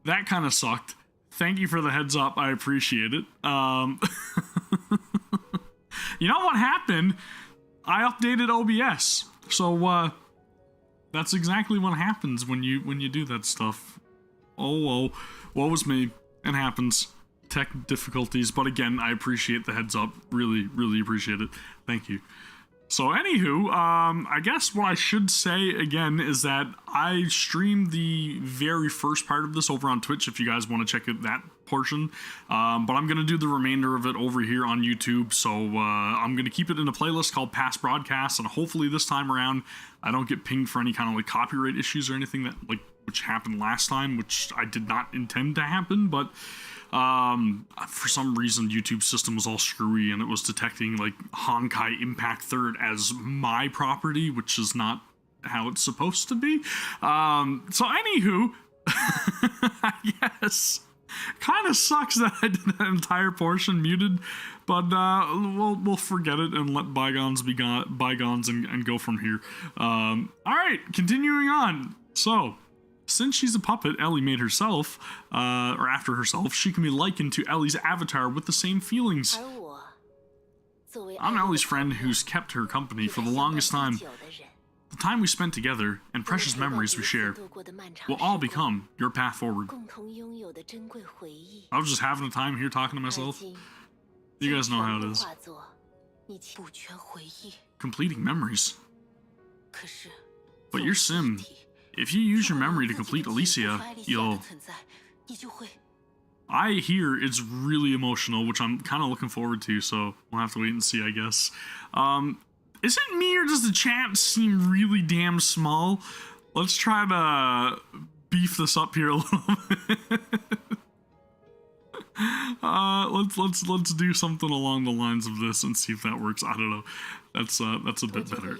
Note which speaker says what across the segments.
Speaker 1: that kind of sucked. Thank you for the heads up. I appreciate it. You know what happened? I updated OBS. So, that's exactly what happens when you do that stuff. Oh, woe was me. It happens. Tech difficulties. But again, I appreciate the heads up. Really, really appreciate it. Thank you. So anywho, I guess what I should say again is that I streamed the very first part of this over on Twitch if you guys want to check out that portion. But I'm going to do the remainder of it over here on YouTube. So I'm going to keep it in a playlist called Past Broadcasts, and hopefully this time around I don't get pinged for any kind of like copyright issues or anything that like which happened last time, which I did not intend to happen, but for some reason YouTube's system was all screwy and it was detecting like Honkai Impact Third as my property, which is not how it's supposed to be. So anywho, I guess kind of sucks that I did that entire portion muted, but we'll forget it and let bygones be bygones and go from here. All right, continuing on. So, since she's a puppet Ellie made herself, or after herself, she can be likened to Ellie's avatar with the same feelings. I'm Ellie's friend who's kept her company for the longest time. The time we spent together and precious memories we share will all become your path forward. I was just having a time here talking to myself. You guys know how it is. Completing memories. But your sim, if you use your memory to complete Alicia, you'll... I hear it's really emotional, which I'm kind of looking forward to, so we'll have to wait and see, I guess. Is it me or does the chat seem really damn small? Let's try to beef this up here a little bit. Let's do something along the lines of this and see if that works. I don't know. That's a bit better.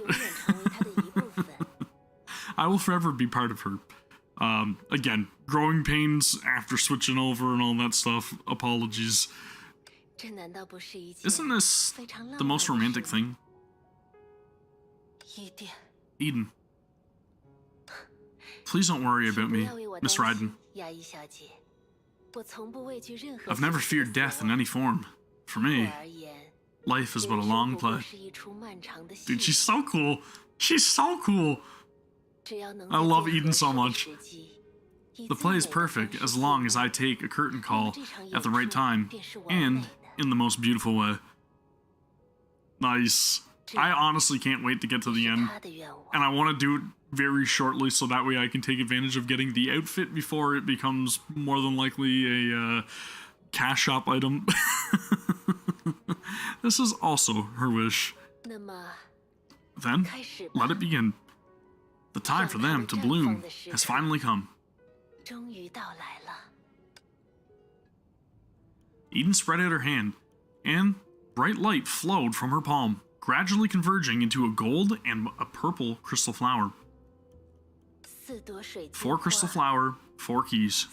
Speaker 1: I will forever be part of her. Again, growing pains after switching over and all that stuff. Apologies. Isn't this the most romantic thing? Eden. Please don't worry about me, Miss Ryden. I've never feared death in any form. For me, life is but a long play. Dude, she's so cool. She's so cool. I love Eden so much. The play is perfect as long as I take a curtain call at the right time and in the most beautiful way. Nice. I honestly can't wait to get to the end, and I want to do it very shortly so that way I can take advantage of getting the outfit before it becomes more than likely a cash shop item. This is also her wish. Then, let it begin. The time for them to bloom has finally come. Eden spread out her hand, and bright light flowed from her palm, gradually converging into a gold and a purple crystal flower. 4 crystal flower, 4 keys.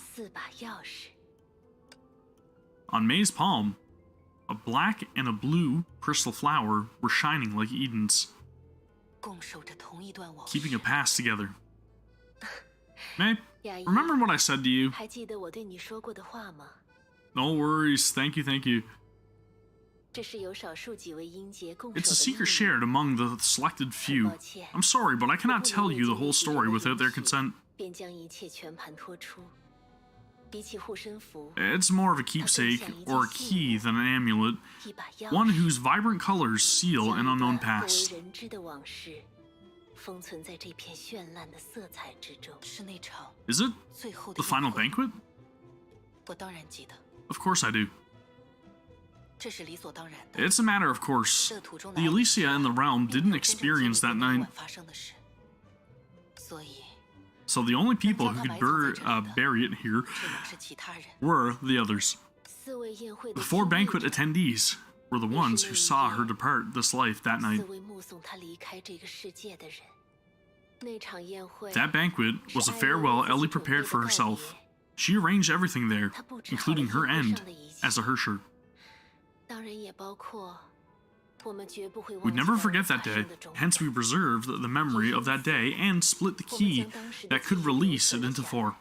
Speaker 1: On May's palm, a black and a blue crystal flower were shining like Eden's, keeping a past together. May, remember what I said to you? No worries, thank you, thank you. It's a secret shared among the selected few. I'm sorry, but I cannot tell you the whole story without their consent. It's more of a keepsake, or a key, than an amulet. One whose vibrant colors seal an unknown past. Is it the final banquet? Of course I do. It's a matter of course. The Alicia in the realm didn't experience that night. So the only people who could bury it here were the others. The 4 banquet attendees were the ones who saw her depart this life that night. That banquet was a farewell Ellie prepared for herself. She arranged everything there, including her end, as a Hersher. We'd never forget that day, hence we preserved the memory of that day and split the key that could release it into 4.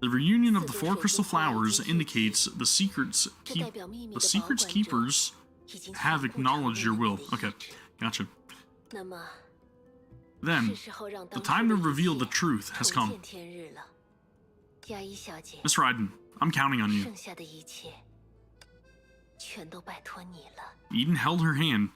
Speaker 1: The reunion of the 4 crystal flowers indicates the secret's keepers have acknowledged your will. Okay, gotcha. Then, the time to reveal the truth has come. Miss Raiden, I'm counting on you. Eden held her hand.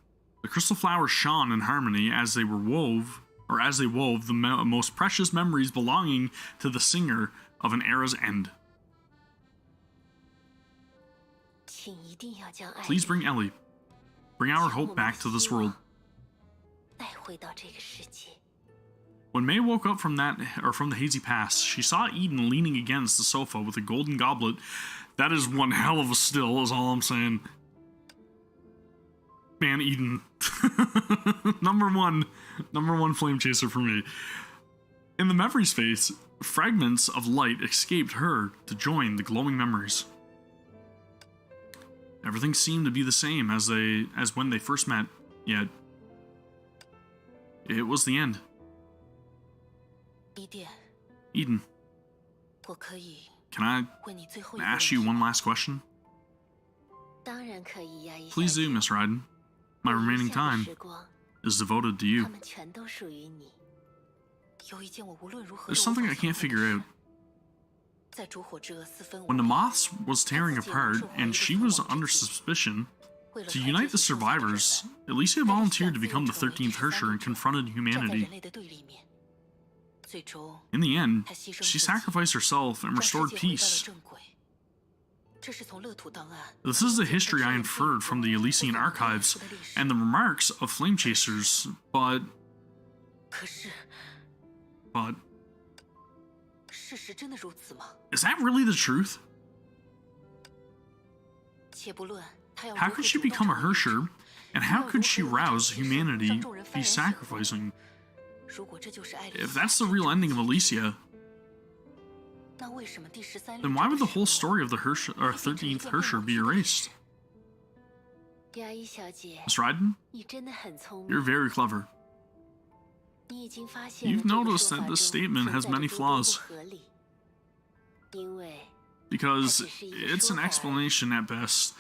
Speaker 1: The crystal flowers shone in harmony as they wove the most precious memories belonging to the singer of an era's end. Please bring Ellie. Bring our hope back to this world. When May woke up from the hazy past, she saw Eden leaning against the sofa with a golden goblet. That is one hell of a still, is all I'm saying. Man, Eden. number one flame chaser for me. In the memory space, fragments of light escaped her to join the glowing memories. Everything seemed to be the same as when they first met, yet it was the end. Eden, can I ask you one last question? Please do, Miss Raiden. My remaining time is devoted to you. There's something I can't figure out. When the Moths was tearing apart and she was under suspicion, to unite the survivors, Alicia volunteered to become the 13th Herrscher and confronted humanity. In the end, she sacrificed herself and restored peace. This is the history I inferred from the Elysian archives and the remarks of flame chasers, but is that really the truth? How could she become a Herrscher, and how could she rouse humanity be sacrificing? If that's the real ending of Alicia, then why would the whole story of the 13th Herrscher be erased? Miss Raiden, you're very clever. You've noticed that this statement has many flaws, because it's an explanation at best.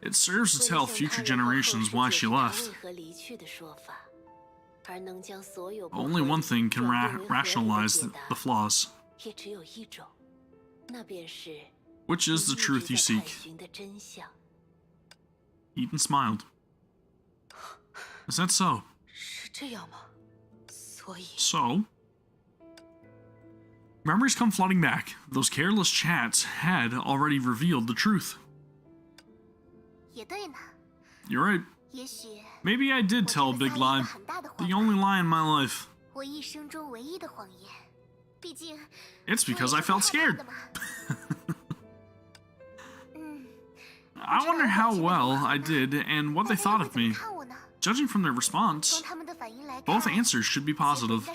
Speaker 1: It serves to tell future generations why she left. Only one thing can rationalize the flaws. Which is the truth you seek? Eden smiled. Is that so? So? Memories come flooding back. Those careless chats had already revealed the truth. You're right. Maybe I did tell a big lie. The only lie in my life. It's because I felt scared. I wonder how well I did and what they thought of me. Judging from their response, both answers should be positive.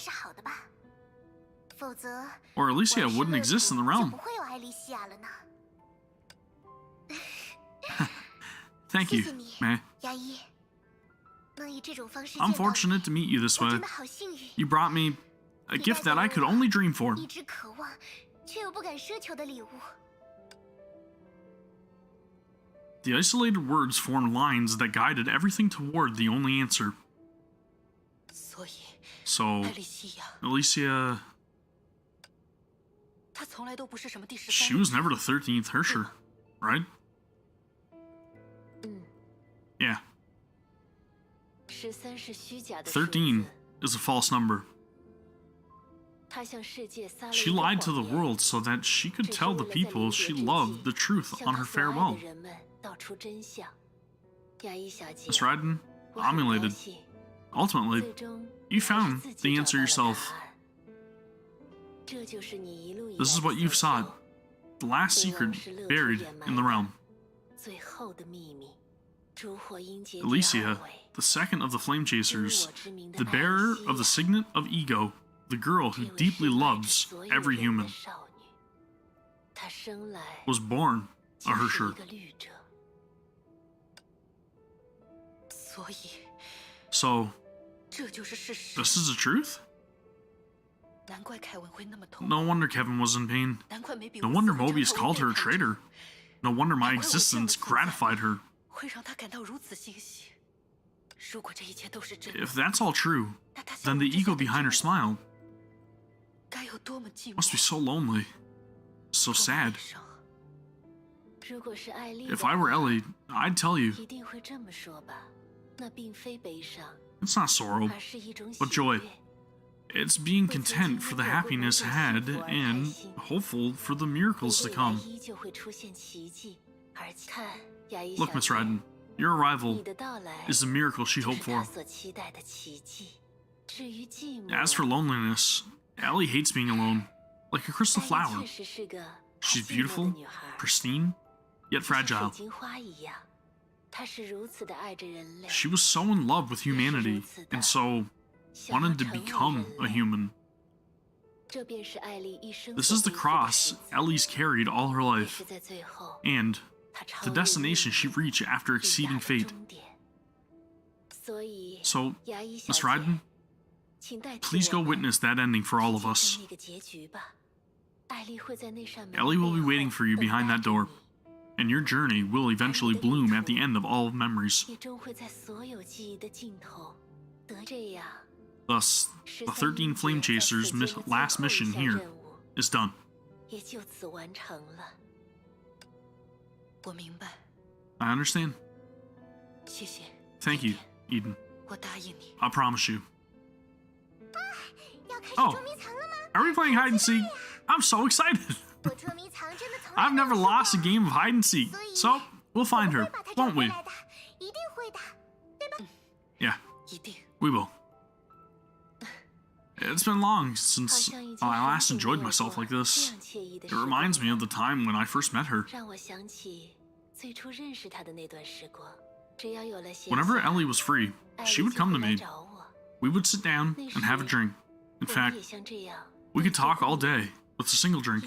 Speaker 1: Or Alicia wouldn't exist in the realm. Thank you, May. I'm fortunate to meet you this way. You brought me a gift that I could only dream for. The isolated words formed lines that guided everything toward the only answer. So, Alicia... She was never the 13th Herrscher, right? Yeah. 13 is a false number. She lied to the world so that she could tell the people she loved the truth on her farewell. Miss Raiden, I'm elated. Ultimately, you found the answer yourself. This is what you've sought. The last secret buried in the realm. Alicia, the second of the Flame Chasers, the bearer of the signet of ego, the girl who deeply loves every human, was born a Herrscher. So, this is the truth? No wonder Kevin was in pain. No wonder Mobius called her a traitor. No wonder my existence gratified her. If that's all true, then the ego behind her smile must be so lonely, so sad. If I were Ellie, I'd tell you. It's not sorrow, but joy. It's being content for the happiness had and hopeful for the miracles to come. Look, Miss Raiden, your arrival is the miracle she hoped for. As for loneliness, Ellie hates being alone, like a crystal flower. She's beautiful, pristine, yet fragile. She was so in love with humanity, and so wanted to become a human. This is the cross Ellie's carried all her life, and the destination she reached after exceeding fate. So, Miss Raiden, please go witness that ending for all of us. Ellie will be waiting for you behind that door, and your journey will eventually bloom at the end of all memories. Thus, the 13 Flame Chasers' last mission here is done. I understand. Thank you, Eden. I promise you. Oh, are we playing hide and seek? I'm so excited. I've never lost a game of hide and seek, so we'll find her, won't we? Yeah, we will. It's been long since I last enjoyed myself like this. It reminds me of the time when I first met her. Whenever Ellie was free, she would come to me. We would sit down and have a drink. In fact, we could talk all day with a single drink.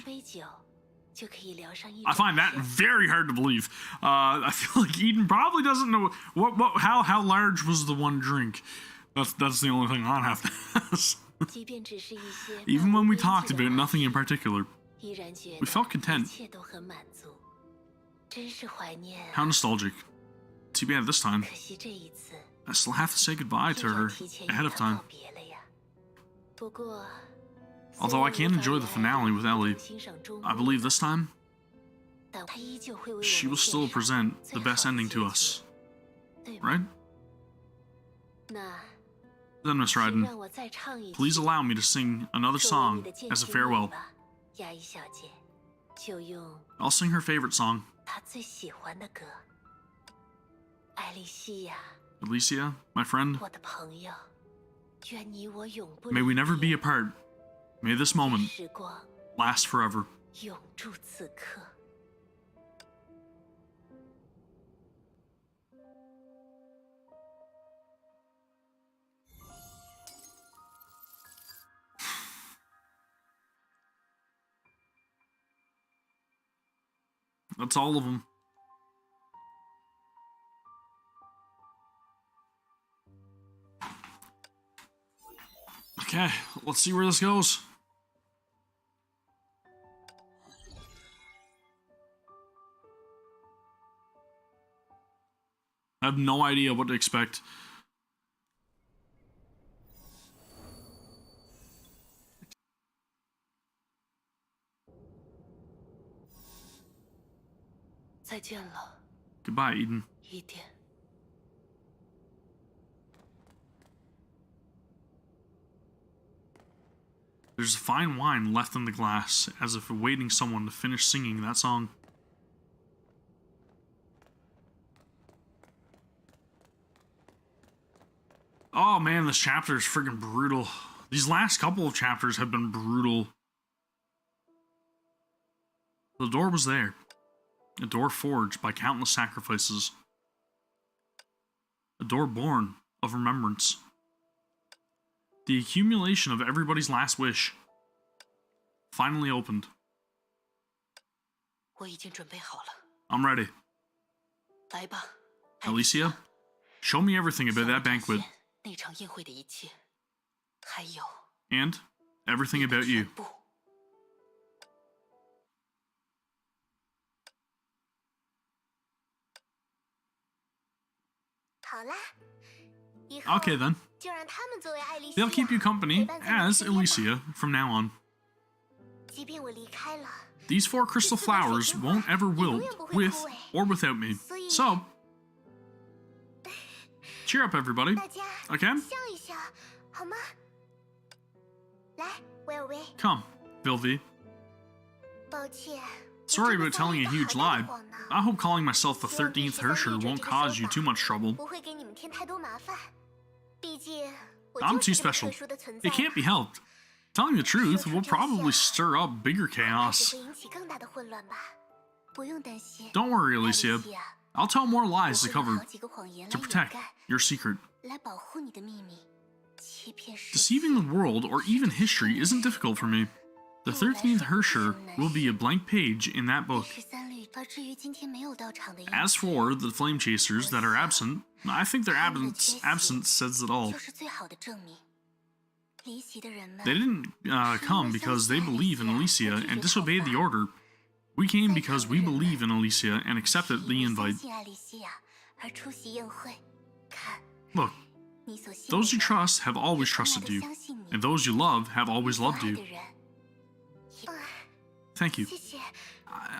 Speaker 1: I find that very hard to believe. I feel like Eden probably doesn't know how large was the one drink. That's the only thing I'd have to ask. Even when we talked about nothing in particular, we felt content. How nostalgic. Too bad this time I still have to say goodbye to her ahead of time. Although I can enjoy the finale with Ellie, I believe this time she will still present the best ending to us. Right? Then, Miss Raiden, please allow me to sing another song as a farewell. I'll sing her favorite song. Alicia, my friend, may we never be apart. May this moment last forever. That's all of them. Okay, let's see where this goes. I have no idea what to expect. Goodbye, Eden. There's fine wine left in the glass, as if awaiting someone to finish singing that song. Oh man, this chapter is freaking brutal. These last couple of chapters have been brutal. The door was there. A door forged by countless sacrifices. A door born of remembrance. The accumulation of everybody's last wish finally opened. I'm ready. Alicia, show me everything about that banquet. And everything about you. Okay then. They'll keep you company as Alicia from now on. These 4 crystal flowers won't ever wilt with or without me. So, cheer up everybody, okay? Come, Vilvi. Sorry about telling a huge lie. I hope calling myself the 13th Hersher won't cause you too much trouble. I'm too special. It can't be helped. Telling the truth will probably stir up bigger chaos. Don't worry, Alicia. I'll tell more lies to cover, to protect your secret. Deceiving the world or even history isn't difficult for me. The 13th Hersher will be a blank page in that book. As for the flame chasers that are absent, I think their absence says it all. They didn't come because they believe in Alicia and disobeyed the order. We came because we believe in Alicia and accepted the invite. Look, those you trust have always trusted you, and those you love have always loved you. Thank you.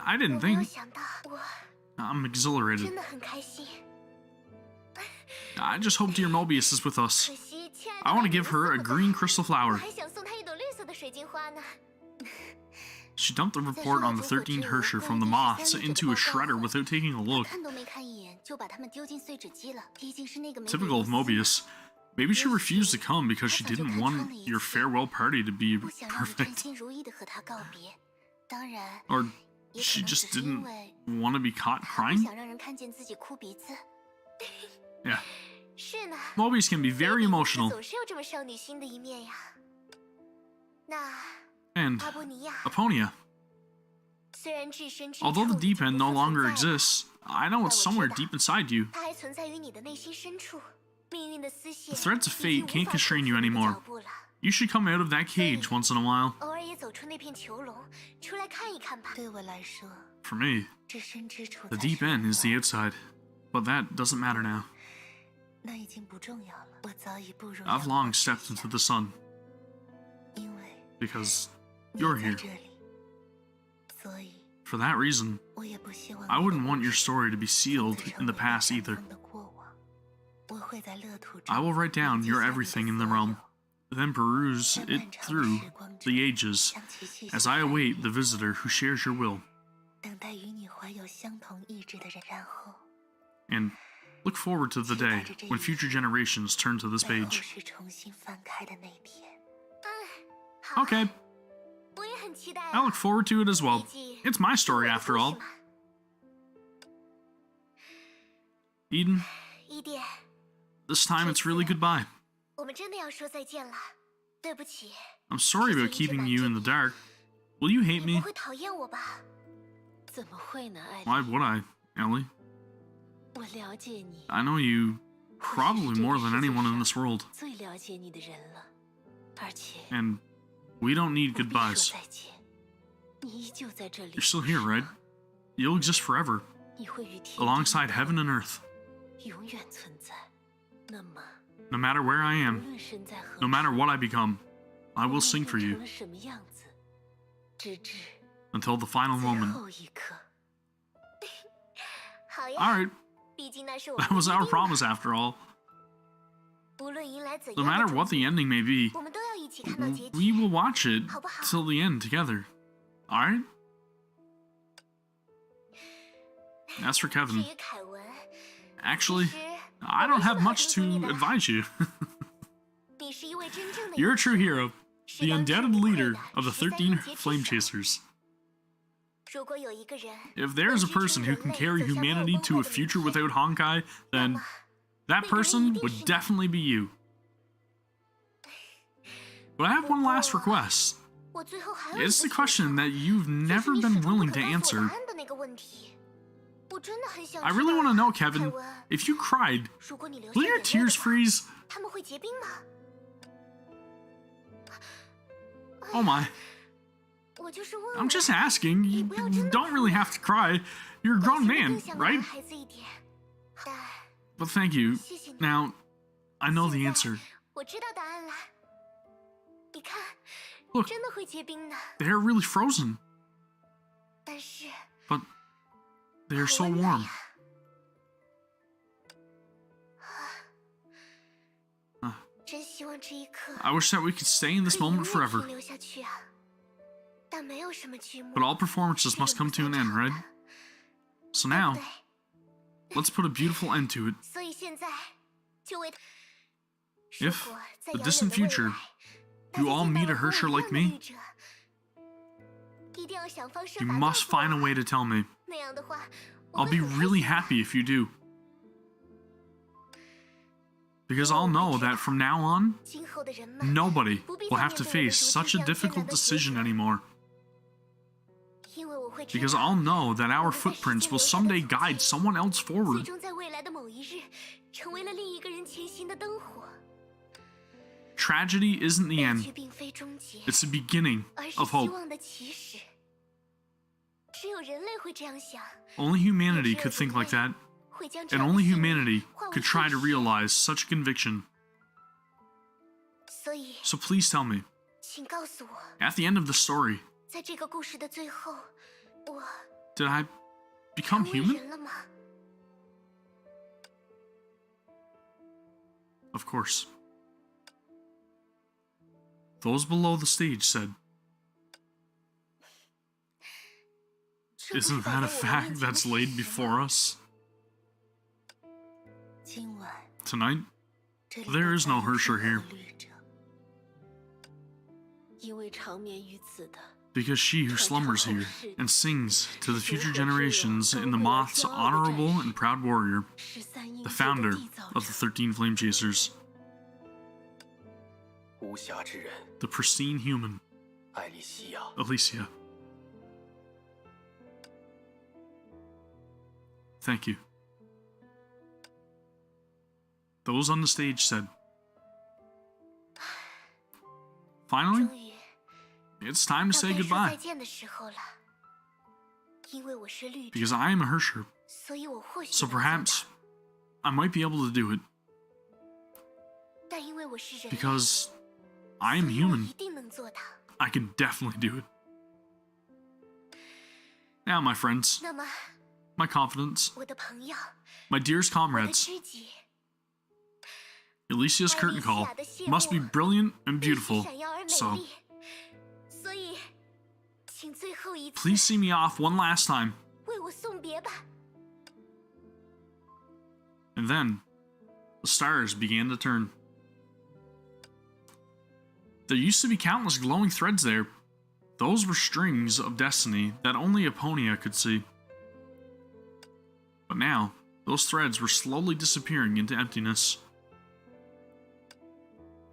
Speaker 1: I didn't think. I'm exhilarated. I just hope dear Mobius is with us. I want to give her a green crystal flower. She dumped the report on the 13th Hersher from the moths into a shredder without taking a look. Typical of Mobius. Maybe she refused to come because she didn't want your farewell party to be perfect. Or she just didn't want to be caught crying? Yeah. Mobius can be very emotional. And Aponia. Although the deep end no longer exists, I know it's somewhere deep inside you. The threads of fate can't constrain you anymore. You should come out of that cage once in a while. For me, the deep end is the outside, but that doesn't matter now. I've long stepped into the sun, because you're here. For that reason, I wouldn't want your story to be sealed in the past either. I will write down your everything in the realm, then peruse it through the ages as I await the visitor who shares your will. And look forward to the day when future generations turn to this page. Okay. I look forward to it as well. It's my story after all. Eden, this time it's really goodbye. I'm sorry about keeping you in the dark. Will you hate me? Why would I, Ellie? I know you probably more than anyone in this world. And we don't need goodbyes. You're still here, right? You'll exist forever, alongside heaven and earth. No matter where I am, no matter what I become, I will sing for you. Until the final moment. Alright, that was our promise after all. No matter what the ending may be, we will watch it till the end together. Alright? As for Kevin, actually, I don't have much to advise you. You're a true hero, the undoubted leader of the 13 Flame Chasers. If there's a person who can carry humanity to a future without Honkai, then that person would definitely be you. But I have one last request. It's the question that you've never been willing to answer. I really want to know, Kevin, if you cried, will your tears freeze? Oh my. I'm just asking. You don't really have to cry. You're a grown man, right? But thank you. Now, I know the answer. Look, they're really frozen. But they're so warm. I wish that we could stay in this moment forever. But all performances must come to an end, right? So now, let's put a beautiful end to it. If, the distant future, you all meet a Hersher like me, you must find a way to tell me. I'll be really happy if you do. Because I'll know that from now on, nobody will have to face such a difficult decision anymore. Because I'll know that our footprints will someday guide someone else forward. Tragedy isn't the end. It's the beginning of hope. Only humanity could think like that. And only humanity could try to realize such a conviction. So please tell me, at the end of the story, did I become human? Of course. Those below the stage said, "Isn't that a fact that's laid before us?" Tonight, there is no Hersher here. Because she who slumbers here and sings to the future generations in the Moth's honorable and proud warrior, the founder of the 13 Flame Chasers, the pristine human, Alicia. Thank you. Those on the stage said, "Finally, it's time to say goodbye. Because I am a Hersher, so perhaps I might be able to do it. Because I am human, I can definitely do it. Now, my friends, my confidants, my dearest comrades, Alicia's curtain call must be brilliant and beautiful, so please see me off one last time." And then, the stars began to turn. There used to be countless glowing threads there. Those were strings of destiny that only Eponia could see. But now, those threads were slowly disappearing into emptiness.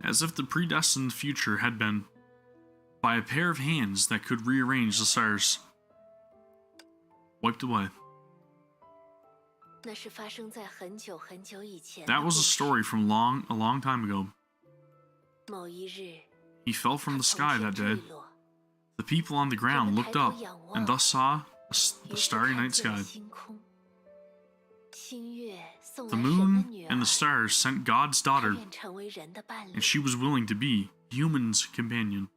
Speaker 1: As if the predestined future had been, by a pair of hands that could rearrange the stars, wiped away. That was a story from a long time ago. He fell from the sky that day. The people on the ground looked up and thus saw the starry night sky. The moon and the stars sent God's daughter, and she was willing to be human's companion.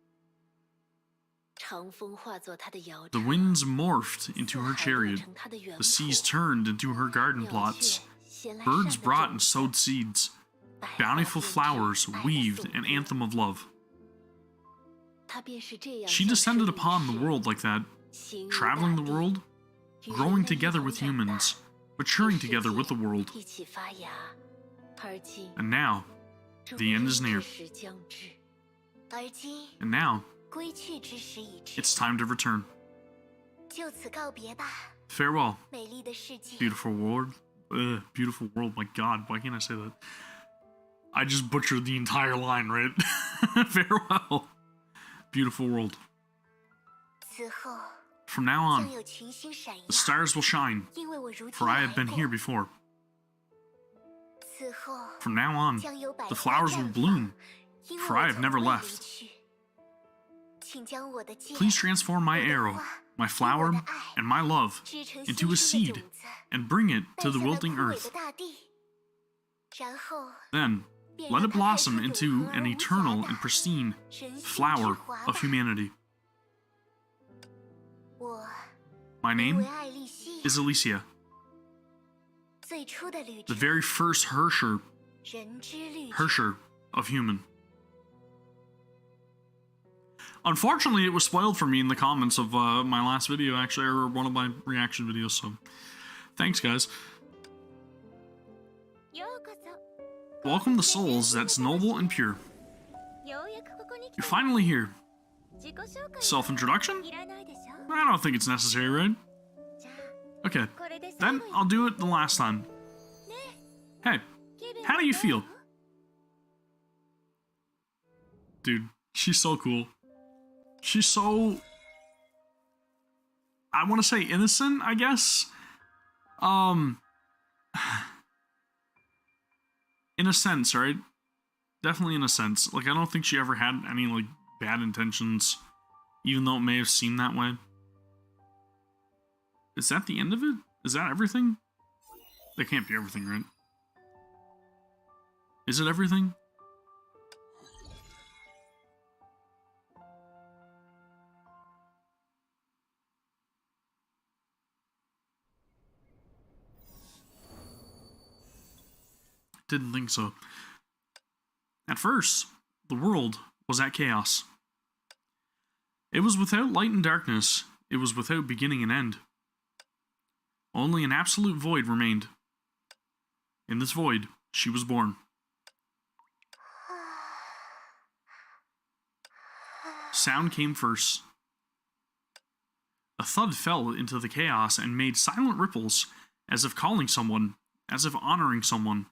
Speaker 1: The winds morphed into her chariot, the seas turned into her garden plots, birds brought and sowed seeds, bountiful flowers weaved an anthem of love. She descended upon the world like that, traveling the world, growing together with humans, maturing together with the world. And now, the end is near. And now, it's time to return. Farewell, beautiful world. Beautiful world, my god, why can't I say that? I just butchered the entire line, right? Farewell, beautiful world. From now on, the stars will shine, for I have been here before. From now on, the flowers will bloom, for I have never left. Please transform my arrow, my flower, and my love into a seed and bring it to the wilting earth. Then, let it blossom into an eternal and pristine flower of humanity. My name is Alicia, the very first Hersher of human. Unfortunately, it was spoiled for me in the comments of my last video, actually, or one of my reaction videos, so thanks, guys. Welcome the souls that's noble and pure. You're finally here. Self-introduction? I don't think it's necessary, right? Okay, then I'll do it the last time. Hey, how do you feel? Dude, she's so cool. She's so... I want to say innocent, I guess? In a sense, right? Definitely in a sense. Like, I don't think she ever had any, like, bad intentions, even though it may have seemed that way. Is that the end of it? Is that everything? That can't be everything, right? Is it everything? Didn't think so. At first, the world was at chaos. It was without light and darkness. It was without beginning and end. Only an absolute void remained. In this void, she was born. Sound came first. A thud fell into the chaos and made silent ripples, as if calling someone, as if honoring someone.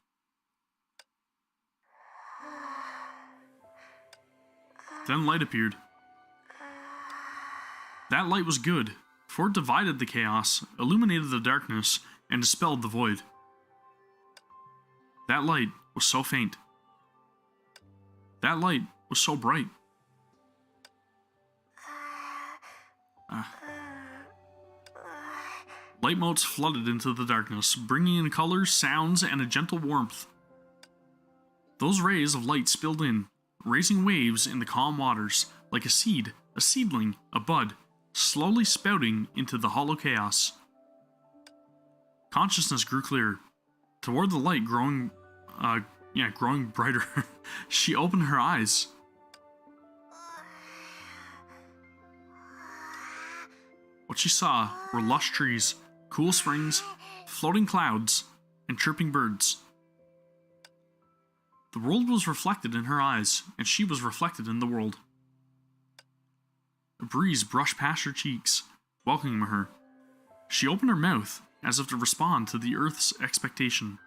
Speaker 1: Then light appeared. That light was good, for it divided the chaos, illuminated the darkness, and dispelled the void. That light was so faint. That light was so bright. Light motes flooded into the darkness, bringing in colors, sounds, and a gentle warmth. Those rays of light spilled in, raising waves in the calm waters, like a seed, a seedling, a bud, slowly spouting into the hollow chaos. Consciousness grew clearer. Toward the light growing brighter, she opened her eyes. What she saw were lush trees, cool springs, floating clouds, and chirping birds. The world was reflected in her eyes, and she was reflected in the world. A breeze brushed past her cheeks, welcoming her. She opened her mouth, as if to respond to the Earth's expectation.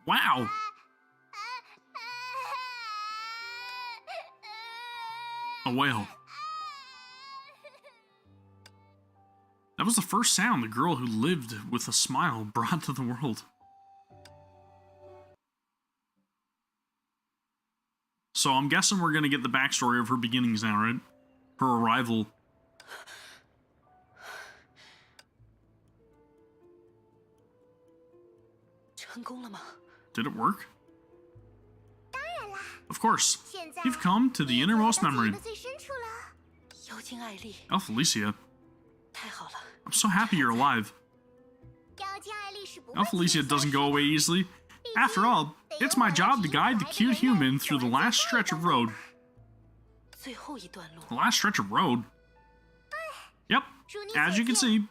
Speaker 1: Wow! A whale. That was the first sound the girl who lived with a smile brought to the world. So I'm guessing we're going to get the backstory of her beginnings now, right? Her arrival. Did it work? Of course. You've come to the innermost memory. Elf Alicia. I'm so happy you're alive. Elf Alicia doesn't go away easily. After all, it's my job to guide the cute human through the last stretch of road. The last stretch of road? Yep, as you can see,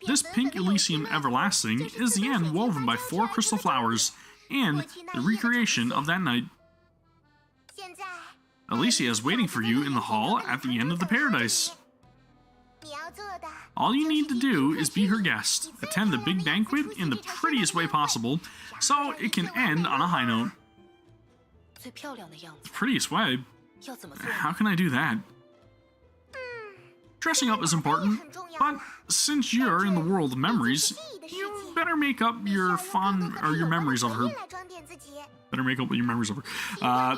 Speaker 1: this pink Elysium Everlasting is the end woven by 4 crystal flowers and the recreation of that night. Alicia is waiting for you in the hall at the end of the paradise. All you need to do is be her guest, attend the big banquet in the prettiest way possible, so it can end on a high note. The prettiest way? How can I do that? Dressing up is important, but since you're in the world of memories, you better make up your your memories of her. Better make up your memories of her.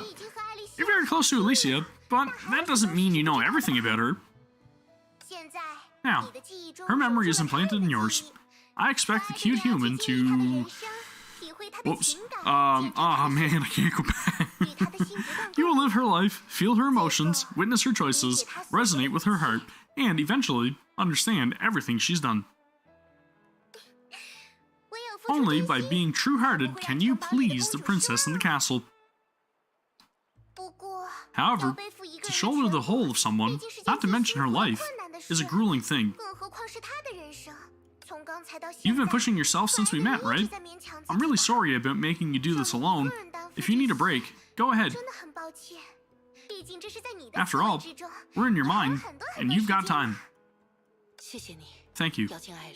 Speaker 1: You're very close to Alicia, but that doesn't mean you know everything about her. Now, her memory is implanted in yours. I expect the cute human to... Whoops. Oh man, I can't go back. You will live her life, feel her emotions, witness her choices, resonate with her heart, and eventually understand everything she's done. Only by being true-hearted can you please the princess in the castle. However, to shoulder the whole of someone, not to mention her life, is a grueling thing. You've been pushing yourself since we met, right? I'm really sorry about making you do this alone. If you need a break, go ahead. After all, we're in your mind, and you've got time. Thank you,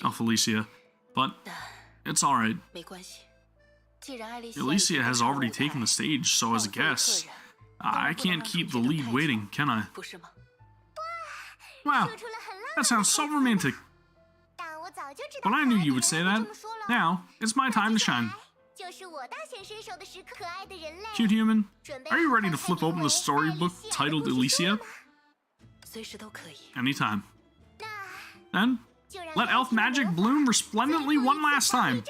Speaker 1: Alicia, but it's alright. Alicia has already taken the stage, so as a guest, I can't keep the lead waiting, can I? Wow, that sounds so romantic. But I knew you would say that. Now, it's my time to shine. Cute human, are you ready to flip open the storybook titled Alicia? Anytime. Then, let elf magic bloom resplendently one last time.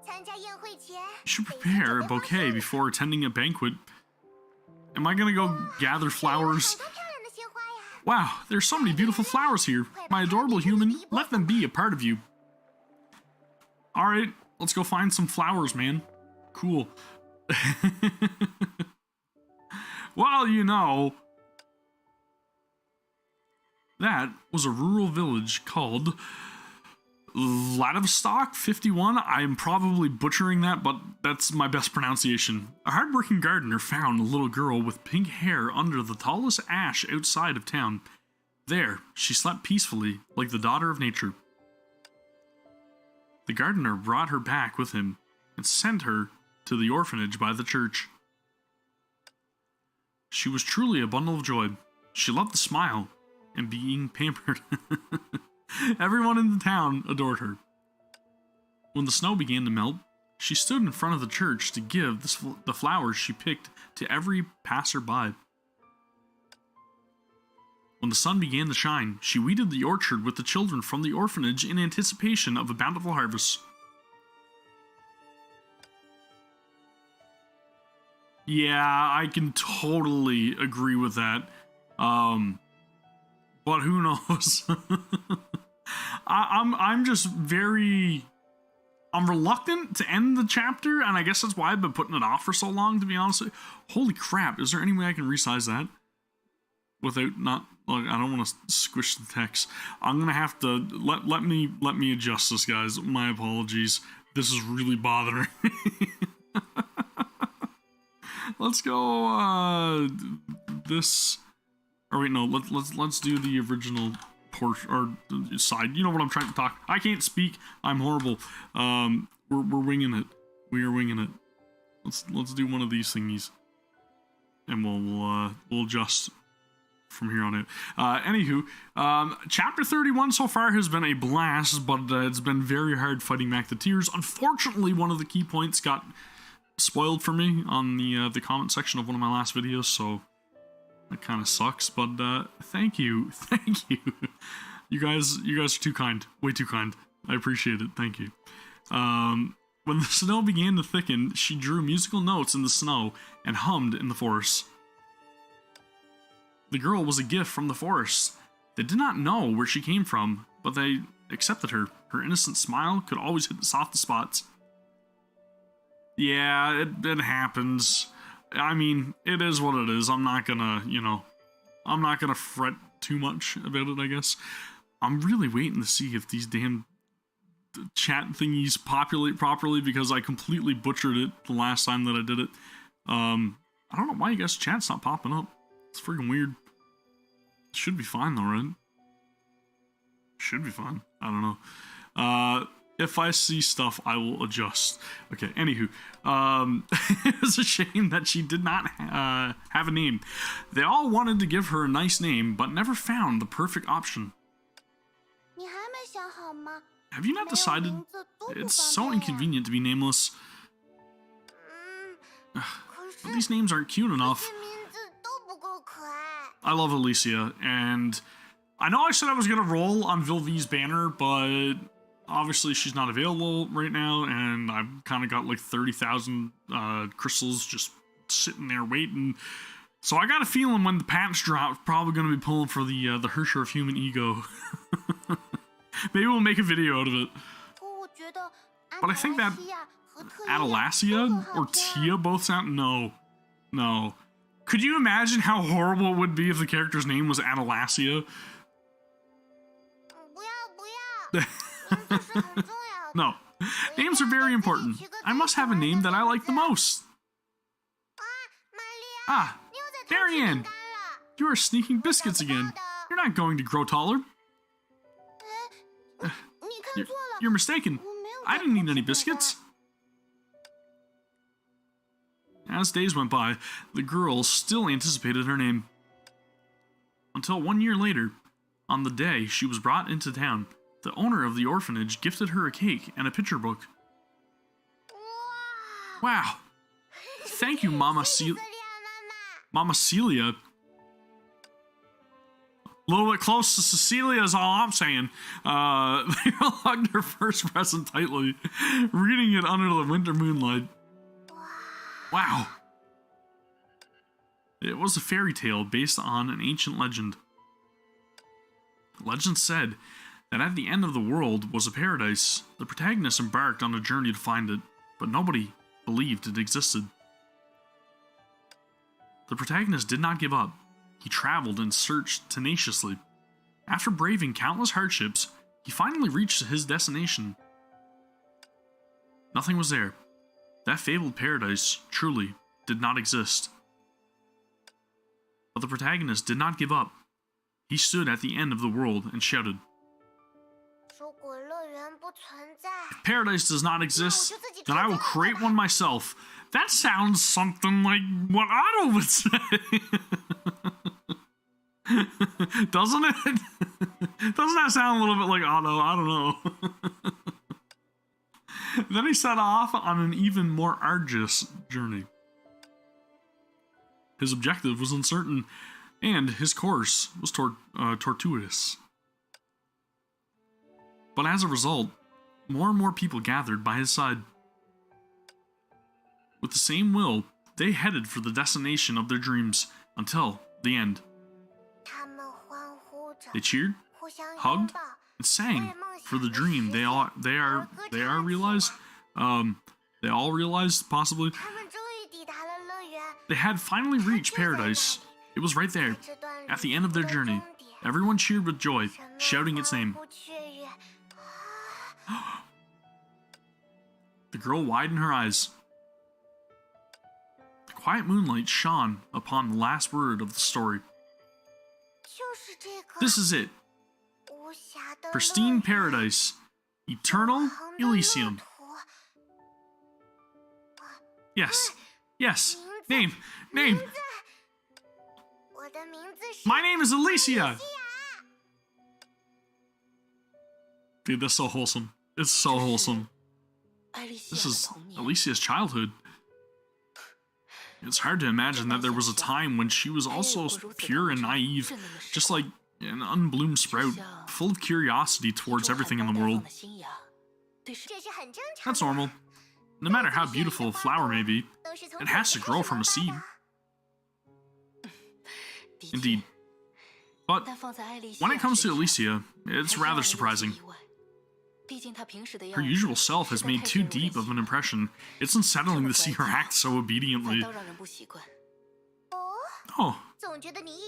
Speaker 1: You should prepare a bouquet before attending a banquet. Am I gonna go gather flowers? Wow, there's so many beautiful flowers here. My adorable human, let them be a part of you. Alright, let's go find some flowers, man. Cool. Well, you know, that was a rural village called Vladivostok 51. I'm probably butchering that, but that's my best pronunciation. A hardworking gardener found a little girl with pink hair under the tallest ash outside of town. There, she slept peacefully, like the daughter of nature. The gardener brought her back with him and sent her to the orphanage by the church. She was truly a bundle of joy. She loved to smile and being pampered. Everyone in the town adored her. When the snow began to melt, she stood in front of the church to give the flowers she picked to every passerby. When the sun began to shine, she weeded the orchard with the children from the orphanage in anticipation of a bountiful harvest. Yeah, I can totally agree with that. But who knows? I'm just very... I'm reluctant to end the chapter, and I guess that's why I've been putting it off for so long, to be honest. Holy crap, is there any way I can resize that? Without not... Like, I don't want to squish the text. I'm gonna have to... Let me adjust this, guys. My apologies. This is really bothering me. Let's go, this... Or wait, no, let's do the original portion, or side. You know what I'm trying to talk. I can't speak. I'm horrible. We're winging it. We are winging it. Let's do one of these thingies, and we'll adjust from here on out. Anywho, chapter 31 so far has been a blast, but it's been very hard fighting back the tears. Unfortunately, one of the key points got spoiled for me on the comment section of one of my last videos, so that kind of sucks, but thank you. You guys are too kind, way too kind. I appreciate it. Thank you. When the snow began to thicken, she drew musical notes in the snow and hummed in the forest. The girl was a gift from the forest. They did not know where she came from, but they accepted her. Her innocent smile could always hit the softest spots. Yeah, it happens. I mean, it is what it is. I'm not gonna, I'm not gonna fret too much about it, I guess. I'm really waiting to see if these damn chat thingies populate properly, because I completely butchered it the last time that I did it. I don't know why you guys' chat's not popping up. It's freaking weird. It should be fine though, right? Should be fine. I don't know. If I see stuff, I will adjust. Okay, anywho. It was a shame that she did not have a name. They all wanted to give her a nice name, but never found the perfect option. Have you not decided? It's so inconvenient to be nameless. But these names aren't cute enough. I love Alicia, and I know I said I was going to roll on Vilvi's banner, but obviously she's not available right now, and I've kind of got like 30,000 crystals just sitting there waiting. So I got a feeling when the patch drops, probably going to be pulling for the Hersher of Human Ego. Maybe we'll make a video out of it. But I think that Atalasia or Tia both sound... No. Could you imagine how horrible it would be if the character's name was Atalasia? No. Names are very important. I must have a name that I like the most. Ah, Marianne! You are sneaking biscuits again. You're not going to grow taller. You're mistaken. I didn't eat any biscuits. As days went by, the girl still anticipated her name. Until 1 year later, on the day she was brought into town, the owner of the orphanage gifted her a cake and a picture book. Wow! Thank you, Mama Celia. A little bit close to Cecilia is all I'm saying. They all hugged her first present tightly, reading it under the winter moonlight. Wow. It was a fairy tale based on an ancient legend. The legend said that at the end of the world was a paradise. The protagonist embarked on a journey to find it, but nobody believed it existed. The protagonist did not give up. He traveled and searched tenaciously. After braving countless hardships, he finally reached his destination. Nothing was there. That fabled paradise truly did not exist. But the protagonist did not give up. He stood at the end of the world and shouted, "If paradise does not exist, then I will create one myself." That sounds something like what Otto would say. Doesn't it? Doesn't that sound a little bit like Otto? I don't know. Then he set off on an even more arduous journey. His objective was uncertain, and his course was tortuous. But as a result, more and more people gathered by his side. With the same will, they headed for the destination of their dreams until the end. They cheered, hugged, and sang for the dream they all realized, possibly. They had finally reached paradise. It was right there, at the end of their journey. Everyone cheered with joy, shouting its name. The girl widened her eyes. The quiet moonlight shone upon the last word of the story. This is it. Pristine paradise. Eternal Elysium. Yes. Name. My name is Alicia. Dude, that's so wholesome. It's so wholesome. This is Alicia's childhood. It's hard to imagine that there was a time when she was also pure and naive, just like an unbloomed sprout, full of curiosity towards everything in the world. That's normal. No matter how beautiful a flower may be, it has to grow from a seed. Indeed. But when it comes to Alicia, it's rather surprising. Her usual self has made too deep of an impression. It's unsettling to see her act so obediently. Oh,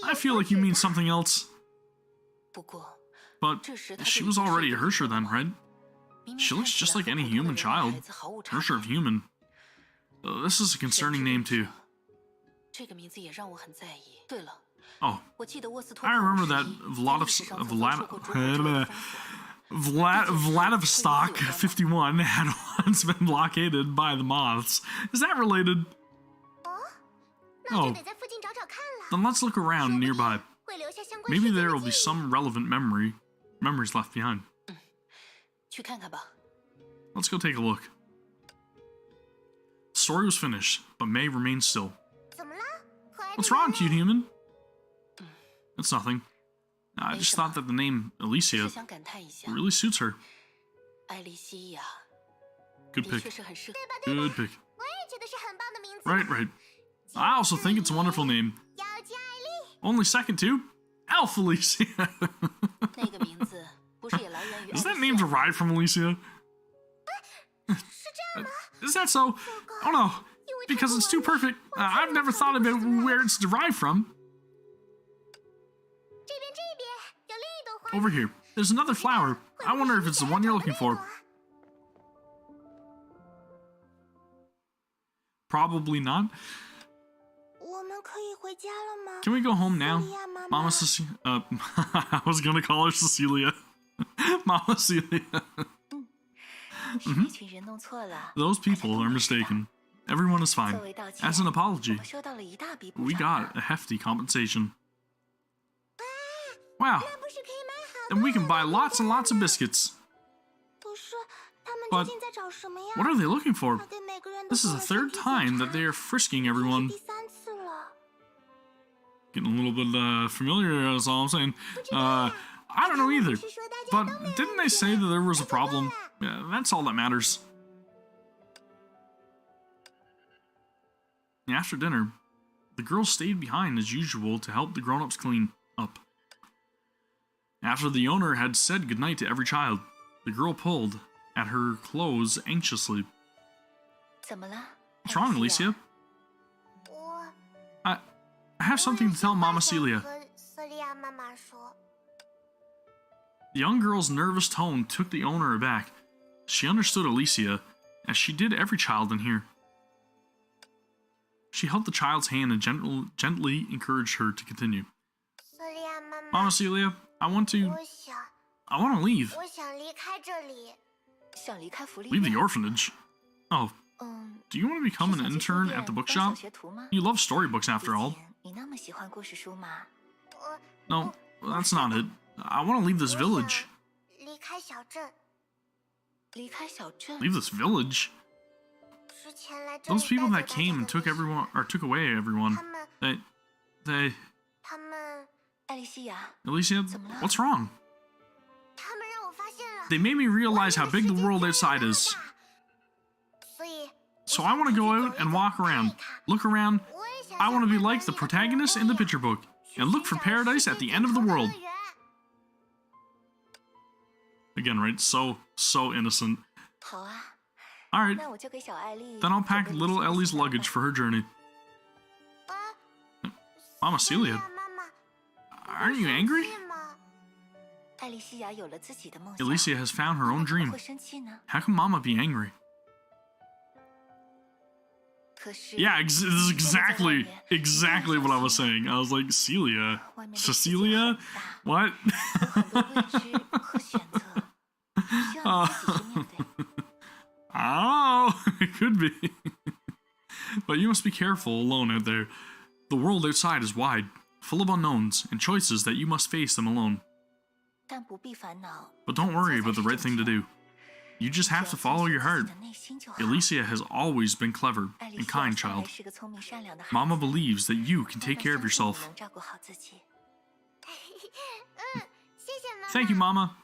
Speaker 1: I feel like you mean something else. But she was already a Hersher then, right? She looks just like any human child. Hersher of Human. This is a concerning name too. Oh, I remember that Vladivostok 51 had once been blockaded by the moths. Is that related? Oh, then let's look around nearby. Maybe there will be some relevant memories left behind. Let's go take a look. story was finished, but May remained still.
Speaker 2: 怎么了？可爱的
Speaker 1: What's wrong,
Speaker 2: 男
Speaker 1: cute
Speaker 2: 人
Speaker 1: human? It's nothing. I just thought that the name
Speaker 3: 是
Speaker 1: Alicia
Speaker 3: 想感叹一下，
Speaker 1: really suits her.
Speaker 3: 艾丽西亚
Speaker 1: Good
Speaker 3: 的确
Speaker 1: pick.
Speaker 3: 是很适合。
Speaker 1: Good pick.
Speaker 2: 我也觉得是很棒的名字。
Speaker 1: Right, right. I also think it's a wonderful name.
Speaker 2: 妖精艾丽，
Speaker 1: Only second to Elf Alicia.
Speaker 3: 那个名字不是也来源于
Speaker 1: Is
Speaker 3: 艾
Speaker 1: that
Speaker 3: 丽
Speaker 1: name
Speaker 3: 西亚吗？
Speaker 1: derived from Alicia?
Speaker 2: 是这样吗？
Speaker 1: Is that so? Oh no. Because it's too perfect. I've never thought about where it's derived from.
Speaker 2: 这边有另一朵花。
Speaker 1: Over here. There's another flower. I wonder if it's the one you're looking for. Probably not.
Speaker 2: 我们可以回家了吗？
Speaker 1: Can we go home now?
Speaker 2: 莉亚妈妈
Speaker 1: Mama Cecilia. I was gonna call her Cecilia. Mama Celia.
Speaker 3: 是那群人弄错了。
Speaker 1: Those people are mistaken. Everyone is
Speaker 3: 作
Speaker 1: fine.
Speaker 3: 为道歉，
Speaker 1: As an
Speaker 3: 我
Speaker 1: apology,
Speaker 3: 们收到了一大笔补
Speaker 1: we
Speaker 3: 偿
Speaker 1: got a hefty compensation. Wow.
Speaker 2: 那不是可以买好
Speaker 1: And we can buy lots and lots of biscuits.
Speaker 2: 不是，他们
Speaker 1: But
Speaker 2: 究竟在找什么呀？
Speaker 1: What are they looking for?
Speaker 2: 他对每个人都
Speaker 1: This is
Speaker 2: 做
Speaker 1: the
Speaker 2: 了
Speaker 1: third
Speaker 2: 身体
Speaker 1: time
Speaker 2: 检
Speaker 1: that they are
Speaker 2: 查
Speaker 1: frisking
Speaker 2: 这是
Speaker 1: everyone.
Speaker 2: 第3次了。
Speaker 1: Getting a little bit familiar, that's all I'm saying. I don't know either.
Speaker 2: 是说大家
Speaker 1: But
Speaker 2: 都没有
Speaker 1: didn't they
Speaker 2: 安
Speaker 1: say
Speaker 2: 全
Speaker 1: that there was a
Speaker 2: 那就够
Speaker 1: problem?
Speaker 2: 了
Speaker 1: Yeah, that's all that matters. After dinner, the girls stayed behind as usual to help the grown-ups clean up. After the owner had said goodnight to every child, the girl pulled at her clothes anxiously.
Speaker 3: 怎么了？
Speaker 1: What's wrong,
Speaker 3: 艾丽西亚
Speaker 1: Alicia?
Speaker 2: 我
Speaker 1: I have something to tell Mama Celia.
Speaker 2: 和瑟利亚妈妈说，
Speaker 1: The young girl's nervous tone took the owner aback. She understood Alicia, as she did every child in here. She held the child's hand and gently encouraged her to continue.
Speaker 2: 瑟利亚妈妈，
Speaker 1: Mama Celia, I want to
Speaker 2: 我想
Speaker 1: leave.
Speaker 2: 我想离开这里。
Speaker 3: 想离开福利
Speaker 1: Leave the
Speaker 3: 院。
Speaker 1: orphanage. Oh,
Speaker 3: 嗯，
Speaker 1: do you want to become
Speaker 3: 是
Speaker 1: an
Speaker 3: 想去书
Speaker 1: intern
Speaker 3: 店
Speaker 1: at the
Speaker 3: 当
Speaker 1: bookshop?
Speaker 3: 小学徒吗？
Speaker 1: You love storybooks
Speaker 3: 毕
Speaker 1: after all.
Speaker 3: 竟你那么喜欢故事书嘛。
Speaker 2: 我
Speaker 1: No, that's not it. I want to leave this
Speaker 2: 我
Speaker 1: village.
Speaker 2: 想离开小镇。
Speaker 3: 离开小镇，
Speaker 1: Leave this village?
Speaker 2: 之前来这里
Speaker 1: Those people
Speaker 2: 带
Speaker 1: that
Speaker 2: 走大
Speaker 1: came
Speaker 2: 家
Speaker 1: and took
Speaker 2: 的那些
Speaker 1: everyone, or took away everyone,
Speaker 2: 他们
Speaker 1: they,
Speaker 2: 他们
Speaker 3: 艾丽西亚，
Speaker 1: Alicia,
Speaker 3: 怎么了？
Speaker 1: what's wrong?
Speaker 2: 他们让我发现了。
Speaker 1: They made me realize how big the world outside is.
Speaker 2: 所以
Speaker 1: So I want to go out and walk around, look around.
Speaker 2: 我也想
Speaker 1: I want to be
Speaker 2: 像
Speaker 1: like the
Speaker 2: 漫画里的
Speaker 1: protagonist in the
Speaker 2: 主人公
Speaker 1: picture book
Speaker 2: 去
Speaker 1: and look for
Speaker 2: 寻找
Speaker 1: paradise
Speaker 2: 世
Speaker 1: at
Speaker 2: 界
Speaker 1: the
Speaker 2: 尽
Speaker 1: end of the
Speaker 2: 头的
Speaker 1: world.
Speaker 2: 乐园。
Speaker 1: Again, right? So innocent.
Speaker 3: 好啊，
Speaker 1: All right,
Speaker 3: 那我就给小艾丽
Speaker 1: then I'll
Speaker 3: 准
Speaker 1: pack
Speaker 3: 备旅
Speaker 1: little
Speaker 3: 行的
Speaker 1: Ellie's
Speaker 3: 行囊吧
Speaker 1: luggage for her journey.
Speaker 2: 啊
Speaker 1: Mama
Speaker 2: 瑟利
Speaker 1: Celia,
Speaker 2: 亚妈妈，
Speaker 1: aren't you angry?
Speaker 2: 生气吗？
Speaker 3: 艾丽西亚有了自己的梦想，
Speaker 1: Alicia has found her
Speaker 3: 妈妈
Speaker 1: own
Speaker 3: 怎么
Speaker 1: dream.
Speaker 3: 会生气呢？
Speaker 1: How can Mama be angry?
Speaker 3: 可是
Speaker 1: Yeah, this is exactly what I was saying. I was like, Celia,
Speaker 3: 外面的世界很
Speaker 1: Cecilia,
Speaker 3: 大，
Speaker 1: what?
Speaker 3: 有很多未知和选择，需要你自己去面对。
Speaker 1: Oh, it could be. But you must be careful alone out there. The world outside is wide, full of unknowns and choices that you must face them alone.
Speaker 3: 但不必烦恼。
Speaker 1: But don't worry about the right thing to do. You just have to follow your heart.
Speaker 3: 只要听从自己的内心就好。
Speaker 1: Alicia has always been clever
Speaker 3: 艾丽
Speaker 1: and
Speaker 3: 西亚
Speaker 1: kind
Speaker 3: 向来
Speaker 1: child.
Speaker 3: 是个聪明善良的孩子。
Speaker 1: Mama believes that you can
Speaker 3: 妈
Speaker 1: take
Speaker 3: 妈
Speaker 1: care of
Speaker 3: 相信你
Speaker 1: yourself.
Speaker 3: 能照顾好自己。
Speaker 2: 谢谢妈妈。
Speaker 1: Thank you, Mama.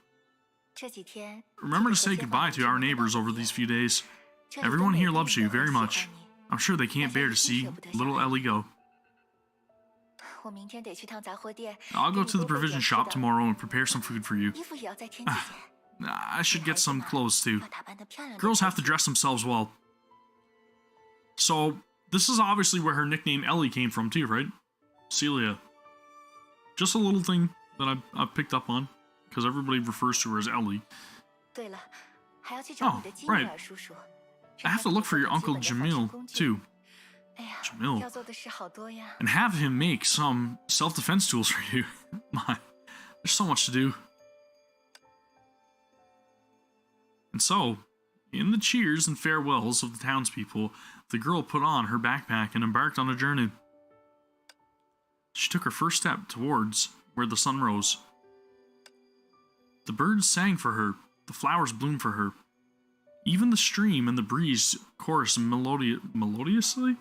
Speaker 3: 这几天
Speaker 1: Remember to say goodbye to our neighbors over these few days. Everyone here loves you very much. I'm sure they can't bear to see little Ellie go.
Speaker 3: 我明天得去趟杂货店。
Speaker 1: I'll go
Speaker 3: 给你
Speaker 1: to the
Speaker 3: 多备
Speaker 1: provision
Speaker 3: 点吃
Speaker 1: shop
Speaker 3: 的
Speaker 1: tomorrow and prepare some food for you.
Speaker 3: 衣服也要再添几件。
Speaker 1: I should get some clothes too.
Speaker 3: 要打扮得漂亮点
Speaker 1: Girls
Speaker 3: 才
Speaker 1: have to
Speaker 3: 行
Speaker 1: dress themselves well. So, this is obviously where her nickname Ellie came from too, right? Celia. Just a little thing that I picked up on, because everybody refers to her as Ellie.
Speaker 3: 对了，还要去找你的基米
Speaker 1: right.
Speaker 3: 尔叔叔。
Speaker 1: I have to look for your uncle
Speaker 3: 让他给我
Speaker 1: Jamil
Speaker 3: 做本的仿制工具
Speaker 1: too,
Speaker 3: 哎呀
Speaker 1: Jamil
Speaker 3: 要做的事好多呀。
Speaker 1: and have him make some self-defense tools for you. My, there's so much to do. And so, in the cheers and farewells of the townspeople, the girl put on her backpack and embarked on a journey. She took her first step towards where the sun rose. The birds sang for her, the flowers bloomed for her. Even the stream and the breeze chorus melodiously?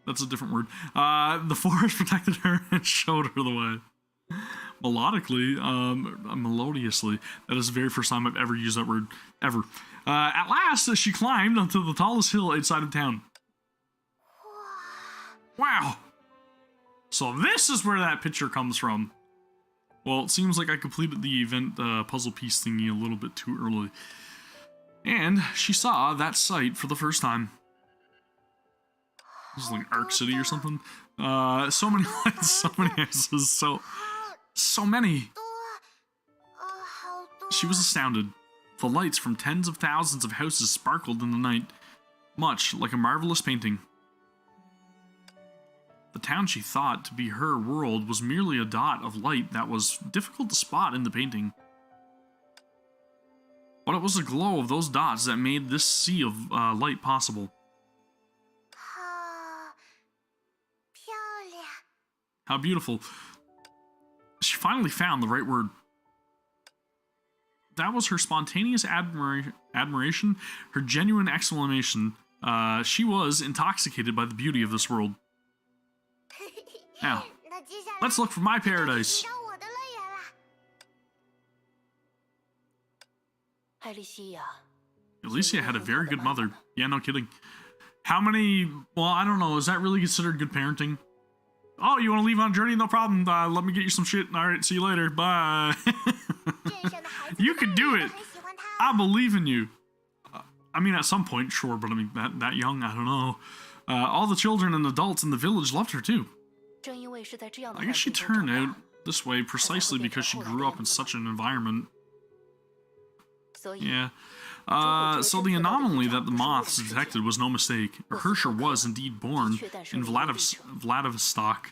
Speaker 1: That's a different word. The forest protected her and showed her the way. Melodically, melodiously. That is the very first time I've ever used that word, ever. At last, she climbed onto the tallest hill outside of town. Wow! So this is where that picture comes from. Well, it seems like I completed the event puzzle piece thingy a little bit too early. And she saw that sight for the first time. This is like Arc City or something. So many lights, so many houses, so many. She was astounded. The lights from tens of thousands of houses sparkled in the night, much like a marvelous painting. The town she thought to be her world was merely a dot of light that was difficult to spot in the painting. But it was the glow of those dots that made this sea of light possible. How beautiful. She finally found the right word. That was her spontaneous admiration, her genuine exclamation. She was intoxicated by the beauty of this world. Now, let's look for my paradise. Alicia had a very good mother. Yeah, no kidding. How many... Well, I don't know. Is that really considered good parenting? Oh, you want to leave on a journey? No problem. Let me get you some shit. All right, see you later. Bye. You can do it. I believe in you. I mean, at some point, sure, but I mean, that young, I don't know. All the children and adults in the village loved her, too. I guess she turned out this way precisely because she grew up in such an environment. Yeah. So the anomaly that the moths detected was no mistake. Herrscher was indeed born in Vladivostok.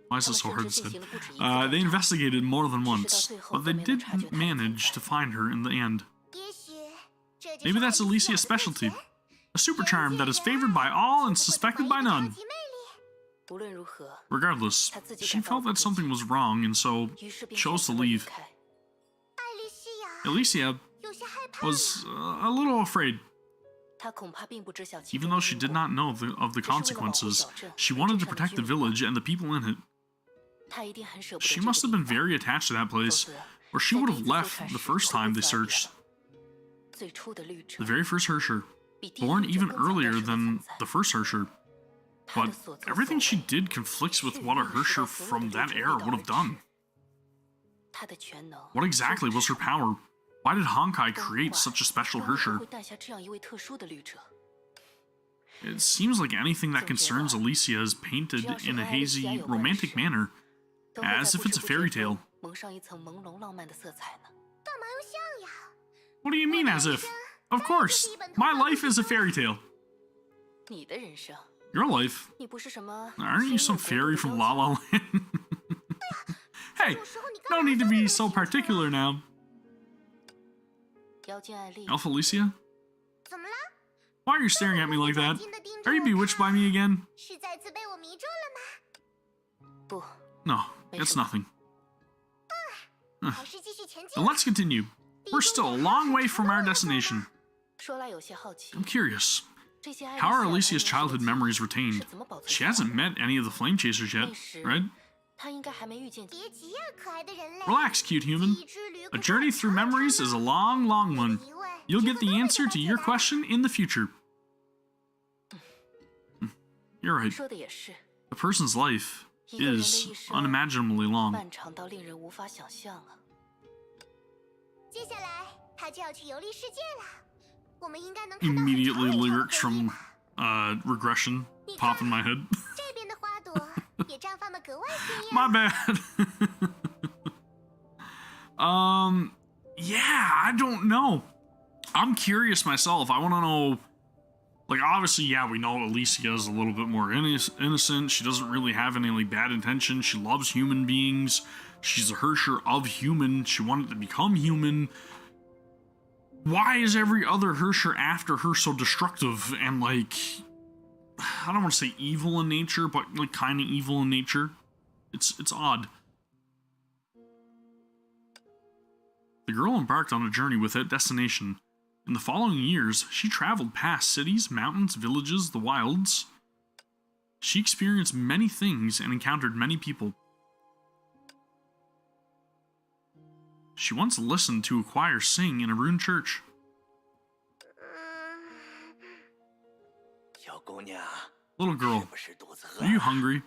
Speaker 1: Why is this so hard to say? They investigated more than once, but they didn't manage to find her in the end. Maybe that's Alicia's specialty. A super charm that is favored by all and suspected by none. Regardless, she felt that something was wrong and so chose to leave. Alicia was a little afraid. Even though she did not know of the consequences, she wanted to protect the village and the people in it. She must have been very attached to that place, or she would have left the first time they searched. The very first Herrscher, born even earlier than the first Herrscher. But everything she did conflicts with what a Herrscher from that era would have done. What exactly was her power? Why did Honkai create such a special Herrscher? It seems like anything that concerns Alicia is painted in a hazy, romantic manner, as if it's a fairy tale. What do you mean, as if? Of course, my life is a fairy tale. Your life? Aren't you some fairy from La La Land? Hey, no need to be so particular now. Elf Alicia? Why are you staring at me like that? Are you bewitched by me again? No, it's nothing. Then let's continue. We're still a long way from our destination. I'm curious. How are Alicia's childhood memories retained? She hasn't met any of the flame chasers yet, right? Relax, cute human. A journey through memories is a long, long one. You'll get the answer to your question in the future. You're right. A person's life is unimaginably long. Immediately lyrics from Regression pop in my head. My bad. Yeah, I don't know. I'm curious myself. I want to know, like, obviously, yeah, we know Alicia is a little bit more innocent. She doesn't really have any, like, bad intentions. She loves human beings. She's a Herrscher of human. She wanted to become human. Why is every other Herrscher after her so destructive and, like, I don't want to say evil in nature, but, like, kind of evil in nature? It's odd. The girl embarked on a journey without destination. In the following years, she traveled past cities, mountains, villages, the wilds. She experienced many things and encountered many people. She once listened to a choir sing in a ruined church. Little girl, are you hungry?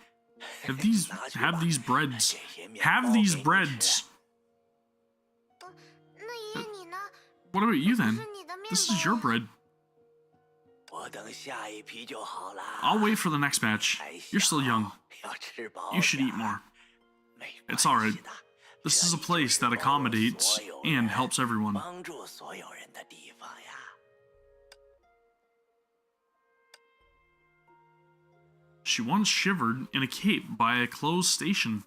Speaker 1: Have these breads. Have these breads. What about you then? This is your bread. I'll wait for the next batch. You're still young. You should eat more. It's alright. This is a place that accommodates and helps everyone. She once shivered in a cape by a closed station.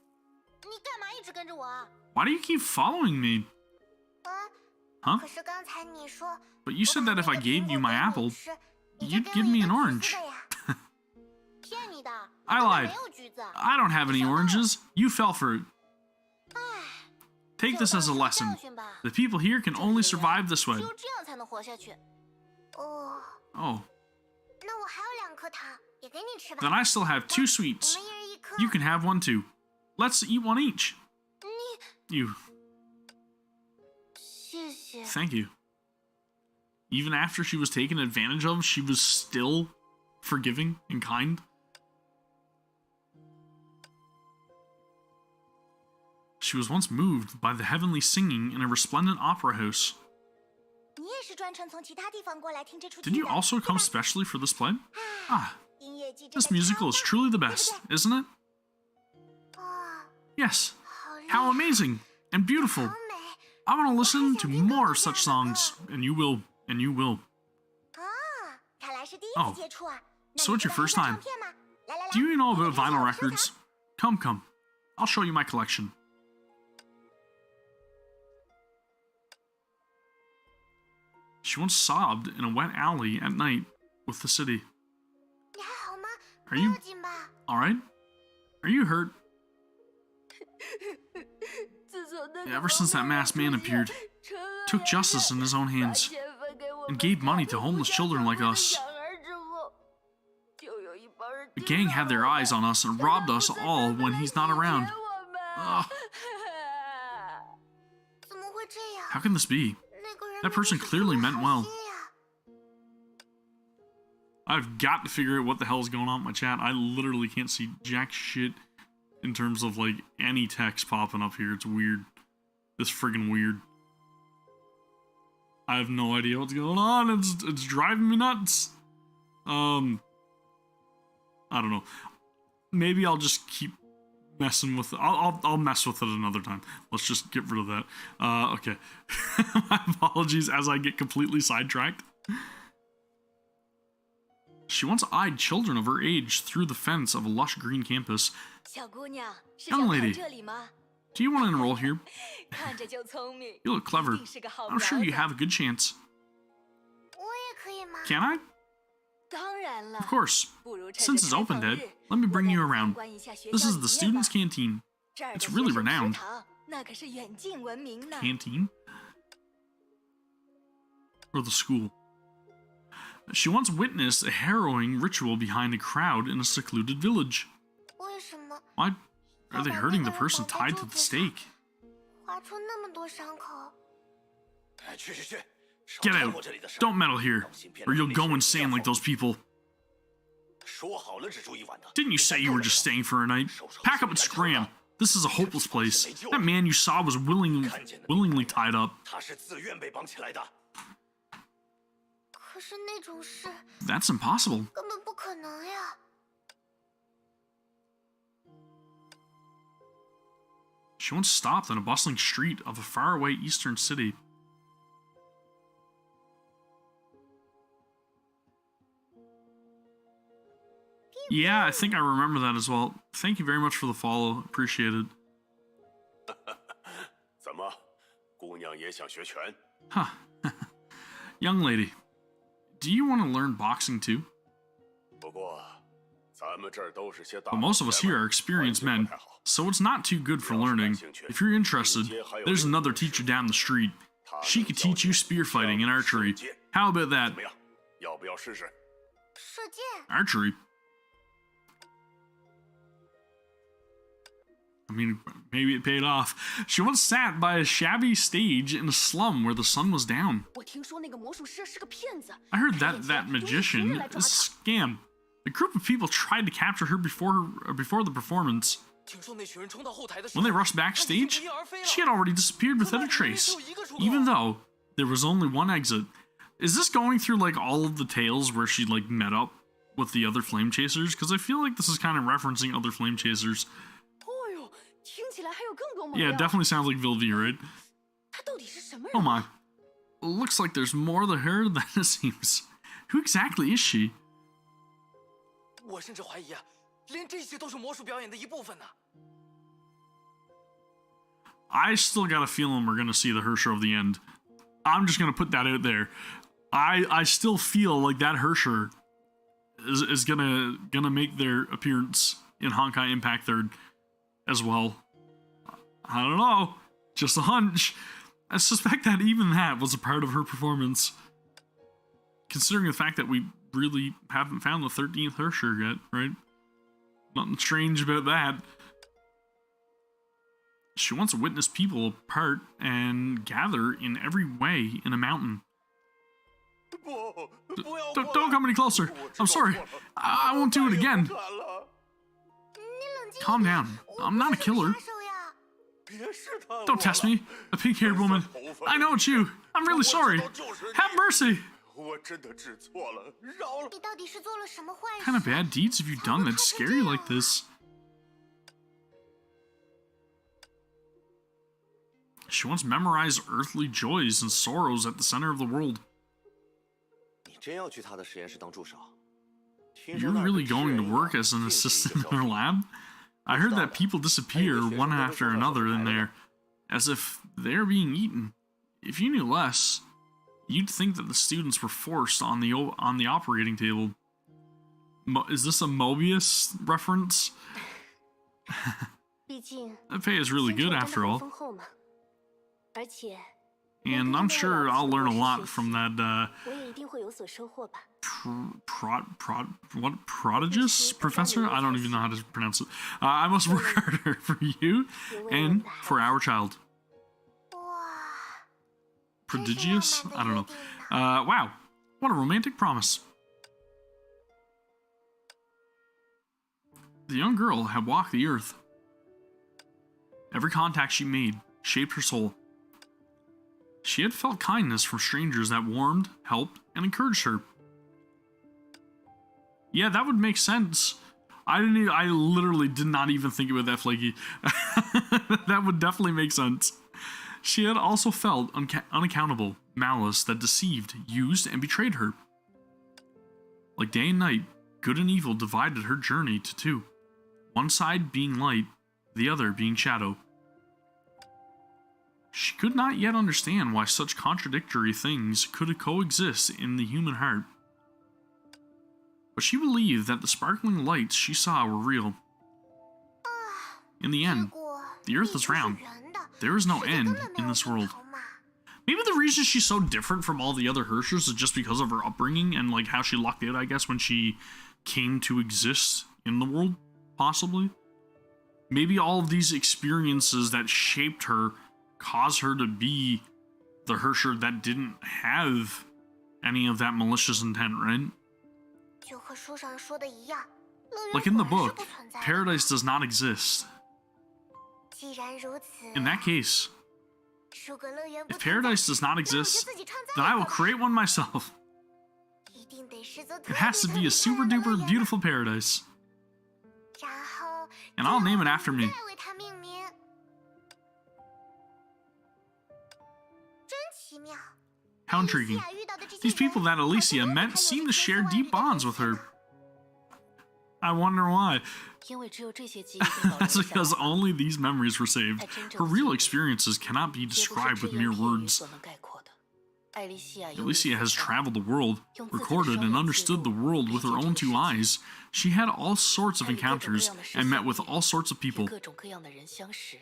Speaker 1: Why do you keep following me? Huh? But you said that if I gave you my apple, you'd give me an orange. I lied. I don't have any oranges. You fell for it. Take this as a lesson. The people here can only survive this way. Oh. Then I still have 2 sweets. You can have one too. Let's eat one each. You. Thank you. Even after she was taken advantage of, she was still forgiving and kind. She was once moved by the heavenly singing in a resplendent opera house. Did you also come specially for this play? Ah, this musical is truly the best, isn't it? Yes. How amazing and beautiful. I want to listen to more such songs, and you will, and you will. Oh, so it's your first time. Do you know about vinyl records? Come, come. I'll show you my collection. She once sobbed in a wet alley at night with the city. Are you alright? Are you hurt? Ever since that masked man appeared, took justice in his own hands, and gave money to homeless children like us. The gang had their eyes on us and robbed us all when he's not around. Ugh. How can this be? That person clearly meant well. I've got to figure out what the hell is going on in my chat. I literally can't see jack shit in terms of like any text popping up here. It's weird. It's friggin' weird. I have no idea what's going on. It's driving me nuts. I don't know. Maybe I'll just keep messing with it. I'll mess with it another time. Let's just get rid of that. Okay. My apologies as I get completely sidetracked. She once eyed children of her age through the fence of a lush green campus. Young lady, do you want to enroll here? You look clever. I'm sure you have a good chance. Can I? Of course. Since it's open, Dad, let me bring you around. This is the student's canteen. It's really renowned. Canteen? Or the school. She once witnessed a harrowing ritual behind a crowd in a secluded village. Why are they hurting the person tied to the stake? Get out! Don't meddle here, or you'll go insane like those people. Didn't you say you were just staying for a night? Pack up and scram. This is a hopeless place. That man you saw was willingly tied up. That's impossible. She once stopped on a bustling street of a faraway eastern city. Yeah, I think I remember that as well. Thank you very much for the follow. Appreciate it. Huh. Young lady, do you want to learn boxing too? But most of us here are experienced men, so it's not too good for learning. If you're interested, there's another teacher down the street. She could teach you spear fighting and archery. How about that?
Speaker 4: 怎么样？要不要试试？
Speaker 2: 射箭，
Speaker 1: Archery. I mean, maybe it paid off. She once sat by a shabby stage in a slum where the sun was down.
Speaker 3: 我听说那个魔术师是个骗子。
Speaker 1: I heard that magician is a scam. A group of people tried to capture her before the performance.
Speaker 5: 听说那群人冲到后台的时
Speaker 1: When
Speaker 5: 候，
Speaker 1: they rushed
Speaker 5: 她
Speaker 1: backstage,
Speaker 5: 已经不翼而飞了。
Speaker 1: she had already disappeared without a trace, even though there was only one exit. Is this going through like all of the tales where she like met up with the other flame chasers? Because I feel like this is kind of referencing other flame chasers.
Speaker 3: 哦呦，听起来还有更多魔
Speaker 1: Yeah,
Speaker 3: 料。
Speaker 1: it definitely sounds like Vilvi, right?
Speaker 3: 他到底是什么人？
Speaker 1: Oh my. Looks like there's more to her than it seems. Who exactly is she?
Speaker 5: 我甚至怀疑，连这些都是魔术表演的一部分呢。
Speaker 1: I still got a feeling we're gonna see the Hersher of the end. I'm just gonna put that out there. I still feel like that Hersher is gonna make their appearance in Honkai Impact 3rd as well. I don't know. Just a hunch. I suspect that even that was a part of her performance. Considering the fact that we really haven't found the 13th Hersher yet, right? Nothing strange about that. She wants to witness people apart and gather in every way in a mountain.
Speaker 4: 不，不要
Speaker 1: Don't come any closer. I'm sorry. I won't do it again.
Speaker 4: 看了，
Speaker 1: Calm down. I'm not a killer.
Speaker 2: 杀手呀！
Speaker 4: 别试探我
Speaker 1: Don't test
Speaker 4: 了
Speaker 1: me, a pink-haired woman. I know it's you. I'm really sorry. Have mercy.
Speaker 4: 我真的知错了，饶了。
Speaker 2: 你到底是做了什么坏
Speaker 1: What
Speaker 2: 事？
Speaker 1: kind of bad deeds have you done that scare you like this? She wants to memorize earthly joys and sorrows at the center of the world.
Speaker 6: 你真要去他的实验室当助手？听说
Speaker 1: You're
Speaker 6: 那儿
Speaker 1: really
Speaker 6: 跟吃
Speaker 1: going
Speaker 6: 人
Speaker 1: to
Speaker 6: 一
Speaker 1: work
Speaker 6: 样
Speaker 1: as an
Speaker 6: 进去
Speaker 1: assistant
Speaker 6: 一
Speaker 1: in
Speaker 6: 个
Speaker 1: their
Speaker 6: 教室
Speaker 1: lab? I heard that people disappear one after another in there, as if they're being eaten. If you knew less, you'd think that the students were forced on the operating table. Is this a Mobius reference?
Speaker 3: 毕竟
Speaker 1: That pay is really
Speaker 3: 薪酬
Speaker 1: good
Speaker 3: 真的
Speaker 1: after
Speaker 3: 很
Speaker 1: all.
Speaker 3: 丰厚嘛。而且
Speaker 1: And I'm sure I'll learn a lot from that
Speaker 3: 我也一定会有所收获吧。
Speaker 1: prodigious professor? I don't even know how to pronounce it. I must work harder for you and for our child.
Speaker 2: 哇，
Speaker 1: Prodigious? I don't know. Wow, what a romantic promise. The young girl had walked the earth. Every contact she made shaped her soul. She had felt kindness from strangers that warmed, helped, and encouraged her. Yeah, that would make sense. I literally did not even think about that, Flaky. That would definitely make sense. She had also felt unaccountable malice that deceived, used, and betrayed her. Like day and night, good and evil divided her journey to two. One side being light, the other being shadow. She could not yet understand why such contradictory things could coexist in the human heart. But she believed that the sparkling lights she saw were real. In the
Speaker 2: 结
Speaker 1: end,
Speaker 2: 果
Speaker 1: the earth
Speaker 2: 地
Speaker 1: is
Speaker 2: 球是
Speaker 1: round.
Speaker 2: 圆的，
Speaker 1: There is no
Speaker 2: 世界
Speaker 1: end
Speaker 2: 根本没
Speaker 1: in
Speaker 2: 有
Speaker 1: this
Speaker 2: 尽
Speaker 1: world.
Speaker 2: 头嘛。
Speaker 1: Maybe the reason she's so different from all the other Hershers is just because of her upbringing and like how she lucked out, I guess, when she came to exist in the world, possibly. Maybe all of these experiences that shaped her caused her to be the Hersher that didn't have any of that malicious intent, right?
Speaker 2: 就和书上说的一样，乐园
Speaker 1: Like in the
Speaker 2: 果然是
Speaker 1: book,
Speaker 2: 不存在的。
Speaker 1: paradise does not exist.
Speaker 2: 既然如此，
Speaker 1: In that case,
Speaker 2: 如果乐园不
Speaker 1: if
Speaker 2: 存在
Speaker 1: paradise does not
Speaker 2: 那我就
Speaker 1: exist,
Speaker 2: 自己创
Speaker 1: then I
Speaker 2: 造
Speaker 1: will
Speaker 2: 一个吧
Speaker 1: create one myself.
Speaker 2: 一定得是座
Speaker 1: It has to be a super duper beautiful paradise,
Speaker 2: 然后
Speaker 1: and I'll name it after me.
Speaker 2: 再为它命名。真奇妙。
Speaker 1: How intriguing.
Speaker 2: 艾丽西亚遇到的这些
Speaker 1: These people
Speaker 2: 人
Speaker 1: that Alicia
Speaker 2: 好像都
Speaker 1: met
Speaker 2: 和她有
Speaker 1: seem
Speaker 2: 着
Speaker 1: to
Speaker 2: 千丝
Speaker 1: share
Speaker 2: 万缕
Speaker 1: deep
Speaker 2: 的
Speaker 1: bonds
Speaker 2: 联
Speaker 1: with
Speaker 2: 系
Speaker 1: her.
Speaker 2: 呢
Speaker 1: I wonder why.
Speaker 3: 因为只有这些记忆被保留
Speaker 1: That's
Speaker 3: 下
Speaker 1: because
Speaker 3: 来，
Speaker 1: only these memories were saved. Her real experiences cannot be
Speaker 3: 绝不是
Speaker 1: described
Speaker 3: 只
Speaker 1: with
Speaker 3: 言
Speaker 1: mere
Speaker 3: 片语
Speaker 1: words.
Speaker 3: 所能概括的。艾丽西亚有
Speaker 1: Alicia
Speaker 3: 你
Speaker 1: has
Speaker 3: 所长
Speaker 1: traveled the world, recorded and understood the world with her own two eyes. She had all sorts of encounters and met with all sorts of
Speaker 3: 与
Speaker 1: people.
Speaker 3: 各种各样的人相识。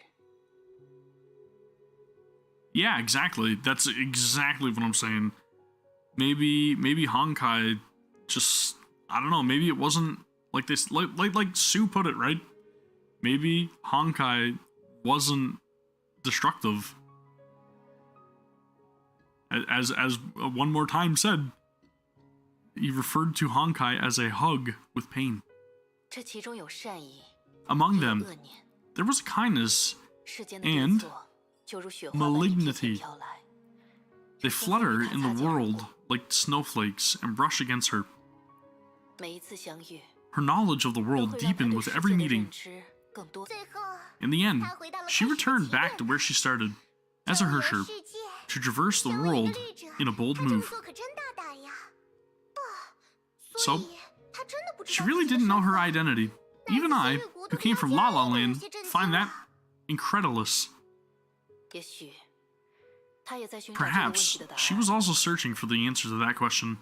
Speaker 1: Yeah, exactly. That's exactly what I'm saying. maybe Honkai just, I don't know, maybe it wasn't like this, like Sue put it, right? Maybe Honkai wasn't destructive. As one more time said, he referred to Honkai as a hug with pain.
Speaker 3: 这其中有善意，
Speaker 1: Among
Speaker 3: 也有
Speaker 1: them,
Speaker 3: 恶念。
Speaker 1: there was kindness
Speaker 3: 世间的对
Speaker 1: and
Speaker 3: 错就如雪花般一片片飘来。
Speaker 1: they flutter in the world like snowflakes and brush against her.
Speaker 3: 每一次相遇，
Speaker 1: Her knowledge of the
Speaker 3: 都
Speaker 1: world
Speaker 3: 会让她
Speaker 1: deepened
Speaker 3: 对
Speaker 1: with
Speaker 3: 世
Speaker 1: every
Speaker 3: 界的
Speaker 1: meeting.
Speaker 3: 认知更多。
Speaker 2: 最后，
Speaker 1: In the end,
Speaker 2: 她回到了
Speaker 1: she
Speaker 2: 开始的
Speaker 1: returned
Speaker 2: 起
Speaker 1: back to
Speaker 2: 点
Speaker 1: where she started, as a
Speaker 2: 周游
Speaker 1: Hersher,
Speaker 2: 世界
Speaker 1: to traverse the
Speaker 2: 成为一
Speaker 1: world
Speaker 2: 个律者
Speaker 1: in a bold
Speaker 2: 她这么
Speaker 1: move.
Speaker 2: 做可真大胆呀！啊，
Speaker 1: So,
Speaker 2: 所以她真的不知
Speaker 1: She
Speaker 2: 道
Speaker 1: really
Speaker 2: 自己的
Speaker 1: didn't know
Speaker 2: 身
Speaker 1: her
Speaker 2: 份
Speaker 1: identity. Even I, who came from La La Land, find that incredulous.
Speaker 3: 也许，她也在寻找这个问
Speaker 1: Perhaps
Speaker 3: 题的答
Speaker 1: she
Speaker 3: 案。
Speaker 1: was also searching for the answer to that question.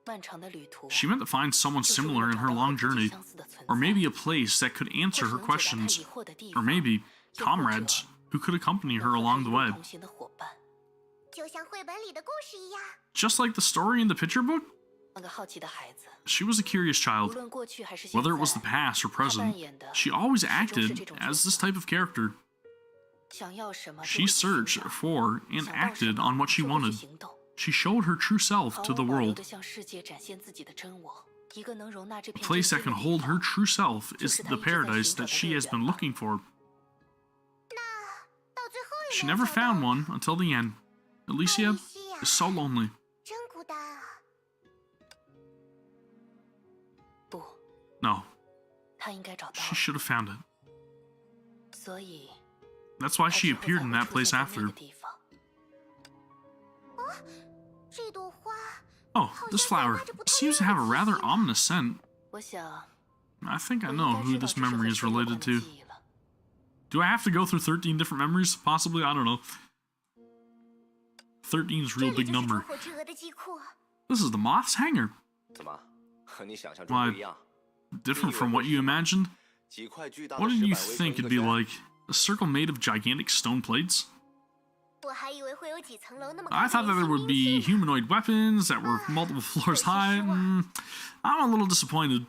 Speaker 3: 漫长的旅途，
Speaker 1: She meant to find someone
Speaker 3: 就是为
Speaker 1: similar
Speaker 3: 了
Speaker 1: in
Speaker 3: 找
Speaker 1: her
Speaker 3: 到和
Speaker 1: long
Speaker 3: 自己
Speaker 1: journey,
Speaker 3: 相似的存
Speaker 1: or
Speaker 3: 在，
Speaker 1: maybe a place that could
Speaker 3: 或
Speaker 1: answer
Speaker 3: 是
Speaker 1: her
Speaker 3: 能解答她
Speaker 1: questions,
Speaker 3: 疑惑的地
Speaker 1: or
Speaker 3: 方，
Speaker 1: maybe
Speaker 3: 又或者
Speaker 1: comrades who could accompany
Speaker 3: 能
Speaker 1: her
Speaker 3: 和她
Speaker 1: along
Speaker 3: 一
Speaker 1: the
Speaker 3: 路
Speaker 1: way.
Speaker 3: 同行的伙伴。
Speaker 2: 就像绘本里的故事一样。
Speaker 1: Just like the story in the picture book,
Speaker 3: 那个好奇的孩子，
Speaker 1: she was a curious
Speaker 3: 无
Speaker 1: child.
Speaker 3: 论过去还是现
Speaker 1: Whether it was the
Speaker 3: 在，
Speaker 1: past or
Speaker 3: 她
Speaker 1: present,
Speaker 3: 扮演的
Speaker 1: she always
Speaker 3: 始终是
Speaker 1: acted
Speaker 3: 这种
Speaker 1: as
Speaker 3: 角
Speaker 1: this
Speaker 3: 色。
Speaker 1: type of character.
Speaker 3: 想要什么就
Speaker 1: She
Speaker 3: 会去寻
Speaker 1: searched
Speaker 3: 找，
Speaker 1: for and
Speaker 3: 想到什
Speaker 1: acted
Speaker 3: 么
Speaker 1: on what she
Speaker 3: 就会去
Speaker 1: wanted.
Speaker 3: 行动，
Speaker 1: She showed her true self
Speaker 3: 毫
Speaker 1: to
Speaker 3: 无
Speaker 1: the
Speaker 3: 保留
Speaker 1: world.
Speaker 3: 地向世界展现自己的真我。一个能容纳这
Speaker 1: A
Speaker 3: 片
Speaker 1: place
Speaker 3: 真
Speaker 1: that
Speaker 3: 心
Speaker 1: can
Speaker 3: 的地
Speaker 1: hold her
Speaker 3: 方。
Speaker 1: true self
Speaker 3: 就
Speaker 1: is
Speaker 3: 是她
Speaker 1: the
Speaker 3: 一直在
Speaker 1: paradise
Speaker 3: 寻找
Speaker 1: that
Speaker 3: 的
Speaker 1: she
Speaker 3: 乐
Speaker 1: has
Speaker 3: 园
Speaker 1: been
Speaker 3: 吧。
Speaker 1: looking for.
Speaker 2: 到最后也
Speaker 1: She
Speaker 2: 没有
Speaker 1: never
Speaker 2: 找到
Speaker 1: found one until the end. Alicia
Speaker 2: 艾丽西亚
Speaker 1: is so lonely.
Speaker 2: 真孤单啊！
Speaker 3: 不，
Speaker 1: No,
Speaker 3: 她应该找到
Speaker 1: she
Speaker 3: 了，
Speaker 1: should have found it.
Speaker 3: 所以
Speaker 1: That's why
Speaker 3: 她
Speaker 1: she
Speaker 3: 之后
Speaker 1: appeared
Speaker 3: 才
Speaker 1: in
Speaker 3: 会
Speaker 1: that
Speaker 3: 出
Speaker 1: place
Speaker 3: 现在那
Speaker 1: after.
Speaker 3: 个地方。
Speaker 2: 这朵花
Speaker 1: Oh, this flower seems to have a rather ominous scent.
Speaker 3: 我想，
Speaker 1: I think I
Speaker 3: 我应
Speaker 1: know
Speaker 3: 该
Speaker 1: who
Speaker 3: 知道
Speaker 1: this
Speaker 3: 这是
Speaker 1: memory
Speaker 3: 和
Speaker 1: is
Speaker 3: 谁有关
Speaker 1: related
Speaker 3: 的
Speaker 1: to.
Speaker 3: 记忆了。
Speaker 1: Do I have to go through 13 different memories? Possibly, I don't know. 13 is a
Speaker 2: 这
Speaker 1: real
Speaker 2: 里
Speaker 1: big
Speaker 2: 就是
Speaker 1: number.
Speaker 2: 烛火之鹅的机库。
Speaker 1: This is the moth's hangar.
Speaker 6: 怎么和你想象中
Speaker 1: Why,
Speaker 6: 不一样？
Speaker 1: different from what you imagined?
Speaker 6: 几块巨大的
Speaker 1: What
Speaker 6: 石
Speaker 1: did
Speaker 6: 板
Speaker 1: you
Speaker 6: 围成
Speaker 1: think
Speaker 6: 一
Speaker 1: it'd
Speaker 6: 个
Speaker 1: be
Speaker 6: 圈，
Speaker 1: like? A circle made of gigantic stone plates?
Speaker 2: 我还以为会有几层楼那么高
Speaker 1: I
Speaker 2: 的
Speaker 1: thought that
Speaker 2: 圆
Speaker 1: there
Speaker 2: 形
Speaker 1: would
Speaker 2: 冰
Speaker 1: be
Speaker 2: 淇淋
Speaker 1: humanoid weapons that were multiple floors high. I'm a little disappointed.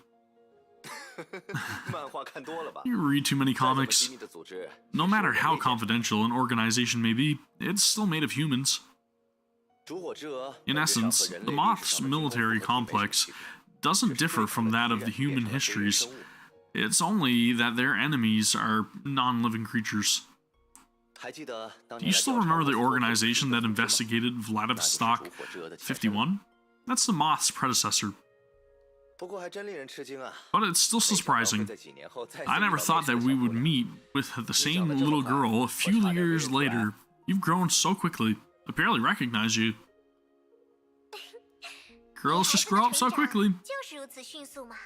Speaker 6: 漫画看多了吧？
Speaker 1: You read too many
Speaker 6: 再怎么
Speaker 1: comics.
Speaker 6: 机密的组织，
Speaker 1: No
Speaker 6: 也是
Speaker 1: matter
Speaker 6: 人
Speaker 1: how
Speaker 6: 类建的
Speaker 1: confidential an organization may be, it's still made of humans.
Speaker 6: 烛火之鹅
Speaker 1: In
Speaker 6: 本质上和
Speaker 1: essence,
Speaker 6: 人
Speaker 1: the
Speaker 6: 类历史
Speaker 1: Moth's
Speaker 6: 上的军工
Speaker 1: military
Speaker 6: 和地没什么
Speaker 1: complex
Speaker 6: 区别
Speaker 1: doesn't
Speaker 6: 只是
Speaker 1: differ
Speaker 6: 对
Speaker 1: from
Speaker 6: 抗
Speaker 1: that
Speaker 6: 的
Speaker 1: of
Speaker 6: 敌
Speaker 1: the
Speaker 6: 人变
Speaker 1: human
Speaker 6: 成了非人
Speaker 1: histories.
Speaker 6: 生物。
Speaker 1: It's only that their enemies are non-living creatures.
Speaker 6: 还记得当
Speaker 1: Do
Speaker 6: 年
Speaker 1: you
Speaker 6: 来
Speaker 1: still
Speaker 6: 调查
Speaker 1: remember the
Speaker 6: 莫斯科
Speaker 1: organization that
Speaker 6: 组织吗
Speaker 1: investigated
Speaker 6: 那就是
Speaker 1: Vladivostok
Speaker 6: 烛火之鹅的前身。
Speaker 1: 51? That's the Moth's predecessor.
Speaker 6: 不过还真令人吃惊啊！
Speaker 1: But it's still
Speaker 6: 没想到会
Speaker 1: surprising.
Speaker 6: 在几年后再次
Speaker 1: I
Speaker 6: 遇
Speaker 1: never
Speaker 6: 到
Speaker 1: thought
Speaker 6: 类
Speaker 1: that
Speaker 6: 似
Speaker 1: we
Speaker 6: 的小
Speaker 1: would
Speaker 6: 姑娘
Speaker 1: meet with the same little girl a few years later. You've grown so quickly. I barely recognize you. Girls just grow up so quickly.
Speaker 2: 就是如此迅速嘛。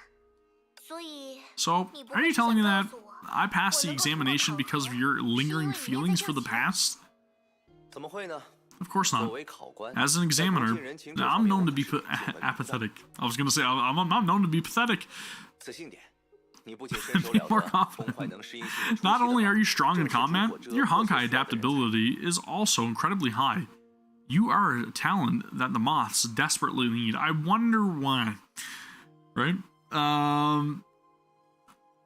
Speaker 2: 所以
Speaker 1: So, are you telling me that I passed the examination because of your lingering feelings for the past?
Speaker 6: 怎么会呢？
Speaker 1: Of course
Speaker 6: 作
Speaker 1: not.
Speaker 6: 为考官，
Speaker 1: As an
Speaker 6: 在
Speaker 1: examiner,
Speaker 6: 同情人情这
Speaker 1: I'm
Speaker 6: 方面
Speaker 1: known
Speaker 6: 我
Speaker 1: to be
Speaker 6: 可是有几门子
Speaker 1: apathetic. I was gonna say, I'm known to be pathetic.
Speaker 6: 自信点，你不仅身手了
Speaker 1: More
Speaker 6: 得，
Speaker 1: confident.
Speaker 6: 崩坏能适应性也出
Speaker 1: Not
Speaker 6: 奇的
Speaker 1: only
Speaker 6: 好
Speaker 1: are you strong in
Speaker 6: 正是烛
Speaker 1: combat,
Speaker 6: 火之鹅
Speaker 1: your
Speaker 6: 所
Speaker 1: Honkai
Speaker 6: 需要的人才
Speaker 1: adaptability is also incredibly high. You are a talent that the Moths desperately need. I wonder why. Right? I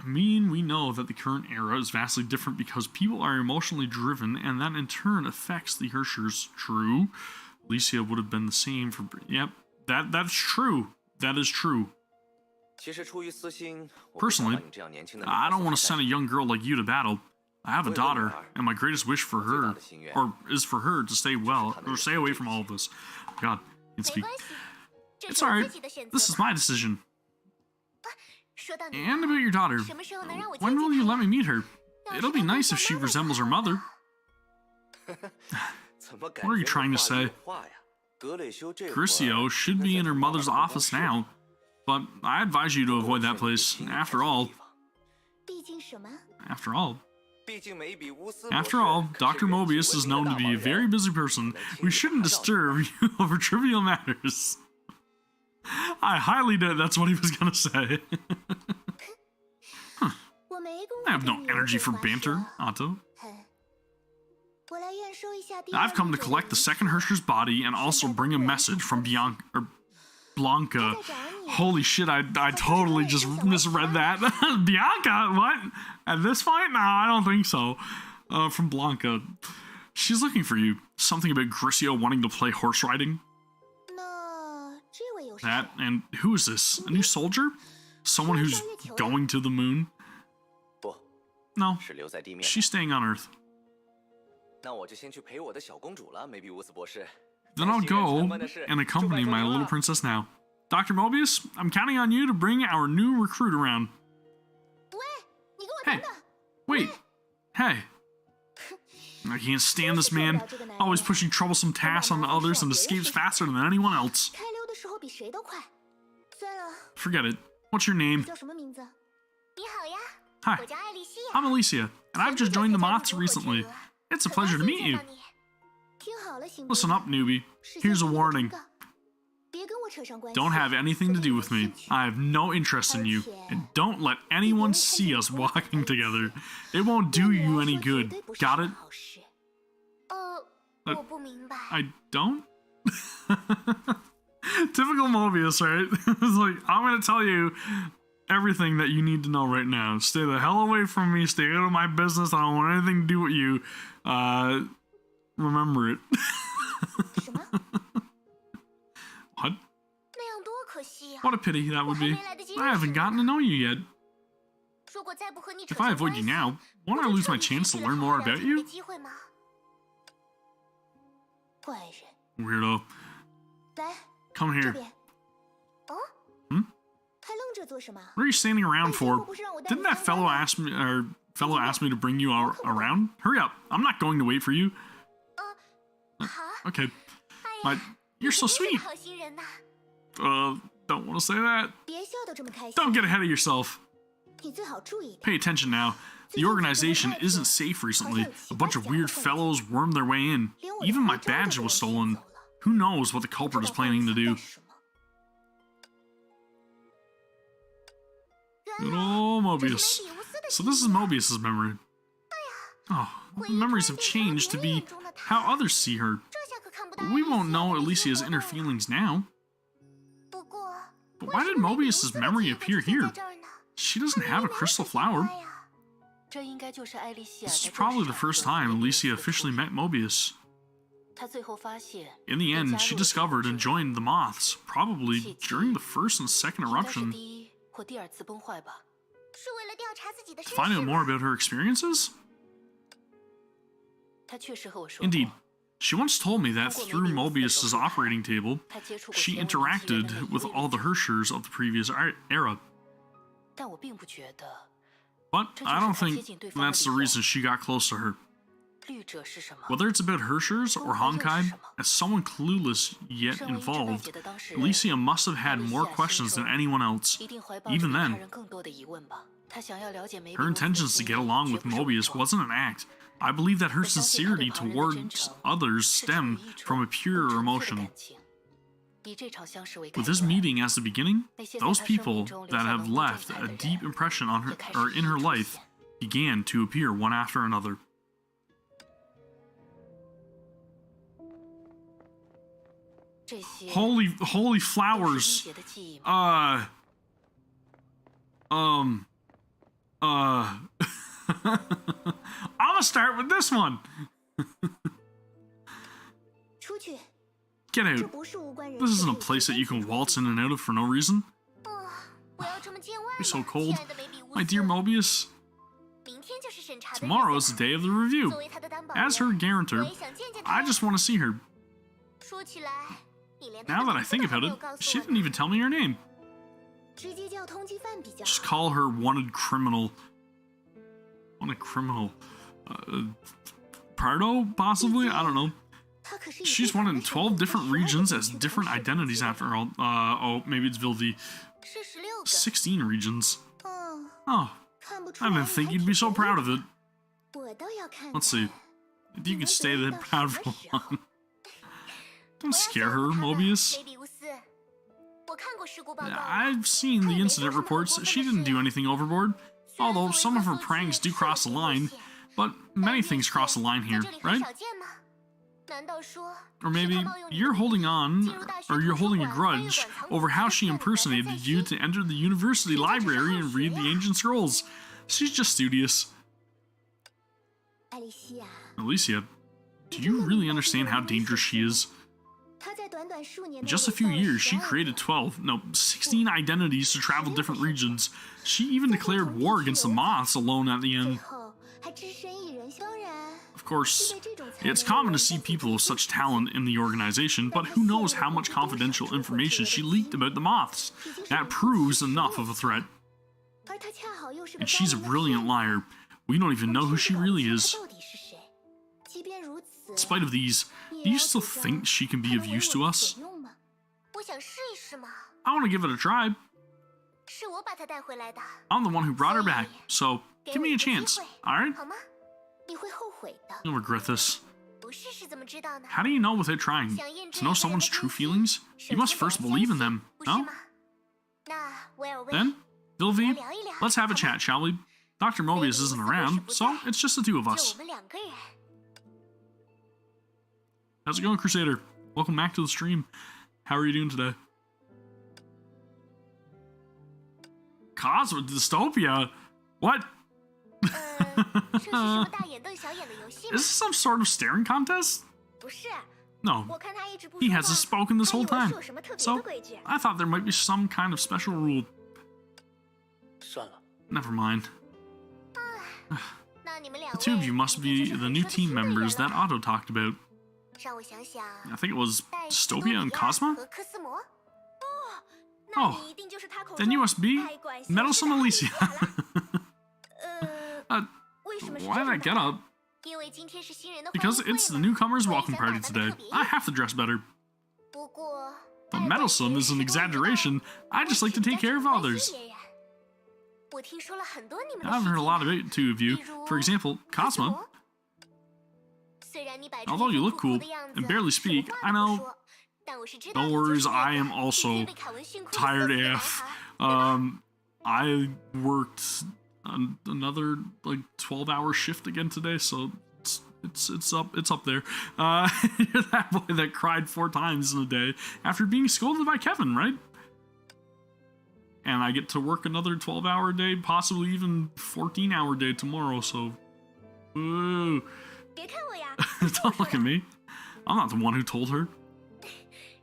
Speaker 1: mean, we know that the current era is vastly different because people are emotionally driven, and that in turn affects the Hershers. True. Alicia would have been the same for... Yep, that's true. That is true.
Speaker 6: 其实出于私心，我不想
Speaker 1: Personally,
Speaker 6: 把你这样年轻的女
Speaker 1: I
Speaker 6: 孩
Speaker 1: don't want to
Speaker 6: 子
Speaker 1: send a young girl like you to battle. I have a daughter, and my greatest wish for her, or is for her to stay well, or stay away from all of this. God, can't
Speaker 2: 没
Speaker 1: speak.
Speaker 2: 关系，这
Speaker 1: It's
Speaker 2: 是我
Speaker 1: alright.
Speaker 2: 自己的选择
Speaker 1: This is
Speaker 2: 嘛。
Speaker 1: my decision.
Speaker 2: 说到你
Speaker 1: And about your daughter.
Speaker 2: 什么时候能让我
Speaker 1: When
Speaker 2: 接
Speaker 1: will
Speaker 2: 近
Speaker 1: you
Speaker 2: 她
Speaker 1: let
Speaker 2: 呀
Speaker 1: me meet her?
Speaker 2: 要
Speaker 1: It'll
Speaker 2: 是
Speaker 1: be
Speaker 2: 她
Speaker 1: nice
Speaker 2: 跟
Speaker 1: if
Speaker 2: 上
Speaker 1: she
Speaker 2: 妈妈就
Speaker 1: resembles her
Speaker 2: 好了
Speaker 1: mother.
Speaker 6: 怎么感
Speaker 1: What are you
Speaker 6: 觉
Speaker 1: trying to
Speaker 6: 这话
Speaker 1: say?
Speaker 6: 里有话呀？格蕾修这会儿
Speaker 1: Curcio should
Speaker 6: 应该
Speaker 1: be
Speaker 6: 在
Speaker 1: in her
Speaker 6: 她妈妈
Speaker 1: mother's
Speaker 6: 的办公
Speaker 1: office
Speaker 6: 室
Speaker 1: now, but I advise you to avoid that place. After all,
Speaker 2: 毕竟什么？
Speaker 1: after all,
Speaker 6: 毕竟没比乌斯
Speaker 1: after all, Dr. Mobius is known to be a very busy person. We shouldn't disturb you over trivial matters. I highly doubt that's what he was gonna say.
Speaker 2: 我没工
Speaker 1: I have
Speaker 2: 夫
Speaker 1: no
Speaker 2: 跟你
Speaker 1: energy
Speaker 2: 胡
Speaker 1: for
Speaker 2: 话
Speaker 1: banter,
Speaker 2: 说
Speaker 1: Otto.
Speaker 2: 哼
Speaker 1: I've come to collect the second Hersher's body and also bring a message from Blanca. Holy shit, I totally just misread that. Bianca? What? At this point? No, I don't think so. From Blanca. She's looking for you. Something about Grisio wanting to play horse riding. That, and who is this? A new soldier? Someone who's going to the moon? No, she's staying on Earth. Then I'll go and accompany my little princess now. Dr. Mobius, I'm counting on you to bring our new recruit around. Hey, wait, hey. I can't stand this man. Always pushing troublesome tasks on the others and escapes faster than anyone else. Forget it. What's your name? Hi, I'm Alicia, and I've just joined the Moths recently. It's a pleasure to meet you. Listen up, newbie. Here's a warning. Don't have anything to do with me. I have no interest in you, and don't let anyone see us walking together. It won't do you any good. Got it? I don't? Typical Mobius, right? It's like, I'm gonna tell you everything that you need to know right now. Stay the hell away from me. Stay out of my business. I don't want anything to do with you. Remember it. What? What a pity that would be. I haven't gotten to know you yet. If I avoid you now, won't I lose my chance to learn more about you? Weirdo. Come here. What are you standing around for? Didn't that fellow ask me to bring you around? Hurry up. I'm not going to wait for you. Okay. But you're so sweet. Don't want to say that. Don't get ahead of yourself. Pay attention now. The organization isn't safe recently. A bunch of weird fellows wormed their way in. Even my badge was stolen. Who knows what the culprit is planning to do? Good old Mobius. So this is Mobius's memory. Oh, the memories have changed to be how others see her. But we won't know Alicia's inner feelings now. But why did Mobius's memory appear here? She doesn't have a crystal flower. This is probably the first time Alicia officially met Mobius. In the end, she discovered and joined the Moths, probably during the first and second eruption. To find out more about her experiences? Indeed. She once told me that through Mobius's operating table, she interacted with all the Hershers of the previous era. But I don't think that's the reason she got close to her. Whether it's about Hershers or Honkai, as someone clueless yet involved, Alicia must have had more questions than anyone else. Even then, her intentions to get along with Mobius wasn't an act. I believe that her sincerity towards others stemmed from a purer emotion. With this meeting as the beginning, those people that have left a deep impression on her or in her life began to appear one after another. Holy flowers. I'm gonna start with this one. Get out. This isn't a place that you can waltz in and out of for no reason. You're so cold. My dear Mobius. Tomorrow is the day of the review. As her guarantor, I just want to see her. Now that I think about it, she didn't even tell me her name. Just call her wanted criminal. Wanted criminal. Pardo, possibly? I don't know. She's wanted in 12 different regions as different identities after all. Oh, maybe it's Vildi. 16 regions. Oh, I didn't think you'd be so proud of it. Let's see. If you could stay that proud for long. Don't scare her, Mobius. I've seen the incident reports. She didn't do anything overboard. Although some of her pranks do cross the line. But many things cross the line here,
Speaker 2: 在这里很
Speaker 1: right?
Speaker 2: 少见吗？难道说
Speaker 1: Or maybe you're holding on, or you're holding a grudge over how she impersonated you to enter the university library and read the ancient scrolls. She's just studious.
Speaker 3: 艾丽西亚，
Speaker 1: Alicia, do you really understand how dangerous she is?
Speaker 3: 她在短短数年
Speaker 1: In
Speaker 3: 内
Speaker 1: just a few years, she created 16 identities to travel different regions. She even declared war against the moths alone at the
Speaker 3: 最
Speaker 1: end.
Speaker 3: 后还只身一人。当然，
Speaker 1: Of course, it's common to see people of such talent in the organization, but who knows how much confidential information she leaked about the moths? That proves enough of a threat.
Speaker 3: 而她恰好又是个
Speaker 1: And she's a
Speaker 3: 高明的
Speaker 1: brilliant
Speaker 3: 骗子
Speaker 1: liar. We don't even know who she really
Speaker 3: 她
Speaker 1: is.
Speaker 3: 到底是谁？即便如此，
Speaker 1: In spite of these, do you still think she can be of use to us?
Speaker 3: 用吗？
Speaker 2: 我想试一试嘛。
Speaker 1: I want to give it a try.
Speaker 2: 是我把她带回来的，
Speaker 1: I'm the one who brought her back, so give me a chance, alright?
Speaker 2: 好吗？
Speaker 3: 你会后悔的。
Speaker 1: You'll regret this.
Speaker 2: 不试试怎么知道呢？
Speaker 1: How do you know without trying? To know someone's true feelings? You must first believe in them,
Speaker 2: 不是
Speaker 1: no?
Speaker 2: 吗？那维尔维，
Speaker 1: Then, Vilvi,
Speaker 2: 聊一聊
Speaker 1: let's have a
Speaker 2: 好吗
Speaker 1: chat, shall we? Dr. Mobius isn't around, so it's just the two of
Speaker 2: 就
Speaker 1: us.
Speaker 2: 我们两个人。
Speaker 1: How's it going, Crusader? Welcome back to the stream. How are you doing today? Cosmo Dystopia? What?
Speaker 2: 这是什么大眼瞪小眼的游戏
Speaker 1: Is
Speaker 2: 吗？
Speaker 1: this some sort of staring contest?
Speaker 2: 不是，
Speaker 1: No,
Speaker 2: 我看他一直不
Speaker 1: he
Speaker 2: 说话
Speaker 1: hasn't spoken this
Speaker 2: 还以
Speaker 1: whole
Speaker 2: 为
Speaker 1: time.
Speaker 2: 是有什么特别
Speaker 1: So,
Speaker 2: 的规矩。
Speaker 1: I thought there might be some kind of special rule.
Speaker 5: 算了，
Speaker 1: Never mind.
Speaker 2: 那你们两
Speaker 1: The two of
Speaker 2: 位
Speaker 1: you must
Speaker 2: 一
Speaker 1: be
Speaker 2: 定就是
Speaker 1: the
Speaker 2: 很
Speaker 1: new
Speaker 2: 说得
Speaker 1: team
Speaker 2: 清的人
Speaker 1: members that
Speaker 2: 了
Speaker 1: Otto talked about.
Speaker 2: 让我想想，
Speaker 1: I think it was
Speaker 2: 戴
Speaker 1: Dystopia and Cosmo?
Speaker 2: 和科斯摩。
Speaker 1: Oh,
Speaker 2: 那你一定就是他口
Speaker 1: then you
Speaker 2: 中
Speaker 1: must be
Speaker 2: 爱管闲事
Speaker 1: Meddlesome
Speaker 2: 的
Speaker 1: Alicia.
Speaker 2: 为什么是
Speaker 1: Why
Speaker 2: 这
Speaker 1: did I
Speaker 2: 样
Speaker 1: get
Speaker 2: 的？
Speaker 1: up?
Speaker 2: 因为今天是新人的欢
Speaker 1: Because
Speaker 2: 迎会
Speaker 1: it's the
Speaker 2: 嘛
Speaker 1: newcomers'
Speaker 2: 我也
Speaker 1: welcome
Speaker 2: 想打
Speaker 1: party
Speaker 2: 扮得
Speaker 1: today.
Speaker 2: 特别
Speaker 1: I
Speaker 2: 一
Speaker 1: have to dress better.
Speaker 2: 不过
Speaker 1: But
Speaker 2: 爱管
Speaker 1: meddlesome is
Speaker 2: 闲
Speaker 1: an
Speaker 2: 事公知道
Speaker 1: exaggeration. I just like to take care of
Speaker 2: 我只
Speaker 1: others.
Speaker 2: 是关心别人我听说了很多你们的
Speaker 1: I've
Speaker 2: 事
Speaker 1: heard a
Speaker 2: 情
Speaker 1: lot about two of you. For example,
Speaker 2: 科斯
Speaker 1: Cosmo.
Speaker 2: 摩虽然你摆出
Speaker 1: Although you
Speaker 2: 一副
Speaker 1: look
Speaker 2: 酷酷
Speaker 1: cool
Speaker 2: 的样
Speaker 1: and
Speaker 2: 子
Speaker 1: barely
Speaker 2: 什么
Speaker 1: speak,
Speaker 2: 话
Speaker 1: I
Speaker 2: 都不
Speaker 1: know.
Speaker 2: 说但我是知道
Speaker 1: No
Speaker 2: 你就是
Speaker 1: worries,
Speaker 2: 那个
Speaker 1: I am
Speaker 2: 天
Speaker 1: also
Speaker 2: 天被凯文训哭的
Speaker 1: tired
Speaker 2: 色色的男
Speaker 1: AF.
Speaker 2: 孩
Speaker 1: I worked another like 12-hour shift again today, so it's up there. You're that boy that cried 4 times in a day after being scolded by Kevin, right? And I get to work another 12-hour day, possibly even 14-hour day tomorrow, so ooh.
Speaker 2: 别看我呀
Speaker 1: Don't look at me. I'm not the one who told her.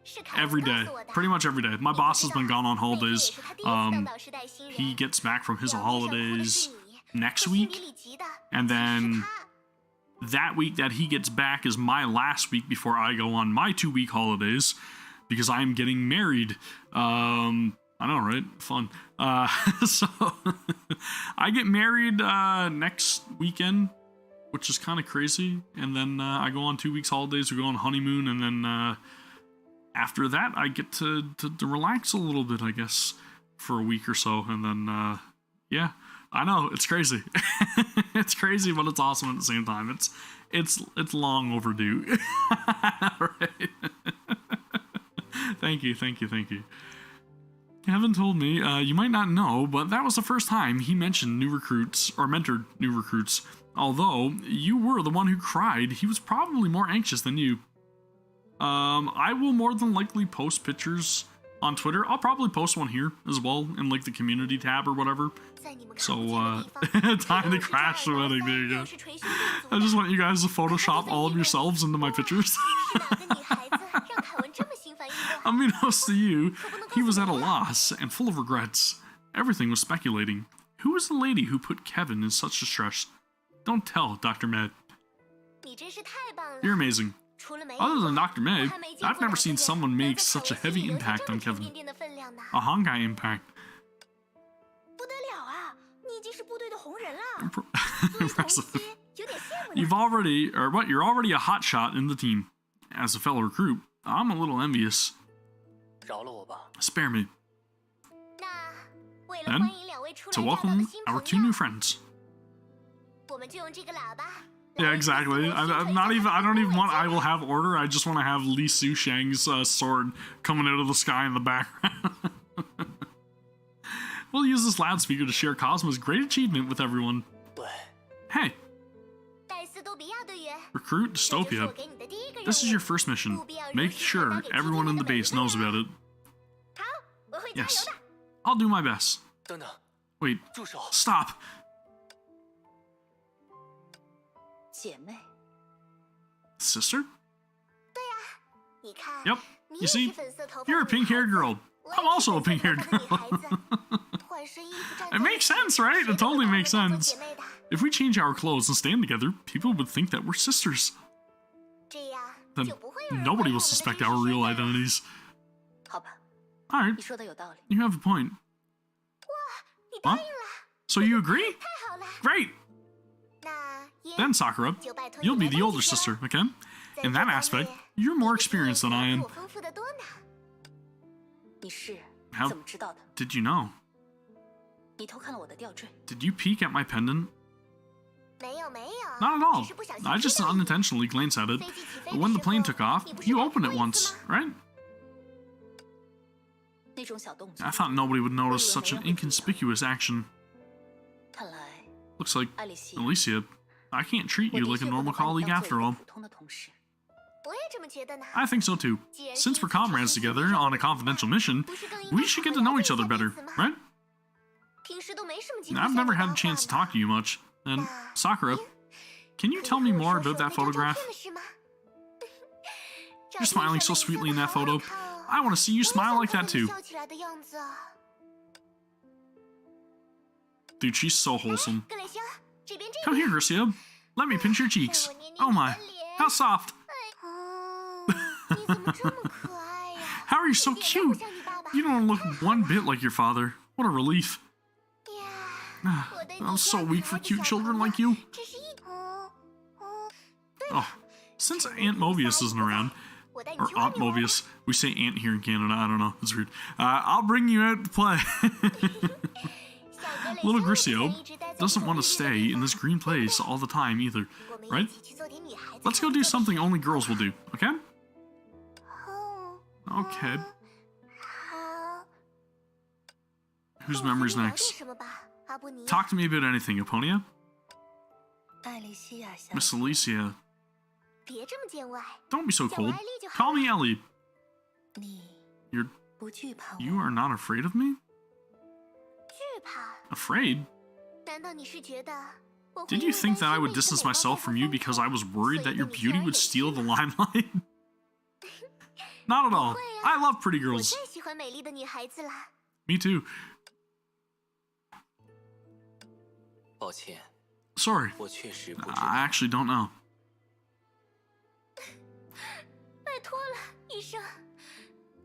Speaker 2: 是凯文
Speaker 1: Every
Speaker 2: 告
Speaker 1: day,
Speaker 2: 诉我的
Speaker 1: pretty much every day. My
Speaker 2: 你不
Speaker 1: boss
Speaker 2: 知
Speaker 1: has
Speaker 2: 道
Speaker 1: been gone on
Speaker 2: 美丽也
Speaker 1: holidays.
Speaker 2: 是他第一次当导师带新人
Speaker 1: He gets back from his
Speaker 2: 表面上哭的
Speaker 1: holidays
Speaker 2: 是你
Speaker 1: next
Speaker 2: 可心
Speaker 1: week,
Speaker 2: 底里急的
Speaker 1: and
Speaker 2: 其实
Speaker 1: then
Speaker 2: 是他
Speaker 1: that week that he gets back is my last week before I go on my 2-week holidays because I am getting married. I know, right? Fun. So I get married next weekend, which is kind of crazy. And then I go on 2 weeks holidays. We go on honeymoon, and then after that, I get to relax a little bit, I guess, for a week or so, and then yeah. I know, it's crazy. It's crazy, but it's awesome at the same time. It's long overdue. Right? Thank you. Kevin told me, you might not know, but that was the first time he mentioned new recruits, or mentored new recruits. Although, you were the one who cried, he was probably more anxious than you. I will more than likely post pictures on Twitter. I'll probably post one here as well, in like the community tab or whatever.
Speaker 2: 在你们看
Speaker 1: So,
Speaker 2: 不见的地方
Speaker 1: time to crash the wedding, there you go. I just want you guys to Photoshop all of yourselves into my pictures.
Speaker 2: 是哪个女孩子让凯文这么心烦意乱
Speaker 1: Unbeknownst to you, he was at a loss and full of regrets. Everything was speculating. Who was the lady who put Kevin in such distress? Don't tell, Dr. Med.
Speaker 2: 你真是太棒了
Speaker 1: You're amazing.
Speaker 2: 除了没
Speaker 1: Other
Speaker 2: 有
Speaker 1: than Dr.
Speaker 2: 我
Speaker 1: Med,
Speaker 2: 还没见
Speaker 1: I've
Speaker 2: 过
Speaker 1: never
Speaker 2: 哪
Speaker 1: seen
Speaker 2: 个
Speaker 1: someone
Speaker 2: 人
Speaker 1: make
Speaker 2: 能在
Speaker 1: such a
Speaker 2: 凯文
Speaker 1: heavy
Speaker 2: 心里留下
Speaker 1: impact
Speaker 2: 这
Speaker 1: on
Speaker 2: 么沉
Speaker 1: Kevin.
Speaker 2: 甸甸的分量呢
Speaker 1: A Honkai impact.
Speaker 2: 不得了啊你已经是部队的红人了
Speaker 1: Impressive.
Speaker 2: 作为同期有点羡慕呢
Speaker 1: You're already a hotshot in the team. As a fellow recruit, I'm a little envious.
Speaker 5: 饶了我吧。
Speaker 1: Spare me.
Speaker 2: 那为了
Speaker 1: Then,
Speaker 2: 欢迎两位初来
Speaker 1: to
Speaker 2: 乍到的
Speaker 1: welcome
Speaker 2: 新
Speaker 1: our
Speaker 2: 朋
Speaker 1: 2 new
Speaker 2: 友
Speaker 1: friends.
Speaker 2: 我们就用这个喇叭
Speaker 1: Yeah,
Speaker 2: 来为
Speaker 1: exactly.
Speaker 2: 科斯摩
Speaker 1: I'm not
Speaker 2: 宣
Speaker 1: even.
Speaker 2: 传
Speaker 1: I don't
Speaker 2: 他的
Speaker 1: even want.
Speaker 2: 伟
Speaker 1: I
Speaker 2: 大
Speaker 1: will have order. I just want to have Li Su Shang's sword coming out of the sky in the background. We'll use this loudspeaker to share Cosmo's great achievement with everyone.
Speaker 5: 对，
Speaker 1: Hey, recruit dystopia. This is your first mission. Make sure everyone in the base knows about it. Yes. I'll do my best.
Speaker 5: 等等，
Speaker 1: Wait.
Speaker 5: 住手！
Speaker 1: Stop.
Speaker 3: 姐妹，
Speaker 1: Sister?
Speaker 2: 你看
Speaker 1: Yep.
Speaker 2: 你
Speaker 1: You
Speaker 2: 也
Speaker 1: see?
Speaker 2: 是粉色头发
Speaker 1: You're a
Speaker 2: 的女孩
Speaker 1: pink-haired
Speaker 2: 子
Speaker 1: girl.
Speaker 2: 我也
Speaker 1: I'm
Speaker 2: 是
Speaker 1: also a
Speaker 2: 粉色
Speaker 1: pink-haired
Speaker 2: 头发的女孩
Speaker 1: girl.
Speaker 2: 子换身衣服站在
Speaker 1: It makes sense, right? It totally makes sense. If we change our clothes and stand together, people would think that we're sisters.
Speaker 2: 这样
Speaker 1: Then
Speaker 2: 就不会有人
Speaker 1: nobody
Speaker 2: 怀疑
Speaker 1: will
Speaker 2: 我们的
Speaker 1: suspect
Speaker 2: 真实
Speaker 1: our
Speaker 2: 身
Speaker 1: real
Speaker 2: 份了
Speaker 1: identities.
Speaker 3: 好吧，
Speaker 1: Alright,
Speaker 3: 你说的有道理。
Speaker 1: you have a point.
Speaker 2: 你答
Speaker 1: Huh?
Speaker 2: 应了，
Speaker 1: So you agree?
Speaker 2: 太好了。
Speaker 1: Great!
Speaker 2: 那耶
Speaker 1: Then, Sakura,
Speaker 2: 就拜托
Speaker 1: you'll
Speaker 2: 你
Speaker 1: be
Speaker 2: 来
Speaker 1: the
Speaker 2: 当
Speaker 1: older
Speaker 2: 姐姐
Speaker 1: sister,
Speaker 2: 了
Speaker 1: okay?
Speaker 2: 在
Speaker 1: In
Speaker 2: 这
Speaker 1: that
Speaker 2: 方
Speaker 1: aspect,
Speaker 2: 面
Speaker 1: you're
Speaker 2: 你
Speaker 1: more
Speaker 2: 的经验
Speaker 1: experienced than
Speaker 2: 可
Speaker 1: I
Speaker 2: 比
Speaker 1: am.
Speaker 2: 我丰富的多呢。
Speaker 3: 你是
Speaker 1: How
Speaker 3: 怎么知道的？
Speaker 1: did you know?
Speaker 3: 你偷看了我的吊坠，
Speaker 1: Did you peek at my pendant?
Speaker 2: 没有没有
Speaker 1: Not at all.
Speaker 2: 只是不小心
Speaker 1: I just
Speaker 2: 踢到你
Speaker 1: unintentionally glanced at it.
Speaker 2: 飞机起飞
Speaker 1: But
Speaker 2: 的
Speaker 1: when the
Speaker 2: 时
Speaker 1: plane
Speaker 2: 候
Speaker 1: took off,
Speaker 2: 你不是
Speaker 1: you
Speaker 2: 来
Speaker 1: opened
Speaker 2: 过
Speaker 1: it
Speaker 2: 一次
Speaker 1: once,
Speaker 2: 吗
Speaker 1: right?
Speaker 3: 那种小动作
Speaker 1: I，thought nobody would notice
Speaker 3: Well,
Speaker 1: such an
Speaker 3: you
Speaker 1: inconspicuous action.
Speaker 3: 看来
Speaker 1: Looks like
Speaker 3: 艾丽西，
Speaker 1: Alicia, I can't treat
Speaker 3: 我
Speaker 1: you
Speaker 3: 的
Speaker 1: like a
Speaker 3: 确不
Speaker 1: normal
Speaker 3: 能把你
Speaker 1: colleague
Speaker 3: 当做
Speaker 1: after
Speaker 3: 一个
Speaker 1: all.
Speaker 3: 普通的同事。
Speaker 2: 我也这么觉得呢
Speaker 1: I think so too.
Speaker 2: 既然
Speaker 1: Since
Speaker 2: 第一
Speaker 1: we're
Speaker 2: 次
Speaker 1: comrades
Speaker 2: 出席
Speaker 1: together
Speaker 2: 学校
Speaker 1: on a
Speaker 2: 的活动
Speaker 1: confidential mission,
Speaker 2: 不是更应
Speaker 1: we
Speaker 2: 该
Speaker 1: should
Speaker 2: 好
Speaker 1: get
Speaker 2: 好
Speaker 1: to know
Speaker 2: 了
Speaker 1: each
Speaker 2: 解
Speaker 1: other
Speaker 2: 一下
Speaker 1: better,
Speaker 2: 彼此吗
Speaker 1: right?
Speaker 2: 平时都没什么机
Speaker 1: And
Speaker 2: 会
Speaker 1: I've
Speaker 2: 向
Speaker 1: never
Speaker 2: 你
Speaker 1: had a
Speaker 2: 搭
Speaker 1: chance to
Speaker 2: 话呢
Speaker 1: talk to you much. And Sakura,
Speaker 2: 你
Speaker 1: can you
Speaker 2: 可以
Speaker 1: tell
Speaker 2: 和
Speaker 1: me
Speaker 2: 我
Speaker 1: more
Speaker 2: 说
Speaker 1: about
Speaker 2: 说
Speaker 1: that
Speaker 2: 那张照
Speaker 1: photograph?
Speaker 2: 片的事吗
Speaker 1: You're
Speaker 2: 照片
Speaker 1: smiling
Speaker 2: 上
Speaker 1: so
Speaker 2: 的你
Speaker 1: sweetly in
Speaker 2: 笑
Speaker 1: that
Speaker 2: 得好
Speaker 1: photo.
Speaker 2: 好看哦
Speaker 1: I want to see you
Speaker 2: 我也
Speaker 1: smile
Speaker 2: 想
Speaker 1: like
Speaker 2: 看
Speaker 1: that
Speaker 2: 看你
Speaker 1: too.
Speaker 2: 笑起来的样子啊
Speaker 1: Dude, she's so wholesome.
Speaker 2: 格蕾香这边这
Speaker 1: Come
Speaker 2: 边
Speaker 1: here, Garcia. Let me pinch your
Speaker 2: 让
Speaker 1: cheeks.
Speaker 2: 我捏捏
Speaker 1: Oh
Speaker 2: 你
Speaker 1: my,
Speaker 2: 的脸
Speaker 1: how soft.
Speaker 2: 哦你怎么这么可爱呀
Speaker 1: How are you so
Speaker 2: 一点都不
Speaker 1: cute?
Speaker 2: 像你爸爸
Speaker 1: You don't look one bit like your father. What a relief.
Speaker 2: 呀我的
Speaker 1: I'm
Speaker 2: 你
Speaker 1: so
Speaker 2: 家
Speaker 1: weak
Speaker 2: 可
Speaker 1: for
Speaker 2: 爱的
Speaker 1: cute
Speaker 2: 小
Speaker 1: children
Speaker 2: 朋友
Speaker 1: like you.
Speaker 2: 这是一
Speaker 1: Oh, since Aunt Mobius isn't around,
Speaker 2: 我带你
Speaker 1: or
Speaker 2: 去外
Speaker 1: Aunt
Speaker 2: 面玩吧
Speaker 1: Mobius, we say Aunt here in Canada, I don't know, it's weird. I'll bring you out to play.
Speaker 2: 小格蕾
Speaker 1: Little
Speaker 2: 香也不
Speaker 1: Grisio
Speaker 2: 愿意一直待在这
Speaker 1: doesn't
Speaker 2: 种
Speaker 1: want to
Speaker 2: 密闭的
Speaker 1: stay
Speaker 2: 地
Speaker 1: in this
Speaker 2: 方
Speaker 1: green place all the time either,
Speaker 2: 我们
Speaker 1: right?
Speaker 2: 一起去做点女孩子
Speaker 1: Let's go
Speaker 2: 想
Speaker 1: do
Speaker 2: 做的
Speaker 1: something
Speaker 2: 事
Speaker 1: only girls will do, okay?
Speaker 2: 哦
Speaker 1: Okay.
Speaker 2: 好
Speaker 1: Whose
Speaker 2: 跟我
Speaker 1: memory's
Speaker 2: 聊点
Speaker 1: next?
Speaker 2: 什么吧阿布尼
Speaker 1: Talk to me about anything, Eponia.
Speaker 3: 艾丽西亚小
Speaker 1: Miss
Speaker 3: 姐，
Speaker 1: Alicia,
Speaker 2: 别这么见外
Speaker 1: don't be so
Speaker 2: 叫我
Speaker 1: cold.
Speaker 2: 艾丽就好
Speaker 1: Call
Speaker 2: 了
Speaker 1: me Ellie.
Speaker 3: 你
Speaker 1: You're
Speaker 3: 不惧怕
Speaker 1: you
Speaker 3: 我？
Speaker 1: are not afraid of me?
Speaker 2: 惧怕
Speaker 1: Afraid?
Speaker 2: 难道你是觉得我会
Speaker 1: Did
Speaker 2: 因
Speaker 1: you
Speaker 2: 为
Speaker 1: think
Speaker 2: 担
Speaker 1: that I
Speaker 2: 心
Speaker 1: would
Speaker 2: 你的
Speaker 1: distance
Speaker 2: 美貌
Speaker 1: myself
Speaker 2: 太
Speaker 1: from you
Speaker 2: 过
Speaker 1: because
Speaker 2: 风
Speaker 1: I
Speaker 2: 头
Speaker 1: was worried
Speaker 2: 所
Speaker 1: that
Speaker 2: 以
Speaker 1: your
Speaker 2: 对你
Speaker 1: beauty
Speaker 2: 视而
Speaker 1: would
Speaker 2: 远
Speaker 1: steal
Speaker 2: 之
Speaker 1: the
Speaker 2: 吗
Speaker 1: limelight? Not at all. I love pretty
Speaker 2: 我
Speaker 1: girls.
Speaker 2: 最喜欢美丽的女孩子啦
Speaker 1: Me too.
Speaker 5: 抱歉，
Speaker 1: Sorry.
Speaker 5: 我确实不知道。
Speaker 1: I actually don't know.
Speaker 2: 拜托了医生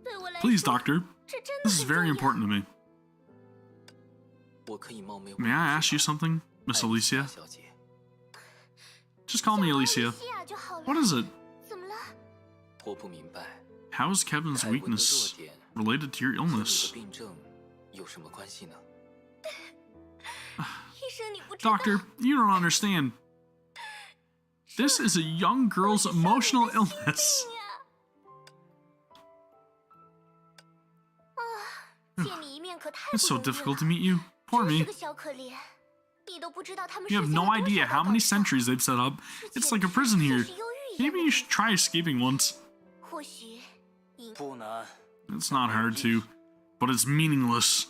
Speaker 2: 对我来
Speaker 1: Please,
Speaker 2: 说
Speaker 1: doctor.
Speaker 2: 这真的
Speaker 1: This is
Speaker 2: 很
Speaker 1: very
Speaker 2: 重要
Speaker 1: important to me.
Speaker 5: 我可以冒昧问
Speaker 1: May I ask you something,
Speaker 5: 艾
Speaker 1: Miss
Speaker 5: 丽西亚
Speaker 1: Alicia?
Speaker 5: 小姐，
Speaker 1: Just call me
Speaker 2: 叫我
Speaker 1: Alicia.
Speaker 2: 西亚就好了
Speaker 1: What is it?
Speaker 2: 怎么了
Speaker 5: 我不明白
Speaker 1: How is Kevin's
Speaker 5: 凯文的
Speaker 1: weakness
Speaker 5: 弱点
Speaker 1: related to your
Speaker 5: 和你
Speaker 1: illness?
Speaker 5: 的病症有什么关系呢？
Speaker 2: 医生你不知道
Speaker 1: Doctor, you don't understand. This is a young girl's emotional illness.
Speaker 2: 见你一面可太
Speaker 1: It's
Speaker 2: 不
Speaker 1: so
Speaker 2: 容易了
Speaker 1: difficult to meet you. Poor
Speaker 2: 真是
Speaker 1: me.
Speaker 2: 个小可怜你都不知道他们
Speaker 1: You have
Speaker 2: 设下
Speaker 1: no
Speaker 2: 了多
Speaker 1: idea
Speaker 2: 少
Speaker 1: how
Speaker 2: 道
Speaker 1: many
Speaker 2: 道
Speaker 1: sentries they've set up.
Speaker 2: 这
Speaker 1: It's
Speaker 2: 简
Speaker 1: like a
Speaker 2: 直
Speaker 1: prison
Speaker 2: 像
Speaker 1: here.
Speaker 2: 是忧郁一样
Speaker 1: Maybe you should try escaping once.
Speaker 2: 或许你
Speaker 5: 不难，
Speaker 1: It's not hard to, but it's meaningless.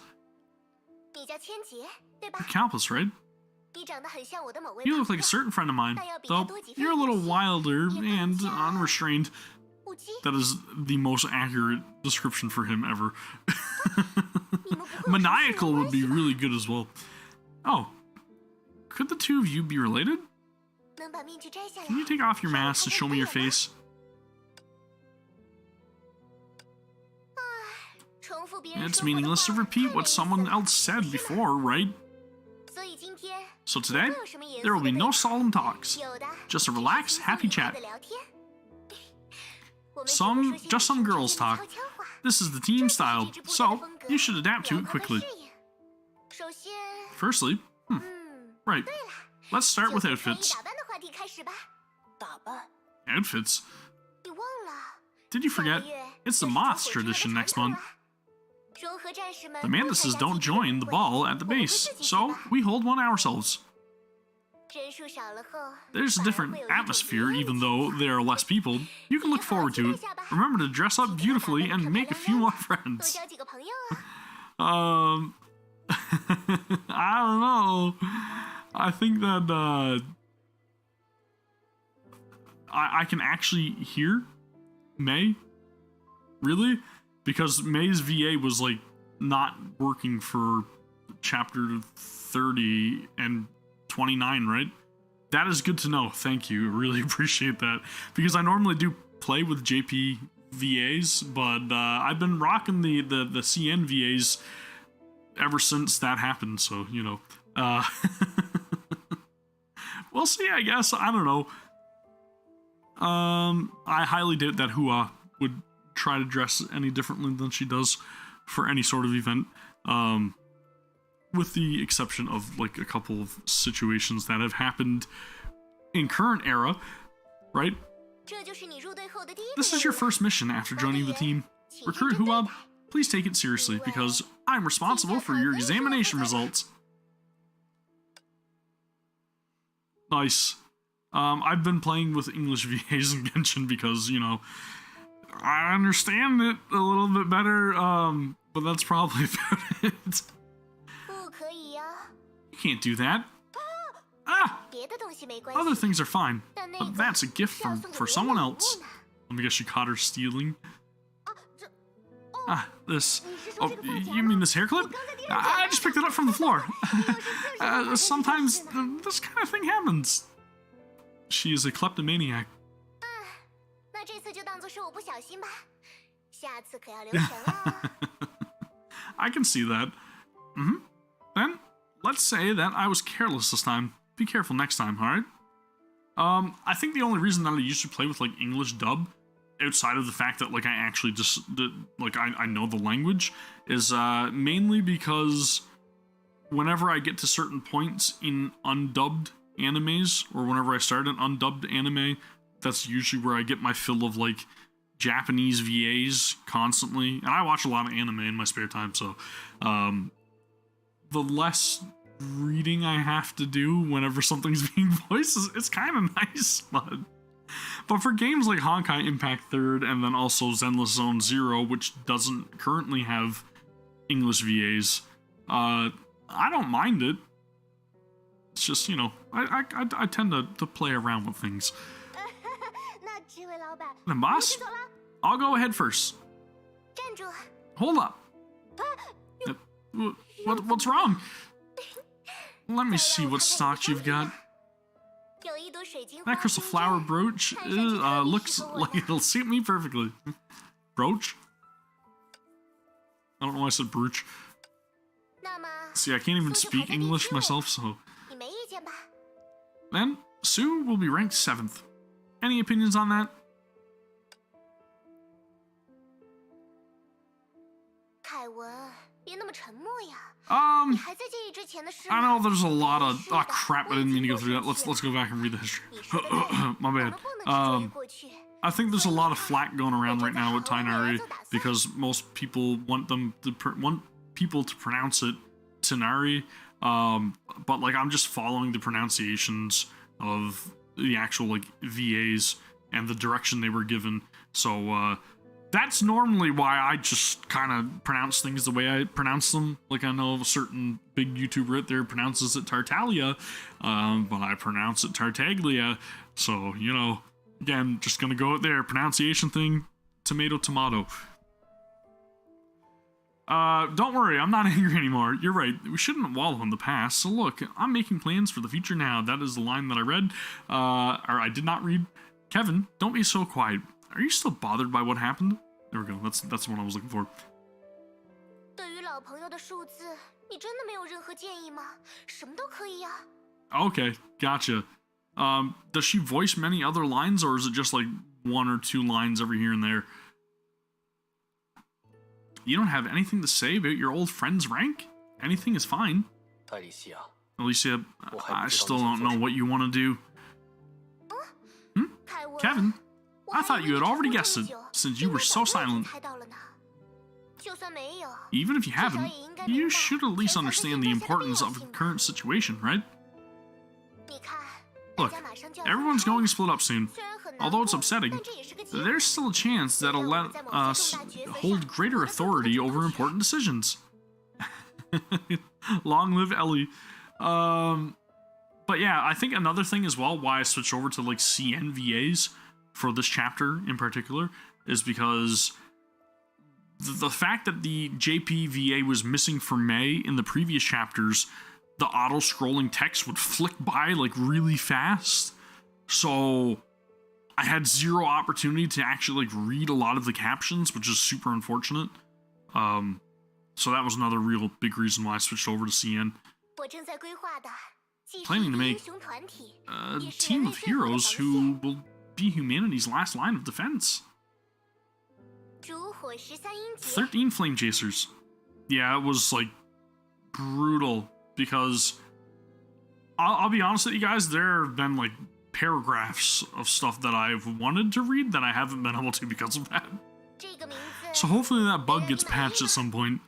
Speaker 2: 你叫千杰对吧
Speaker 1: Countless, right?
Speaker 2: 你长得很像我的某位
Speaker 1: You
Speaker 2: 朋
Speaker 1: look like a
Speaker 2: 友
Speaker 1: certain friend of mine,
Speaker 2: 但要比他
Speaker 1: though
Speaker 2: 多几分
Speaker 1: you're a little
Speaker 2: 勇气
Speaker 1: wilder
Speaker 2: 也更
Speaker 1: and
Speaker 2: 加
Speaker 1: unrestrained.
Speaker 2: 不羁
Speaker 1: That is the most accurate description for him ever.
Speaker 2: 你们不会有什么
Speaker 1: Maniacal
Speaker 2: 性
Speaker 1: would be
Speaker 2: 关系吧
Speaker 1: really good as well. Oh, could the two of you be related?
Speaker 2: 能把面具摘下来
Speaker 1: Can you take off your
Speaker 2: 让我
Speaker 1: mask
Speaker 2: 看
Speaker 1: and
Speaker 2: 看
Speaker 1: show me
Speaker 2: 你
Speaker 1: your
Speaker 2: 的脸吗
Speaker 1: face?
Speaker 2: 重复别人
Speaker 1: It's
Speaker 2: 说过的
Speaker 1: meaningless to
Speaker 2: 话
Speaker 1: repeat
Speaker 2: 太
Speaker 1: what
Speaker 2: 没意思
Speaker 1: someone
Speaker 2: 了
Speaker 1: else said
Speaker 2: 不是吗
Speaker 1: before, right?
Speaker 2: 所以今天
Speaker 1: So
Speaker 2: 不
Speaker 1: today,
Speaker 2: 会有什么严
Speaker 1: there will
Speaker 2: 肃
Speaker 1: be
Speaker 2: 的
Speaker 1: no
Speaker 2: 对话
Speaker 1: solemn talks.
Speaker 2: 有的
Speaker 1: Just a
Speaker 2: 只是
Speaker 1: relaxed,
Speaker 2: 轻松
Speaker 1: happy
Speaker 2: 愉快
Speaker 1: chat.
Speaker 2: 的聊天我们只会
Speaker 1: Some,
Speaker 2: 说些
Speaker 1: just some
Speaker 2: 平常
Speaker 1: girls
Speaker 2: 之间的
Speaker 1: talk.
Speaker 2: 悄悄话
Speaker 1: This is the team
Speaker 2: 这就是
Speaker 1: style,
Speaker 2: 这支部队的
Speaker 1: so
Speaker 2: 风格
Speaker 1: you should adapt to
Speaker 2: 要
Speaker 1: it
Speaker 2: 快快
Speaker 1: quickly.
Speaker 2: 适应首先
Speaker 1: Firstly, right, let's start
Speaker 2: 就
Speaker 1: with
Speaker 2: 从穿衣
Speaker 1: outfits.
Speaker 2: 打扮的话题开始吧
Speaker 3: 打扮？
Speaker 1: Outfits?
Speaker 2: 你忘了
Speaker 1: Did you
Speaker 2: 下个
Speaker 1: forget?
Speaker 2: 月
Speaker 1: It's
Speaker 2: 就
Speaker 1: the
Speaker 2: 是
Speaker 1: Moths
Speaker 2: 中火之
Speaker 1: tradition
Speaker 2: 的
Speaker 1: next
Speaker 2: 传统
Speaker 1: month.
Speaker 2: 了融合战士们
Speaker 1: The
Speaker 2: 不会
Speaker 1: Mantises
Speaker 2: 参加
Speaker 1: don't
Speaker 2: 集体
Speaker 1: join the
Speaker 2: 舞会
Speaker 1: ball at the
Speaker 2: 我们会
Speaker 1: base,
Speaker 2: 自己举
Speaker 1: so
Speaker 2: 办
Speaker 1: we hold one ourselves. there's a different atmosphere, even though there are less people. You can look forward to it. Remember to dress up beautifully and make a few more friends.
Speaker 2: 交几个朋友啊。
Speaker 1: I don't know. I think that I can actually hear May. Really? Because May's VA was like not working for chapter 30 and 29, right? That is good to know. Thank you. I really appreciate that. Because I normally do play with JP VAs, but I've been rocking the CN VAs ever since that happened, so, you know. We'll see, I guess. I don't know. I highly doubt that Hua would try to dress any differently than she does for any sort of event. With the exception of, like, a couple of situations that have happened in current era, right?
Speaker 2: 这就是你入队后的第一个
Speaker 1: This is your
Speaker 2: 任务
Speaker 1: first mission after joining the team.
Speaker 2: 请
Speaker 1: Recruit
Speaker 2: 认真对
Speaker 1: Hua,
Speaker 2: 待
Speaker 1: please take it seriously because I'm responsible for your examination results. Nice. I've been playing with English VAs in Genshin because, you know, I understand it a little bit better, but that's probably about it.
Speaker 2: 不可以呀、
Speaker 1: You can't do that. Ah!
Speaker 2: 别的东西没关
Speaker 1: Other
Speaker 2: 系，
Speaker 1: things are fine,
Speaker 2: 但那
Speaker 1: but
Speaker 2: 个
Speaker 1: that's a gift
Speaker 2: 是要
Speaker 1: from
Speaker 2: 送给
Speaker 1: for
Speaker 2: 别人
Speaker 1: someone
Speaker 2: 的礼物
Speaker 1: else.
Speaker 2: 呢。
Speaker 1: Let me guess, you caught her stealing.
Speaker 2: 啊，这哦，
Speaker 1: Ah, this.
Speaker 2: 你是
Speaker 1: Oh,
Speaker 2: 说这个发夹
Speaker 1: you
Speaker 2: 吗
Speaker 1: mean this hair clip?
Speaker 2: 我刚才第二
Speaker 1: I just picked it up from the floor.
Speaker 2: 要是
Speaker 1: Sometimes this kind of thing happens. She is a kleptomaniac.
Speaker 2: 那这次就当做是我不小心吧，下次可要留神啊。
Speaker 1: I can see that. Then, let's say that I was careless this time. Be careful next time, alright? I think the only reason that I usually play with, like, English dub, outside of the fact that, like, I actually just, like, I know the language, is mainly because whenever I get to certain points in undubbed animes, or whenever I start an undubbed anime, that's usually where I get my fill of, like, Japanese VAs constantly. And I watch a lot of anime in my spare time, so the less reading I have to do whenever something's being voiced, it's kind of nice, but for games like Honkai Impact 3rd and then also Zenless Zone Zero, which doesn't currently have English VAs, I don't mind it. It's just, you know, I tend to play around with things.
Speaker 2: 那这位老板，
Speaker 1: Then
Speaker 2: 我
Speaker 1: boss,
Speaker 2: 先走了，
Speaker 1: I'll go ahead first.
Speaker 2: 站住！
Speaker 1: Hold up. What's wrong? Let me see what stock you've got.
Speaker 2: 有一朵水晶花
Speaker 1: That crystal
Speaker 2: 金
Speaker 1: flower
Speaker 2: 针
Speaker 1: brooch looks like it'll suit me perfectly. Brooch? I don't know why I said brooch.
Speaker 2: 那么
Speaker 1: See, I can't even
Speaker 2: 素素
Speaker 1: speak
Speaker 2: 排在第
Speaker 1: English
Speaker 2: 7位
Speaker 1: myself, so...
Speaker 2: 你没意见吧？
Speaker 1: Then, Sue will be ranked 7th. Any opinions on that?
Speaker 2: 凯文，别那么沉默呀！
Speaker 1: Um,
Speaker 2: 你还在介意之前的事
Speaker 1: I
Speaker 2: 吗？
Speaker 1: know there's a lot of...
Speaker 2: 是的
Speaker 1: Oh, crap, I didn't mean to go through that.
Speaker 2: 我已
Speaker 1: Let's
Speaker 2: 经
Speaker 1: go back and read the history.
Speaker 2: 你说的对，
Speaker 1: My
Speaker 2: 我
Speaker 1: bad.
Speaker 2: 们不能执着于过去。
Speaker 1: I think there's a lot of flack going around right now with Tainari because most people want people to pronounce it Tainari, but like I'm just following the pronunciations of the actual like VAs and the direction they were given. So that's normally why I just kind of pronounce things the way I pronounce them. Like I know a certain big YouTuber out there pronounces it Tartaglia, but I pronounce it Tartaglia. So you know. Again, just gonna go out there, pronunciation thing, tomato. Don't worry, I'm not angry anymore. You're right, we shouldn't wallow in the past. So look, I'm making plans for the future now. That is the line that I read, or I did not read. Kevin, don't be so quiet. Are you still bothered by what happened? There we go, that's what I was looking for.
Speaker 2: 对于老朋友的数字，你真的没有任何建议吗？什么都可以呀。
Speaker 1: Okay, gotcha. Does she voice many other lines, or is it just like 1 or 2 lines every here and there? You don't have anything to say about your old friend's rank? Anything is fine.
Speaker 5: 艾丽西亚，
Speaker 1: Alicia, I still don't know what you want to do.
Speaker 2: 凯文
Speaker 1: Kevin,
Speaker 2: 我
Speaker 1: I
Speaker 2: 还
Speaker 1: thought
Speaker 2: 以
Speaker 1: you
Speaker 2: 为
Speaker 1: had
Speaker 2: 你
Speaker 1: already
Speaker 2: 沉默
Speaker 1: guessed
Speaker 2: 这么
Speaker 1: it,
Speaker 2: 久
Speaker 1: since you were so
Speaker 2: 因为早就已经
Speaker 1: silent.
Speaker 2: 猜到了呢。就算没有，
Speaker 1: Even if you
Speaker 2: 至少
Speaker 1: haven't,
Speaker 2: 也应该
Speaker 1: you
Speaker 2: 明白
Speaker 1: should at least
Speaker 2: 存在
Speaker 1: understand the
Speaker 2: 现在下的必
Speaker 1: importance
Speaker 2: 要
Speaker 1: of the
Speaker 2: 性吧
Speaker 1: current situation, right?
Speaker 2: 你看，
Speaker 1: Look, everyone's going to split up soon. Although it's upsetting, there's still a chance that'll let us hold greater authority over important decisions. Long live Ellie. But yeah, I think another thing as well why I switched over to like CNVAs for this chapter in particular is because the fact that the JPVA was missing for May in the previous chapters, the auto-scrolling text would flick by like really fast. So I had zero opportunity to actually like read a lot of the captions, which is super unfortunate. So that was another real big reason why I switched over to CN. Planning to make a team of heroes who will be humanity's last line of defense. 13 flame chasers. Yeah, it was like brutal because I'll be honest with you guys, there have been like paragraphs of stuff that I've wanted to read that I haven't been able to because of that. So hopefully that bug gets patched at some point.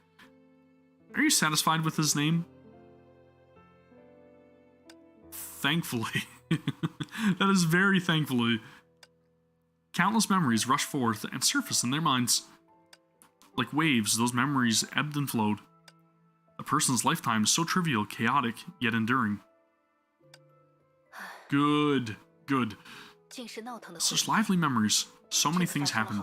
Speaker 1: Are you satisfied with his name? Thankfully. That is very thankfully. Countless memories rush forth and surface in their minds. Like waves, those memories ebbed and flowed. A person's lifetime is so trivial, chaotic, yet enduring. Good, good. Such lively memories. So many things happen.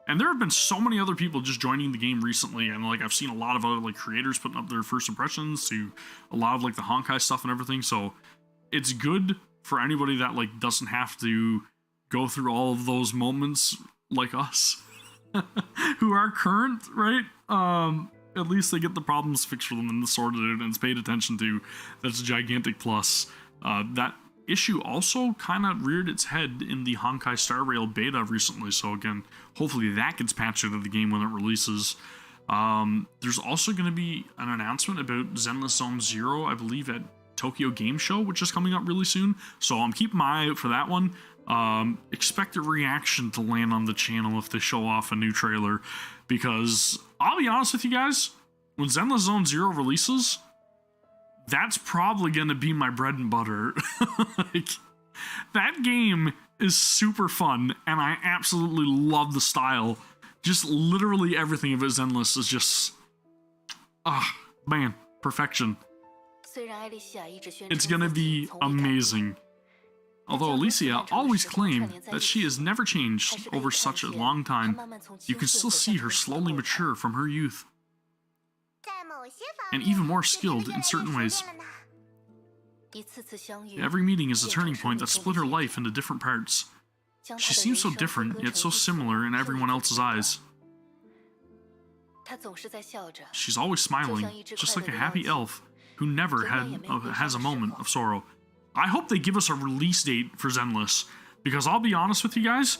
Speaker 1: And there have been so many other people just joining the game recently, and like I've seen a lot of other like creators putting up their first impressions to a lot of like the Honkai stuff and everything. So it's good for anybody that like doesn't have to go through all of those moments like us who are current, right? At least they get the problems fixed for them and sorted out and it's paid attention to. That's a gigantic plus. That issue also kind of reared its head in the Honkai Star Rail beta recently, so again, hopefully that gets patched into the game when it releases. There's also going to be an announcement about Zenless Zone Zero, I believe, at Tokyo Game Show, which is coming up really soon, so I'm keeping my eye out for that one. Expect a reaction to land on the channel if they show off a new trailer, because I'll be honest with you guys, when Zenless Zone Zero releases, that's probably going to be my bread and butter. Like, that game is super fun, and I absolutely love the style. Just literally everything about Zenless is just... man, perfection. It's going to be amazing. Although Alicia always claimed that she has never changed over such a long time, you can still see her slowly mature from her youth. And even more skilled in certain ways. Every meeting is a turning point that split her life into different parts. She seems so different, yet so similar in everyone else's eyes. She's always smiling, just like a happy elf who never has a moment of sorrow. I hope they give us a release date for Zenless, because I'll be honest with you guys,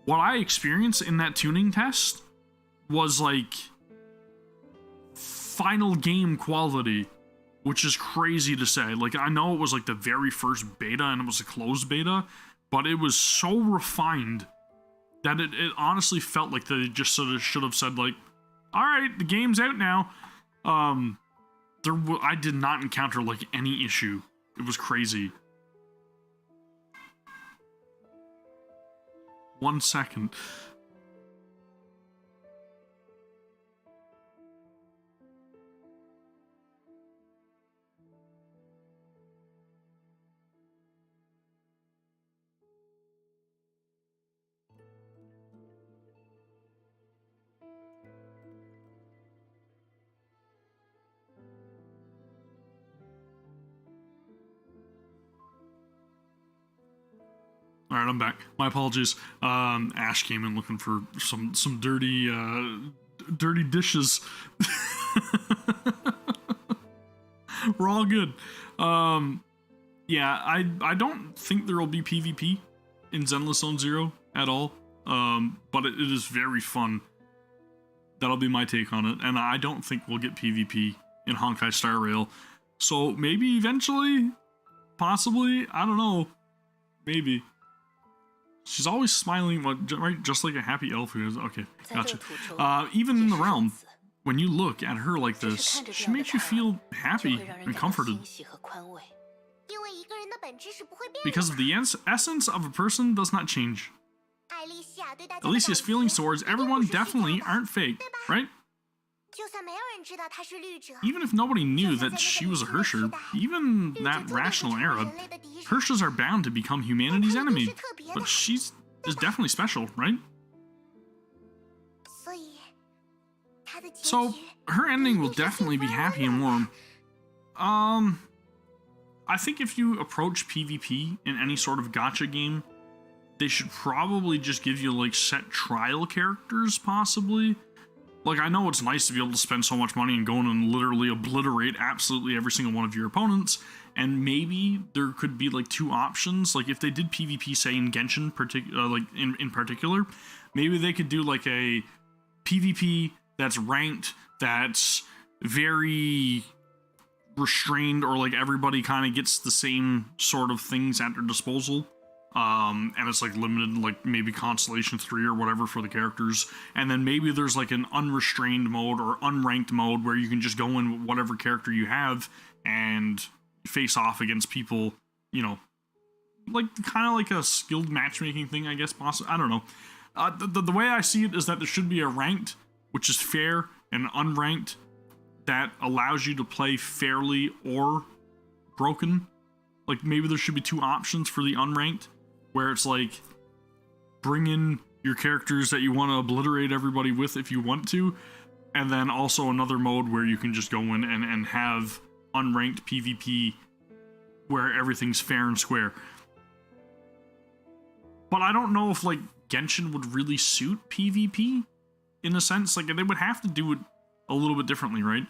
Speaker 1: what I experienced in that tuning test was like final game quality, which is crazy to say. Like, I know it was like the very first beta and it was a closed beta, but it was so refined that it honestly felt like they just sort of should have said like, all right, the game's out now. I did not encounter like any issue. It was crazy. 1 second. All right, I'm back. My apologies. Ash came in looking for some dirty dishes. We're all good. Yeah, I don't think there will be PvP in Zenless Zone Zero at all. But it is very fun. That'll be my take on it, and I don't think we'll get PvP in Honkai Star Rail. So maybe eventually, possibly, I don't know, maybe. She's always smiling, right? Just like a happy elf who is. Okay, gotcha. Even in the realm, when you look at her like this, she makes you feel happy and comforted.
Speaker 2: 个人的本质是不会变的。
Speaker 1: Because the essence of a person does not change.
Speaker 2: 艾丽西亚对大家的
Speaker 1: Alicia's
Speaker 2: 感
Speaker 1: feelings
Speaker 2: 情
Speaker 1: towards
Speaker 2: 一定
Speaker 1: everyone
Speaker 2: 不是虚假
Speaker 1: definitely
Speaker 2: 的，
Speaker 1: aren't fake, right?
Speaker 2: 就算没有人知道他是绿者，
Speaker 1: Even if nobody knew that she was a Hersher, even that rational era, Hershers are bound to become humanity's enemy. But she's is definitely special, right?
Speaker 2: 所以他的结
Speaker 1: So
Speaker 2: 局
Speaker 1: her ending will definitely be happy and warm. I think if you approach PvP in any sort of gacha game, they should probably just give you like set trial characters, possibly. Like, I know it's nice to be able to spend so much money and go in and literally obliterate absolutely every single one of your opponents, and maybe there could be like two options. Like, if they did PvP, say in Genshin, in particular, maybe they could do like a PvP that's ranked, that's very restrained, or like everybody kind of gets the same sort of things at their disposal. And it's like limited, like maybe Constellation 3 or whatever for the characters. And then maybe there's like an unrestrained mode or unranked mode where you can just go in with whatever character you have and face off against people, you know, like kind of like a skilled matchmaking thing, I guess, possibly. I don't know. The way I see it is that there should be a ranked, which is fair, and unranked that allows you to play fairly or broken. Like, maybe there should be two options for the unranked, where it's like, bring in your characters that you want to obliterate everybody with if you want to, and then also another mode where you can just go in and have unranked PvP where everything's fair and square. But I don't know if, like, Genshin would really suit PvP, in a sense. Like, they would have to do it a little bit differently, right?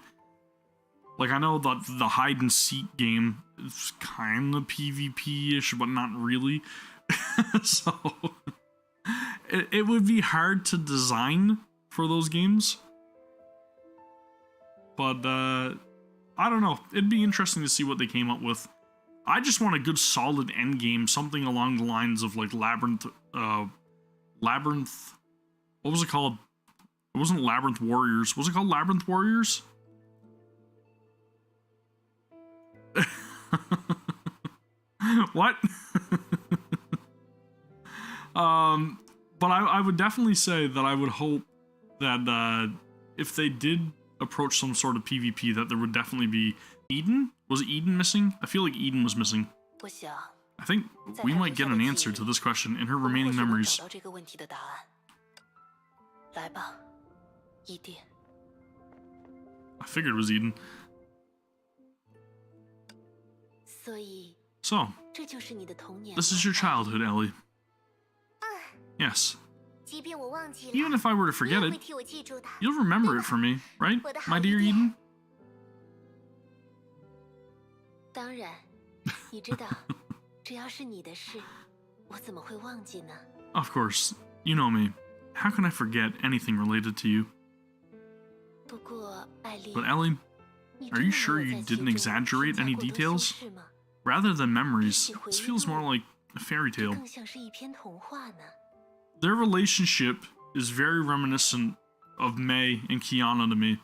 Speaker 1: Like, I know that the hide-and-seek game is kind of PvP-ish, but not really. So, it would be hard to design for those games. But, I don't know. It'd be interesting to see what they came up with. I just want a good, solid end game, something along the lines of, like, Labyrinth... What was it called? It wasn't Labyrinth Warriors. Was it called Labyrinth Warriors? What? But I would definitely say that I would hope that if they did approach some sort of PvP, that there would definitely be Eden. Was Eden missing? I feel like Eden was missing.
Speaker 3: 我想
Speaker 1: I think we might get an answer to this question in her
Speaker 3: 我们
Speaker 1: remaining
Speaker 3: 或许能
Speaker 1: memories.
Speaker 3: 找到这个问题的答案。来吧，伊甸。
Speaker 1: I figured it was Eden.
Speaker 3: 所以
Speaker 1: So,
Speaker 3: 这就是你的童年
Speaker 1: this
Speaker 3: 吗
Speaker 1: is your childhood, Ellie. Yes.
Speaker 2: 即便我忘记了，
Speaker 1: Even if I were to
Speaker 2: 你也
Speaker 1: forget
Speaker 2: 会
Speaker 1: it,
Speaker 2: 替我记住的。
Speaker 1: you'll remember it for me, right, my dear Eden?
Speaker 3: 当然，你知道，只要是你的事，我怎么会忘记呢？
Speaker 1: Of course. You know me. How can I forget anything related to you?
Speaker 3: 不过，艾丽，
Speaker 1: But Ellie,
Speaker 3: 你
Speaker 1: are
Speaker 3: 真
Speaker 1: you
Speaker 3: 的
Speaker 1: sure
Speaker 3: 没有
Speaker 1: you
Speaker 3: 在其
Speaker 1: didn't
Speaker 3: 中
Speaker 1: exaggerate
Speaker 3: 添加
Speaker 1: any
Speaker 3: 过多修
Speaker 1: details?
Speaker 3: 饰吗？
Speaker 1: Rather than memories, this feels more like a fairy
Speaker 3: 这
Speaker 1: tale.
Speaker 3: 更像是一篇童话呢。
Speaker 1: Their relationship is very reminiscent of May and Kiana to me.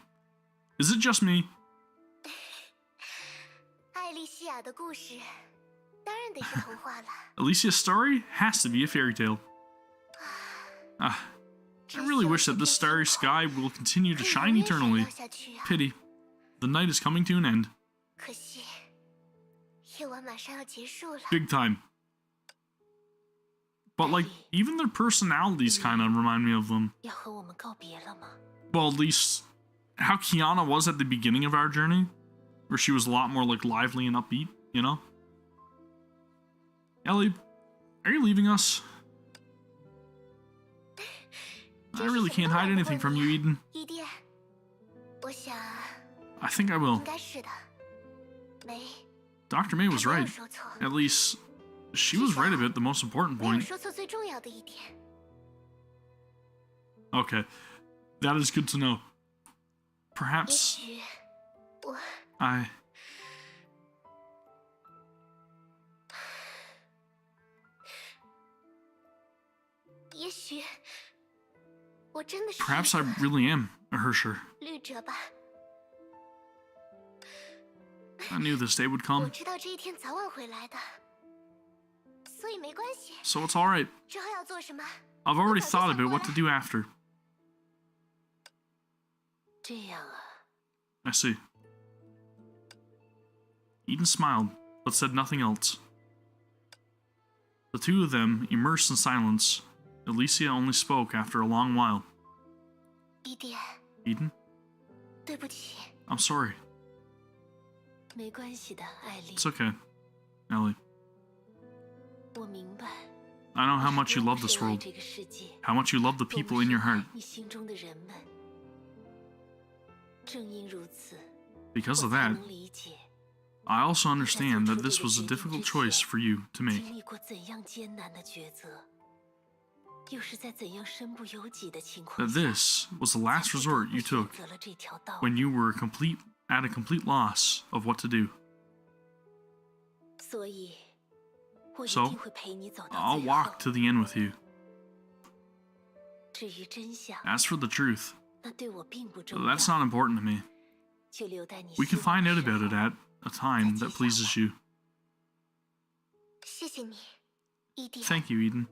Speaker 1: Is it just me?
Speaker 2: 艾丽西亚的故事，当然得是童话了。
Speaker 1: Alicia's story has to be a fairy tale. Ah, I really wish that this starry sky will continue to
Speaker 2: 可以
Speaker 1: shine
Speaker 2: 永远闪
Speaker 1: eternally.
Speaker 2: 耀下去啊！
Speaker 1: Pity. The night is coming to an end.
Speaker 2: 可惜，夜晚马上要结束了。
Speaker 1: Big time. But, like, even their personalities kind of remind me of them.
Speaker 3: 要和我们告别了吗？
Speaker 1: Well, at least how Kiana was at the beginning of our journey, where she was a lot more, like, lively and upbeat, you know? Ellie, are you leaving us? I really can't hide anything from you, Eden.
Speaker 2: 伊甸，我想
Speaker 1: I think I
Speaker 2: 应
Speaker 1: will.
Speaker 2: 该是的。梅，
Speaker 1: Dr. May
Speaker 2: 她
Speaker 1: was
Speaker 2: 没有
Speaker 1: right.
Speaker 2: 说错，
Speaker 1: At least, she was right about the most important
Speaker 2: 没有
Speaker 1: point.
Speaker 2: 说错最重要的一点。
Speaker 1: Okay, that is good to know.
Speaker 2: 也
Speaker 1: Perhaps
Speaker 2: 许我
Speaker 1: I...
Speaker 2: 也许我真的是
Speaker 1: Perhaps I
Speaker 2: 绿者
Speaker 1: really am a Hersher.
Speaker 2: 绿者吧。
Speaker 1: I knew this day would
Speaker 2: 我
Speaker 1: come,
Speaker 2: 知道这一天早晚会来的，所以没关系。
Speaker 1: so it's alright.
Speaker 2: 之后要做什么？
Speaker 1: I've already thought about what to do after.
Speaker 3: 这样啊，
Speaker 1: I see. Eden smiled, but said nothing else. The two of them immersed in silence. Alicia only spoke after a long while.
Speaker 2: 一点，
Speaker 1: Eden,
Speaker 2: 对不起。
Speaker 1: I'm sorry.
Speaker 3: 没关系的，艾丽
Speaker 1: It's。okay, Ellie.
Speaker 3: 我明白。
Speaker 1: I know how
Speaker 3: 你
Speaker 1: much you
Speaker 3: 不用
Speaker 1: love this
Speaker 3: 偏爱
Speaker 1: world,
Speaker 3: 这个世界，
Speaker 1: how much you love the
Speaker 3: 多么
Speaker 1: people in your
Speaker 3: 深爱
Speaker 1: heart.
Speaker 3: 你心中的人们。正因如此，
Speaker 1: Because
Speaker 3: 我
Speaker 1: of
Speaker 3: 才
Speaker 1: that,
Speaker 3: 能理解
Speaker 1: I also understand that this was a difficult choice for you to
Speaker 3: 经
Speaker 1: make.
Speaker 3: 历过怎样艰难的抉择，又是在怎样身不由己的情况
Speaker 1: That
Speaker 3: 下，
Speaker 1: this was the last
Speaker 3: 才不
Speaker 1: resort
Speaker 3: 得不
Speaker 1: you
Speaker 3: 选
Speaker 1: took
Speaker 3: 择了这条道路。
Speaker 1: when you were at a complete loss of what to do.
Speaker 3: 所以，我一
Speaker 1: So,
Speaker 3: 定会陪你走到
Speaker 1: I'll
Speaker 3: 最
Speaker 1: walk
Speaker 3: 后。
Speaker 1: to the end with you.
Speaker 3: 至于真相，
Speaker 1: As for the truth,
Speaker 3: 那对我并不重要。
Speaker 1: that's not important to me.
Speaker 3: 就留待你
Speaker 1: We can
Speaker 3: 希望
Speaker 1: find
Speaker 3: 的
Speaker 1: out
Speaker 3: 时
Speaker 1: about it
Speaker 3: 候
Speaker 1: at a time that pleases you.
Speaker 2: 谢谢你，一点。
Speaker 1: Thank you, Eden.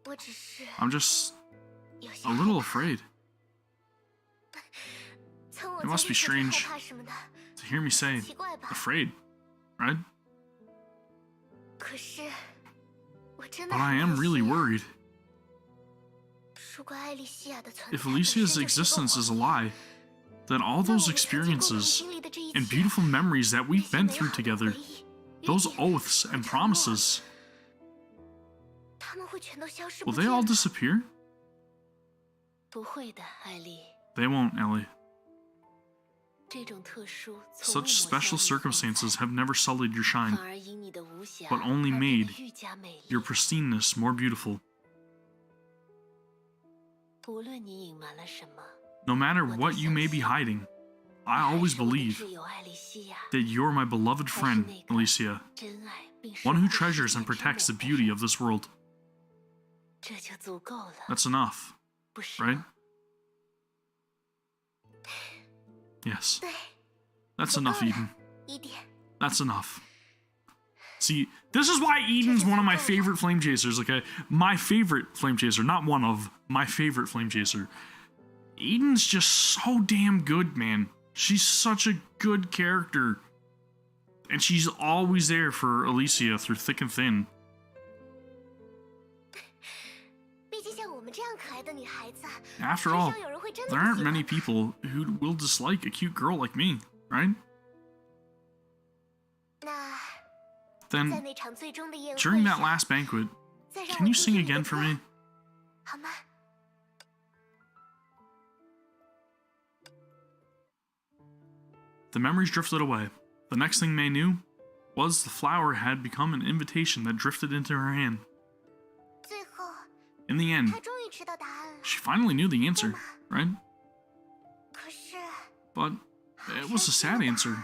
Speaker 2: 我只是
Speaker 1: I'm just
Speaker 2: 有些
Speaker 1: a
Speaker 2: 害
Speaker 1: little
Speaker 2: 怕。
Speaker 1: afraid
Speaker 2: 从我
Speaker 1: It must
Speaker 2: 嘴
Speaker 1: be
Speaker 2: 里说出
Speaker 1: strange
Speaker 2: 害怕什么的，
Speaker 1: to hear me say
Speaker 2: 奇怪吧？
Speaker 1: afraid, right?
Speaker 2: 可是我真的
Speaker 1: But I
Speaker 2: 很
Speaker 1: am
Speaker 2: 担
Speaker 1: really
Speaker 2: 心啊
Speaker 1: worried.
Speaker 2: 如果艾丽西亚的存
Speaker 1: If
Speaker 2: 在本身
Speaker 1: Alicia's
Speaker 2: 就是个
Speaker 1: existence is a
Speaker 2: 谎
Speaker 1: lie,
Speaker 2: 言
Speaker 1: then all
Speaker 2: 那我
Speaker 1: those
Speaker 2: 们曾经共同
Speaker 1: experiences
Speaker 2: 经历的这一
Speaker 1: and
Speaker 2: 切
Speaker 1: beautiful memories that
Speaker 2: 那
Speaker 1: we've
Speaker 2: 些
Speaker 1: been
Speaker 2: 美
Speaker 1: through
Speaker 2: 好的
Speaker 1: together,
Speaker 2: 回忆
Speaker 1: those
Speaker 2: 约定
Speaker 1: oaths
Speaker 2: 和
Speaker 1: and
Speaker 2: 承诺
Speaker 1: promises,
Speaker 2: 他们会全都消失
Speaker 1: will
Speaker 2: 不
Speaker 1: they
Speaker 2: 见
Speaker 1: all
Speaker 2: 了
Speaker 1: disappear?
Speaker 3: 不会的，艾丽。
Speaker 1: They won't, Ellie.
Speaker 3: 这种特殊、从未
Speaker 1: Such
Speaker 3: 抹消
Speaker 1: special
Speaker 3: 你的风
Speaker 1: circumstances
Speaker 3: 采
Speaker 1: have never sullied your
Speaker 3: 反
Speaker 1: shine,
Speaker 3: 而因你的无暇
Speaker 1: but only
Speaker 3: 而变
Speaker 1: made
Speaker 3: 得愈加美丽。
Speaker 1: your pristineness more beautiful.
Speaker 3: 无论你隐瞒了什么，
Speaker 1: No matter what you may be hiding, I
Speaker 3: 还
Speaker 1: always
Speaker 3: 是我的
Speaker 1: believe
Speaker 3: 挚友艾丽西亚，
Speaker 1: that you're my beloved
Speaker 3: 还是
Speaker 1: friend,
Speaker 3: 那个
Speaker 1: Alicia,
Speaker 3: 真爱并
Speaker 1: one who
Speaker 3: 守护世
Speaker 1: treasures
Speaker 3: 界
Speaker 1: and
Speaker 3: 之
Speaker 1: protects the
Speaker 3: 美的
Speaker 1: beauty
Speaker 3: 人
Speaker 1: of this world.
Speaker 3: 这就足够了，
Speaker 1: That's enough,
Speaker 3: 不是
Speaker 1: right?
Speaker 3: 吗？
Speaker 1: Yes.
Speaker 2: 对，
Speaker 1: That's
Speaker 2: 足
Speaker 1: enough,
Speaker 2: 够了
Speaker 1: Eden.
Speaker 2: 一点。
Speaker 1: That's enough. See, this is why Eden's one of my favorite flame chasers, okay? My favorite flame chaser, not one of, my favorite flame chaser. Eden's just so damn good, man. She's such a good character. And she's always there for Alicia through thick and thin.
Speaker 2: 毕竟像我们这样可爱的女孩子，
Speaker 1: After
Speaker 2: 很
Speaker 1: all,
Speaker 2: 少有人会真的
Speaker 1: there
Speaker 2: 不
Speaker 1: aren't
Speaker 2: 喜欢
Speaker 1: many
Speaker 2: 吧
Speaker 1: people who will dislike a cute girl like me, right?
Speaker 2: 那
Speaker 1: Then,
Speaker 2: 在那场最终的宴会
Speaker 1: during that
Speaker 2: 上
Speaker 1: last banquet,
Speaker 2: 再让
Speaker 1: can
Speaker 2: 我
Speaker 1: you
Speaker 2: 听
Speaker 1: sing
Speaker 2: 听你的
Speaker 1: again for
Speaker 2: 歌
Speaker 1: me?
Speaker 2: 好吗？
Speaker 1: The memories drifted away. The next thing May knew was the flower had become an invitation that drifted into her hand.
Speaker 2: 最后，
Speaker 1: In the end,
Speaker 2: 她终于知道答案了。
Speaker 1: she finally knew the answer, right?
Speaker 2: 可是，
Speaker 1: But
Speaker 2: 好
Speaker 1: it
Speaker 2: 伤
Speaker 1: was a
Speaker 2: 心
Speaker 1: sad
Speaker 2: 的答
Speaker 1: answer.
Speaker 2: 案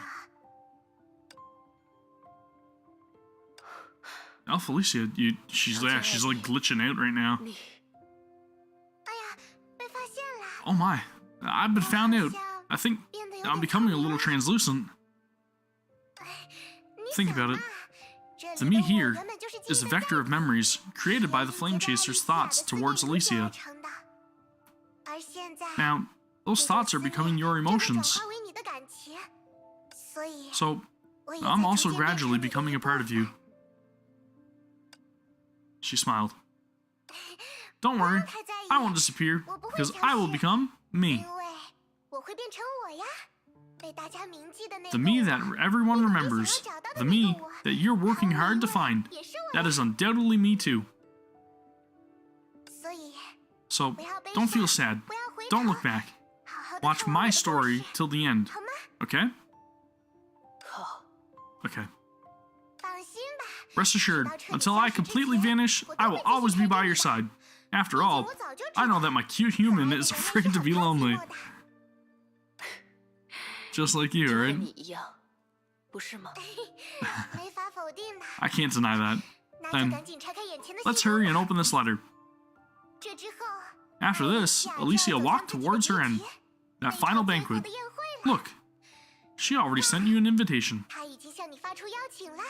Speaker 2: 啊
Speaker 1: Felicia, she's like glitching out right now.
Speaker 3: 你
Speaker 2: 哎呀，被发现了！
Speaker 1: Oh my, I've been found out. I think
Speaker 2: 变得有
Speaker 1: I'm
Speaker 2: 点
Speaker 1: becoming a
Speaker 2: 聪明
Speaker 1: little
Speaker 2: 了
Speaker 1: translucent.
Speaker 2: 你
Speaker 1: Think
Speaker 2: 想
Speaker 1: about
Speaker 2: 嘛
Speaker 1: it.
Speaker 2: 这
Speaker 1: The
Speaker 2: 里
Speaker 1: me
Speaker 2: 的我
Speaker 1: here
Speaker 2: 原本就是记
Speaker 1: is a
Speaker 2: 忆的
Speaker 1: vector of
Speaker 2: 载体
Speaker 1: memories created by the
Speaker 2: 是
Speaker 1: flame
Speaker 2: 由杰
Speaker 1: chaser's
Speaker 2: 克·艾
Speaker 1: thoughts
Speaker 2: 丽西亚的私
Speaker 1: towards
Speaker 2: 定制造
Speaker 1: Alicia.
Speaker 2: 成的。而现在，
Speaker 1: Now, those
Speaker 2: 这些
Speaker 1: thoughts are
Speaker 2: 思念
Speaker 1: becoming your
Speaker 2: 正在转
Speaker 1: emotions.
Speaker 2: 化为你的感情，所以
Speaker 1: So,
Speaker 2: 我也
Speaker 1: I'm
Speaker 2: 在
Speaker 1: also
Speaker 2: 逐渐变成
Speaker 1: gradually
Speaker 2: 你的
Speaker 1: becoming
Speaker 2: 一
Speaker 1: a part
Speaker 2: 部
Speaker 1: of you.
Speaker 2: 分
Speaker 1: She smiled. Don't worry,
Speaker 2: 太在意
Speaker 1: I won't disappear
Speaker 2: 我不会
Speaker 1: because
Speaker 2: 消
Speaker 1: I will
Speaker 2: 失
Speaker 1: become me.
Speaker 2: 因为我会变成我呀，被大家铭记的那
Speaker 1: The
Speaker 2: 个
Speaker 1: me
Speaker 2: 我
Speaker 1: that everyone
Speaker 2: 你努力
Speaker 1: remembers.
Speaker 2: 想要找到的
Speaker 1: The
Speaker 2: 那个
Speaker 1: me
Speaker 2: 我
Speaker 1: that you're working
Speaker 2: 毫无
Speaker 1: hard
Speaker 2: 疑
Speaker 1: to
Speaker 2: 问
Speaker 1: find.
Speaker 2: 也是我
Speaker 1: That
Speaker 2: 呀
Speaker 1: is undoubtedly me too.
Speaker 2: 所以
Speaker 1: So,
Speaker 2: 不要悲
Speaker 1: don't feel
Speaker 2: 伤
Speaker 1: sad.
Speaker 2: 不要回
Speaker 1: Don't
Speaker 2: 头
Speaker 1: look back.
Speaker 2: 好好地
Speaker 1: Watch
Speaker 2: 看完我
Speaker 1: my
Speaker 2: 的故
Speaker 1: story
Speaker 2: 事
Speaker 1: till the end.
Speaker 2: 好吗？
Speaker 1: Okay?
Speaker 3: 好，
Speaker 1: Okay.
Speaker 2: 放心吧，
Speaker 1: Rest assured, until I completely vanish, I will always be by your side. After
Speaker 2: 毕竟
Speaker 1: all,
Speaker 2: 我早就知
Speaker 1: I know
Speaker 2: 道
Speaker 1: that my cute human is afraid to be lonely. Just like you,
Speaker 3: 就和
Speaker 1: right?
Speaker 3: 你一样，不是吗？
Speaker 2: 没法否定的。
Speaker 1: I can't deny that.
Speaker 2: 那就
Speaker 1: Then,
Speaker 2: 赶紧拆开眼前的
Speaker 1: let's
Speaker 2: 信封
Speaker 1: hurry and
Speaker 2: 吧
Speaker 1: open this letter.
Speaker 2: 这之后，
Speaker 1: After this, Alicia walked towards her end. That final banquet. Look, She already sent you an invitation.
Speaker 2: 他已经向你发出邀请了。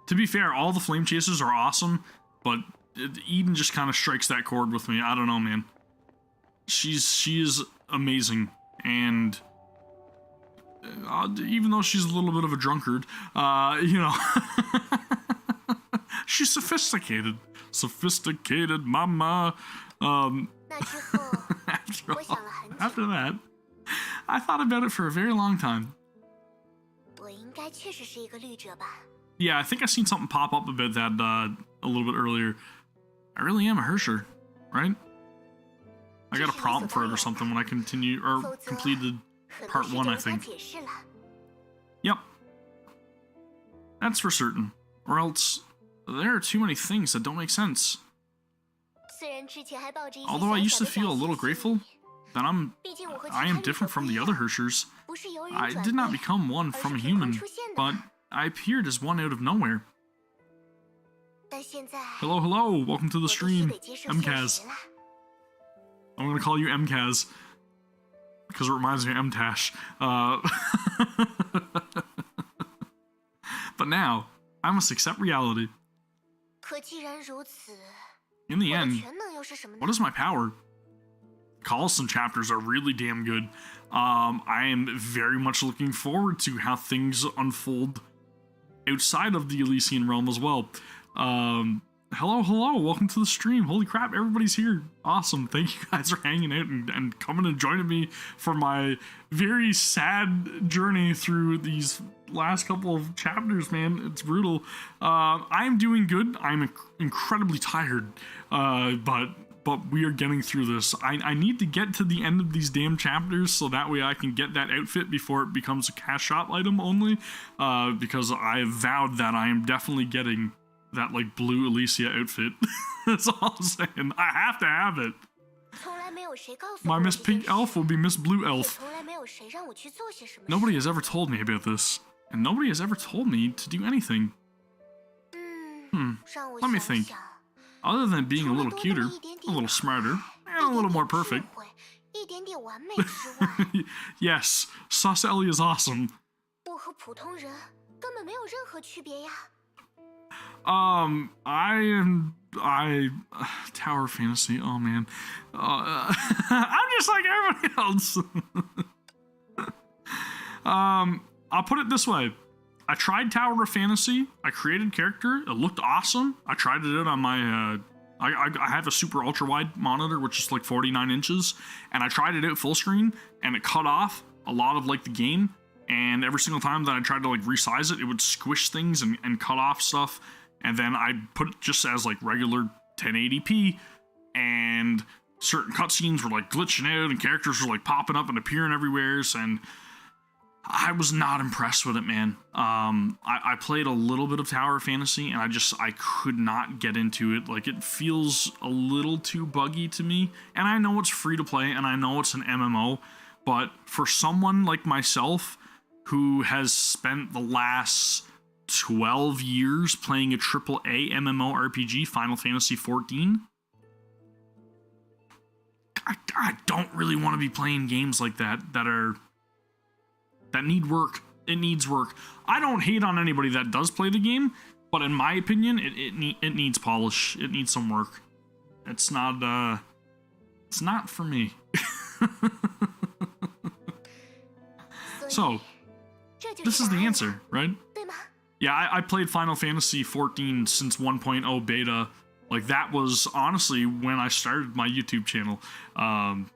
Speaker 1: To be fair, all the flame chasers are awesome, but Eden just kind of strikes that chord with me. I don't know, man. She is amazing, and even though she's a little bit of a drunkard, you know, she's sophisticated. Sophisticated mama.
Speaker 2: 那之后，
Speaker 1: After
Speaker 2: 我想了很久，
Speaker 1: after that, I thought about it for a very long time.
Speaker 2: 我应该确实是一个律者吧？
Speaker 1: Yeah, I think I seen something pop up about that a little bit earlier. I really am a Hersher, right? I got a prompt for it or something when I continue or completed
Speaker 2: 很多
Speaker 1: part
Speaker 2: 事
Speaker 1: 1,
Speaker 2: 就
Speaker 1: I
Speaker 2: 无法
Speaker 1: think.
Speaker 2: 解释了。
Speaker 1: Yep. That's for certain. Or else there are too many things that don't make sense.
Speaker 2: 虽然之前还抱着一些
Speaker 1: Although I
Speaker 2: 小
Speaker 1: used
Speaker 2: 小
Speaker 1: to
Speaker 2: 的
Speaker 1: feel a
Speaker 2: 侥
Speaker 1: little
Speaker 2: 幸
Speaker 1: grateful
Speaker 2: 心理
Speaker 1: that
Speaker 2: 毕竟我和其
Speaker 1: I
Speaker 2: 他
Speaker 1: am
Speaker 2: 律者
Speaker 1: different
Speaker 2: 不
Speaker 1: from
Speaker 2: 一
Speaker 1: the
Speaker 2: 样
Speaker 1: other Hershers.
Speaker 2: 不是由人
Speaker 1: I
Speaker 2: 转
Speaker 1: did not
Speaker 2: 变
Speaker 1: become one
Speaker 2: 而是
Speaker 1: from a
Speaker 2: 凭空
Speaker 1: human,
Speaker 2: 出现的
Speaker 1: but I appeared as one out of nowhere.
Speaker 2: 但现在
Speaker 1: Hello, hello, welcome to the
Speaker 2: 我必须
Speaker 1: stream,
Speaker 2: 得接受现
Speaker 1: MKaz.
Speaker 2: 实了。
Speaker 1: I'm gonna call you MKaz because it reminds me of MTash. But now, I must accept reality.
Speaker 2: 可既然如此，
Speaker 1: In the
Speaker 2: 我的
Speaker 1: end,
Speaker 2: 全能又是什么呢
Speaker 1: what？is my power? Colossum chapters are really damn good. I am very much looking forward to how things unfold outside of the Elysian realm as well. Hello, hello, welcome to the stream. Holy crap, everybody's here. Awesome. Thank you guys for hanging out and coming and joining me for my very sad journey through these last couple of chapters, man. It's brutal. I'm doing good. I'm incredibly tired, but we are getting through this. I need to get to the end of these damn chapters so that way I can get that outfit before it becomes a cash shop item only, because I have vowed that I am definitely getting that, like, blue Alicia outfit. That's all I'm saying. I have to have it.
Speaker 2: 从来没有谁告诉
Speaker 1: My
Speaker 2: 过我
Speaker 1: Miss
Speaker 2: 这件
Speaker 1: Pink
Speaker 2: 事
Speaker 1: Elf will be Miss Blue
Speaker 2: 也
Speaker 1: Elf.
Speaker 2: 从来没有谁让我去做些什么事。
Speaker 1: Nobody has ever told me about this, and nobody has ever told me to do anything.
Speaker 2: 让我
Speaker 1: Let me
Speaker 2: 想
Speaker 1: think.
Speaker 2: 想，
Speaker 1: Other than being a
Speaker 2: 除了
Speaker 1: little
Speaker 2: 多那
Speaker 1: cuter,
Speaker 2: 么一点
Speaker 1: a
Speaker 2: 点
Speaker 1: little
Speaker 2: 可
Speaker 1: smarter,
Speaker 2: 爱
Speaker 1: and a
Speaker 2: 一
Speaker 1: little
Speaker 2: 点
Speaker 1: more
Speaker 2: 点智
Speaker 1: perfect.
Speaker 2: 慧一点点完美之外，
Speaker 1: Yes, Sus Ellie is awesome.
Speaker 2: 我和普通人根本没有任何区别呀。
Speaker 1: Tower Fantasy, oh man. I'm just like everybody else. I'll put it this way. I tried Tower of Fantasy. I created character. It looked awesome. I tried it out on my, I have a super ultra wide monitor, which is like 49 inches. And I tried it out full screen and it cut off a lot of like the game. And every single time that I tried to like resize it, it would squish things and cut off stuff. And then I put it just as like regular 1080p, and certain cutscenes were like glitching out and characters were like popping up and appearing everywhere, and I was not impressed with it, man. I played a little bit of Tower of Fantasy and I could not get into it. Like, it feels a little too buggy to me, and I know it's free to play and I know it's an MMO, but for someone like myself who has spent the last 12 years playing a AAA MMORPG, Final Fantasy XIV, I don't really want to be playing games like that that need work. It needs work. I don't hate on anybody that does play the game, but in my opinion, it needs polish. It needs some work. It's not for me. So, this is the answer, right?
Speaker 2: 对吗？
Speaker 1: Yeah, I played Final Fantasy XIV since 1.0 beta. Like, that was honestly when I started my YouTube channel. And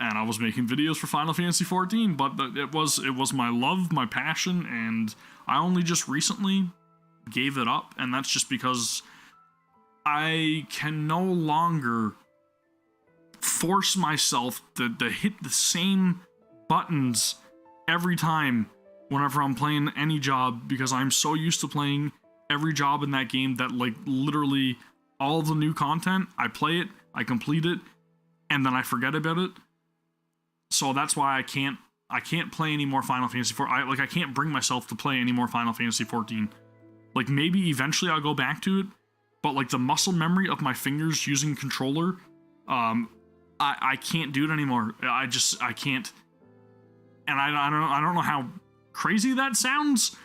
Speaker 1: I was making videos for Final Fantasy XIV, but it was my love, my passion, and I only just recently gave it up, and that's just because I can no longer force myself to hit the same buttons every time whenever I'm playing any job, because I'm so used to playing every job in that game that, like, literally all the new content, I play it, I complete it, and then I forget about it. So that's why I can't play any more Final Fantasy XIV. I can't bring myself to play any more Final Fantasy XIV. Like, maybe eventually I'll go back to it, but like the muscle memory of my fingers using controller, I can't do it anymore. I can't. And I don't know how crazy that sounds,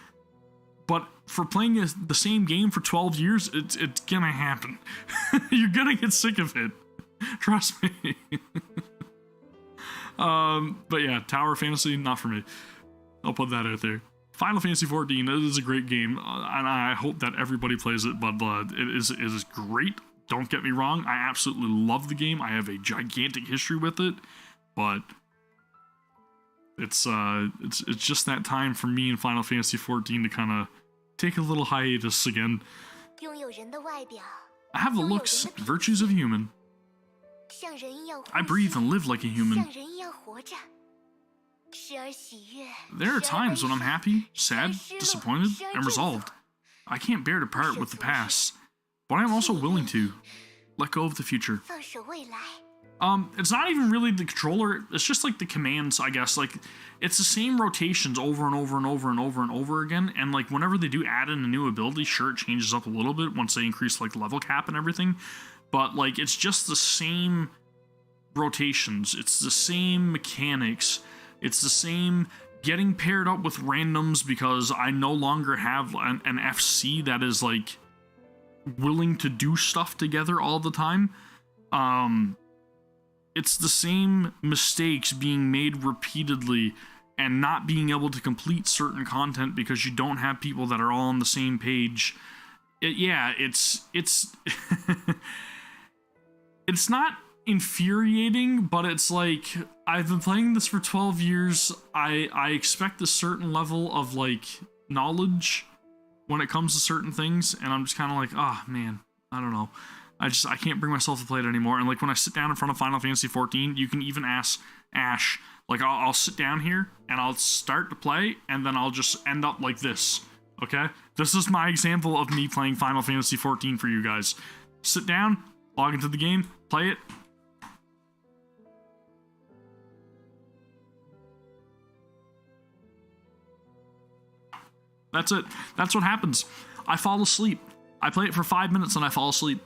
Speaker 1: but for playing the same game for 12 years, it's gonna happen. You're gonna get sick of it. Trust me. But yeah, Tower Fantasy, not for me. I'll put that out there. Final Fantasy 14, it is a great game, and I hope that everybody plays it, but it is great. Don't get me wrong, I absolutely love the game. I have a gigantic history with it, but it's just that time for me in Final Fantasy 14 to kind of take a little hiatus again. I have the looks, virtues of human. I breathe and live like a human. There are times when I'm happy, sad, disappointed, and resolved. I can't bear to part with the past, but I'm also willing to let go of the future. It's not even really the controller, it's just like the commands, I guess. Like, it's the same rotations over and over and over and over and over again, and like whenever they do add in a new ability, sure, it changes up a little bit once they increase like level cap and everything, but like it's just the same rotations, it's the same mechanics, it's the same getting paired up with randoms because I no longer have an FC that is like willing to do stuff together all the time. It's the same mistakes being made repeatedly and not being able to complete certain content because you don't have people that are all on the same page. It's it's not infuriating, but it's like, I've been playing this for 12 years. I expect a certain level of like knowledge when it comes to certain things, and I'm just kind of like, oh man, I don't know. I can't bring myself to play it anymore. And like when I sit down in front of Final Fantasy 14, you can even ask Ash, like I'll sit down here and I'll start to play and then I'll just end up like this. Okay? This is my example of me playing Final Fantasy 14 for you guys. Sit down, log into the game, play it. That's it. That's what happens. I fall asleep. I play it for 5 minutes and I fall asleep.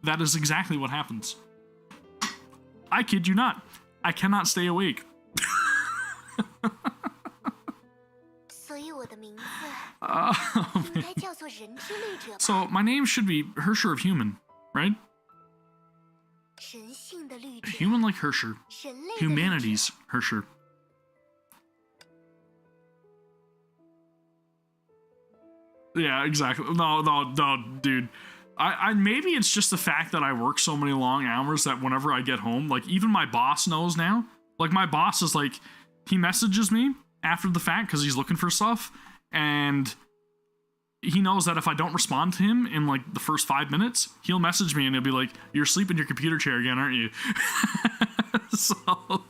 Speaker 1: That is exactly what happens. I kid you not. I cannot stay awake. So my name should be Hersher of Human, right? Human like Hersher. Humanity's Hersher. Yeah, exactly. No, dude. I maybe it's just the fact that I work so many long hours that whenever I get home, like even my boss knows now. Like my boss is like, he messages me after the fact because he's looking for stuff, and he knows that if I don't respond to him in like the first 5 minutes, he'll message me and he'll be like, "You're asleep in your computer chair again, aren't you?" So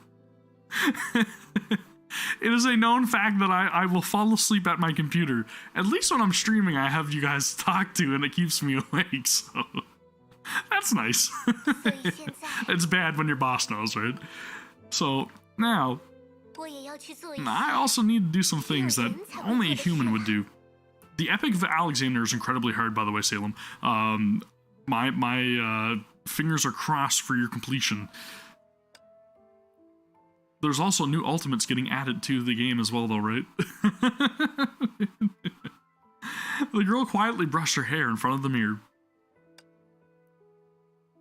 Speaker 1: it is a known fact that I will fall asleep at my computer. At least when I'm streaming, I have you guys to talk to, and it keeps me awake, so that's nice. It's bad when your boss knows, right? So, now, I also need to do some things that only a human would do. The Epic of Alexander is incredibly hard, by the way, Salem. My fingers are crossed for your completion. There's also new ultimates getting added to the game as well, though, right? The girl quietly brushed her hair in front of the mirror.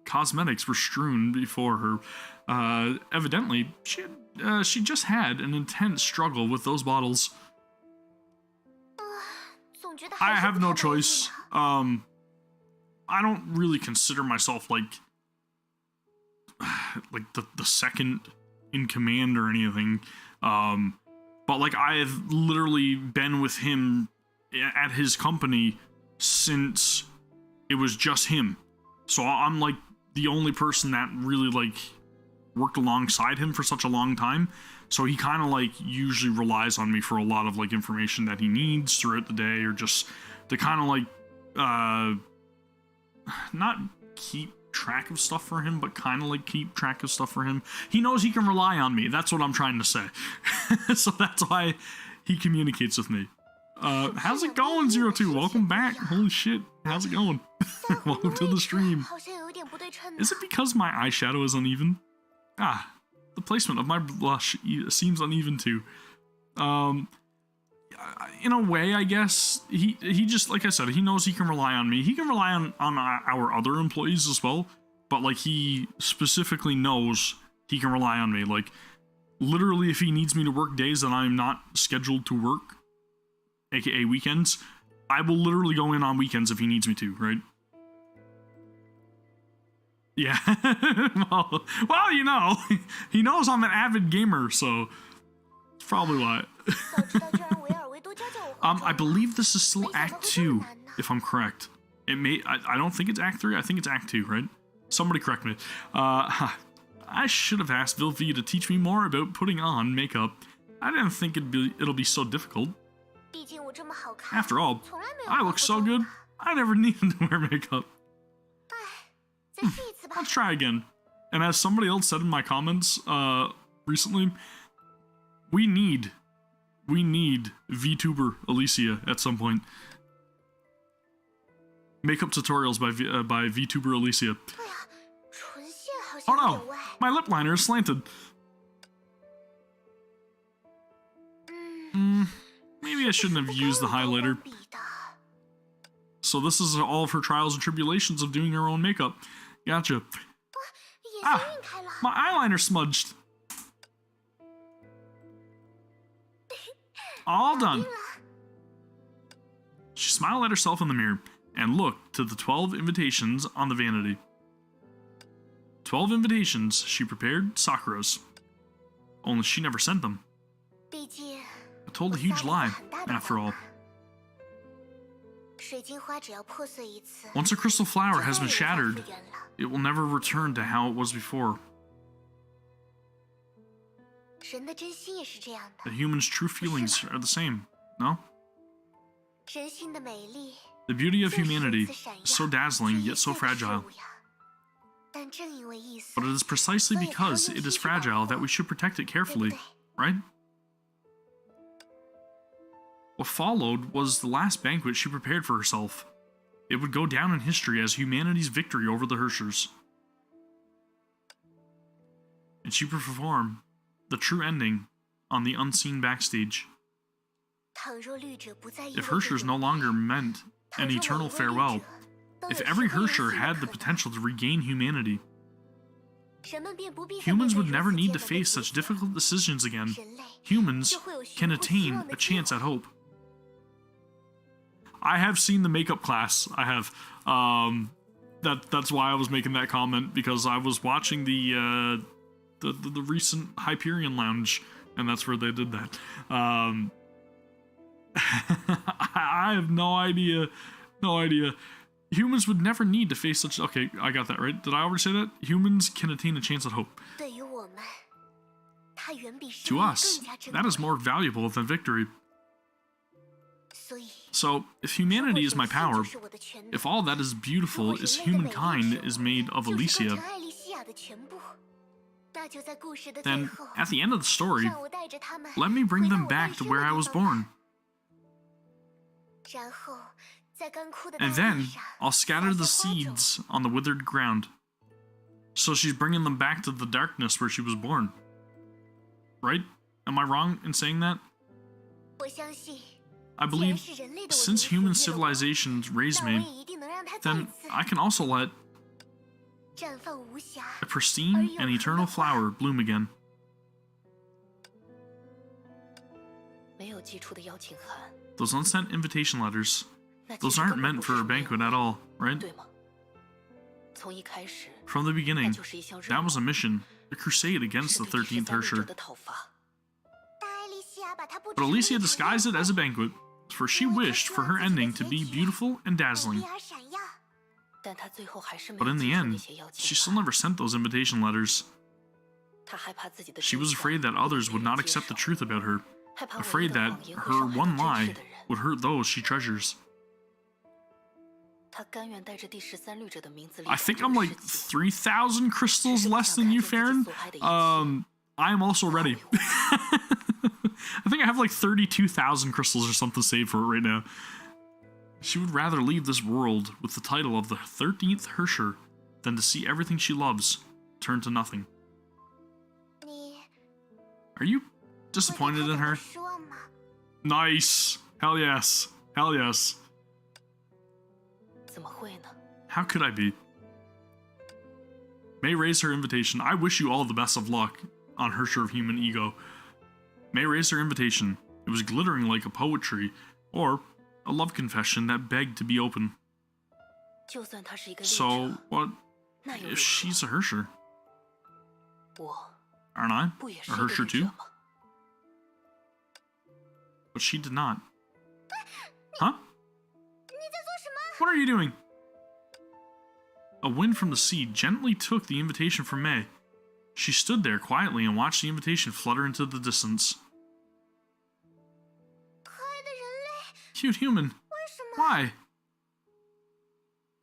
Speaker 1: Cosmetics were strewn before her. Evidently, she just had an intense struggle with those bottles. I have no choice. I don't really consider myself like the second in command or anything, but like I've literally been with him at his company since it was just him, so I'm like the only person that really like worked alongside him for such a long time, so he kind of like usually relies on me for a lot of like information that he needs throughout the day, or just to kind of like not keep track of stuff for him, but kind of like keep track of stuff for him. He knows he can rely on me. That's what I'm trying to say. So that's why he communicates with me. How's it going, 02? Welcome back. Holy shit. How's it going? Welcome to the stream.
Speaker 2: 点不对称呢。
Speaker 1: Is it because my eyeshadow is uneven? Ah, the placement of my blush seems uneven too. In a way, I guess, he just, like I said, he knows he can rely on me. He can rely on our other employees as well, but, like, he specifically knows he can rely on me. Like, literally, if he needs me to work days that I'm not scheduled to work, aka weekends, I will literally go in on weekends if he needs me to, right? Yeah. well, you know, he knows I'm an avid gamer, so it's probably why.
Speaker 2: 早知道就让维尔维多教教我化妆
Speaker 1: I believe this is still
Speaker 2: 没想到
Speaker 1: Act
Speaker 2: 会这么
Speaker 1: 2,
Speaker 2: 难呢。
Speaker 1: if I'm correct. It may, I don't think it's Act 3, I think it's Act 2, right? Somebody correct me. I should have asked Vilvi to teach me more about putting on makeup. I didn't think it'll be so difficult.
Speaker 2: 毕竟我这么好看，
Speaker 1: After all,
Speaker 2: 从来没有
Speaker 1: I
Speaker 2: 化
Speaker 1: look
Speaker 2: 过
Speaker 1: so
Speaker 2: 妆
Speaker 1: good,
Speaker 2: 吧
Speaker 1: I never needed to wear makeup.
Speaker 2: 再试一次吧。
Speaker 1: Let's try again. And as somebody else said in my comments recently, we need VTuber Alicia at some point. Makeup tutorials by VTuber Alicia.
Speaker 2: 对啊，唇线好
Speaker 1: Oh
Speaker 2: 像有
Speaker 1: no,
Speaker 2: 点歪。
Speaker 1: my lip liner is slanted.
Speaker 2: 嗯，
Speaker 1: Maybe I shouldn't have used the highlighter.
Speaker 2: 不该用高光笔的
Speaker 1: So this is all of her trials and tribulations of doing her own makeup. Gotcha.
Speaker 2: 眼线晕开了。
Speaker 1: My eyeliner smudged. All done. She smiled at herself in the mirror and looked to the 12 invitations on the vanity. 12 invitations she prepared Sakura's. Only she never sent them.
Speaker 2: 毕竟
Speaker 1: I told a huge lie, after all.
Speaker 2: 水晶花只要破碎一次，
Speaker 1: Once a crystal flower has been
Speaker 2: 就再也无法
Speaker 1: shattered,
Speaker 2: 复原了。
Speaker 1: it will never return to how it was before.
Speaker 2: 人的真心也是这样
Speaker 1: The
Speaker 2: 的，
Speaker 1: human's true feelings are the same, no?
Speaker 2: 人心的美丽
Speaker 1: The beauty of
Speaker 2: 就是如
Speaker 1: humanity
Speaker 2: 此闪耀
Speaker 1: is so dazzling
Speaker 2: 却
Speaker 1: yet so
Speaker 2: 易碎的事
Speaker 1: fragile.
Speaker 2: 物呀。但正因为易碎，
Speaker 1: But it is precisely
Speaker 2: 所以才要
Speaker 1: because
Speaker 2: 用
Speaker 1: it
Speaker 2: 心
Speaker 1: is
Speaker 2: 去保
Speaker 1: fragile
Speaker 2: 护
Speaker 1: that we should protect it
Speaker 2: 对不
Speaker 1: carefully,
Speaker 2: 对？
Speaker 1: right? What followed was the last banquet she prepared for herself. It would go down in history as humanity's victory over the Herschers. And she would perform the true ending on the unseen backstage.
Speaker 2: 倘若绿者不再意
Speaker 1: If
Speaker 2: 味着
Speaker 1: Herschers no
Speaker 2: 永
Speaker 1: longer
Speaker 2: 恒
Speaker 1: meant
Speaker 2: 倘
Speaker 1: an
Speaker 2: 若每一
Speaker 1: eternal
Speaker 2: 位绿
Speaker 1: farewell,
Speaker 2: 者都
Speaker 1: if
Speaker 2: 有
Speaker 1: every
Speaker 2: 成为人
Speaker 1: Herscher
Speaker 2: 性的
Speaker 1: had the
Speaker 2: 可能
Speaker 1: potential to regain humanity,
Speaker 2: 人们便不必再
Speaker 1: humans
Speaker 2: 面
Speaker 1: would
Speaker 2: 对
Speaker 1: never
Speaker 2: 如此
Speaker 1: need
Speaker 2: 艰
Speaker 1: to
Speaker 2: 难的
Speaker 1: face
Speaker 2: 抉
Speaker 1: such
Speaker 2: 择
Speaker 1: difficult decisions again.
Speaker 2: 人类
Speaker 1: Humans
Speaker 2: 就会有寻
Speaker 1: can
Speaker 2: 获希
Speaker 1: attain
Speaker 2: 望的
Speaker 1: a
Speaker 2: 机
Speaker 1: chance
Speaker 2: 会
Speaker 1: at hope. I have seen the makeup class. I have. That's why I was making that comment, because I was watching the recent Hyperion Lounge, and that's where they did that. I have no idea. No idea. Humans would never need to face such. Okay, I got that right. Did I already say that? Humans can attain a chance at hope.
Speaker 2: 对于我们，它远比生
Speaker 1: To
Speaker 2: 命
Speaker 1: us,
Speaker 2: 更加珍
Speaker 1: that is
Speaker 2: 贵。
Speaker 1: more valuable than victory.
Speaker 2: 所以，
Speaker 1: So, if
Speaker 2: 如果
Speaker 1: humanity is
Speaker 2: 人
Speaker 1: my
Speaker 2: 性
Speaker 1: power,
Speaker 2: 就是我的全部
Speaker 1: if all that is
Speaker 2: 如
Speaker 1: beautiful
Speaker 2: 果
Speaker 1: is
Speaker 2: 人类的美丽
Speaker 1: humankind
Speaker 2: 之
Speaker 1: is made of
Speaker 2: 就是构
Speaker 1: Alicia,
Speaker 2: 成爱丽西亚的全部，那就在故事的最
Speaker 1: then
Speaker 2: 后，
Speaker 1: at the end of the story,
Speaker 2: 让我带着他们
Speaker 1: let me bring
Speaker 2: 回到
Speaker 1: them
Speaker 2: 我
Speaker 1: back
Speaker 2: 诞
Speaker 1: to
Speaker 2: 生
Speaker 1: where
Speaker 2: 的
Speaker 1: I
Speaker 2: 地
Speaker 1: was
Speaker 2: 方吧
Speaker 1: born.
Speaker 2: 然后在干枯的大
Speaker 1: And
Speaker 2: 地
Speaker 1: then
Speaker 2: 上
Speaker 1: I'll scatter
Speaker 2: 撒
Speaker 1: the
Speaker 2: 些花种
Speaker 1: seeds on the withered ground. So she's bringing them back to the darkness where she was born. Right? Am I wrong in saying that?
Speaker 2: 我相信，
Speaker 1: I
Speaker 2: 既然
Speaker 1: believe
Speaker 2: 是人类的我
Speaker 1: since
Speaker 2: 灵
Speaker 1: human
Speaker 2: 所悦的话
Speaker 1: civilizations raised
Speaker 2: 那我
Speaker 1: me,
Speaker 2: 也一定能让它再一
Speaker 1: then
Speaker 2: 次
Speaker 1: I can also let
Speaker 2: 绽放无瑕。
Speaker 1: a pristine and eternal flower bloom again.
Speaker 3: 没有寄出的邀请函，
Speaker 1: Those unsent invitation letters,
Speaker 3: 那其
Speaker 1: those
Speaker 3: 实
Speaker 1: aren't
Speaker 3: 根本
Speaker 1: meant
Speaker 3: 不
Speaker 1: for
Speaker 3: 是
Speaker 1: a
Speaker 3: 什么
Speaker 1: banquet
Speaker 3: 宴
Speaker 1: at
Speaker 3: 会
Speaker 1: all, right?
Speaker 3: 对吗？从一开始，
Speaker 1: From the
Speaker 3: 那
Speaker 1: beginning,
Speaker 3: 就是一项任
Speaker 1: that was a
Speaker 3: 务，
Speaker 1: mission, a crusade against
Speaker 3: 是
Speaker 1: the
Speaker 3: 对第
Speaker 1: 13th
Speaker 3: 13律者
Speaker 1: Hersher.
Speaker 3: 的讨伐。
Speaker 2: 但爱丽西亚把它布置
Speaker 1: But
Speaker 2: 成
Speaker 1: Alicia
Speaker 2: 一场
Speaker 1: disguised it
Speaker 2: 宴
Speaker 1: as a
Speaker 2: 会
Speaker 1: banquet, for she wished for her ending to be beautiful and
Speaker 2: 美
Speaker 1: dazzling.
Speaker 2: 丽而闪耀。
Speaker 3: 但他最后还是没
Speaker 1: But
Speaker 3: 有
Speaker 1: in
Speaker 3: 寄
Speaker 1: the
Speaker 3: 出那
Speaker 1: end,
Speaker 3: 些邀
Speaker 1: she
Speaker 3: 请
Speaker 1: still
Speaker 3: 函。
Speaker 1: never sent those invitation letters.
Speaker 3: 他害怕自己的
Speaker 1: She
Speaker 3: 真
Speaker 1: was
Speaker 3: 相
Speaker 1: afraid that
Speaker 3: 不被
Speaker 1: others
Speaker 3: 别
Speaker 1: would
Speaker 3: 人
Speaker 1: not
Speaker 3: 接
Speaker 1: accept the
Speaker 3: 受
Speaker 1: truth about her,
Speaker 3: 害怕唯一
Speaker 1: afraid
Speaker 3: 的
Speaker 1: that
Speaker 3: 谎言会
Speaker 1: her
Speaker 3: 伤害
Speaker 1: one
Speaker 3: 他真
Speaker 1: lie
Speaker 3: 实的人。
Speaker 1: would hurt those she treasures.
Speaker 3: 他甘愿带着第13律者的名字离
Speaker 1: I
Speaker 3: 开
Speaker 1: think
Speaker 3: 这
Speaker 1: I'm
Speaker 3: 个
Speaker 1: like
Speaker 3: 世界，
Speaker 1: 3,000 crystals less than you, Farron. I'm also ready. I think I have like 32,000 crystals or something saved for it right now. She would rather leave this world with the title of the 13th Hersher than to see everything she loves turn to nothing.
Speaker 2: 你
Speaker 1: Are you
Speaker 2: 会对他
Speaker 1: disappointed in
Speaker 2: 感到
Speaker 1: her?
Speaker 2: 失望吗？
Speaker 1: Nice. Hell yes. Hell yes.
Speaker 3: 怎么会呢？
Speaker 1: How could I be? May raise her invitation. I wish you all the best of luck on her share of human ego. May raise her invitation. It was glittering like a poetry, or a love confession that begged to be open.
Speaker 3: 就算他是一个
Speaker 1: So,
Speaker 3: 猎者，
Speaker 1: what
Speaker 3: 那又
Speaker 1: if
Speaker 3: 如何？
Speaker 1: she's a Hersher?
Speaker 3: 我
Speaker 1: Aren't I?
Speaker 3: 不也是
Speaker 1: A
Speaker 3: 一个
Speaker 1: Hersher
Speaker 3: 猎者
Speaker 1: too?
Speaker 3: 吗？
Speaker 1: But she did not. Huh?
Speaker 2: 你在做什么？
Speaker 1: What are you doing? A wind from the sea gently took the invitation from May. She stood there quietly and watched the invitation flutter into the distance.
Speaker 2: 可爱的人类，
Speaker 1: Cute human.
Speaker 2: 为什么？
Speaker 1: Why?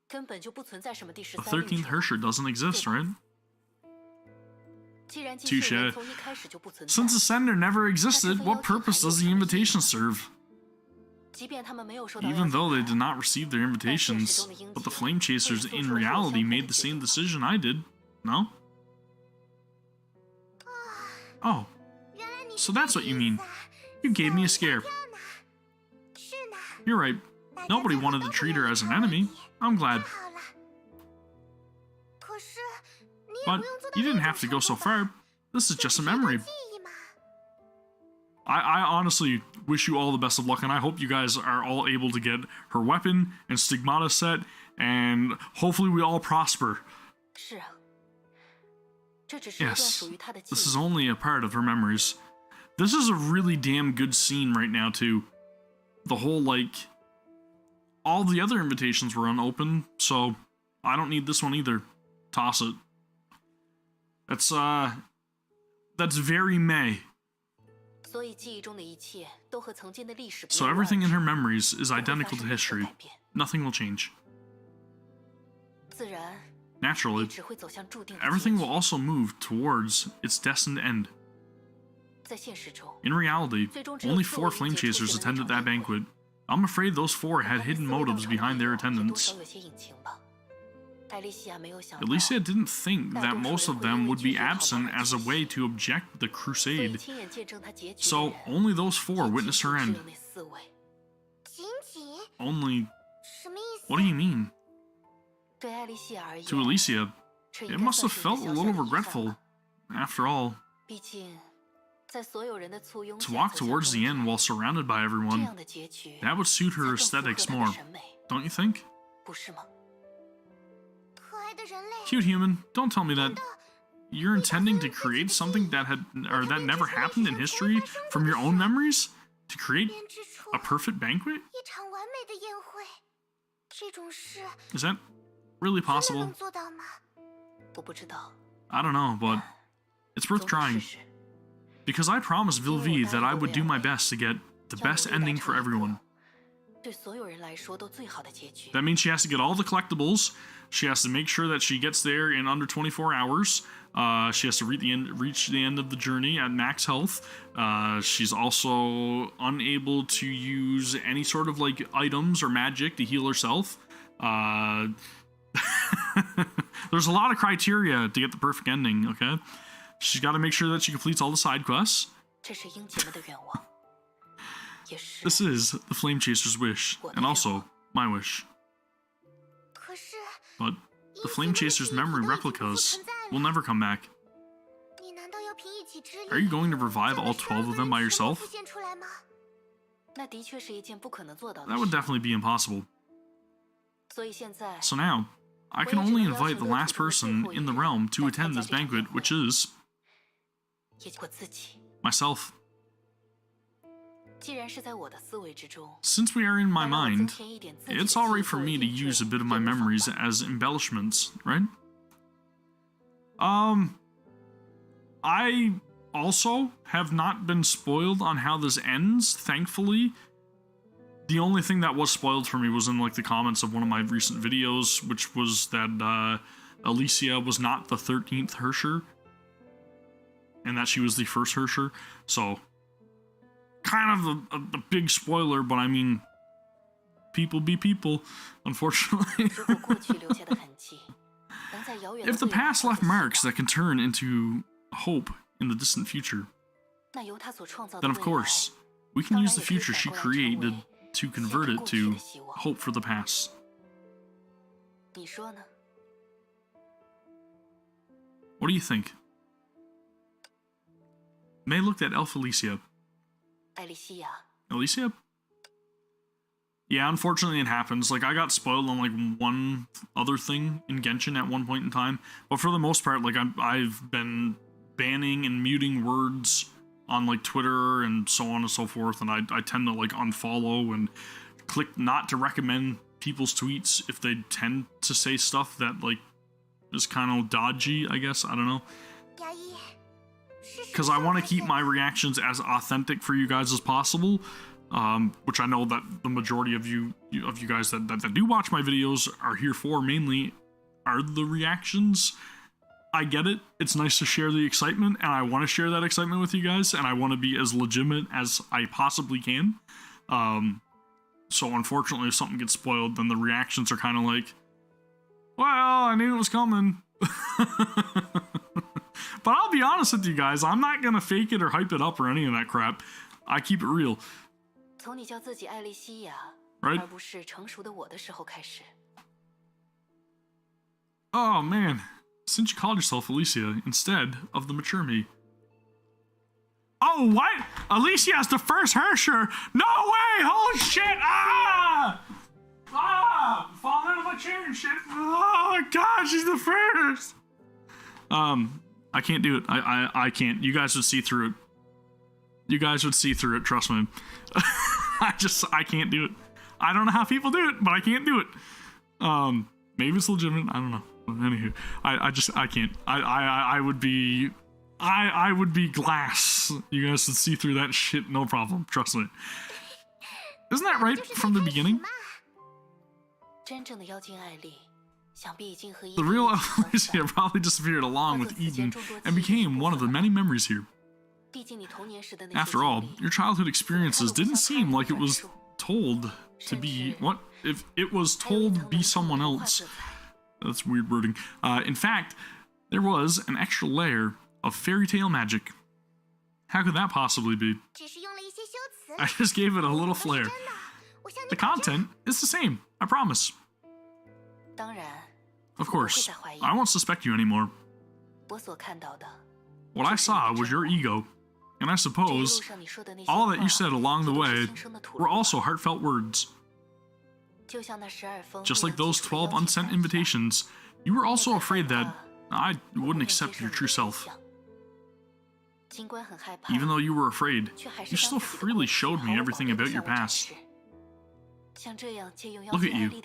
Speaker 3: 根本就不存在什么第
Speaker 1: The
Speaker 3: 13猎
Speaker 1: 13th
Speaker 3: 者。
Speaker 1: Hersher doesn't exist, right?
Speaker 3: 既然机器人
Speaker 1: Touche.
Speaker 3: 从一开始就不存在，
Speaker 1: Since the sender never existed, what purpose does the invitation serve?
Speaker 3: 即便他们没有收到
Speaker 1: Even
Speaker 3: 邀
Speaker 1: though they
Speaker 3: 请
Speaker 1: did
Speaker 3: 函
Speaker 1: not receive their invitations, but the Flame Chasers in reality made the same decision I did. No? Oh,
Speaker 2: 原来你
Speaker 1: so
Speaker 2: 是
Speaker 1: that's
Speaker 2: 这
Speaker 1: what
Speaker 2: 个
Speaker 1: you
Speaker 2: 意
Speaker 1: mean.
Speaker 2: 思啊
Speaker 1: You gave me a scare.
Speaker 2: 吓我一跳呢。是呢，
Speaker 1: You're right.
Speaker 2: 大家
Speaker 1: Nobody
Speaker 2: 最后
Speaker 1: wanted
Speaker 2: 都
Speaker 1: to
Speaker 2: 不
Speaker 1: treat
Speaker 2: 愿
Speaker 1: her
Speaker 2: 意
Speaker 1: as an
Speaker 2: 看我
Speaker 1: enemy.
Speaker 2: 你
Speaker 1: I'm
Speaker 2: 太
Speaker 1: glad.
Speaker 2: 好了。可是你也
Speaker 1: But
Speaker 2: 不用做到
Speaker 1: you
Speaker 2: 那
Speaker 1: didn't
Speaker 2: 种
Speaker 1: have to go
Speaker 2: 程
Speaker 1: so
Speaker 2: 度吧
Speaker 1: far. This is
Speaker 2: 这
Speaker 1: just
Speaker 2: 只
Speaker 1: a
Speaker 2: 是一段
Speaker 1: memory.
Speaker 2: 记忆嘛。
Speaker 1: I honestly wish you all the best of luck, and I hope you guys are all able to get her weapon and Stigmata set, and hopefully we all prosper.
Speaker 3: 是啊，这只是一段
Speaker 1: Yes,
Speaker 3: 属于他的记
Speaker 1: this is
Speaker 3: 忆。
Speaker 1: only a part of her memories. This is a really damn good scene right now, too. The whole, like, all the other invitations were unopened, so I don't need this one either. Toss it. That's very May.
Speaker 3: 所以记忆中的一切都和曾经的历史不
Speaker 1: So
Speaker 3: 一样
Speaker 1: everything in her
Speaker 3: 而
Speaker 1: memories is
Speaker 3: 不会
Speaker 1: identical
Speaker 3: 发
Speaker 1: to
Speaker 3: 生任何
Speaker 1: history.
Speaker 3: 改变
Speaker 1: Nothing will change.
Speaker 3: 自然也
Speaker 1: Naturally,
Speaker 3: 只会走向注定的结
Speaker 1: everything
Speaker 3: 局
Speaker 1: will also move towards its destined end.
Speaker 3: 在现实中，
Speaker 1: In reality,
Speaker 3: 最终只有
Speaker 1: only
Speaker 3: 4
Speaker 1: 4 flame
Speaker 3: 位灵界出
Speaker 1: chasers
Speaker 3: 现的那
Speaker 1: attended
Speaker 3: 场
Speaker 1: that
Speaker 3: 宴会
Speaker 1: banquet. I'm afraid those 4 had
Speaker 3: 他们
Speaker 1: hidden
Speaker 3: 4位到
Speaker 1: motives
Speaker 3: 场的
Speaker 1: behind
Speaker 3: 理
Speaker 1: their
Speaker 3: 由也多
Speaker 1: attendance.
Speaker 3: 少有些隐情吧。艾丽西亚没有想到，
Speaker 1: Alicia didn't think that most of them would be absent as a way to object the
Speaker 3: 所以
Speaker 1: crusade,
Speaker 3: 亲眼见证他结局的
Speaker 1: so
Speaker 3: 人
Speaker 1: only those 4
Speaker 3: 也
Speaker 1: witnessed her
Speaker 3: 仅
Speaker 1: end.
Speaker 3: 仅只有那4位。
Speaker 2: 仅仅
Speaker 1: Only.
Speaker 2: 什么意思？
Speaker 1: What do you mean?
Speaker 3: 对艾丽西亚而言，
Speaker 1: To Alicia,
Speaker 3: 这
Speaker 1: it
Speaker 3: 应该
Speaker 1: must
Speaker 3: 算
Speaker 1: have
Speaker 3: 是一个
Speaker 1: felt a
Speaker 3: 小小
Speaker 1: little
Speaker 3: 的遗憾
Speaker 1: regretful.
Speaker 3: 吧。
Speaker 1: After all,
Speaker 3: 毕竟，在所有人的簇拥
Speaker 1: to
Speaker 3: 下
Speaker 1: walk
Speaker 3: 走向
Speaker 1: towards the
Speaker 3: 终
Speaker 1: end
Speaker 3: 点
Speaker 1: while surrounded by
Speaker 3: 这
Speaker 1: everyone,
Speaker 3: 样的结局
Speaker 1: that would suit
Speaker 3: 才
Speaker 1: her
Speaker 3: 更符合
Speaker 1: aesthetics
Speaker 3: 她的
Speaker 1: more,
Speaker 3: 审美，
Speaker 1: don't you think?
Speaker 3: 不是吗？
Speaker 2: 可爱的人类，
Speaker 1: Cute human, don't tell me that you're intending to create something that that never happened in history from your own memories to create
Speaker 2: 编织出
Speaker 1: a perfect banquet?
Speaker 2: 一场完美的宴会。这种事
Speaker 1: Is that really
Speaker 2: 真的
Speaker 1: possible?
Speaker 2: 能做到吗？
Speaker 3: 我不知道，
Speaker 1: I don't know, but it's worth
Speaker 3: 总得试
Speaker 1: trying.
Speaker 3: 试。
Speaker 1: Because I promised Vilvi that I would do my best to get the
Speaker 3: 要努
Speaker 1: best
Speaker 3: 力达
Speaker 1: ending
Speaker 3: 成
Speaker 1: for
Speaker 3: 一个
Speaker 1: everyone.
Speaker 3: 对所有人来说都最好的结局。
Speaker 1: That means she has to get all the collectibles. She has to make sure that she gets there in under 24 hours. She has to reach the end of the journey at max health. She's also unable to use any sort of like items or magic to heal herself. There's a lot of criteria to get the perfect ending, okay? She's got to make sure that she completes all the side quests.
Speaker 3: 这是英姐们的愿望，也是
Speaker 1: This is the Flame Chaser's wish, and also my wish.
Speaker 2: 可是
Speaker 1: But
Speaker 2: 一
Speaker 1: the
Speaker 2: 起
Speaker 1: Flame
Speaker 2: 们的
Speaker 1: Chaser's
Speaker 2: 记忆都
Speaker 1: memory
Speaker 2: 已经不复
Speaker 1: replicas
Speaker 2: 存在
Speaker 1: will
Speaker 2: 了
Speaker 1: never come back.
Speaker 2: 你难道要凭一己之力
Speaker 1: Are you going to revive
Speaker 2: 将
Speaker 1: all
Speaker 2: 那12
Speaker 1: 12 of
Speaker 2: 个
Speaker 1: them
Speaker 2: 人
Speaker 1: by
Speaker 2: 全部
Speaker 1: yourself?
Speaker 2: 复现出来吗？
Speaker 3: 那的确是一件不可能做到的
Speaker 1: That would
Speaker 3: 事。
Speaker 1: definitely be impossible.
Speaker 3: 所以现在
Speaker 1: So now, I can only invite the last person in the realm to attend this banquet, which is
Speaker 3: 也就我自己。
Speaker 1: myself.
Speaker 3: 既然是在我的思维之中，
Speaker 1: Since we are in my
Speaker 3: 那让我增
Speaker 1: mind,
Speaker 3: 添一点自己的
Speaker 1: it's
Speaker 3: 记忆
Speaker 1: alright for
Speaker 3: 作为
Speaker 1: me to
Speaker 3: 印证
Speaker 1: use a bit of my
Speaker 3: 也无妨
Speaker 1: memories
Speaker 3: 吧
Speaker 1: as embellishments, right? I also have not been spoiled on how this ends, thankfully. The only thing that was spoiled for me was in like the comments of one of my recent videos, which was that Alicia was not the 13th Hersher, and that she was the first Hersher. So, kind of a big spoiler, but I mean, people be people, unfortunately.
Speaker 3: 如果过去留下的痕迹能在
Speaker 1: if the past left marks that can turn into hope in the distant future, then of course, we can use the future she created to convert it to hope for the past. What do you think? May looked at Elf Alicia. Alicia? Yeah, unfortunately it happens. Like, I got spoiled on, like, one other thing in Genshin at one point in time. But for the most part, like, I've been banning and muting words on, like, Twitter and so on and so forth. And I tend to, like, unfollow and click not to recommend people's tweets if they tend to say stuff that, like, is kind of dodgy, I guess. I don't know. Because I want to keep my reactions as authentic for you guys as possible. Which I know that the majority of you guys that do watch my videos are here for, mainly are the reactions. I get it. It's nice to share the excitement, and I want to share that excitement with you guys, and I want to be as legitimate as I possibly can. So unfortunately, if something gets spoiled, then the reactions are kind of like, well, I knew it was coming. But I'll be honest with you guys, I'm not gonna fake it or hype it up or any of that crap. I keep it real. Right? Oh man, since you called yourself Alicia instead of the mature me. Oh, what? Alicia's the first Hersher? No way! Holy shit! Ah! Ah! Falling out of my chair and shit. Oh my gosh, she's the first! I can't do it. I can't. You guys would see through it. You guys would see through it, trust me. I can't do it. I don't know how people do it, but I can't do it. Maybe it's legitimate. I don't know. Anywho, I can't. I would be glass. You guys would see through that shit, no problem. Trust me. Isn't that right from the beginning? The real Alicia probably disappeared along with Eden and became one of the many memories here. After all, your childhood experiences didn't seem like it was told to be... What? If it was told to be someone else. That's weird wording. In fact, there was an extra layer of fairy tale magic. How could that possibly be? I just gave it a little flair. The content is the same, I promise. Of course, I won't suspect you anymore. What I saw was your ego, and I suppose all that you said along the way were also heartfelt words. Just like those 12 unsent invitations, you were also afraid that I wouldn't accept your true self. Even though you were afraid, you still freely showed me everything about your past. Look at you,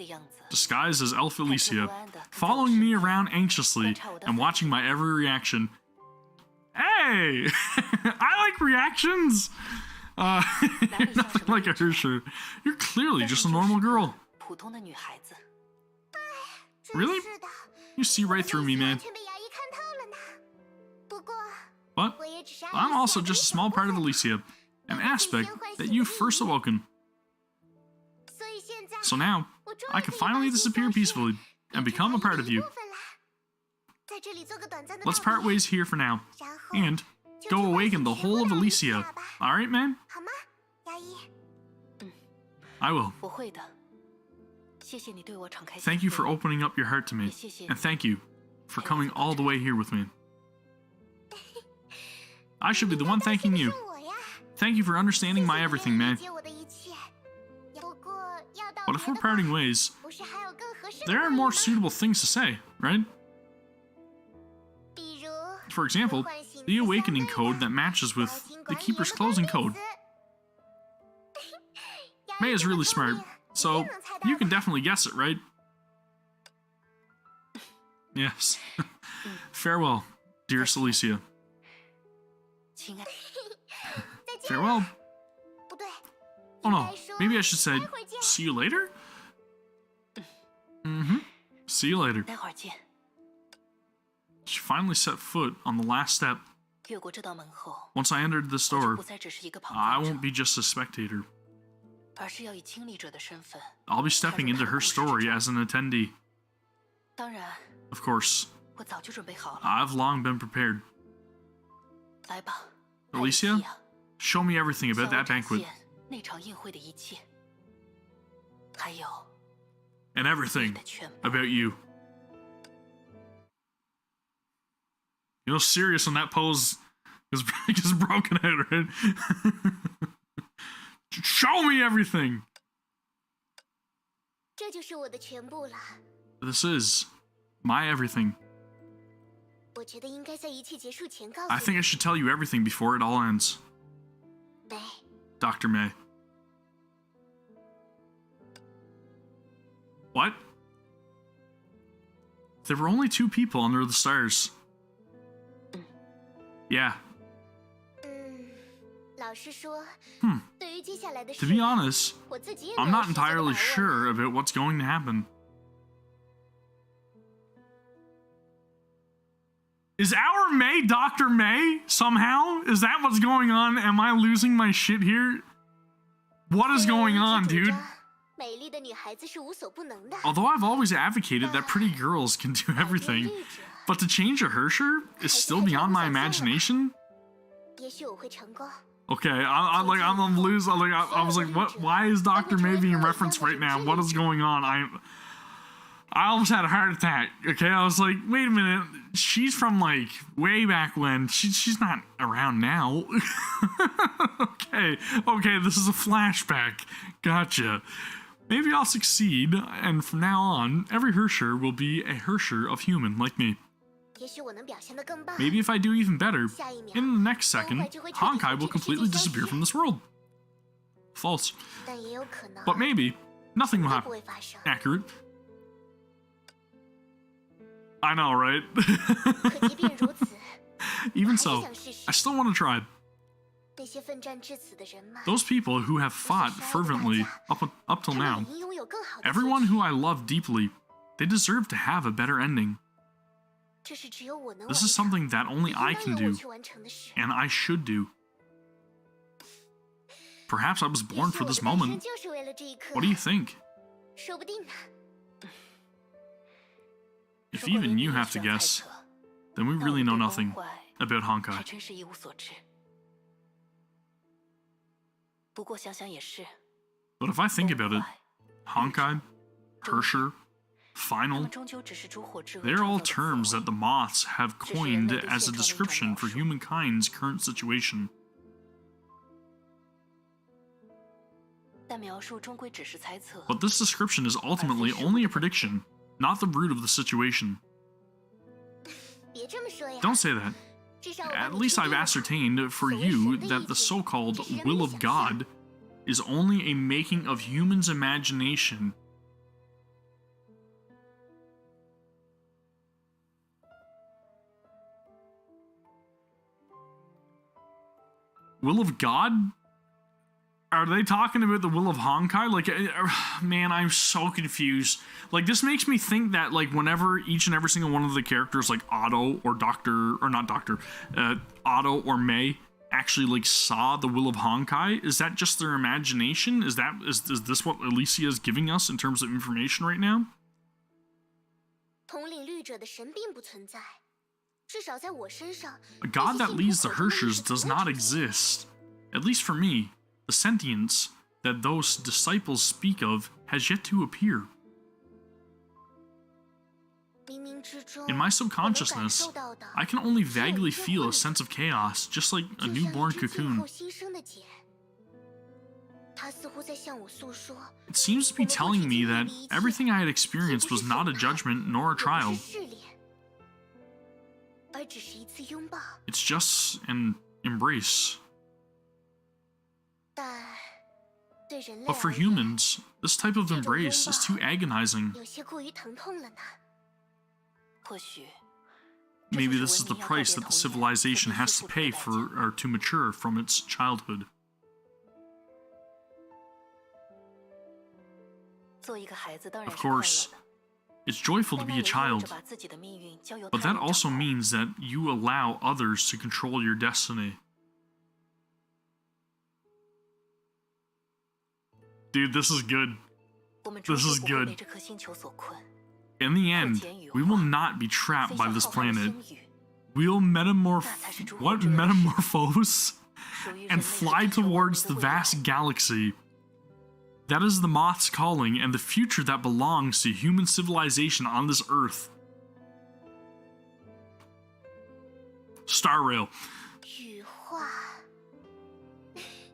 Speaker 1: disguised as Elf Alicia, following me around anxiously and watching my every reaction. Hey! I like reactions! You're nothing like a Hersher. You're clearly just a normal girl. Really? You see right through me, man. But I'm also just a small part of Alicia, an aspect that you've first awoken. So now, I can finally disappear peacefully and become a part of you. Let's part ways here for now, and go awaken the whole of Alicia. Alright, man? I will. Thank you for opening up your heart to me, and thank you for coming all the way here with me. I should be the one thanking you. Thank you for understanding my everything, man. But if we're parting ways, there are more suitable things to say, right? For example, the awakening code that matches with the Keeper's closing code. May is really smart, so you can definitely guess it, right? Yes. Farewell, dearest Alicia. Farewell. Oh no, maybe I should say, see you later? See you later. She finally set foot on the last step. Once I entered this door, I won't be just a spectator. I'll be stepping into her story as an attendee. Of course.
Speaker 3: 我早就准备好了。
Speaker 1: I've long been prepared.
Speaker 3: 来吧，
Speaker 1: Alicia,
Speaker 3: 艾莉西亚
Speaker 1: show me everything
Speaker 3: 向
Speaker 1: about
Speaker 3: 我
Speaker 1: that
Speaker 3: 展
Speaker 1: banquet
Speaker 3: 现那场宴会的一切，还有
Speaker 1: and
Speaker 3: 你
Speaker 1: everything
Speaker 3: 的全部。
Speaker 1: about you. You know, serious on that pose is just broken out, right? Show me everything.
Speaker 2: 这就是我的全部了。
Speaker 1: This is my everything.
Speaker 2: 我觉得应该在一切结束前告
Speaker 1: I
Speaker 2: 诉
Speaker 1: think I should tell you everything before it all ends.
Speaker 2: 你。
Speaker 1: Dr. May. What? There were only 2 people under the stars. Yeah.
Speaker 2: 老实说，对于接下来的
Speaker 1: To
Speaker 2: 事
Speaker 1: be，honest,
Speaker 2: 我自己也没
Speaker 1: I'm
Speaker 2: 有
Speaker 1: not
Speaker 2: 十足的把握
Speaker 1: entirely sure about what's going to happen. Is our May Dr. May somehow? Is that what's going on? Am I losing my shit here? What is
Speaker 2: 虽然我
Speaker 1: going
Speaker 2: 一直
Speaker 1: on,
Speaker 2: 主
Speaker 1: dude?
Speaker 2: 张美丽的女孩子是无所不能的。
Speaker 1: Although I've always advocated that pretty girls can do everything, but to change a Hersher is still beyond my imagination.
Speaker 2: 也许我会成功。
Speaker 1: Okay, I'm lose. I was like, what? Why is Dr. May being referenced right now? What is going on? I almost had a heart attack. Okay, I was like, wait a minute. She's from like way back when. She's not around now. Okay, this is a flashback. Gotcha. Maybe I'll succeed, and from now on, every Hersher will be a Hersher of human like me.
Speaker 2: 也许我能表现得更棒。
Speaker 1: Maybe if I do even better,
Speaker 2: 下一秒
Speaker 1: in the next second, Honkai will completely disappear from this world. False.
Speaker 2: 但也有可能
Speaker 1: But maybe nothing will
Speaker 2: 会不
Speaker 1: happen.
Speaker 2: 会发生。
Speaker 1: Accurate. I know, right?
Speaker 2: 可即便如此，
Speaker 1: Even
Speaker 2: 我还是
Speaker 1: so,
Speaker 2: 想试试
Speaker 1: I still want to try.
Speaker 2: 那些奋战至此的人们，
Speaker 1: Those people who have fought fervently up till
Speaker 2: 他们
Speaker 1: now,
Speaker 2: 也应拥有更好的结
Speaker 1: everyone
Speaker 2: 局
Speaker 1: who I love deeply, they deserve to have a better ending.
Speaker 2: 这是只有我能完
Speaker 1: This is
Speaker 2: 成
Speaker 1: something that only
Speaker 2: 应
Speaker 1: I
Speaker 2: 当
Speaker 1: can
Speaker 2: 由我
Speaker 1: do,
Speaker 2: 去完成的事。
Speaker 1: and I should do. Perhaps I was
Speaker 2: 也
Speaker 1: born
Speaker 2: 许
Speaker 1: for
Speaker 2: 我的
Speaker 1: this
Speaker 2: 诞生
Speaker 1: moment.
Speaker 2: 就是为了这一刻。
Speaker 1: What do you think?
Speaker 2: 说不定呢。
Speaker 1: If
Speaker 3: 如果
Speaker 1: even
Speaker 3: 连
Speaker 1: you
Speaker 3: 你也
Speaker 1: have
Speaker 3: 需
Speaker 1: to
Speaker 3: 要猜
Speaker 1: guess,
Speaker 3: 测，
Speaker 1: then we
Speaker 3: 那
Speaker 1: really
Speaker 3: 我
Speaker 1: know
Speaker 3: 对
Speaker 1: nothing
Speaker 3: 崩坏
Speaker 1: about
Speaker 3: 还
Speaker 1: Honkai.
Speaker 3: 真是一无所知。不过想想也是，
Speaker 1: But if I think
Speaker 3: 崩
Speaker 1: about it,
Speaker 3: 坏
Speaker 1: Honkai, Hersher,
Speaker 3: 他
Speaker 1: Final,
Speaker 3: 们终究只是烛火智慧
Speaker 1: they're
Speaker 3: 创
Speaker 1: all
Speaker 3: 造的
Speaker 1: terms
Speaker 3: 词汇
Speaker 1: that the moths have coined as a description for humankind's current situation.
Speaker 3: 但描述终归只是猜测。
Speaker 1: But this description is ultimately only a prediction, not the root of the situation.
Speaker 2: 别这么说呀。
Speaker 1: Don't say that.
Speaker 2: 至少我
Speaker 1: At
Speaker 2: 帮你
Speaker 1: least
Speaker 2: 确
Speaker 1: I've
Speaker 2: 定了
Speaker 1: ascertained for you that the so-called will of God is only a making of humans' imagination. Will of God? Are they talking about the will of Honkai? Like, man, I'm so confused. Like, this makes me think that, like, whenever each and every single one of the characters, like Otto or Otto or May, actually, like, saw the will of Honkai, is that just their imagination? Is this what Alicia is giving us in terms of information right now?
Speaker 2: 统领律者的神并不存在，至少在我身上。
Speaker 1: A god
Speaker 2: 那
Speaker 1: that
Speaker 2: 些
Speaker 1: leads
Speaker 2: 幸
Speaker 1: the
Speaker 2: 福口中的
Speaker 1: Hershers
Speaker 2: 日子
Speaker 1: does
Speaker 2: 不会
Speaker 1: not
Speaker 2: 出现
Speaker 1: exist. At least for me, the sentience that those disciples speak of has yet to appear.
Speaker 2: 冥冥之中
Speaker 1: In my
Speaker 2: 我能感
Speaker 1: subconsciousness,
Speaker 2: 受到的
Speaker 1: I can only
Speaker 2: 只有一
Speaker 1: vaguely
Speaker 2: 片
Speaker 1: feel
Speaker 2: 混
Speaker 1: a sense of chaos, just like a
Speaker 2: 就像
Speaker 1: newborn
Speaker 2: 一只最
Speaker 1: cocoon.
Speaker 2: 后新生的茧。它似乎在向我诉说，
Speaker 1: It seems to be telling me that everything I had experienced was not a judgment nor a
Speaker 2: 也不
Speaker 1: trial.
Speaker 2: 是试炼，而只是一次拥抱。
Speaker 1: It's just an embrace.
Speaker 2: 但对人类
Speaker 1: But for
Speaker 2: 而言，
Speaker 1: humans, this type of embrace is too agonizing.
Speaker 2: 有些过于疼痛了呢。
Speaker 3: 或许
Speaker 1: Maybe this is the price that the civilization has to pay for or to mature from its childhood.
Speaker 3: 做一个孩子当然
Speaker 1: Of
Speaker 3: 是快乐
Speaker 1: course,
Speaker 3: 的，
Speaker 1: it's joyful to
Speaker 3: 但
Speaker 1: be
Speaker 3: 那
Speaker 1: a
Speaker 3: 也意味
Speaker 1: child,
Speaker 3: 着把自己的命运交由
Speaker 1: but
Speaker 3: 他
Speaker 1: that
Speaker 3: 人掌
Speaker 1: also
Speaker 3: 握。
Speaker 1: means that you allow others to control your destiny. Dude, this is good.
Speaker 3: 我们终
Speaker 1: this
Speaker 3: 究
Speaker 1: is
Speaker 3: 不会
Speaker 1: good.
Speaker 3: 被这颗星球所困。
Speaker 1: In the end, we will not be trapped by this planet. We'll metamorphose and fly towards the vast galaxy. That is the moth's calling and the future that belongs to human civilization on this earth. Star Rail.
Speaker 2: 羽化，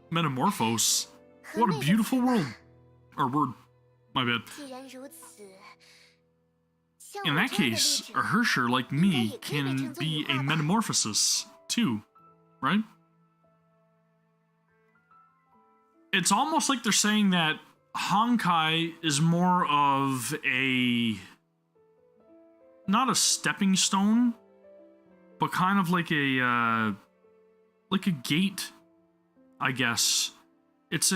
Speaker 1: Metamorphose. What a beautiful world. Or word. My bad.
Speaker 2: 既然如此，像
Speaker 1: In
Speaker 2: 我
Speaker 1: that
Speaker 2: 这样的
Speaker 1: case,
Speaker 2: 例
Speaker 1: a
Speaker 2: 子，
Speaker 1: Hersher like me can be a metamorphosis too, right? It's almost like they're saying that Honkai is more of a, not a stepping stone, but kind of like a gate, I guess. It's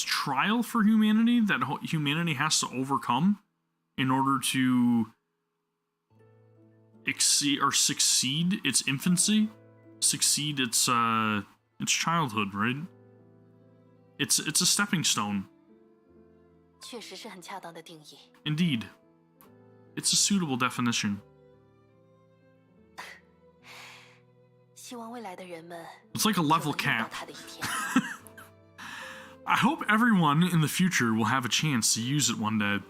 Speaker 1: trial for humanity that humanity has to overcome in order to succeed its infancy, succeed its childhood, right? It's a stepping stone.
Speaker 3: 确实是很恰当的定义。
Speaker 1: Indeed. It's a suitable definition.
Speaker 3: 希望未来的人们
Speaker 1: It's like a
Speaker 3: 有
Speaker 1: level
Speaker 3: 能用到
Speaker 1: cap.
Speaker 3: 它的一天。
Speaker 1: I hope everyone in the future will have a chance to use it one day.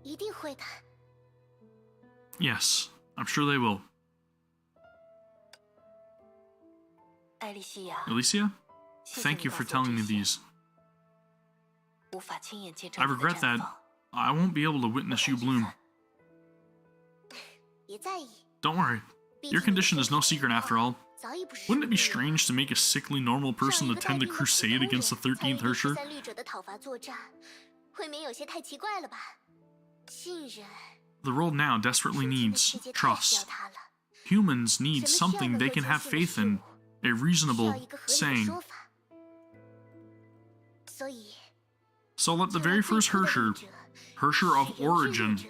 Speaker 2: 一定会的。
Speaker 1: Yes, I'm sure they will.
Speaker 3: 艾莉西亚，
Speaker 1: Alicia,
Speaker 3: 谢谢
Speaker 1: thank
Speaker 3: 你
Speaker 1: you
Speaker 3: 告
Speaker 1: for
Speaker 3: 诉我
Speaker 1: telling
Speaker 3: 这
Speaker 1: me
Speaker 3: 些
Speaker 1: these.
Speaker 3: 无法亲眼见
Speaker 1: I
Speaker 3: 证你的
Speaker 1: regret
Speaker 3: 绽
Speaker 1: that
Speaker 3: 放。
Speaker 1: I won't be able to witness you bloom.
Speaker 2: 别在意，
Speaker 1: Don't worry,
Speaker 2: 毕
Speaker 1: your
Speaker 2: 竟你
Speaker 1: condition
Speaker 2: 的
Speaker 1: is no
Speaker 2: 身体
Speaker 1: secret after all.
Speaker 2: 早已不是
Speaker 1: Wouldn't it be
Speaker 2: 生命了
Speaker 1: strange to make a sickly normal
Speaker 2: 上
Speaker 1: person
Speaker 2: 一个
Speaker 1: attend a
Speaker 2: 带兵的普
Speaker 1: crusade
Speaker 2: 通
Speaker 1: against the
Speaker 2: 人参与
Speaker 1: 13th
Speaker 2: 第
Speaker 1: Hersher?
Speaker 2: 13律者的讨伐作战，未免有些太奇怪了吧？信任，
Speaker 1: The world now
Speaker 2: 世
Speaker 1: desperately
Speaker 2: 界的
Speaker 1: needs
Speaker 2: 世界太需要
Speaker 1: trust.
Speaker 2: 它了。
Speaker 1: Humans
Speaker 2: 什
Speaker 1: need
Speaker 2: 么需要
Speaker 1: something
Speaker 2: 能
Speaker 1: they
Speaker 2: 够
Speaker 1: can
Speaker 2: 坚
Speaker 1: have
Speaker 2: 信的
Speaker 1: faith
Speaker 2: 事
Speaker 1: in,
Speaker 2: 物，
Speaker 1: a
Speaker 2: 需
Speaker 1: reasonable
Speaker 2: 要一个合理的
Speaker 1: saying.
Speaker 2: 说法。所以，
Speaker 1: So let the
Speaker 2: 就
Speaker 1: very
Speaker 2: 让最
Speaker 1: first
Speaker 2: 初的律
Speaker 1: Hersher,
Speaker 2: 者
Speaker 1: Hersher of
Speaker 2: 是人之律
Speaker 1: origin,
Speaker 2: 者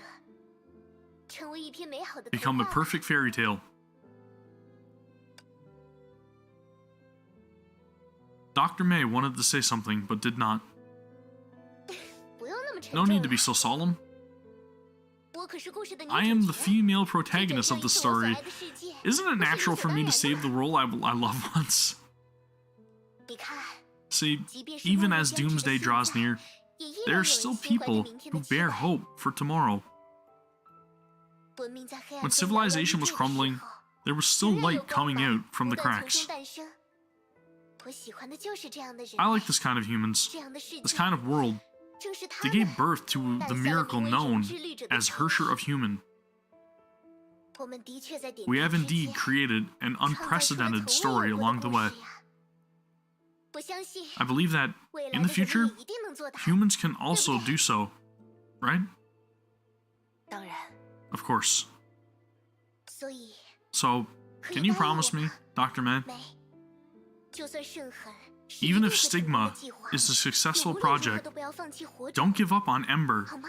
Speaker 2: 成为一篇美好的
Speaker 1: become a
Speaker 2: 童话吧
Speaker 1: perfect fairy tale. Dr. May wanted to say something, but did not.
Speaker 2: 不用那么沉
Speaker 1: No
Speaker 2: 重
Speaker 1: need to
Speaker 2: 了
Speaker 1: be so solemn.
Speaker 2: 我可是故事的女
Speaker 1: I
Speaker 2: 主
Speaker 1: am the
Speaker 2: 角
Speaker 1: female
Speaker 2: 去
Speaker 1: protagonist
Speaker 2: 拯
Speaker 1: of
Speaker 2: 救
Speaker 1: the
Speaker 2: 一切我所
Speaker 1: story.
Speaker 2: 爱的世界
Speaker 1: Isn't it
Speaker 2: 不是
Speaker 1: natural
Speaker 2: 理
Speaker 1: for
Speaker 2: 所
Speaker 1: me
Speaker 2: 当
Speaker 1: to
Speaker 2: 然
Speaker 1: save
Speaker 2: 吗
Speaker 1: the role I love once?
Speaker 2: 你看，
Speaker 1: See,
Speaker 2: 即便是
Speaker 1: even
Speaker 2: 末日
Speaker 1: as
Speaker 2: 将至的
Speaker 1: doomsday
Speaker 2: 现
Speaker 1: draws
Speaker 2: 在
Speaker 1: near,
Speaker 2: 也依
Speaker 1: there
Speaker 2: 然
Speaker 1: are
Speaker 2: 有
Speaker 1: still
Speaker 2: 人心怀着
Speaker 1: people
Speaker 2: 明天
Speaker 1: who
Speaker 2: 的期
Speaker 1: bear
Speaker 2: 待。
Speaker 1: hope for tomorrow.
Speaker 2: 文明在黑暗
Speaker 1: When
Speaker 2: 中摇摇欲
Speaker 1: civilization
Speaker 2: 坠
Speaker 1: was
Speaker 2: 的时
Speaker 1: crumbling,
Speaker 2: 候，
Speaker 1: there was
Speaker 2: 仍
Speaker 1: still
Speaker 2: 然有
Speaker 1: light
Speaker 2: 光
Speaker 1: coming
Speaker 2: 芒
Speaker 1: out from
Speaker 2: 不
Speaker 1: the
Speaker 2: 断从
Speaker 1: cracks.
Speaker 2: 中诞生。我喜欢的就是这样的人
Speaker 1: I
Speaker 2: 类，
Speaker 1: like this kind of humans,
Speaker 2: 这样的世
Speaker 1: this
Speaker 2: 界，
Speaker 1: kind of world.
Speaker 2: 正是他
Speaker 1: They
Speaker 2: 们
Speaker 1: gave birth to
Speaker 2: 诞
Speaker 1: the
Speaker 2: 下了
Speaker 1: miracle
Speaker 2: 名为人
Speaker 1: known
Speaker 2: 之律者的
Speaker 1: as
Speaker 2: 奇
Speaker 1: Hersher
Speaker 2: 迹
Speaker 1: of Human.
Speaker 2: 我们的确在点
Speaker 1: We
Speaker 2: 滴
Speaker 1: have
Speaker 2: 贴
Speaker 1: indeed
Speaker 2: 切
Speaker 1: created an
Speaker 2: 创造出了
Speaker 1: unprecedented
Speaker 2: 从未
Speaker 1: story
Speaker 2: 有过
Speaker 1: along
Speaker 2: 的
Speaker 1: the
Speaker 2: 故
Speaker 1: way.
Speaker 2: 事呀。我相信
Speaker 1: I believe that
Speaker 2: 未来
Speaker 1: in
Speaker 2: 的
Speaker 1: the
Speaker 2: 人
Speaker 1: future,
Speaker 2: 类一定能做到。
Speaker 1: humans can also do so, right?
Speaker 3: 当然，
Speaker 1: Of course.
Speaker 2: 所以
Speaker 1: So,
Speaker 2: 可以
Speaker 1: can you
Speaker 2: 答应我
Speaker 1: promise me,
Speaker 2: 吗
Speaker 1: Dr. May,
Speaker 2: 梅，就算圣痕是一
Speaker 1: even
Speaker 2: 定
Speaker 1: if
Speaker 2: 会成功的
Speaker 1: Stigma
Speaker 2: 计划，
Speaker 1: is a
Speaker 2: 也
Speaker 1: successful
Speaker 2: 无论如何
Speaker 1: project,
Speaker 2: 都不要放弃火种，
Speaker 1: don't give up on Ember,
Speaker 2: 好吗？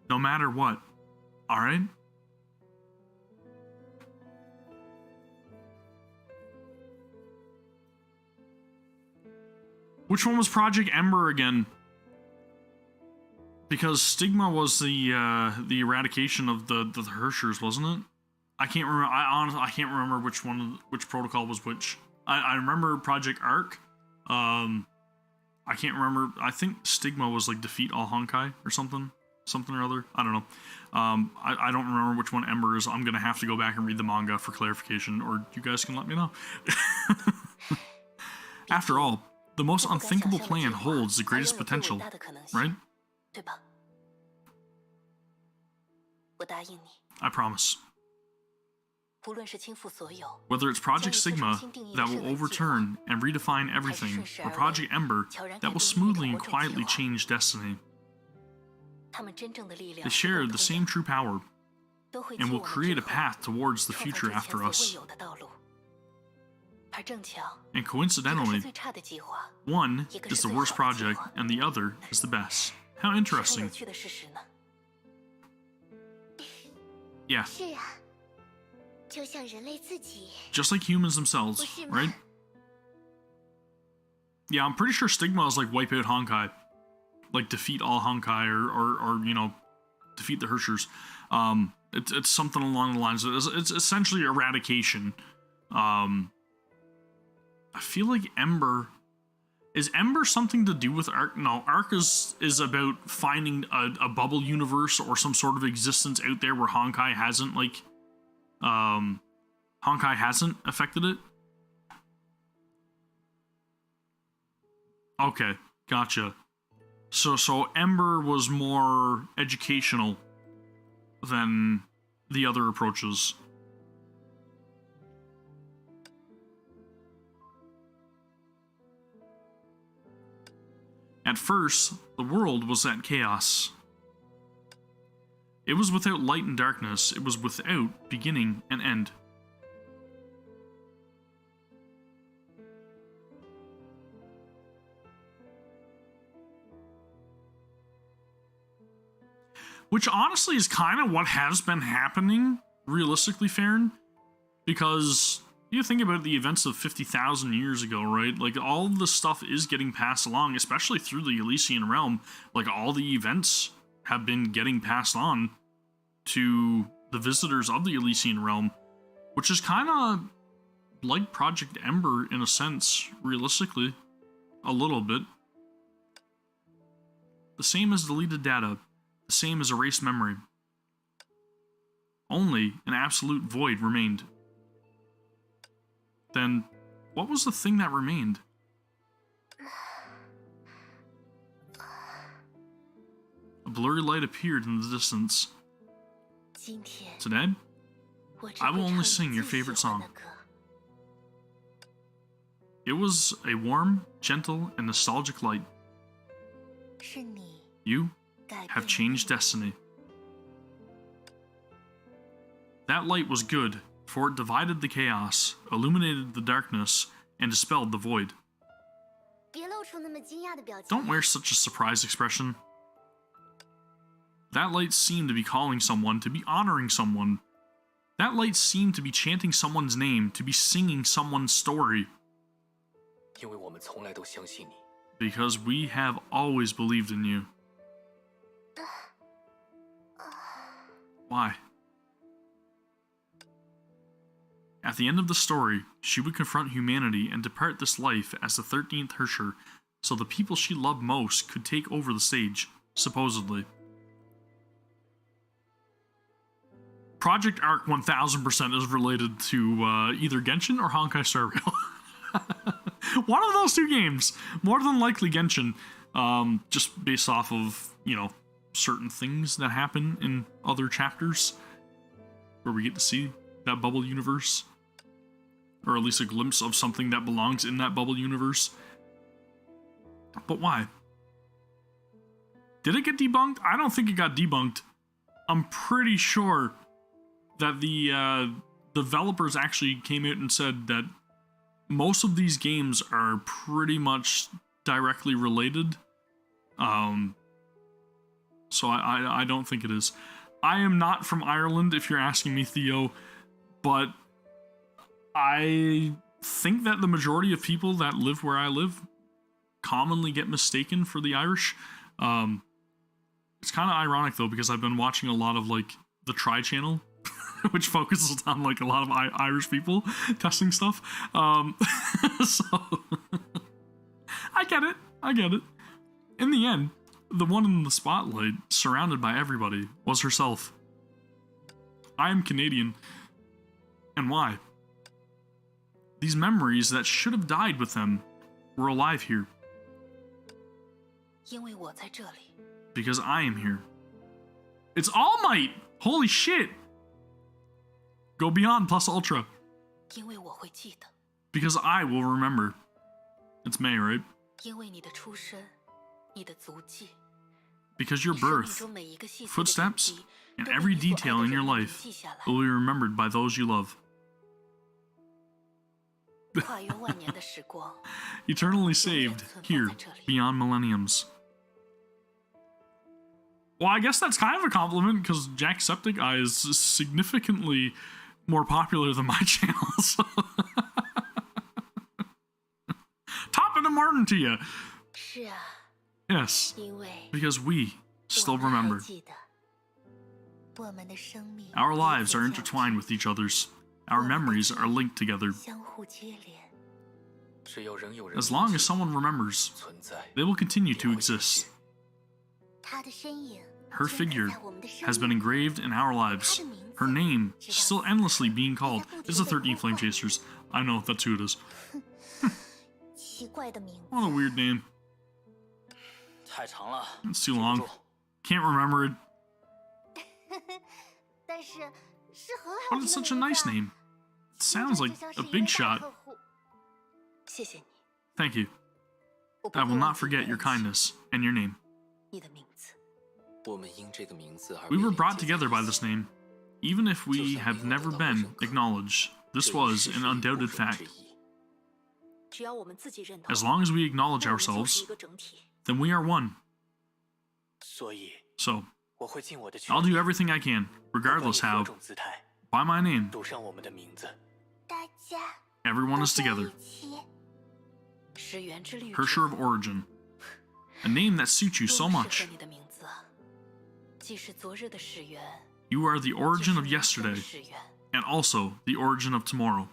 Speaker 1: no matter what, alright? Which one was Project Ember again? Because Stigma was the eradication of the Hershers, wasn't it? I can't remember. I honestly can't remember which protocol was which. I remember Project Arc. I can't remember. I think Stigma was like defeat all Honkai or something or other. I don't know. I don't remember which one Ember is. I'm gonna have to go back and read the manga for clarification, or you guys can let me know. After all, the most
Speaker 3: 不敢想
Speaker 1: unthinkable
Speaker 3: 象的计
Speaker 1: plan
Speaker 3: 划
Speaker 1: holds the
Speaker 3: 才拥
Speaker 1: greatest
Speaker 3: 有最伟
Speaker 1: potential,
Speaker 3: 大的可能性
Speaker 1: right?
Speaker 3: 对吧？我答应你，
Speaker 1: I promise.
Speaker 3: 无论是倾覆所有，
Speaker 1: Whether it's Project Sigma that will overturn and redefine everything, or Project Ember that will smoothly and quietly change destiny,
Speaker 3: 他们真正的力量
Speaker 1: they
Speaker 3: 是
Speaker 1: share
Speaker 3: 共
Speaker 1: the
Speaker 3: 通
Speaker 1: same
Speaker 3: 的，
Speaker 1: true power
Speaker 3: 都会
Speaker 1: and
Speaker 3: 继
Speaker 1: will
Speaker 3: 我们
Speaker 1: create
Speaker 3: 之
Speaker 1: a
Speaker 3: 后
Speaker 1: path towards the
Speaker 3: 创造
Speaker 1: future
Speaker 3: 出前
Speaker 1: after
Speaker 3: 所未
Speaker 1: us.
Speaker 3: 有的道路。而正巧，
Speaker 1: And
Speaker 3: 一个是
Speaker 1: coincidentally,
Speaker 3: 最差的计划，
Speaker 1: one
Speaker 3: 一个是
Speaker 1: is the
Speaker 3: 最
Speaker 1: worst
Speaker 3: 好的计
Speaker 1: project
Speaker 3: 划。
Speaker 1: and the other is the best. How
Speaker 3: 是很有
Speaker 1: interesting.
Speaker 3: 趣的事实呢。
Speaker 1: Yeah,
Speaker 2: 是啊，就像人类自己，
Speaker 1: just like humans themselves,
Speaker 2: 不是吗？
Speaker 1: right? Yeah, I'm pretty sure Stigma is like wipe out Honkai. like defeat all Honkai or you know, defeat the Hershers. It's something along the lines of it's essentially eradication. I feel like Ember. Is Ember something to do with Arc? No, Arc is about finding a bubble universe or some sort of existence out there where Honkai hasn't, like, Honkai hasn't affected it? Okay, gotcha. So Ember was more educational than the other approaches. At first, the world was at chaos. It was without light and darkness. It was without beginning and end. Which honestly is kind of what has been happening, realistically, Farron. Because you think about the events of 50,000 years ago, right? Like, all of this stuff is getting passed along, especially through the Elysian realm. Like, all the events have been getting passed on to the visitors of the Elysian realm, which is kind of like Project Ember in a sense, realistically. A little bit. The same as deleted data. The same as erased memory. Only an absolute void remained. Then, what was the thing that remained? A blurry light appeared in the distance. Today, I will only sing your favorite song. It was a warm, gentle, and nostalgic light. You have changed destiny. That light was good, for it divided the chaos, illuminated the darkness, and dispelled the void. Don't wear such a surprised expression. That light seemed to be calling someone, to be honoring someone. That light seemed to be chanting someone's name, to be singing someone's story. Because we have always believed in you. Why? At the end of the story, she would confront humanity and depart this life as the 13th Hersher, so the people she loved most could take over the stage, supposedly. Project Arc 1000% is related to either Genshin or Honkai Star Rail. One of those two games. More than likely Genshin, just based off of, you know, certain things that happen in other chapters where we get to see that bubble universe, or at least a glimpse of something that belongs in that bubble universe. But why? Did it get debunked? I don't think it got debunked. I'm pretty sure that the developers actually came out and said that most of these games are pretty much directly related. So I don't think it is. I am not from Ireland, if you're asking me, Theo, but I think that the majority of people that live where I live commonly get mistaken for the Irish. It's kind of ironic, though, because I've been watching a lot of, like, the Try channel, which focuses on, like, a lot of Irish people testing stuff. So, I get it. In the end, the one in the spotlight, surrounded by everybody, was herself. I am Canadian. And why? These memories that should have died with them were alive here. Because I am here. It's All Might! Holy shit! Go Beyond plus Ultra. Because I will remember. It's May, right? Because your birth, footsteps, and every detail in your life will be remembered by those you love. Eternally saved, here, beyond millenniums. Well, I guess that's kind of a compliment, because Jacksepticeye is significantly more popular than my channel, so... Top of the morning to you! Yes,
Speaker 3: 因为
Speaker 1: because we
Speaker 3: 我
Speaker 1: still
Speaker 3: 们还
Speaker 1: remember.
Speaker 3: 记得，我们的生命
Speaker 1: Our
Speaker 3: 彼
Speaker 1: lives
Speaker 3: 此
Speaker 1: are
Speaker 3: 交
Speaker 1: intertwined
Speaker 3: 织
Speaker 1: with each other's. Our memories are linked together.
Speaker 3: 相互接连。
Speaker 5: 只要仍有人
Speaker 1: As long as someone remembers,
Speaker 5: 存在，
Speaker 1: they will continue to
Speaker 5: 也会
Speaker 1: exist.
Speaker 2: 他的身影
Speaker 1: Her
Speaker 2: 镌刻
Speaker 1: figure
Speaker 2: 在我们的生
Speaker 1: has been
Speaker 2: 命
Speaker 1: engraved in our lives. Her name, still endlessly being called, is the 13 Flame Chasers. I know, that's who it is.
Speaker 2: 奇怪的名字。
Speaker 1: What a weird name.
Speaker 5: 太长了，
Speaker 1: It's too
Speaker 5: 记不
Speaker 1: long.
Speaker 5: 住
Speaker 1: Can't remember it,
Speaker 2: 但是是很
Speaker 1: but
Speaker 2: 好听
Speaker 1: it's
Speaker 2: 的
Speaker 1: such a
Speaker 2: 名
Speaker 1: nice
Speaker 2: 字啊
Speaker 1: name. It
Speaker 2: 听
Speaker 1: sounds
Speaker 2: 着
Speaker 1: like
Speaker 2: 就像
Speaker 1: a
Speaker 2: 是一位
Speaker 1: big
Speaker 2: 大
Speaker 1: shot.
Speaker 2: 客户。
Speaker 3: 谢谢你，
Speaker 1: Thank you.
Speaker 3: 我不
Speaker 1: I
Speaker 3: 会
Speaker 1: will
Speaker 3: 忘
Speaker 1: not
Speaker 3: 记
Speaker 1: forget
Speaker 3: 你
Speaker 1: your
Speaker 3: 的恩情
Speaker 1: kindness and your name.
Speaker 3: 你的名字。
Speaker 5: 我们因这个名字而
Speaker 1: We
Speaker 5: 被
Speaker 1: were
Speaker 5: 连
Speaker 1: brought
Speaker 5: 接在
Speaker 1: together
Speaker 5: 一
Speaker 1: by
Speaker 5: 起
Speaker 1: this name. Even if we have never been acknowledged, this
Speaker 5: 这一
Speaker 1: was
Speaker 5: 世
Speaker 1: an
Speaker 5: 是一部
Speaker 1: undoubted
Speaker 5: 分
Speaker 1: fact.
Speaker 5: 之一。
Speaker 3: 只要我们自己认同，
Speaker 1: As long as we acknowledge
Speaker 3: 那我们就是
Speaker 1: ourselves,
Speaker 3: 一个整体。
Speaker 1: then we are one.
Speaker 5: 所以
Speaker 1: So,
Speaker 5: 我会尽我的全
Speaker 1: I'll
Speaker 5: 力，
Speaker 1: do everything I can,
Speaker 5: 不管
Speaker 1: regardless
Speaker 5: 以何
Speaker 1: how,
Speaker 5: 种姿态，
Speaker 1: by my name,
Speaker 5: 读上我们的名字。
Speaker 2: 大家
Speaker 1: everyone
Speaker 2: 都
Speaker 1: is
Speaker 2: 在
Speaker 1: together.
Speaker 2: 一起。
Speaker 3: 石原之律
Speaker 1: Hersher of Origin. A name that suits you
Speaker 3: 多
Speaker 1: so
Speaker 3: 么适
Speaker 1: much.
Speaker 3: 合你的名字啊！既是昨日的始源，
Speaker 1: You are the
Speaker 3: 既
Speaker 1: origin
Speaker 3: 是
Speaker 1: of
Speaker 3: 明天的
Speaker 1: yesterday,
Speaker 3: 始源。
Speaker 1: and also the origin of tomorrow.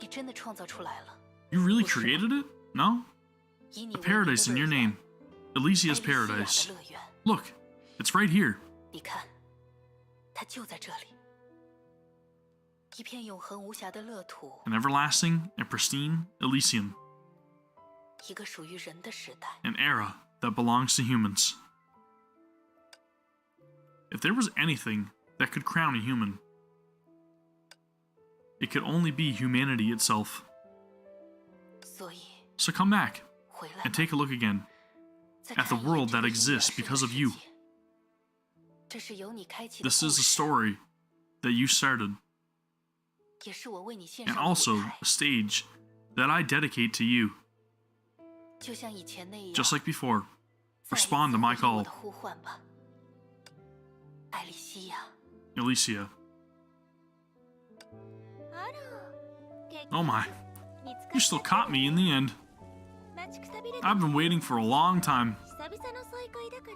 Speaker 3: 你真的创造出来了。
Speaker 1: You really
Speaker 3: 不是吗？
Speaker 1: created it? No?
Speaker 3: 以你
Speaker 1: The
Speaker 3: 为名的
Speaker 1: paradise in
Speaker 3: 乐
Speaker 1: your
Speaker 3: 园
Speaker 1: name. Elysia's
Speaker 3: 爱丽西亚
Speaker 1: paradise.
Speaker 3: 的乐园，
Speaker 1: Look, it's right here.
Speaker 3: 你看，它就在这里，一片永恒无瑕的乐土，
Speaker 1: An everlasting and pristine Elysium.
Speaker 3: 一个属于人的时代。
Speaker 1: An era that belongs to humans. If there was anything that could crown a human, it could only be humanity itself.
Speaker 3: 所以
Speaker 1: So come back
Speaker 3: 回来
Speaker 1: and
Speaker 3: 吧，
Speaker 1: take a look again
Speaker 3: 再
Speaker 1: at the
Speaker 3: 看一眼
Speaker 1: world
Speaker 3: 这
Speaker 1: that
Speaker 3: 个
Speaker 1: exists
Speaker 3: 新
Speaker 1: because
Speaker 3: 的
Speaker 1: of
Speaker 3: 世
Speaker 1: you.
Speaker 3: 界。这是由你开启的
Speaker 1: This
Speaker 3: 故
Speaker 1: is a
Speaker 3: 事，
Speaker 1: story that you started,
Speaker 3: 也是我为你献
Speaker 1: and
Speaker 3: 上的舞
Speaker 1: also
Speaker 3: 台
Speaker 1: a。stage that I dedicate to you,
Speaker 3: 就像以前那样，
Speaker 1: just like before.
Speaker 3: 再一次
Speaker 1: Respond to my
Speaker 3: 回应我
Speaker 1: call,
Speaker 3: 的呼唤吧，艾丽西亚。
Speaker 1: Elysia.
Speaker 2: あら、結
Speaker 1: Oh my,
Speaker 2: 見つか
Speaker 1: you still caught me in the end.
Speaker 2: 待ちくたびれて
Speaker 1: I've been waiting for a long time.
Speaker 2: 久々の再会だから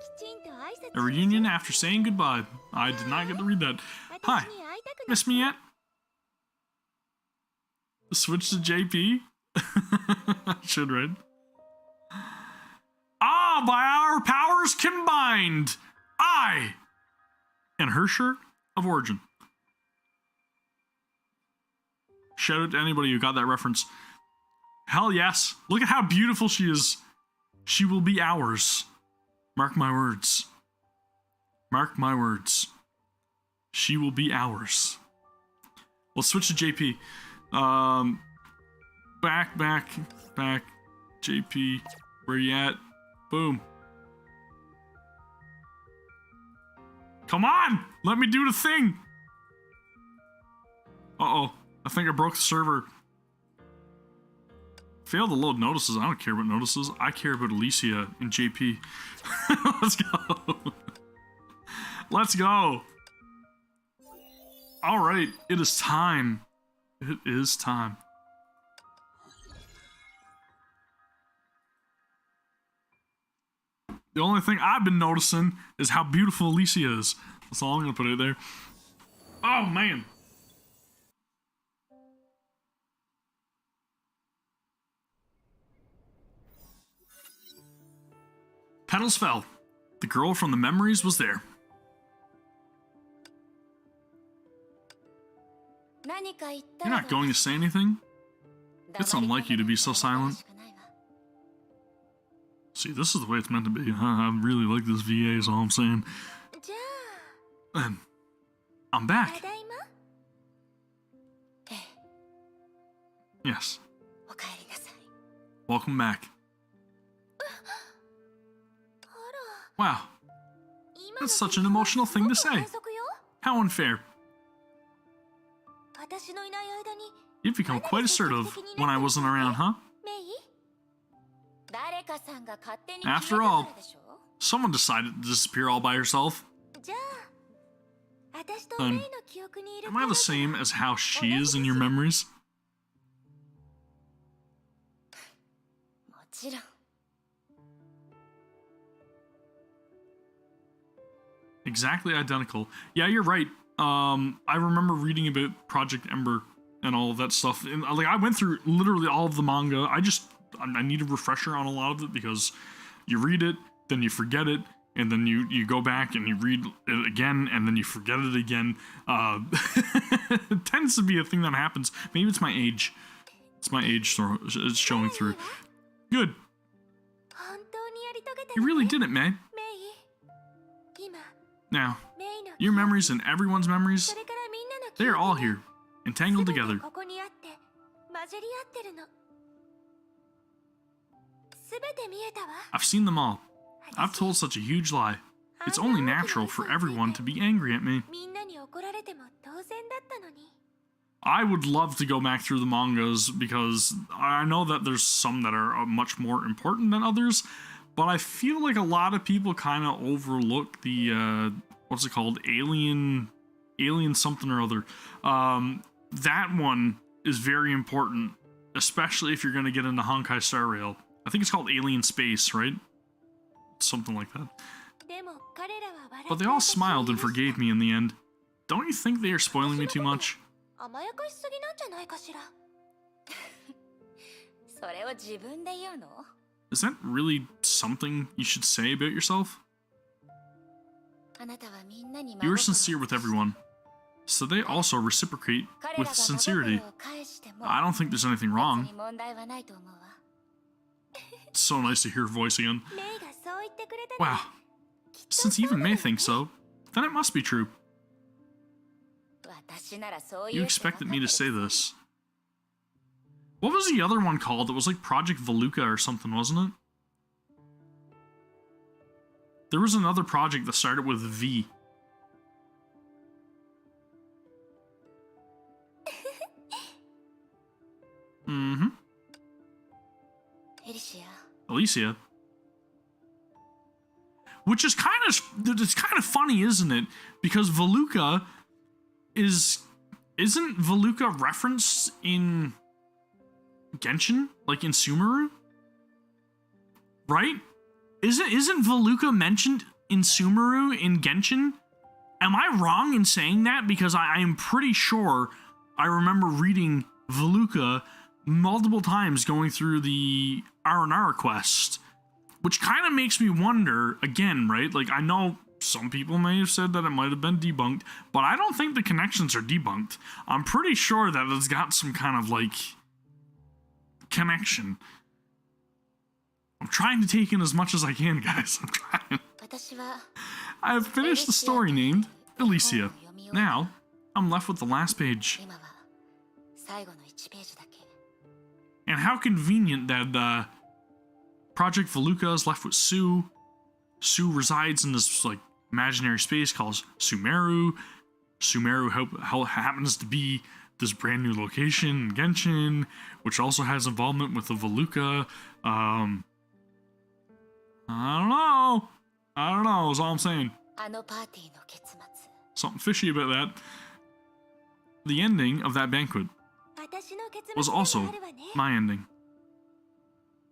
Speaker 2: きちんと挨拶
Speaker 1: A reunion after saying goodbye. I did not get to read that. Hi,
Speaker 2: 私に会いたくな
Speaker 1: miss me yet? Switch to JP? Should, right? Ah, by our powers combined, I and Hersher of Origin. Shout out to anybody who got that reference. Hell yes. Look at how beautiful she is. She will be ours. Mark my words. Mark my words. She will be ours. Let's switch to JP. Back. JP, where you at? Boom. Come on! Let me do the thing! Uh-oh. I think I broke the server. Failed to load notices. I don't care about notices. I care about Elysia and JP. Let's go. Let's go. Alright, it is time. It is time. The only thing I've been noticing is how beautiful Elysia is. That's all I'm gonna put it there. Oh man. Petals fell. The girl from the memories was there.
Speaker 2: 何か言った
Speaker 1: You're
Speaker 2: ら
Speaker 1: not going to say anything?
Speaker 2: 黙
Speaker 1: It's
Speaker 2: り
Speaker 1: unlike you to be so
Speaker 2: 込むの
Speaker 1: silent.
Speaker 2: がしかないわ
Speaker 1: See, this is the way it's meant to be. I really like this VA, is all I'm saying.
Speaker 2: じゃ
Speaker 1: And I'm
Speaker 2: あ
Speaker 1: back.
Speaker 2: ただいまええ
Speaker 1: Yes.
Speaker 2: おかえりなさい
Speaker 1: Welcome back.
Speaker 2: あ
Speaker 1: Wow.
Speaker 2: ら今の
Speaker 1: That's such an emotional thing to
Speaker 2: すごく
Speaker 1: say.
Speaker 2: 反則よ
Speaker 1: How unfair.
Speaker 2: 私のいない間に
Speaker 1: You've become quite assertive when I wasn't around, huh?
Speaker 2: メイ誰かさんが勝手に
Speaker 1: After
Speaker 2: 決めた
Speaker 1: all
Speaker 2: からでしょ
Speaker 1: Someone decided to disappear all by herself.
Speaker 2: じゃあ私とメイの記憶にいる
Speaker 1: Am I the same as how she is in your memories?
Speaker 3: ちろん。
Speaker 1: Exactly identical. Yeah, you're right. I remember reading about Project Ember and all of that stuff. And like, I went through literally all of the manga. I need a refresher on a lot of it because you read it, then you forget it, and then you go back and you read it again, and then you forget it again. It tends to be a thing that happens. Maybe it's my age. It's my age, so it's showing through. Good.
Speaker 2: 本当にやり遂げた
Speaker 1: You
Speaker 2: の
Speaker 1: really
Speaker 2: ね
Speaker 1: did it, May.
Speaker 2: メイ。今
Speaker 1: Now,
Speaker 2: メイの
Speaker 1: your memories and everyone's memories,
Speaker 2: それからみんなの
Speaker 1: they are all here,
Speaker 2: 全
Speaker 1: entangled
Speaker 2: て
Speaker 1: together.
Speaker 2: ここにあって混じり合ってるの。全て見えたわ。
Speaker 1: I've seen them all. I've told such a huge lie. It's only natural for everyone to be angry at me.
Speaker 2: みんなに怒られても当然だったのに。
Speaker 1: I would love to go back through the mangas because I know that there's some that are much more important than others, but I feel like a lot of people kind of overlook the what's it called, alien something or other. That one is very important, especially if you're going to get into Honkai Star Rail. I think it's called Alien Space, right? Something like that.
Speaker 2: でも彼らは笑って
Speaker 1: But they all
Speaker 2: 私を
Speaker 1: smiled and
Speaker 2: 許した
Speaker 1: forgave me in the end. Don't you think they are spoiling me too much?
Speaker 2: 甘やかしすぎなんじゃないかしら。
Speaker 3: それを自分で言うの？
Speaker 1: Is that really something you should say about yourself?
Speaker 3: あなたはみんなに
Speaker 1: You are sincere with everyone, so they also reciprocate
Speaker 3: 彼ら
Speaker 1: with
Speaker 3: が
Speaker 1: sincerity.
Speaker 3: 真心を返しても
Speaker 1: I don't think there's anything
Speaker 3: 別
Speaker 1: wrong.
Speaker 3: に問題はないと思うわ。
Speaker 1: It's so nice to hear her voice again.
Speaker 2: メイがそう言ってくれたら
Speaker 1: Wow. Since even May thinks so, then it must be true.
Speaker 3: 私ならそう
Speaker 1: You
Speaker 3: 言うって分かって
Speaker 1: expected
Speaker 3: る
Speaker 1: me to say this. What was the other one called? It was like Project Veluca or something, wasn't it? There was another project that started with V. Mm-hmm.
Speaker 3: エリシア。
Speaker 1: Alicia. Which is it's kind of funny, isn't it? Because Veluca isn't Veluca referenced in Genshin? Like in Sumeru? Right? Isn't Veluca mentioned in Sumeru in Genshin? Am I wrong in saying that? Because I am pretty sure I remember reading Veluca multiple times going through the Aranara quest, which kind of makes me wonder, again, right? Like, I know some people may have said that it might have been debunked, but I don't think the connections are debunked. I'm pretty sure that it's got some kind of, like, connection. I'm trying to take in as much as I can, guys. I'm trying.
Speaker 3: 私は
Speaker 1: I have finished the story named Alicia. Now, I'm left with the last page.
Speaker 3: 今は最後の1ページだけ。
Speaker 1: And how convenient that Project Veluca is left with Sue. Sue resides in this like imaginary space called Sumeru. Sumeru happens to be this brand new location in Genshin, which also has involvement with the Veluca. I don't know, is all I'm saying.
Speaker 3: あのパーティーの結末。
Speaker 1: Something fishy about that. The ending of that banquet
Speaker 2: 私の結
Speaker 1: was
Speaker 2: 末でも
Speaker 1: also
Speaker 2: あるわね。
Speaker 1: my ending.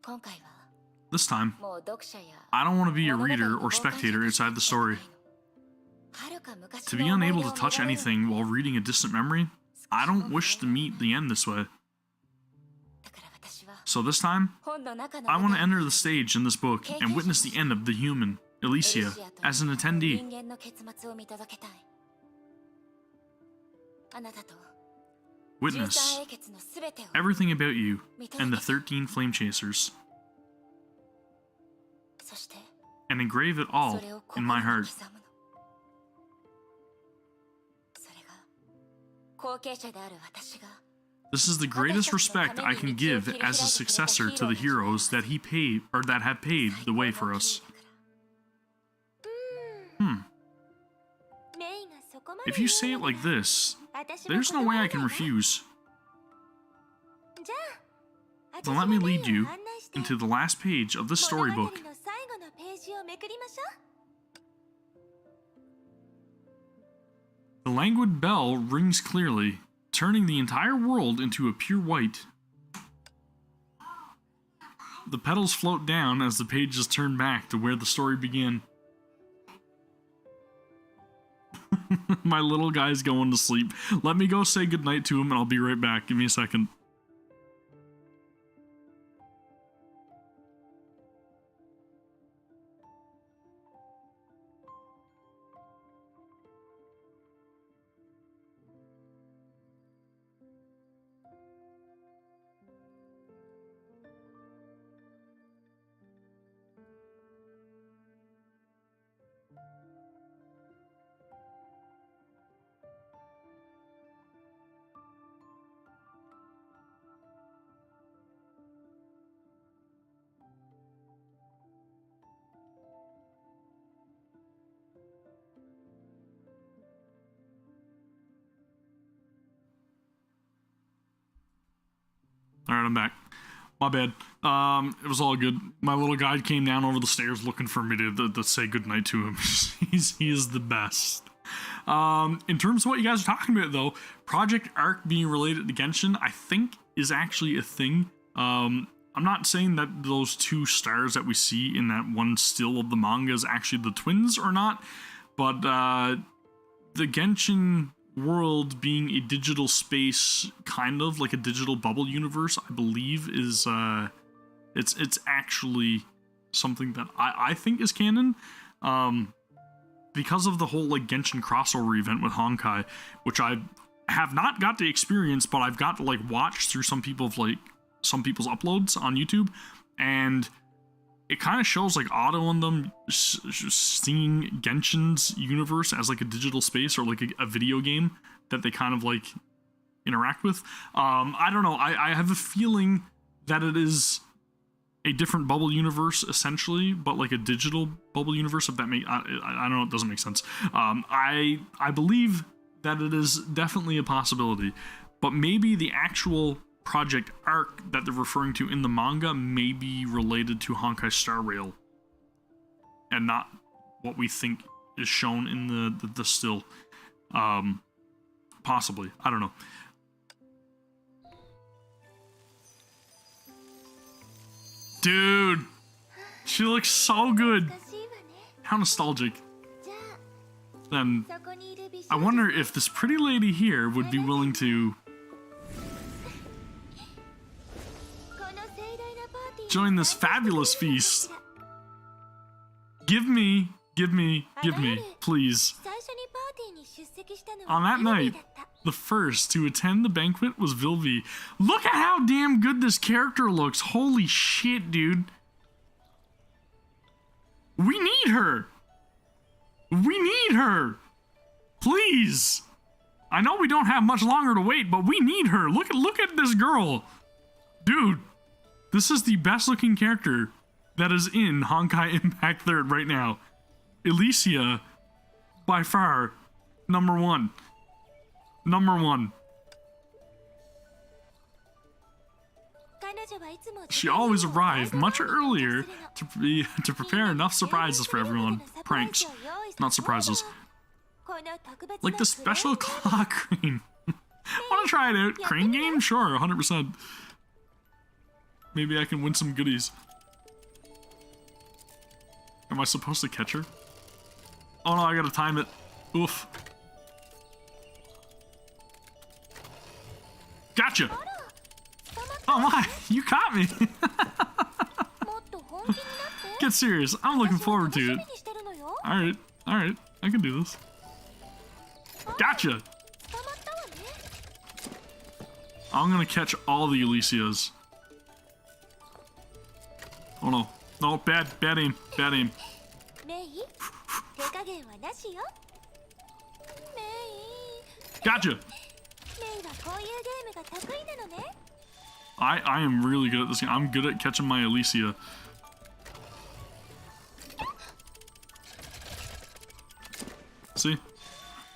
Speaker 3: 今回は
Speaker 1: This time,
Speaker 3: もう読者や
Speaker 1: I don't want to be a
Speaker 3: 物語
Speaker 1: reader
Speaker 3: の
Speaker 1: or
Speaker 3: 傍観者
Speaker 1: spectator
Speaker 3: として
Speaker 1: inside the story.
Speaker 3: 遥か昔
Speaker 1: To
Speaker 3: の
Speaker 1: be
Speaker 3: 思い
Speaker 1: unable
Speaker 3: 出
Speaker 1: to
Speaker 3: を
Speaker 1: touch
Speaker 3: 見られる
Speaker 1: anything while reading a distant memory, I don't wish to meet the end this way.
Speaker 3: だから私は
Speaker 1: So this time,
Speaker 3: 本の中の
Speaker 1: I want to
Speaker 3: 舞台
Speaker 1: enter the stage in this book and witness the end of the human,
Speaker 3: エリ
Speaker 1: Alicia,
Speaker 3: シアと
Speaker 1: as an
Speaker 3: 人
Speaker 1: attendee.
Speaker 3: 間の結末を見届けたい。あなたと
Speaker 1: Witness
Speaker 3: 13英傑のすべてを
Speaker 1: everything about you
Speaker 3: 見
Speaker 1: and
Speaker 3: 届
Speaker 1: the
Speaker 3: けたい。
Speaker 1: 13 flame chasers,
Speaker 3: そして
Speaker 1: and engrave it all
Speaker 3: それを
Speaker 1: in my
Speaker 3: 心
Speaker 1: heart.
Speaker 3: に刻むの。それが後継者である私が
Speaker 1: This is the greatest respect I can give as a successor to the heroes that he paid or that have paid the way for us.
Speaker 2: メイがそこまで
Speaker 1: If you say it like this,
Speaker 2: 私の
Speaker 1: there's no way I
Speaker 2: 言
Speaker 1: can
Speaker 2: 葉だね
Speaker 1: refuse.
Speaker 2: じゃあ
Speaker 1: Then let me
Speaker 2: 私がメイ
Speaker 1: lead you
Speaker 2: を案内して
Speaker 1: into the last page of the
Speaker 2: 物語
Speaker 1: storybook.
Speaker 2: の最後のページをめくりましょう。
Speaker 1: The languid bell rings clearly, turning the entire world into a pure white. The petals float down as the pages turn back to where the story began. My little guy's going to sleep. Let me go say goodnight to him and I'll be right back. Give me a second. Alright, I'm back. My bad. It was all good. My little guy came down over the stairs looking for me to say goodnight to him. He is the best. In terms of what you guys are talking about, though, Project Arc being related to Genshin, I think is actually a thing. I'm not saying that those two stars that we see in that one still of the manga is actually the twins or not, but the Genshin world being a digital space, kind of like a digital bubble universe, I believe is it's actually something that I think is canon, because of the whole like Genshin crossover event with Honkai, which I have not got to experience, but I've got to like watch through some people's uploads on YouTube, and it kind of shows like Otto on them seeing Genshin's universe as like a digital space or like a video game that they kind of like interact with. I don't know. I have a feeling that it is a different bubble universe essentially, but like a digital bubble universe. If that make I don't know. It doesn't make sense. I believe that it is definitely a possibility, but maybe the actual Project Arc that they're referring to in the manga may be related to Honkai Star Rail and not what we think is shown in the still. Possibly. I don't know. Dude, she looks so good. How nostalgic. Then I wonder if this pretty lady here would be willing to join this fabulous feast. Give me, please. On that night, the first to attend the banquet was Vilvi. Look at how damn good this character looks. Holy shit, dude. We need her. We need her. Please. I know we don't have much longer to wait, but we need her. Look at this girl. Dude. This is the best looking character that is in Honkai Impact 3rd right now. Elysia, by far, number one. She always arrived much earlier to prepare enough surprises for everyone. Pranks, not surprises. Like the special claw crane. Wanna try it out? Crane game? Sure, 100%. Maybe I can win some goodies. Am I supposed to catch her? Oh no, I gotta time it. Oof. Gotcha! Oh my, you caught me! Get serious, I'm looking forward to it. Alright, I can do this. Gotcha! I'm gonna catch all the Elysias. Oh no. No, bad aim. Gotcha! I am really good at this game. I'm good at catching my Elysia. See?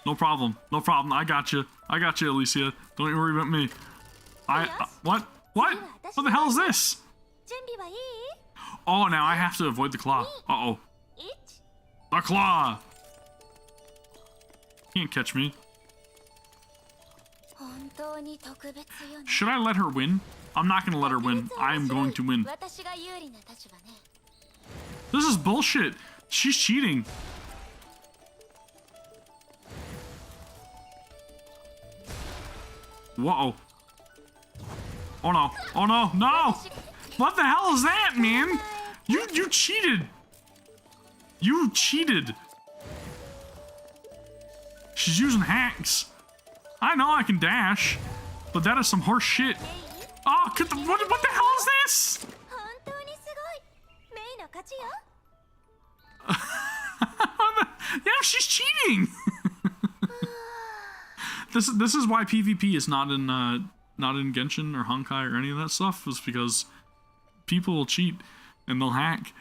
Speaker 1: No problem. I got you, Elysia. Don't you worry about me. What? What the hell is this? Oh, now I have to avoid the claw. Uh-oh. The claw! Can't catch me. Should I let her win? I'm not gonna let her win. I am going to win.
Speaker 2: 私が有利な立場ね。
Speaker 1: This is bullshit. She's cheating. Whoa. Oh no. Oh no. No! What the hell is that, man? You cheated. You cheated. She's using hacks. I know I can dash, but that is some horse shit. Oh, what the hell is this?
Speaker 2: 本当にすごい。メイの勝ちよ。
Speaker 1: Yeah, she's cheating. This is why PvP is not in Genshin or Honkai or any of that stuff, is because people will cheat and they'll hack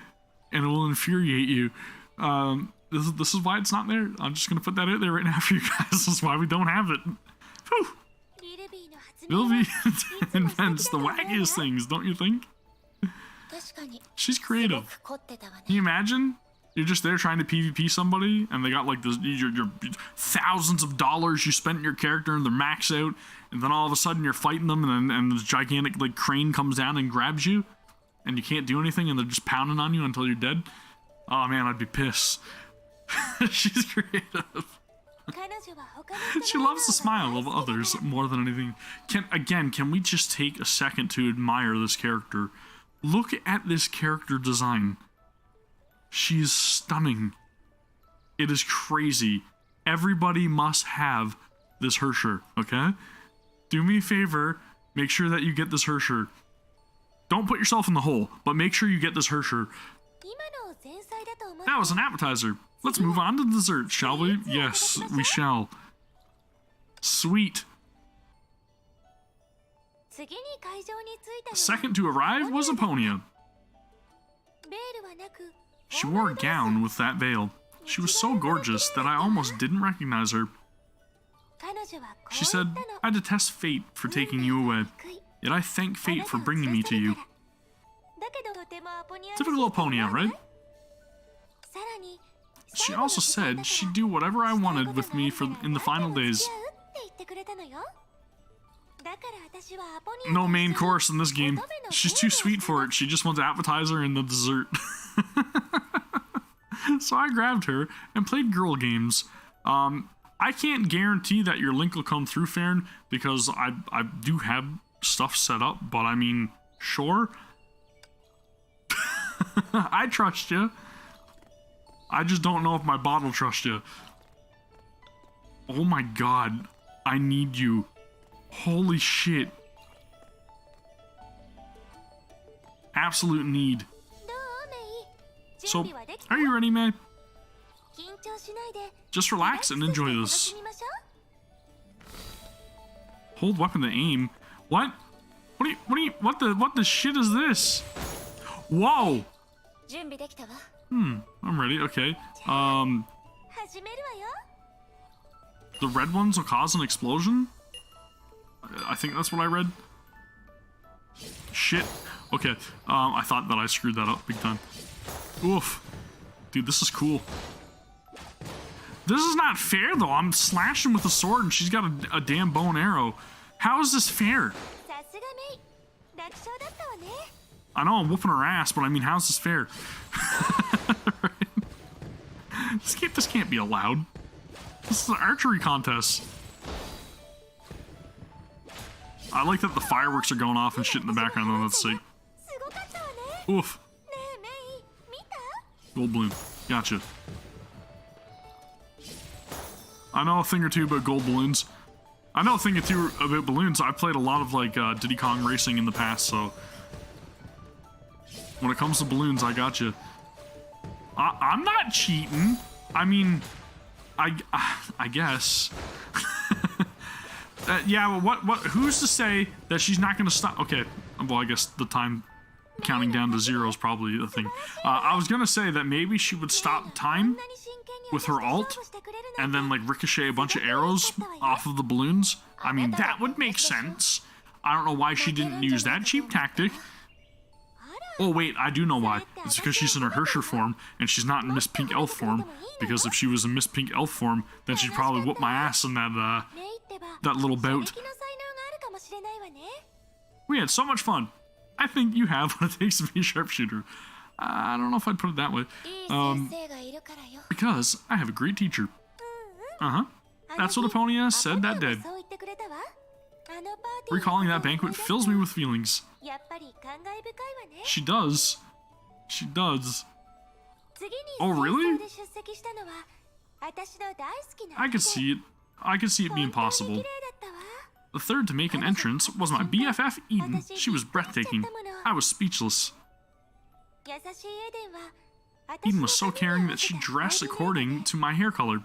Speaker 1: and it will infuriate you. This is why it's not there. I'm just gonna put that out there right now for you guys. This is why we don't have it. Whew. Vilvi invents the wackiest things, don't you think? She's creative. Can you imagine? You're just there trying to PvP somebody, and they got like this, your thousands of dollars you spent in your character, and they're max out, and then all of a sudden you're fighting them, and this gigantic like crane comes down and grabs you, and you can't do anything, and they're just pounding on you until you're dead. Oh man, I'd be pissed. She's creative. She loves the smile of others more than anything. Can we just take a second to admire this character? Look at this character design. She is stunning. It is crazy. Everybody must have this Hersher, okay? Do me a favor, make sure that you get this Hersher. Don't put yourself in the hole, but make sure you get this Hersher. That was an appetizer. Let's move on to dessert, shall we? Yes, we shall. Sweet. Second to arrive was Epona. She wore a gown with that veil. She was so gorgeous that I almost didn't recognize her. She said, I detest fate for taking you away, yet I thank fate for bringing me to you. Typical Epona, right? She also said she'd do whatever I wanted with me in the final days. No main course in this game. She's too sweet for it. She just wants appetizer and the dessert. So I grabbed her and played girl games. I can't guarantee that your link will come through, Farron, because I do have stuff set up, but I mean, sure. I trust you. I just don't know if my bot will trust you. Oh my god. I need you. Holy shit. Absolute need. So, are you ready, May? Just relax and enjoy this. Hold weapon to aim. What? What the shit is this? Whoa! I'm ready, okay. The red ones will cause an explosion? I think that's what I read. Shit. Okay, I thought that I screwed that up big time. Oof. Dude, this is cool. This is not fair, though. I'm slashing with a sword and she's got a damn bow and arrow. How is this fair? I know I'm whooping her ass, but I mean, how's this fair? Right? This can't be allowed. This is an archery contest. I like that the fireworks are going off and shit in the background, though. That's sick. Oof. Gold balloon. Gotcha. I know a thing or two about gold balloons. I know a thing or two about balloons. I played a lot of, like, Diddy Kong Racing in the past, so... When it comes to balloons, I got you. I'm not cheating. I mean, I guess. Yeah, well, what? Who's to say that she's not gonna stop? Okay, well, I guess the time counting down to zero is probably the thing. I was gonna say that maybe she would stop time with her ult and then like ricochet a bunch of arrows off of the balloons. I mean, that would make sense. I don't know why she didn't use that cheap tactic. Oh wait, I do know why. It's because she's in her Hersher form, and she's not in Miss Pink Elf form, because if she was in Miss Pink Elf form, then she'd probably whoop my ass in that little bout. We had so much fun. I think you have what it takes to be a sharpshooter. I don't know if I'd put it that way.
Speaker 2: いい先生がいるからよ。
Speaker 1: Because I have a great teacher. Uh-huh. That's what Eponia said that day.
Speaker 2: そう言ってくれたわ。あのパーティー
Speaker 1: Recalling that banquet fills me with feelings.
Speaker 2: やっぱり感慨深いわね。
Speaker 1: She does. She does.
Speaker 2: 次に
Speaker 1: Oh, really?
Speaker 2: 戦争で出席したのは私の大好きな
Speaker 1: I could see it. I could see it being
Speaker 2: 本当に
Speaker 1: possible.
Speaker 2: 綺麗だったわ。
Speaker 1: The third to make an entrance was my BFF Eden. She was breathtaking. I was speechless.
Speaker 2: 優しいエデンは
Speaker 1: Eden was so caring that she dressed according to my hair color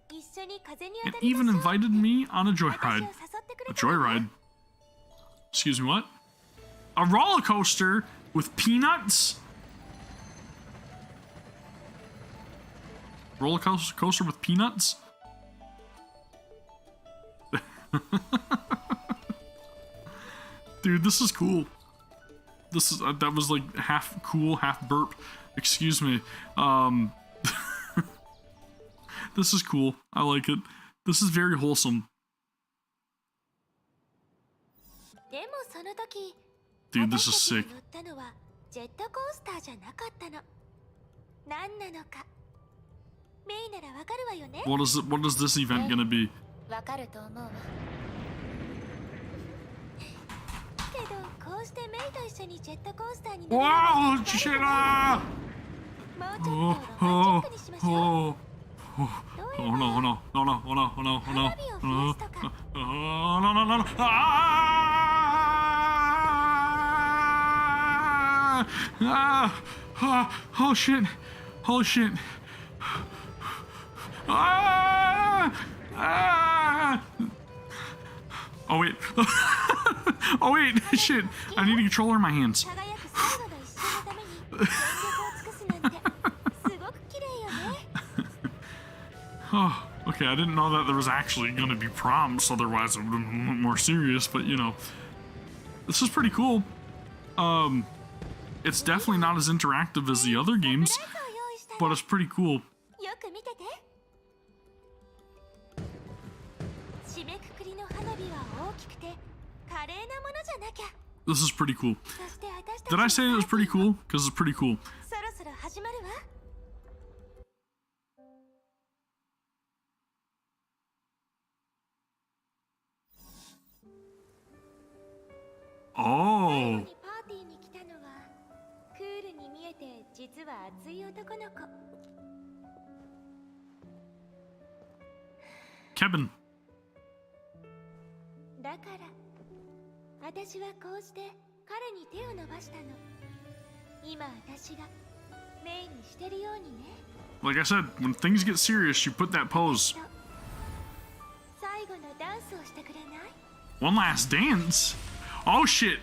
Speaker 2: 一緒に風に当
Speaker 1: and
Speaker 2: たりま
Speaker 1: even
Speaker 2: しょう。
Speaker 1: invited me on a
Speaker 2: 私を
Speaker 1: joyride.
Speaker 2: 誘ってく
Speaker 1: A
Speaker 2: れたわ。
Speaker 1: joyride. Excuse me, what? A roller coaster with peanuts? Roller coaster with peanuts? Dude, this is cool. This is that was like half cool, half burp. Excuse me. This is cool. I like it. This is very wholesome.
Speaker 2: でもその時
Speaker 1: Dude, this is
Speaker 2: 私た
Speaker 1: sick.
Speaker 2: ちが乗ったのはジェットコースターじゃなかったの。何なのか。メイならわかるわよね。
Speaker 1: What is this event gonna be?
Speaker 2: わかると思うわ。けどこうしてメイと一緒にジェットコースターに乗るのは
Speaker 1: Wow, shit! Ah!
Speaker 2: もうちょ
Speaker 1: Oh,
Speaker 2: っとロマンチックにしましょう。
Speaker 1: oh, oh,
Speaker 2: どう
Speaker 1: oh
Speaker 2: やら
Speaker 1: no, no, no, no, no, no, no, no,
Speaker 2: 花火を増やすとか
Speaker 1: oh, no, no, no, no. Ah! Ah! Oh shit! Oh shit! Ah! Ah! Oh wait! Oh wait! Shit! I need a controller in my hands.
Speaker 2: 輝く最後の一瞬のために全力を尽くすなんてすごく綺麗よね。
Speaker 1: Oh, okay, I didn't know that there was actually gonna be prompts, otherwise it would have been more serious, but you know. This is pretty cool. It's definitely not as interactive as the other games,
Speaker 2: サプライズを用意した
Speaker 1: but it's pretty cool.
Speaker 2: よく見てて。締めくくりの花火は大きくて華麗なものじゃなきゃ。
Speaker 1: This is pretty cool.
Speaker 2: そして私たち
Speaker 1: Did I say it was pretty cool? Because it's pretty cool.
Speaker 2: そろそろ始まるわ。 最後
Speaker 1: Oh,
Speaker 2: にパーティーに来たのはクールに見えて実は熱い男の子。
Speaker 1: Kevin.
Speaker 2: だから私はこうして彼に手を伸ばしたの。今私がメインにしてるようにね。
Speaker 1: Like I said, when things get serious, you put that pose.
Speaker 2: 最後のダンスをしてくれない？
Speaker 1: One last dance? Oh shit!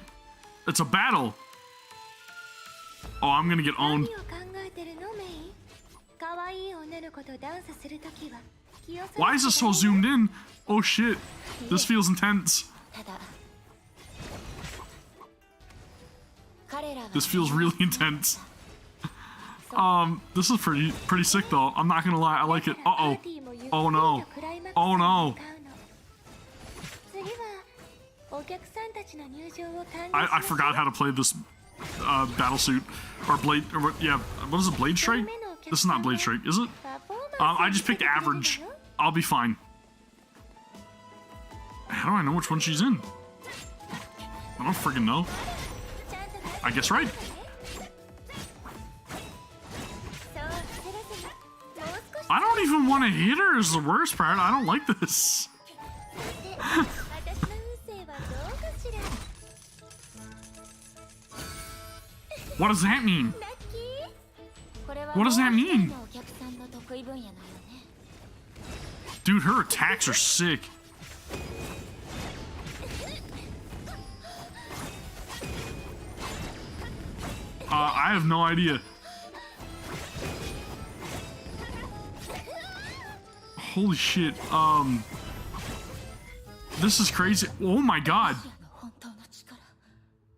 Speaker 1: It's a battle! Oh, I'm gonna get
Speaker 2: 何
Speaker 1: owned.
Speaker 2: を考えてるのメイ？可愛い女の子とダンスするときは気をつけて
Speaker 1: Why is it so zoomed in? Oh shit. This feels intense.
Speaker 2: ただ彼らが
Speaker 1: This feels really intense. This is pretty sick though. I'm not gonna lie, I like it. Uh-oh. Oh no. Oh no.
Speaker 2: 次はお客さんたちの入場を歓迎
Speaker 1: I forgot how to play this battle suit. Or blade or what yeah, what is it, Blade Strike? This is not Blade Strike, is it? I just picked average. I'll be fine. How do I know which one she's in? I don't friggin' know. I guess right. I don't even want to hit her is the worst part. I don't like this. What does that mean? What does that mean? Dude, her attacks are sick. I have no idea. Holy shit. This is crazy. Oh my god.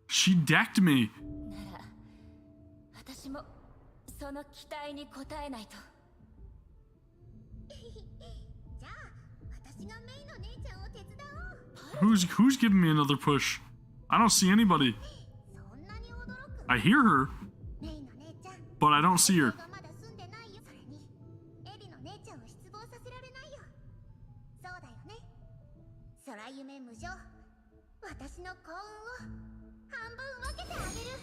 Speaker 1: She decked me.
Speaker 2: 私もその期待に応えないと。じゃあ私がメイの姉ちゃんを手伝おう。
Speaker 1: Who's giving me another push? I don't see anybody.
Speaker 2: そんなに驚く
Speaker 1: I hear her,
Speaker 2: メイの姉ちゃん
Speaker 1: but I don't see her.
Speaker 2: がまだ住んでないよそれにエリの姉ちゃんを失望させられないよそうだよね空夢無常私の幸運を半分分けてあげる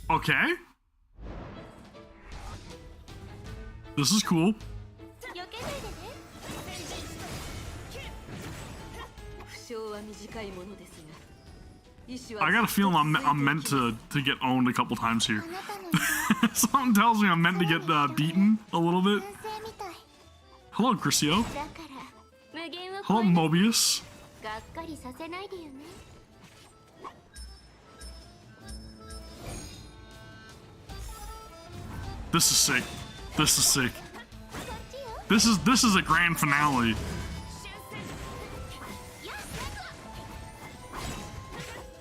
Speaker 1: Okay. This is cool.
Speaker 2: 避けないでね
Speaker 1: I got a feeling I'm meant to get owned a couple times here.
Speaker 2: あなたの意地
Speaker 1: Something tells me I'm meant to get beaten a little bit.
Speaker 2: 完成みたい
Speaker 1: Hello, Crisio.
Speaker 2: だから無限を
Speaker 1: Hello,
Speaker 2: 超え
Speaker 1: Mobius.
Speaker 2: がっかりさせないでよね
Speaker 1: This is sick. This is sick.
Speaker 2: こっちよ
Speaker 1: This is a grand finale.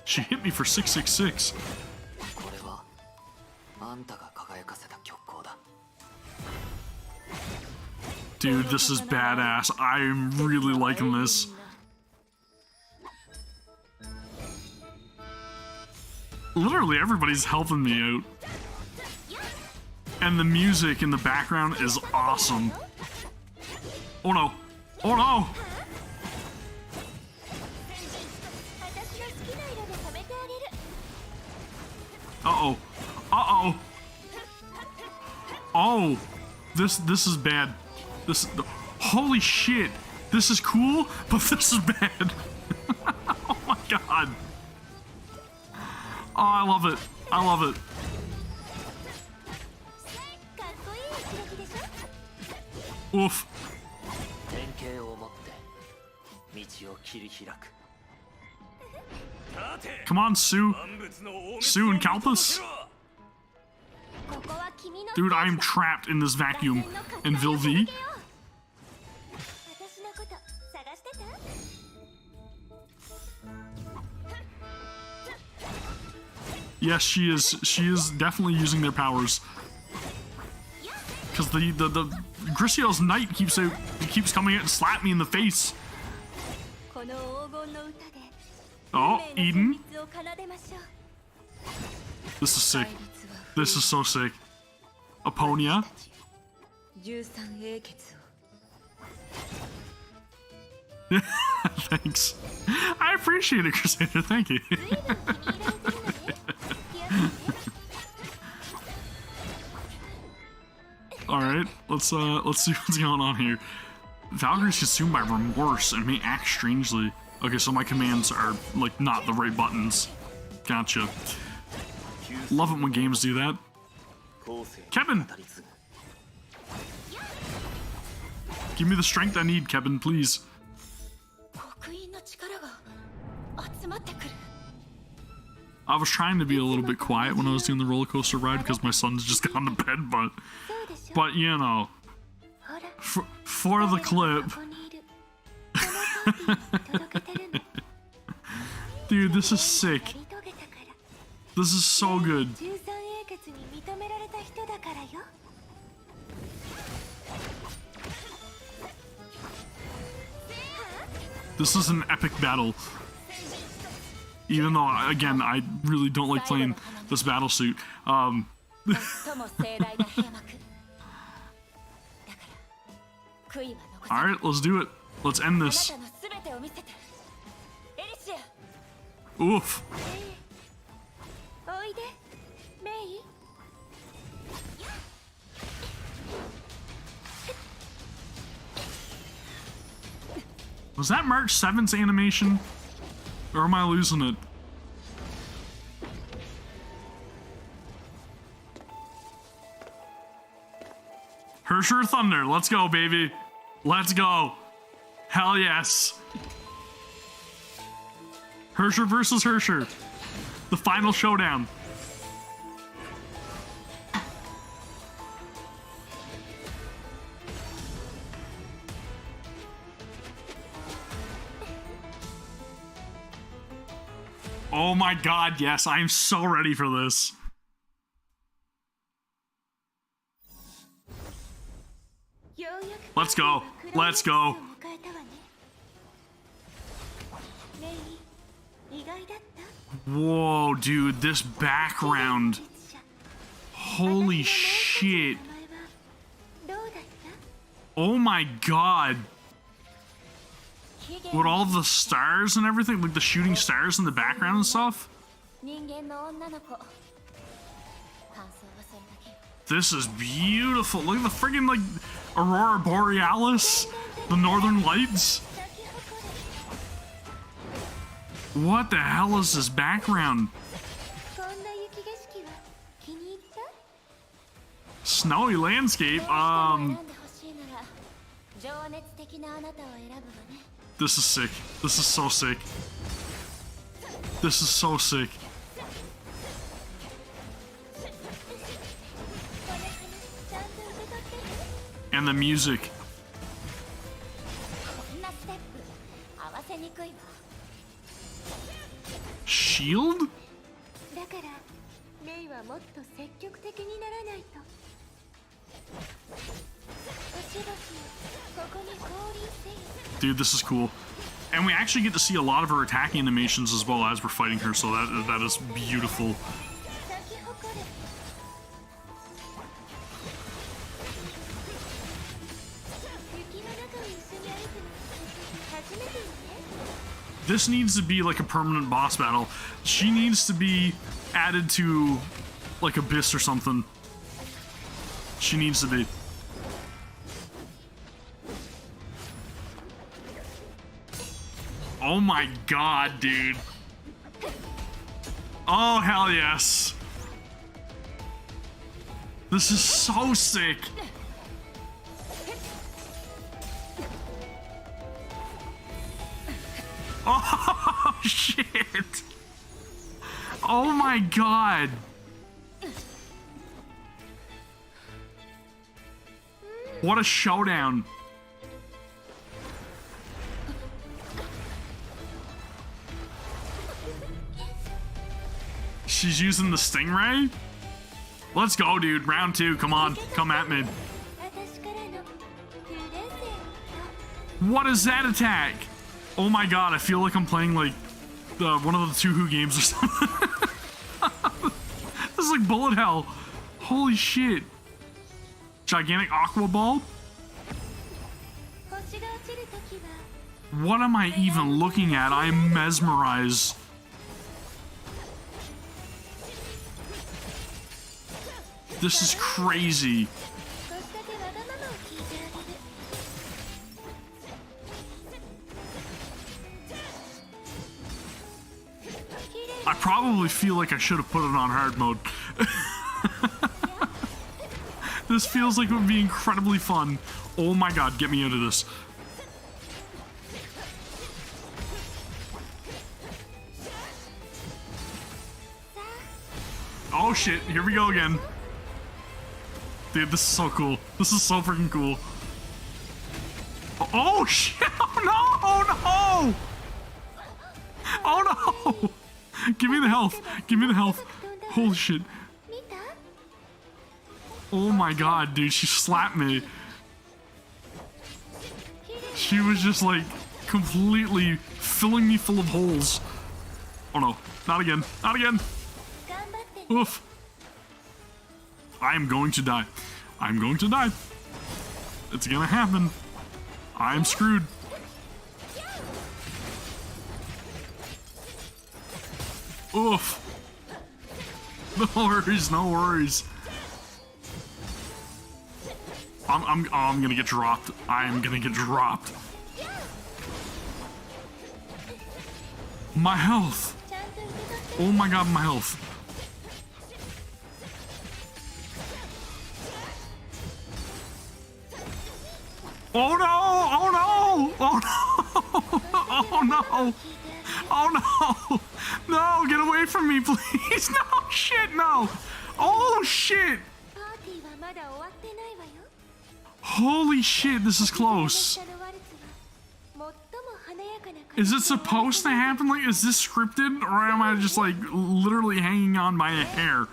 Speaker 1: She hit me for 666.
Speaker 5: これはあんたが輝かせた極光だ。
Speaker 1: Dude, this is badass. I'm really liking this. Literally everybody's helping me out. And the music in the background is awesome. Oh no. Oh no!
Speaker 2: 私の好きな色で染めてあげる
Speaker 1: Uh-oh. Uh-oh. Oh. This is bad. This holy shit. This is cool, but this is bad. Oh my god. Oh, I love it. I love it.
Speaker 2: かっこいい一撃でしょ
Speaker 1: Oof.
Speaker 5: 連携を持って道を切り開く。
Speaker 1: Come on, Sue. Sue and Kalpus?
Speaker 2: ここは君の
Speaker 1: Dude, I am trapped in this vacuum. And Vilvi?
Speaker 2: 私のこと探してた
Speaker 1: Yes, she is. She is definitely using their powers. Because the Grisio's knight keeps coming out and slap me in the face.
Speaker 2: この黄金の歌で
Speaker 1: Oh,
Speaker 2: 運命の
Speaker 1: Eden.
Speaker 2: 秘密を奏でましょう
Speaker 1: This is sick. This is so sick. Aponia.
Speaker 3: 13英傑を
Speaker 1: Thanks. I appreciate it, Crusader. Thank you.
Speaker 2: 随分気に入られてるのね気をつけて
Speaker 1: All right, let's see what's going on here. Valkyrie's consumed by remorse and may act strangely. Okay, so my commands are like not the right buttons. Gotcha. Love it when games do that. Kevin, give me the strength I need, Kevin, please.
Speaker 3: 刻印の力が集まってくる
Speaker 1: I was trying to be a little bit quiet when I was doing the roller coaster ride because my son's just got into bed,
Speaker 2: そうでしょ
Speaker 1: but you know,
Speaker 2: ほら
Speaker 1: for the clip,
Speaker 2: ここにいるこのパーティーに届けてるの
Speaker 1: dude, this is sick.
Speaker 2: やり遂げたから
Speaker 1: This is so good.
Speaker 2: 13英傑に認められた人だからよ
Speaker 1: This is an epic battle. Even though, again, I really don't like playing this battle suit.
Speaker 3: 最も盛大な閉幕だから悔いは残さ
Speaker 1: Alright, let's do it. Let's end
Speaker 3: あな
Speaker 1: this.
Speaker 3: たの全てを見せてエリシア
Speaker 1: Oof.
Speaker 2: おいでメイ
Speaker 1: Was that March 7th's animation? Or am I losing it? Hersher Thunder, let's go, baby. Let's go. Hell yes. Hersher versus Hersher. The final showdown. Oh my god, yes, I am so ready for this.
Speaker 2: ようやく
Speaker 1: Let's go. Let's go.
Speaker 2: 迎えたわねメイ意
Speaker 1: Whoa, dude, this background. Holy shit. Oh my god. With all the stars and everything, like the shooting stars in the background and stuff. This is beautiful. Look at the friggin' like Aurora Borealis, the Northern Lights. What the hell is this background? Snowy landscape. This is sick. This is so sick. This is so sick. And the music. Shield? Dude, this is cool. And we actually get to see a lot of her attack animations as well as we're fighting her, so that is beautiful. This needs to be like a permanent boss battle. She needs to be added to like Abyss or something. She needs to be. Oh my god, dude. Oh, hell yes. This is so sick. Oh, shit. Oh my god. What a showdown. She's using the Stingray? Let's go, dude. Round 2. Come on. Come at me. What is that attack? Oh my god, I feel like I'm playing like one of the Two-Who games or something. This is like bullet hell. Holy shit. Gigantic aqua bulb? What am I even looking at? I'm mesmerized. This is crazy. I probably feel like I should have put it on hard mode. This feels like it would be incredibly fun. Oh my god, get me out of this. Oh shit, here we go again. Dude, this is so cool. This is so freaking cool. Oh shit! Oh no! Oh no! Oh no! Give me the health! Give me the health! Holy shit. Oh my god, dude, she slapped me. She was just like completely filling me full of holes. Oh no, not again, not again. Oof. I am going to die. I'm going to die. It's gonna happen. I'm screwed. Oof. No worries, no worries. I'm gonna get dropped. I am gonna get dropped. My health. Oh my god, my health. Oh no! Oh no! Oh no! Oh no! Oh no! No, get away from me, please! No, shit, no! Oh shit! Holy shit, this is close. Is it supposed to happen? Like, is this scripted? Or am I just like literally hanging on by a hair?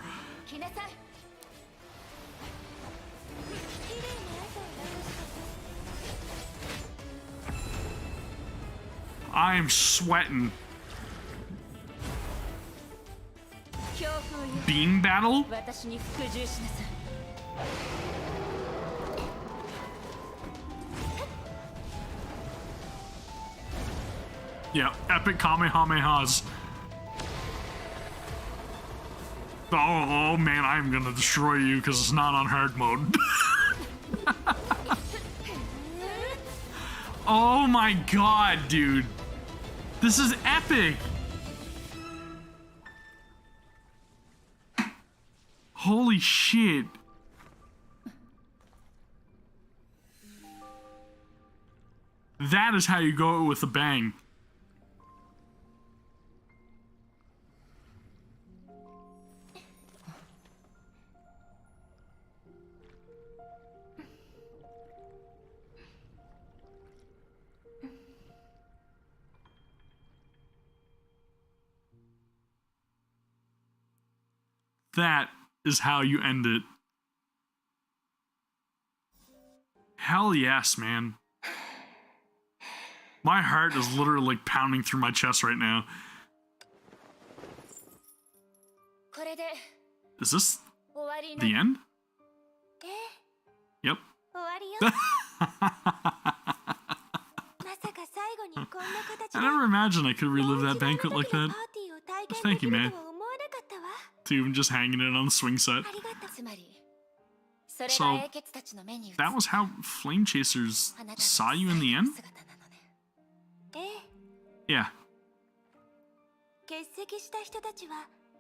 Speaker 1: I am sweating. beam battle?
Speaker 3: 私に服従しなさい。
Speaker 1: Yeah, epic Kamehamehas. Oh man, I'm gonna destroy you because it's not on hard mode. Oh my god, dude. This is epic. Holy shit. That is how you go with a bang. That is how you end it. Hell yes, man. My heart is literally like pounding through my chest right now. Is this the end? Yep. I never imagined I could relive that banquet like that. But thank you, man. To even just hanging it on the swing set. So, that was how Flame Chasers saw you in the end? Yeah.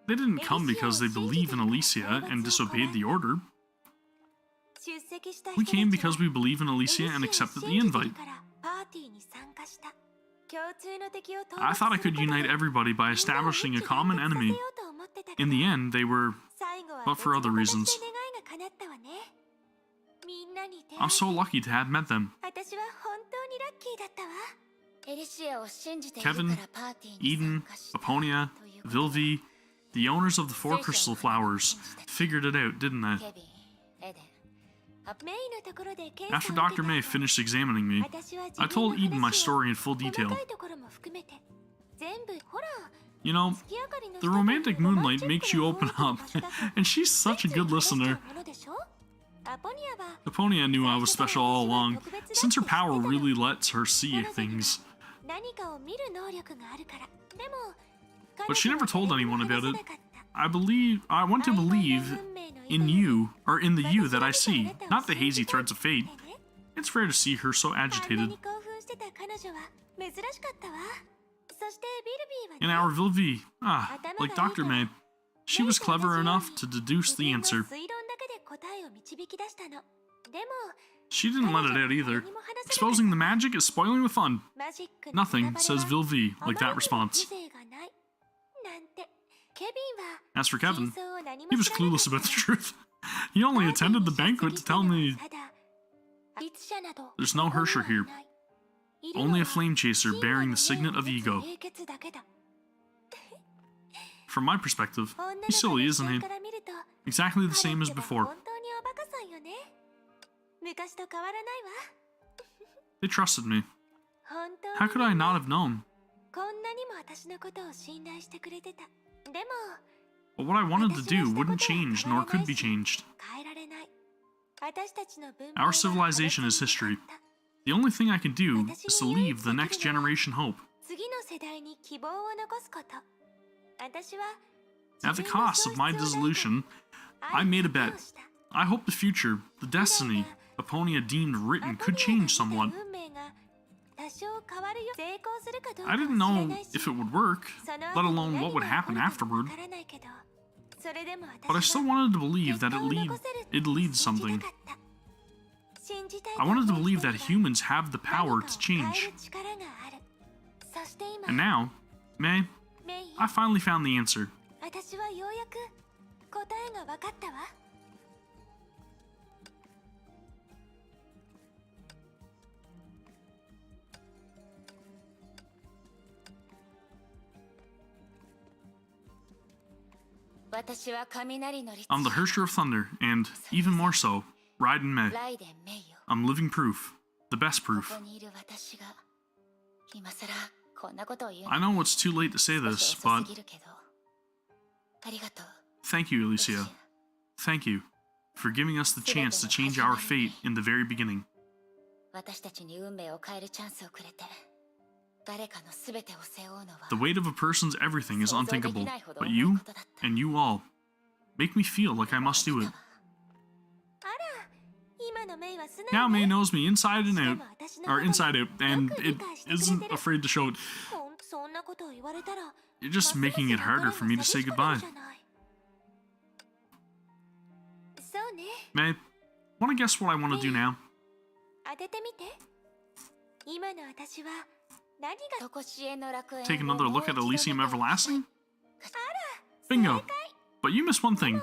Speaker 1: They didn't come because they believe in Alicia and disobeyed the order. We came because we believe in Alicia and accepted the invite. I thought I could unite everybody by establishing a common enemy. In the end, they were, but for other reasons. I'm so lucky to have met them. Kevin, Eden, Aponia, Vilvi, the owners of the 4 crystal flowers, figured it out, didn't they? After Dr. May finished examining me, I told Eden my story in full detail. You know, the romantic moonlight makes you open up, and she's such a good listener. Aponia knew I was special all along, since her power really lets her see things. But she never told anyone about it. I want to believe in you, or in the you that I see, not the hazy threads of fate. It's rare to see her so agitated. And our Vilvi, like Dr. May, she was clever enough to deduce the answer. She didn't let it out either. Exposing the magic is spoiling the fun. Nothing, says Vilvi, like that response. As for Kevin, he was clueless about the truth. He only attended the banquet to tell me there's no Hersher here. Only a flame chaser bearing the signet of ego. From my perspective, he's silly, isn't he? Exactly the same as before. They trusted me. How could I not have known? But what I wanted to do wouldn't change, nor could be changed. Our civilization is history. The only thing I can do is to leave the next generation hope. At the cost of my dissolution, I made a bet. I hope the future, the destiny, Aponia deemed written could change somewhat. I didn't know if it would work, let alone what would happen afterward. But I still wanted to believe that it leads something. I wanted to believe that humans have the power to change. And now, May, I finally found the answer. I'm the Hersher of Thunder, and, even more so, Raiden Mei. I'm living proof. The best proof. I know it's too late to say this, but Thank you, Alicia. Thank you for giving us the chance to change our fate in the very beginning.
Speaker 3: 私たちに運命を変えるチャンスをくれて、誰かの全てを背負うのは
Speaker 1: The weight of a person's everything is unthinkable, but you, and you all, make me feel like I must do it.
Speaker 3: 今のメイは素直
Speaker 1: Now
Speaker 3: ね
Speaker 1: May knows me inside and out, or inside out, and it isn't afraid to show it.
Speaker 3: そんなことを言われたら
Speaker 1: You're just making it harder for me to say goodbye.
Speaker 3: そうね
Speaker 1: May, wanna guess what I wanna do now?
Speaker 3: 当ててみて今の私は何が常しえの楽園
Speaker 1: Take another look at Elysium Everlasting?
Speaker 3: あ
Speaker 1: Bingo! But you missed one thing.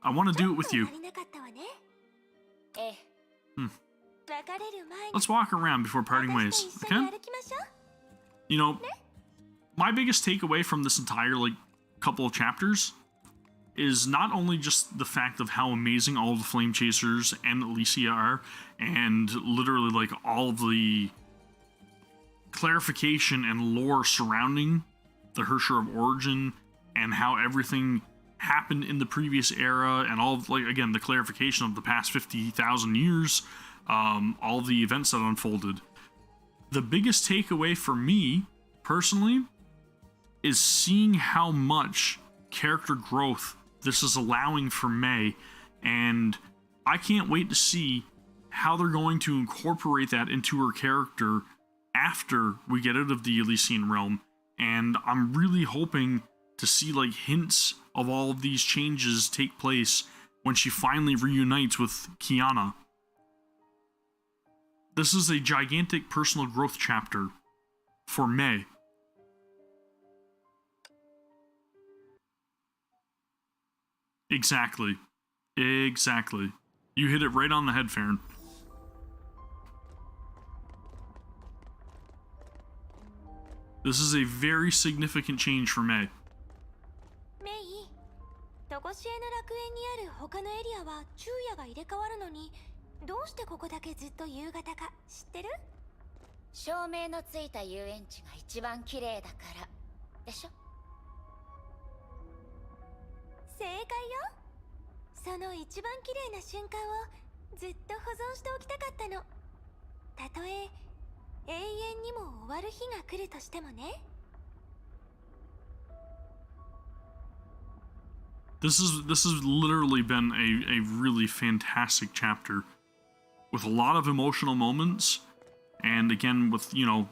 Speaker 1: I wanna do it with you.
Speaker 3: 足りなかったわねええ
Speaker 1: Hmm.
Speaker 3: 別れる前に
Speaker 1: Let's walk around before parting
Speaker 3: 私
Speaker 1: ways,
Speaker 3: と一緒に
Speaker 1: okay?
Speaker 3: 歩きましょう
Speaker 1: You know, my biggest takeaway from this entire, like, couple of chapters is not only just the fact of how amazing all of the Flame Chasers and Alicia are, and literally, like, all of the clarification and lore surrounding the Hersher of Origin and how everything happened in the previous era, and all of, like, again, the clarification of the past 50,000 years, all the events that unfolded. The biggest takeaway for me, personally, is seeing how much character growth this is allowing for May, and I can't wait to see how they're going to incorporate that into her character after we get out of the Elysian realm, and I'm really hoping to see, like, hints of all of these changes take place when she finally reunites with Kiana. This is a gigantic personal growth chapter for May. Exactly. Exactly. You hit it right on the head, Farron. This is a very significant change for May.
Speaker 3: メイ常しえの楽園にある他のエリアは昼夜が入れ替わるのにどうしてここだけずっと夕方か知ってる？照明のついた遊園地が一番綺麗だからでしょ？正解よ。その一番綺麗な瞬間をずっと保存しておきたかったの。たとえ永遠にも終わる日が来るとしてもね。
Speaker 1: This has literally been a really fantastic chapter with a lot of emotional moments, and again with, you know,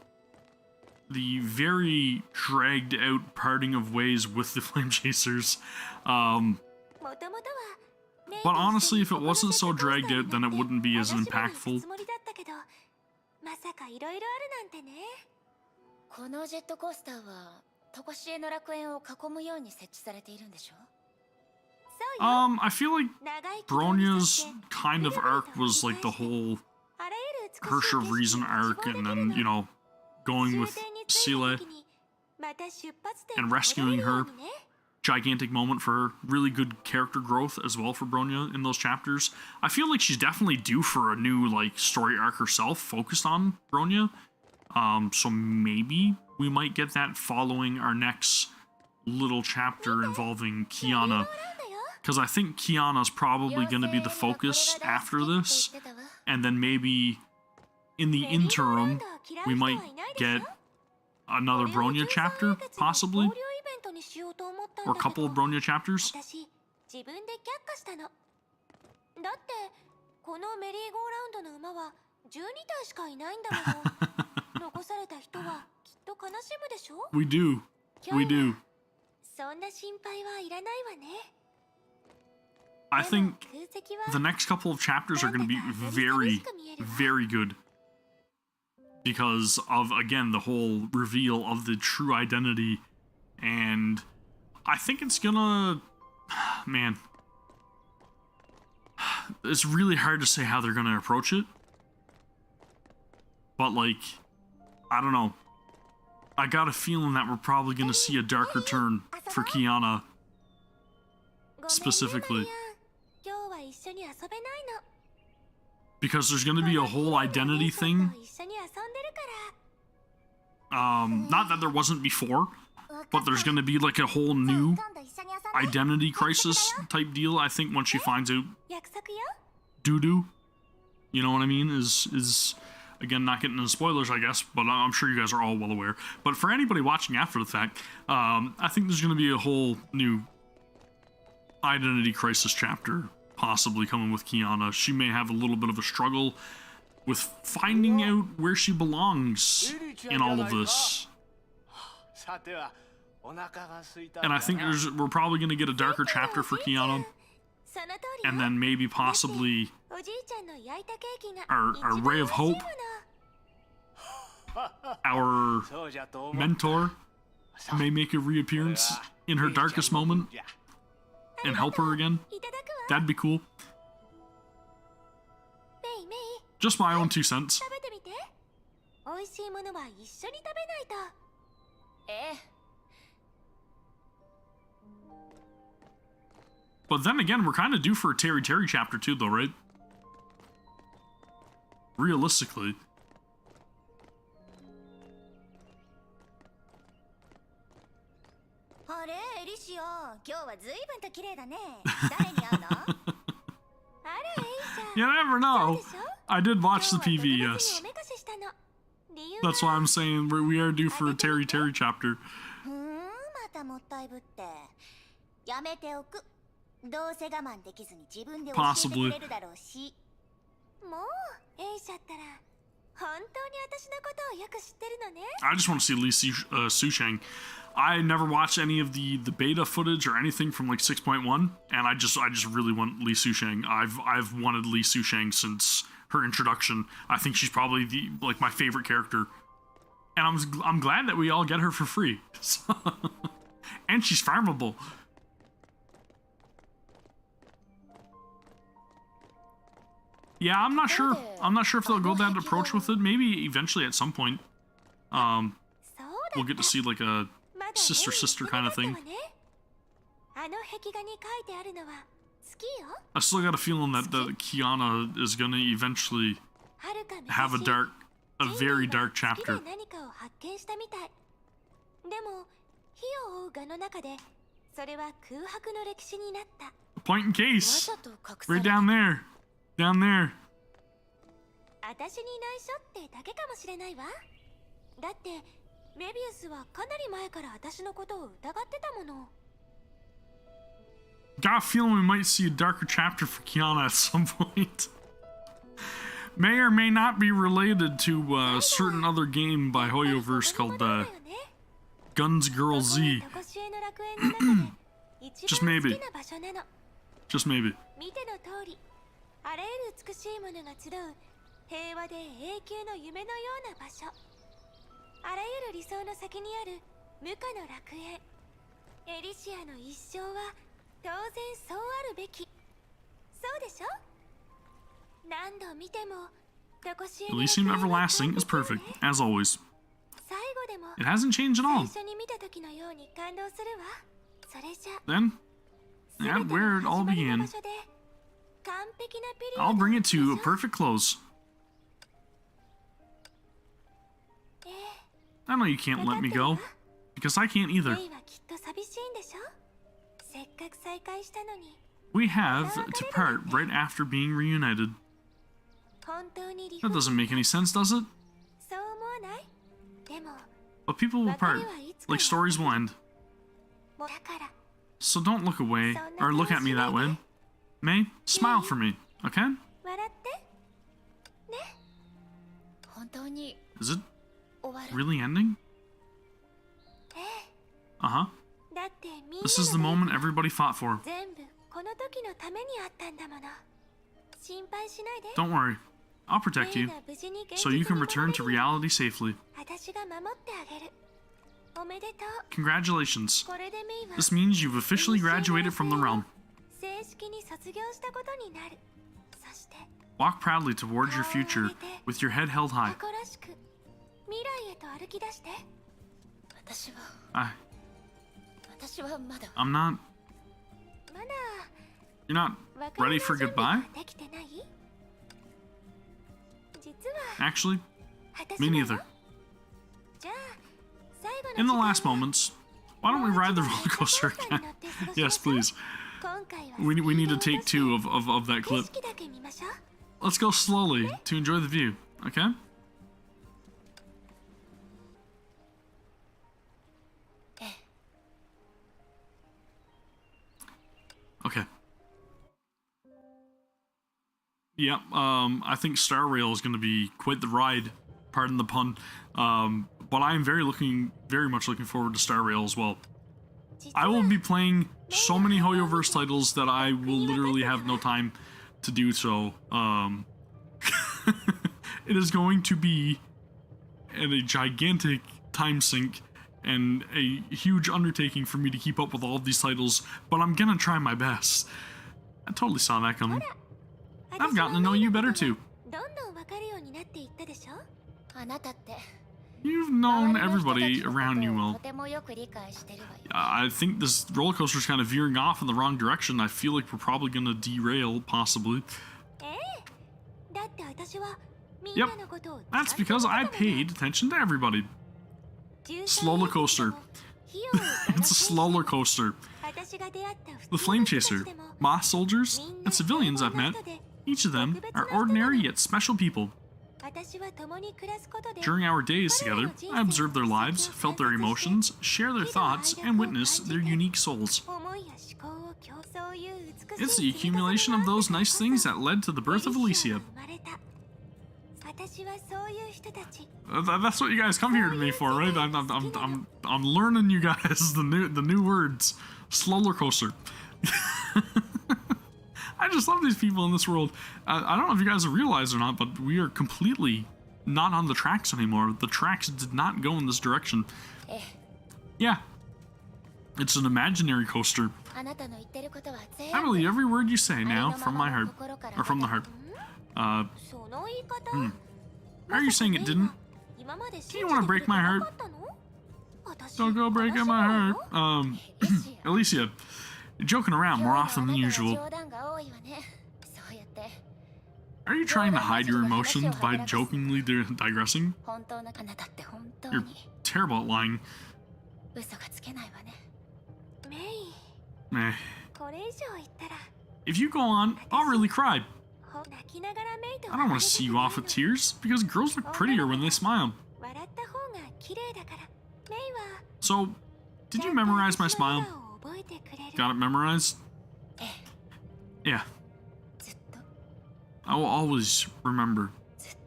Speaker 1: the very dragged out parting of ways with the Flame Chasers. But honestly, if it wasn't so dragged out, then it wouldn't be as impactful.
Speaker 3: まさかいろいろあるなんてね。このジェットコースターは常しえの楽園を囲むように設置されているんでしょ？
Speaker 1: I feel like Bronya's kind of arc was like the whole Hersher of Reason arc, and then, you know, going with Sile and rescuing her. Gigantic moment for her. Really good character growth as well for Bronya in those chapters. I feel like she's definitely due for a new, like, story arc herself focused on Bronya. So maybe we might get that following our next little chapter involving Kiana. Because I think Kiana's probably going to be the focus after this. And then maybe in the interim, we might get another Bronya chapter, possibly. Or a couple of Bronya chapters.
Speaker 3: 自分で却下したの。だってこのメリーゴーラウンドの馬は12体しかいないんだもの。残された人はきっと悲しむでしょ？
Speaker 1: We do. We do.
Speaker 3: そんな心配はいらないわね。
Speaker 1: I think the next couple of chapters are going to be very, very good. Because of, again, the whole reveal of the true identity. And I think it's gonna... Man. It's really hard to say how they're gonna approach it. But, like, I don't know. I got a feeling that we're probably gonna see a darker turn for Kiana. Specifically. Because there's gonna be a whole identity thing. Not that there wasn't before. But there's gonna be like a whole new identity crisis type deal. I think once she finds out
Speaker 3: 約束よ。
Speaker 1: doo-doo, you know what I mean, is again, not getting into spoilers, I guess, but I'm sure you guys are all well aware. But for anybody watching after the fact, I think there's going to be a whole new identity crisis chapter possibly coming with Kiana. She may have a little bit of a struggle with finding out where she belongs in all of this. And I think we're probably going to get a darker chapter for Kiana,
Speaker 3: その通りよ。
Speaker 1: and then maybe possibly
Speaker 3: おじいちゃんの焼いたケーキが
Speaker 1: our ray of hope, our mentor, may make a reappearance in her darkest moment and help her again.
Speaker 3: いただくわ。
Speaker 1: That'd be cool.
Speaker 3: メイメイ、
Speaker 1: Just my own 2 cents.
Speaker 3: 食べてみて。美味しいものは一緒に食べないと。ええ。
Speaker 1: But then again, we're kind of due for a Terry Terry chapter too, though, right? Realistically.
Speaker 2: あれエリシア、今日は随分と綺麗だね。誰に会うの？
Speaker 3: あら、エイシャ。
Speaker 1: You never
Speaker 3: そう
Speaker 1: know.
Speaker 3: でしょ？
Speaker 1: I did watch the
Speaker 3: 今日
Speaker 1: PV,
Speaker 3: は特別
Speaker 1: yes.
Speaker 3: におめかししたの。理由は
Speaker 1: That's why I'm saying we are due for a Terry Terry chapter.
Speaker 2: またもったいぶって。やめておく。どうせ我慢できずに自分で教えてくれるだろうし。
Speaker 3: もう、エイシャったら、本当に私のことをよく知ってるのね。
Speaker 1: I just want to see Lee Susheng. I never watched any of the beta footage or anything from like 6.1, and I just really want Lee Susheng. I've wanted Lee Susheng since her introduction. I think she's probably like my favorite character, and I'm glad that we all get her for free. And she's farmable. Yeah, I'm not sure. I'm not sure if they'll go that approach with it. Maybe eventually at some point,
Speaker 3: そうだ
Speaker 1: we'll get to see like a
Speaker 3: まだ
Speaker 1: sister
Speaker 3: メイ
Speaker 1: sister
Speaker 3: 言
Speaker 1: kind
Speaker 3: っ
Speaker 1: of
Speaker 3: てな
Speaker 1: thing.
Speaker 3: かったわね。あの壁画に書いてあるのは好きよ。
Speaker 1: I still got a feeling that Kiana is gonna eventually
Speaker 3: はるか昔
Speaker 1: have a very dark
Speaker 3: 人類
Speaker 1: chapter.
Speaker 3: は好きで何かを発見したみたい。でも火を追う画の中でそれは空白の歴史になった。
Speaker 1: Point in
Speaker 2: わ
Speaker 1: case,
Speaker 2: ざと隠さ
Speaker 1: right
Speaker 2: れた。
Speaker 1: down there, down there.
Speaker 3: 私に内緒ってだけかもしれないわ。だってメビウスはかなり前から私のことを疑ってたもの。
Speaker 1: Got a feeling we might see a darker chapter for Kiana at some point. May or may not be related to a certain other game by Hoyoverse called Guns Girl Z.
Speaker 3: とこしえの楽園の中で一
Speaker 1: Just
Speaker 3: 番好
Speaker 1: maybe.
Speaker 3: きな場所なの。
Speaker 1: Just maybe.
Speaker 3: 見ての通り、あらゆる美しいものが集う平和で永久の夢のような場所。あらゆる理想の先にある無価の楽園。エリシアの一生は当然そうあるべき。そうでしょ？何度見てもとこしえの楽園
Speaker 1: Elysium
Speaker 3: は
Speaker 1: Everlasting is
Speaker 3: 完
Speaker 1: perfect,
Speaker 3: 璧よね。
Speaker 1: as always.
Speaker 3: 最後でも
Speaker 1: It hasn't changed at
Speaker 3: 最
Speaker 1: all.
Speaker 3: 初に見た時のように感動するわ。それじゃ
Speaker 1: Then,
Speaker 3: 全
Speaker 1: at
Speaker 3: て
Speaker 1: where
Speaker 3: の
Speaker 1: it all
Speaker 3: 始まりの
Speaker 1: began,
Speaker 3: 場所で完璧なピリオド
Speaker 1: I'll bring it to a
Speaker 3: でしょ？
Speaker 1: perfect close.
Speaker 3: ええ
Speaker 1: I know you can't let me go, because I can't either.
Speaker 3: メイはきっと寂しいんでしょ？せっかく再会したのに。
Speaker 1: We have to part right after being reunited.
Speaker 3: 本当に離
Speaker 1: That
Speaker 3: 婚
Speaker 1: doesn't make any sense, does it?
Speaker 3: そう思わない？でも
Speaker 1: But people will part, like stories will end.
Speaker 3: だから
Speaker 1: So don't look away, or look at me that way. May, smile for me, okay?
Speaker 3: 笑ってね。
Speaker 2: 本当に
Speaker 1: Is it
Speaker 2: 終わる。
Speaker 1: really ending?
Speaker 3: ええ
Speaker 1: Uh-huh.
Speaker 3: だってみんな
Speaker 1: This is the
Speaker 3: の
Speaker 1: moment
Speaker 3: 願い
Speaker 1: everybody fought for.
Speaker 3: 全部この時のためにあったんだもの。心配しないで。
Speaker 1: Don't worry, I'll protect
Speaker 3: メイ
Speaker 1: you,
Speaker 3: が無事に現
Speaker 1: so
Speaker 3: 実
Speaker 1: you
Speaker 3: に
Speaker 1: can
Speaker 3: 戻
Speaker 1: return
Speaker 3: れ
Speaker 1: to
Speaker 3: るように
Speaker 1: reality safely.
Speaker 3: 私が守ってあげる。おめでとう。
Speaker 1: Congratulations.
Speaker 3: これでメイは
Speaker 1: This means you've officially graduated from the realm.
Speaker 3: 正式に卒業したことになる。そして
Speaker 1: Walk proudly towards your future with your head held high.
Speaker 3: 誇らしく未来へと歩き出して。
Speaker 2: 私は まだ
Speaker 1: I'm not.
Speaker 3: まだ
Speaker 1: You're not
Speaker 3: 別れの
Speaker 1: ready for
Speaker 3: 準備
Speaker 1: goodbye?
Speaker 3: ができてない？実は
Speaker 1: Actually,
Speaker 3: 私
Speaker 1: me
Speaker 3: なの。
Speaker 1: neither.
Speaker 3: じゃあ最後の
Speaker 1: In the
Speaker 3: 時間
Speaker 1: last
Speaker 3: は
Speaker 1: moments, Why don't we ride the roller coaster again? Yes, please. We need to take 2 of that clip. Let's go slowly to enjoy the view, okay? Okay. Yep, I think Star Rail is going to be quite the ride, pardon the pun. But I am very much looking forward to Star Rail as well. I will be playing so many Hoyoverse titles that I will literally have no time to do so. It is going to be a gigantic time sink and a huge undertaking for me to keep up with all of these titles, but I'm gonna try my best. I totally saw that coming. I've gotten to know you better too. You've known everybody around you well. I think this roller coaster is kind of veering off in the wrong direction. I feel like we're probably going to derail, possibly. Yep, that's because I paid attention to everybody. Slowler coaster. It's a slowler coaster. The Flame Chaser, Moss soldiers, and civilians I've met, each of them are ordinary yet special people. During our days together, I observed their lives, felt their emotions, share their thoughts, and witness their unique souls. It's the accumulation of those nice things that led to the birth of Alicia. That's what you guys come here to me for, right? I'm learning you guys the new words. Slowler coaster. I just love these people in this world. I don't know if you guys have realized or not, but we are completely not on the tracks anymore. The tracks did not go in this direction. Yeah. It's an imaginary coaster. I believe every word you say now from my heart. Or from the heart. Are you saying it didn't? Do you want to break my heart? Don't go breaking my heart. Alicia, you're joking around more often than usual. Are you trying to hide your emotions by jokingly digressing? You're terrible at lying. Meh. If you go on, I'll really cry. I don't want to see you off with tears, because girls look prettier when they smile. So, did you memorize my smile? Got it memorized? Yeah. I will always remember.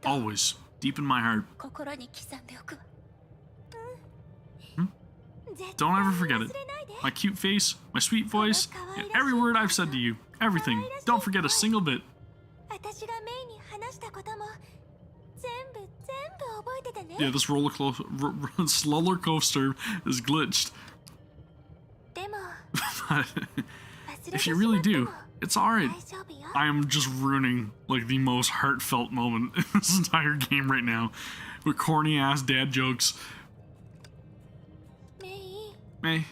Speaker 1: Always. Deep in my heart. Don't ever forget it. My cute face, my sweet voice, and every word I've said to you. Everything. Don't forget a single bit. Yeah, this slower coaster is glitched. If you really do, it's alright. I am just ruining, like, the most heartfelt moment in this entire game right now. With corny ass dad jokes. May,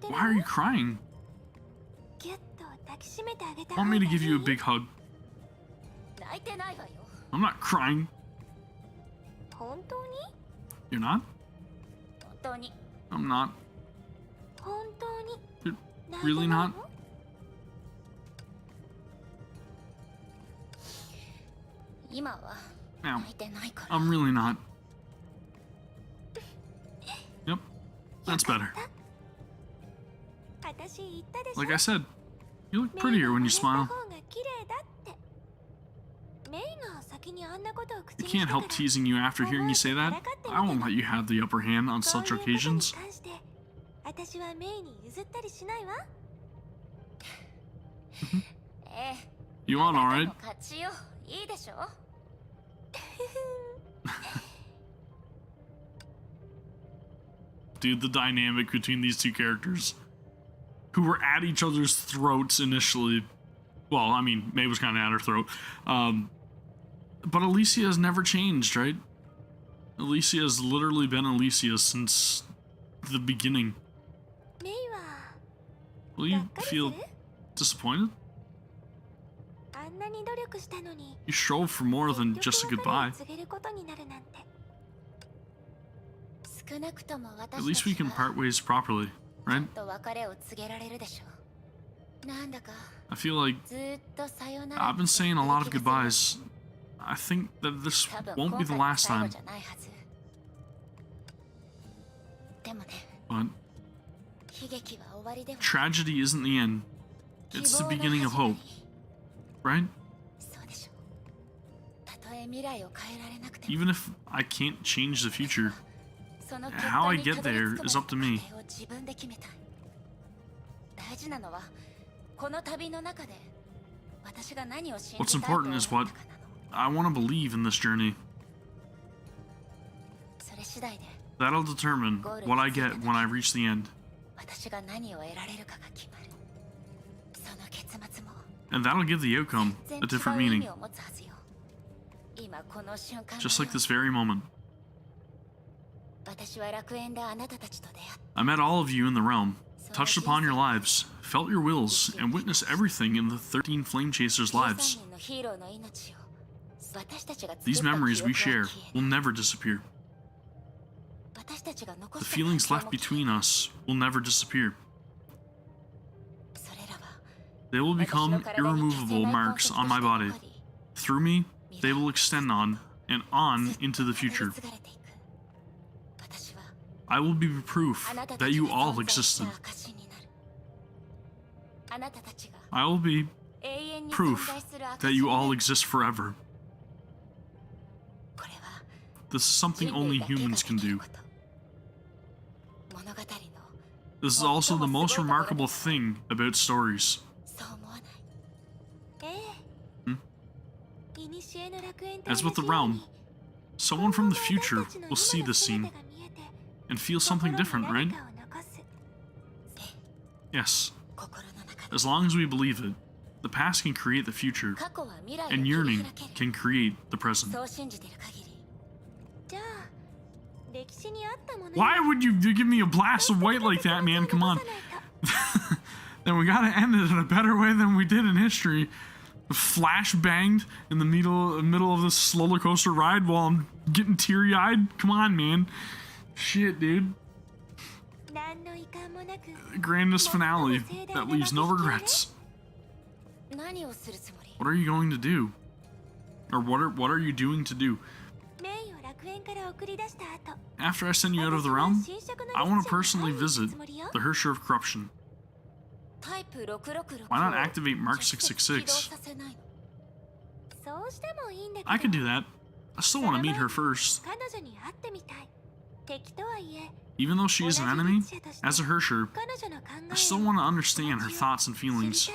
Speaker 1: why are you crying? Want me to give you a big hug? I'm not crying. You're not? I'm not. You're really not? No, I'm really not. Yep, that's better. Like I said, you look prettier when you smile. I can't help teasing you after hearing you say that. I won't let you have the upper hand on such occasions. You on alright? Dude, the dynamic between these two characters, who were at each other's throats initially. Well, I mean, May was kind of at her throat. But Alicia has never changed, right? Alicia has literally been Alicia since the beginning. Will you feel disappointed? You strove for more than just a goodbye. At least we can part ways properly, right? I feel like I've been saying a lot of goodbyes. I think that this won't be the last time. But tragedy isn't the end. It's the beginning of hope, right? Even if I can't change the future, how I get there is up to me. What's important is what I want to believe in this journey. That'll determine what I get when I reach the end. And that'll give the outcome a different meaning. Just like this very moment. I met all of you in the realm, touched upon your lives, felt your wills, and witnessed everything in the 13 Flame Chasers' lives. These memories we share will never disappear. The feelings left between us will never disappear. They will become irremovable marks on my body. Through me, they will extend on and on into the future. I will be proof that you all existed. I will be proof that you all exist forever. This is something only humans can do. This is also the most remarkable thing about stories. As with the realm, someone from the future will see this scene and feel something different, right? Yes. As long as we believe it, the past can create the future, and yearning can create the present. Why would you give me a blast of white like that, man? Come on. Then we gotta end it in a better way than we did in history. Flash banged in the middle of this roller coaster ride while I'm getting teary-eyed. Come on, man. Shit, dude. Grandest finale that leaves no regrets. What are you going to do? Or what are you doing to do? After I send you out of the realm, I want to personally visit the Hersher of Corruption. Why not activate Mark 666? I could do that. I still want to meet her first. Even though she is an enemy, as a Hersher, I still want to understand her thoughts and feelings.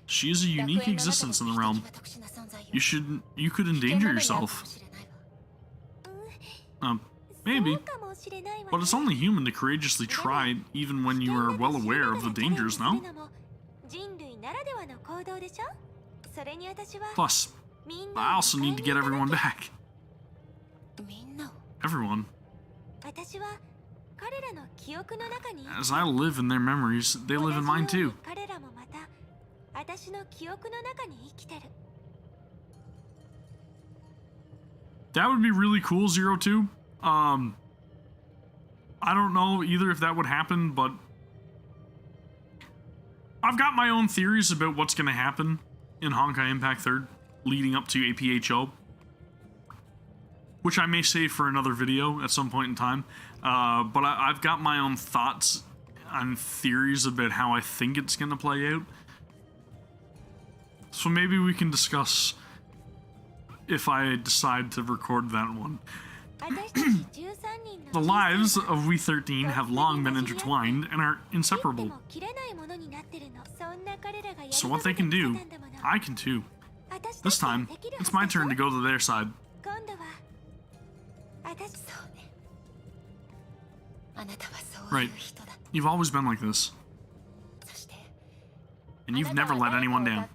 Speaker 1: She is a unique existence in the realm. You could endanger yourself. Maybe. But it's only human to courageously try, even when you are well aware of the dangers, no? Plus, I also need to get everyone back. Everyone. As I live in their memories, they live in mine too. That would be really cool, 02. I don't know either if that would happen, but I've got my own theories about what's going to happen in Honkai Impact 3rd leading up to APHO, which I may save for another video at some point in time. But I've got my own thoughts and theories about how I think it's going to play out. So maybe we can discuss if I decide to record that one. The lives of we 13 have long been intertwined and are inseparable. So what they can do, I can too. This time, it's my turn to go to their side. Right. You've always been like this. And you've never let anyone down.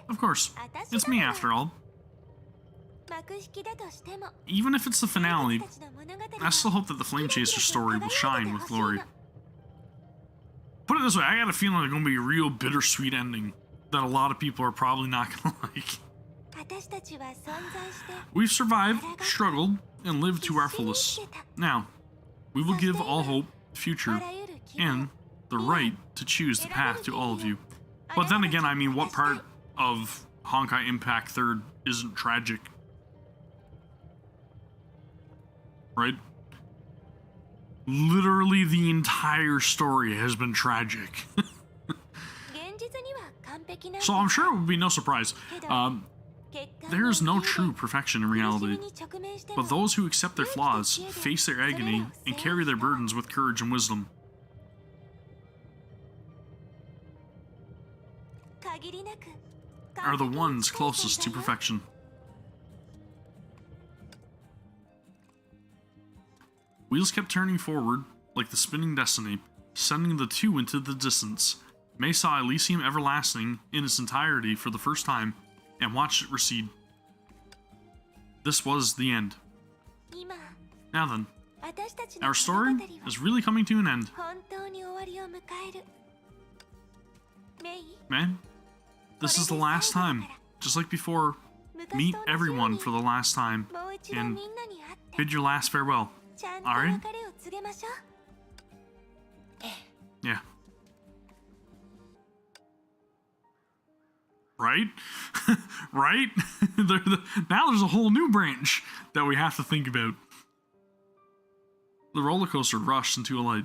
Speaker 1: Of course. It's me after all. Even if it's the finale, I still hope that the Flame Chaser story will shine with glory. Put it this way, I got a feeling it's going to be a real bittersweet ending that a lot of people are probably not going to like.
Speaker 3: 私たちは存在して
Speaker 1: We've survived, struggled, and lived to our fullest. Now, we will give all hope, future, and the right to choose the path to all of you. But then again, I mean, what part of Honkai Impact 3rd isn't tragic? Right? Literally the entire story has been tragic.
Speaker 3: 現実には完璧なんだ
Speaker 1: So I'm sure it would be no surprise.
Speaker 3: けど
Speaker 1: There is no true perfection in reality, but those who accept their flaws, face their agony, and carry their burdens with courage and wisdom.
Speaker 3: 限りなく
Speaker 1: Are the ones closest to perfection. Wheels kept turning forward, like the spinning destiny, sending the two into the distance. May saw Elysium Everlasting in its entirety for the first time, and watched it recede. This was the end.
Speaker 3: 今
Speaker 1: Now then,
Speaker 3: 私たちの
Speaker 1: our story
Speaker 3: 物語は
Speaker 1: is really coming to an end.
Speaker 3: 本当に終わりを迎えるメイ
Speaker 1: Man, this is the last time. Just like before, meet everyone for the last time
Speaker 3: もう一度
Speaker 1: and
Speaker 3: みんなに会って
Speaker 1: bid your last farewell.
Speaker 3: ちゃんと
Speaker 1: Alright.
Speaker 3: 別れを告げましょう
Speaker 1: Yeah. Right? Right? Now there's a whole new branch that we have to think about. The roller coaster rushed into a light.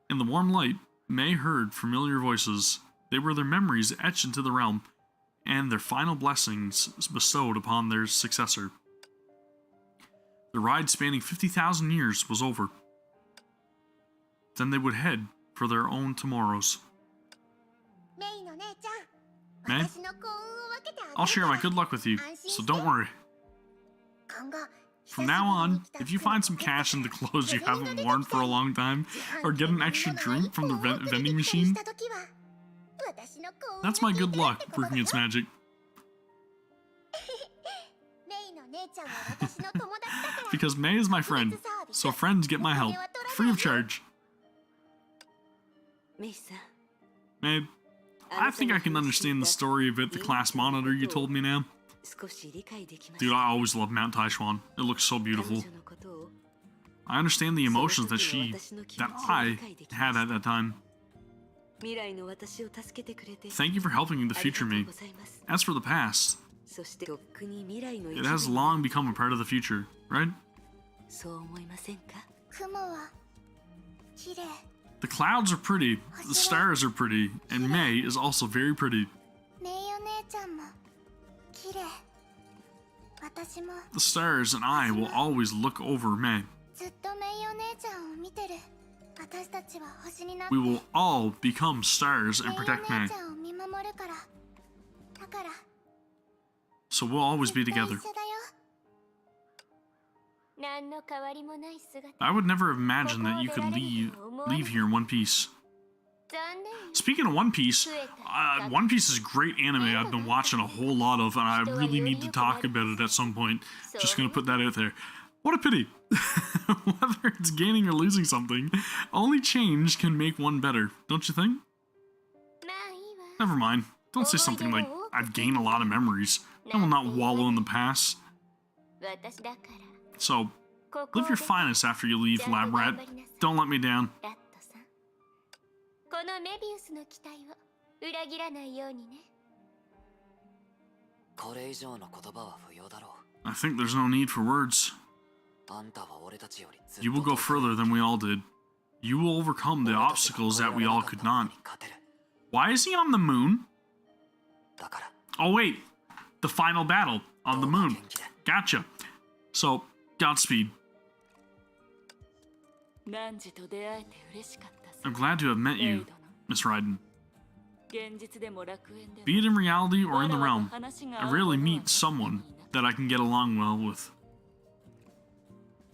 Speaker 1: In the warm light, May heard familiar voices. They were their memories etched into the realm, and their final blessings bestowed upon their successor. The ride spanning 50,000 years was over. Then they would head for their own tomorrows.
Speaker 2: メイの姉ちゃん
Speaker 1: May?
Speaker 2: 私の幸運を分けてあげる
Speaker 1: I'll share my good luck with you, so don't worry.
Speaker 2: 今後
Speaker 1: From now on, if you find some cash in the clothes you haven't worn for a long time, or get an extra drink from the vending machine, that's my good luck working its magic.
Speaker 2: メイの姉ちゃんは私の友達だから
Speaker 1: Because May is my friend, so friends get my help, free of charge.
Speaker 7: メイさん
Speaker 1: May, I think I can understand the story about the class monitor you told me now.
Speaker 7: 少し理解できまし
Speaker 1: Dude,
Speaker 7: た
Speaker 1: I always loved Mount Taishuan. It looks so
Speaker 7: 彼
Speaker 1: beautiful.
Speaker 7: 女のことを
Speaker 1: I understand the emotions that I had at that time.
Speaker 7: 未来の私を助けてくれて
Speaker 1: Thank you for helping the
Speaker 7: あり
Speaker 1: future
Speaker 7: がとう
Speaker 1: me.
Speaker 7: ございます
Speaker 1: As for the past,
Speaker 7: そしてとっくに未来の一
Speaker 1: it
Speaker 7: 部
Speaker 1: has
Speaker 7: に
Speaker 1: long become a part of the future, right?
Speaker 7: そう思いませんか
Speaker 2: 雲は綺麗
Speaker 1: The clouds are pretty, the stars are pretty, and May is also very pretty.
Speaker 2: メイお姉ちゃんも綺麗私も
Speaker 1: The stars and I will always look over May.
Speaker 2: ずっとメイお姉ちゃんを見てる私たちは星になって
Speaker 1: We will all become stars
Speaker 2: メイ
Speaker 1: and
Speaker 2: お
Speaker 1: protect
Speaker 2: 姉
Speaker 1: May.
Speaker 2: ちゃんを見守るからだから
Speaker 1: So we'll always be
Speaker 2: ずっと
Speaker 1: together.
Speaker 2: 一緒だよ
Speaker 3: 何の変わりもない姿
Speaker 1: I would never have imagined that you could leave here in one piece.
Speaker 3: 残念
Speaker 1: Speaking of One Piece, One Piece is a great anime I've been watching a whole lot of, and I really need to talk about it at some point. Just gonna put that out there. What a pity. Whether it's gaining or losing something, only change can make one better, don't you think?
Speaker 3: まあいいわ
Speaker 1: Never mind. Don't say something like, I've gained a lot of memories. I will not wallow in the past.
Speaker 3: 私だから
Speaker 1: So,
Speaker 3: ここ
Speaker 1: live your finest after you leave, Lab Rat. Don't let me down.
Speaker 3: ラットさんこのメビウスの期待を裏切らないようにね
Speaker 5: これ以上の言葉は不要だろ
Speaker 1: I think there's no need for words.
Speaker 5: う。あんたは俺たちよりずっと
Speaker 1: You will go further than we all did. You will overcome the obstacles that we all could not.
Speaker 5: 勝てる。
Speaker 1: Why is he on the moon?
Speaker 5: だから
Speaker 1: Oh wait, the final battle on the
Speaker 5: どうか
Speaker 1: moon.
Speaker 5: 元気で
Speaker 1: Gotcha. So, Godspeed.
Speaker 7: 汝と出会えて嬉しかったさ
Speaker 1: I'm glad to have met
Speaker 7: メイ
Speaker 1: you,
Speaker 7: 殿
Speaker 1: Miss Raiden.
Speaker 7: 現実でも楽園でも
Speaker 1: Be it in reality or in the
Speaker 7: わらわ
Speaker 1: realm,
Speaker 7: と話が
Speaker 1: I
Speaker 7: 合う
Speaker 1: rarely
Speaker 7: 者は
Speaker 1: meet someone that I can get along well with.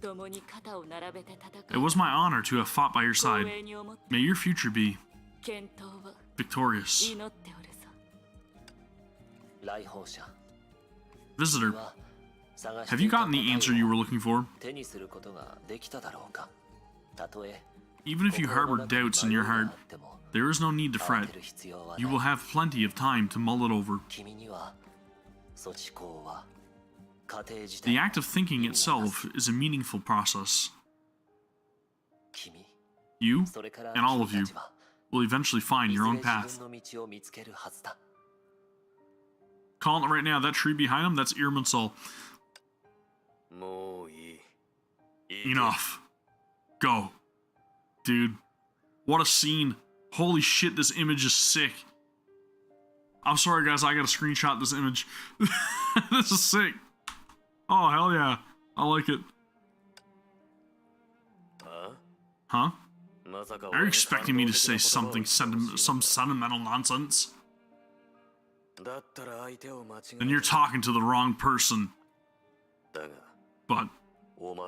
Speaker 7: 共に肩を並べて戦
Speaker 1: It was my honor to have fought by your
Speaker 7: 光
Speaker 1: side.
Speaker 7: 栄に思って
Speaker 1: May your future be
Speaker 7: 健闘を
Speaker 1: victorious.
Speaker 7: 祈っておるぞ
Speaker 5: 来訪者
Speaker 1: Visitor,
Speaker 5: は探し
Speaker 1: have
Speaker 5: て
Speaker 1: you
Speaker 5: いた
Speaker 1: gotten the
Speaker 5: 答え
Speaker 1: answer you
Speaker 5: を
Speaker 1: were looking for?
Speaker 5: 手にすることができただろうか。たとえ
Speaker 1: Even if you harbor doubts in your heart, there is no need to fret. You will have plenty of time to mull it over. The act of thinking itself is a meaningful process. You, and all of you, will eventually find your own path. Calling it right now, that tree behind him, that's Irminsul. Enough. Go. Dude, what a scene. Holy shit, this image is sick. I'm sorry guys, I gotta screenshot this image. This is sick. Oh, hell yeah. I like it. Huh? Are you expecting me to say something some sentimental nonsense? Then you're talking to the wrong person. But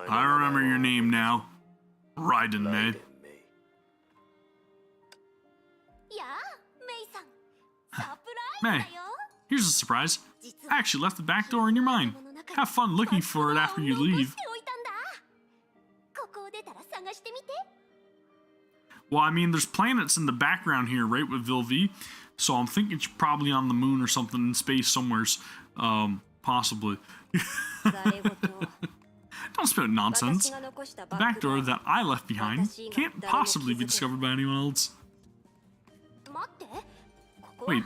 Speaker 1: I remember your name now. Raiden, May. May, here's a surprise. I actually left the back door in your mind. Have fun looking for it after you leave. Well, I mean, there's planets in the background here, right, with Vilvi. So I'm thinking it's probably on the moon or something in space somewheres. Possibly. Don't spout nonsense. The back door that I left behind can't possibly be discovered by anyone else. Wait,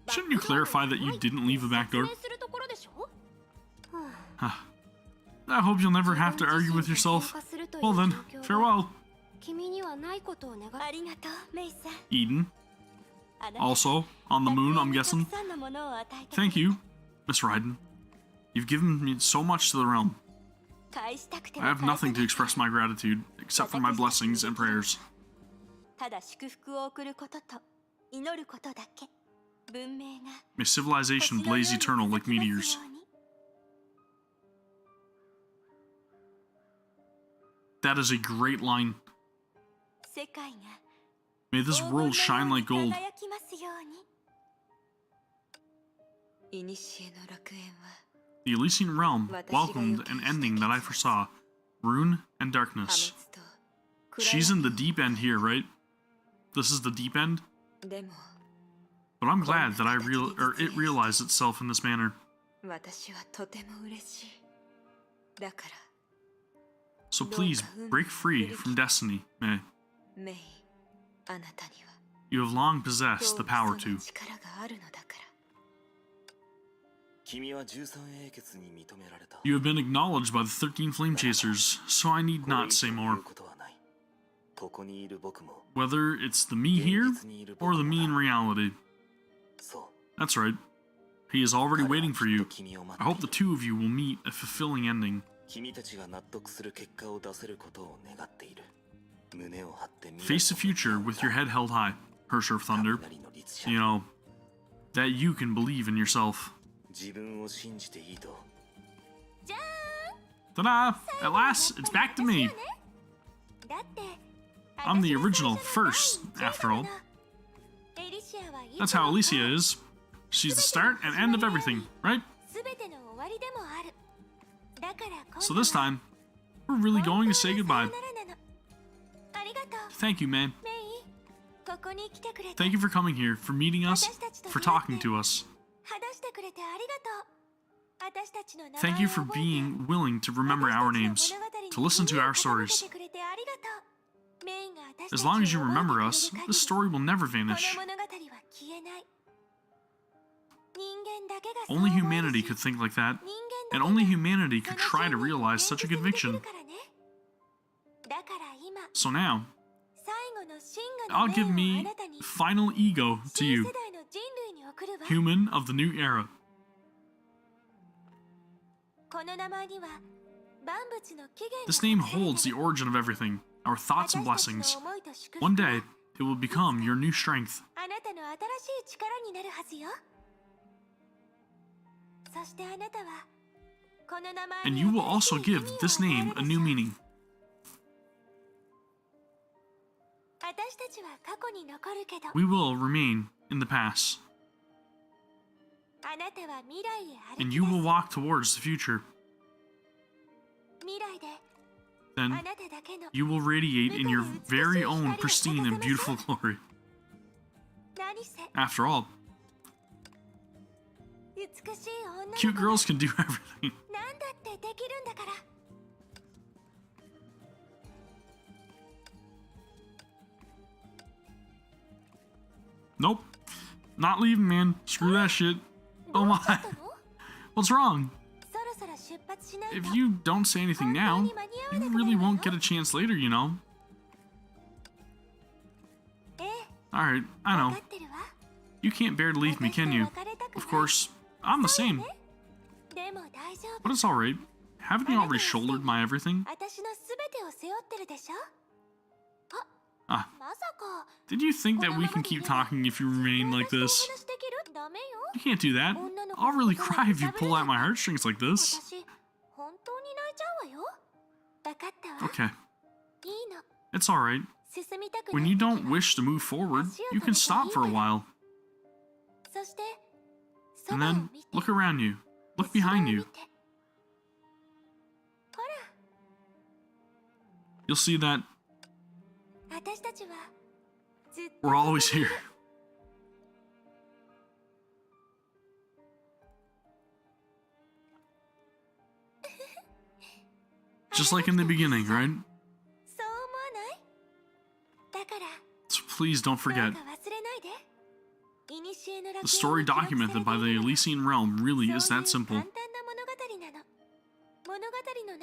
Speaker 1: shouldn't you clarify that you didn't leave the back door? I hope you'll never have to argue with yourself. Well then, farewell. Eden. Also, on the moon, I'm guessing. Thank you, Miss Raiden. You've given me so much to the realm. I have nothing to express my gratitude, except for my blessings and prayers. May civilization blaze eternal like meteors. That is a great line. May this world shine like gold. The Elysian realm welcomed an ending that I foresaw. Ruin and darkness. She's in the deep end here, right? This is the deep end? But I'm glad that it realized itself in this manner. So please, break free from destiny, May. You have long possessed the power to. You have been acknowledged by the 13 Flame Chasers, so I need not say more. Whether it's the me here, or the me in reality. That's right. He is already waiting for you. I hope the two of you will meet a fulfilling ending. Face the future with your head held high, Hersher of Thunder. You know, that you can believe in yourself. Ta-da! At last, it's back to me. I'm the original first, after all. That's how Alicia is. She's the start and end of everything, right? So this time, we're really going to say goodbye. Thank you, man. Thank you for coming here, for meeting us, for talking to us. Thank you for being willing to remember our names, to listen to our stories. As long as you remember us, this story will never vanish. Only humanity could think like that, and only humanity could try to realize such a conviction. So now, I'll give me final ego to you, human of the new era. This name holds the origin of everything, our thoughts and blessings. One day, it will become your new strength. And you will also give this name a new meaning. We will remain in the past. And you will walk towards the future. then you will radiate in your very own pristine and beautiful glory. After all, cute girls can do everything. Nope. Not leaving, man. Screw that shit. Oh my. What's wrong? If you don't say anything now, you really won't get a chance later, you know. Alright, I know. You can't bear to leave me, can you? Of course, I'm the same. But it's alright. Haven't you already shouldered my everything? Ah. Did you think that we can keep talking if you remain like this? You can't do that. I'll really cry if you pull at my heartstrings like this. Okay. It's alright. When you don't wish to move forward, you can stop for a while. And then, look around you. Look behind you. You'll see that we're always here. Just like in the beginning, right? So please don't forget. The story documented by the Elysian Realm really is that simple.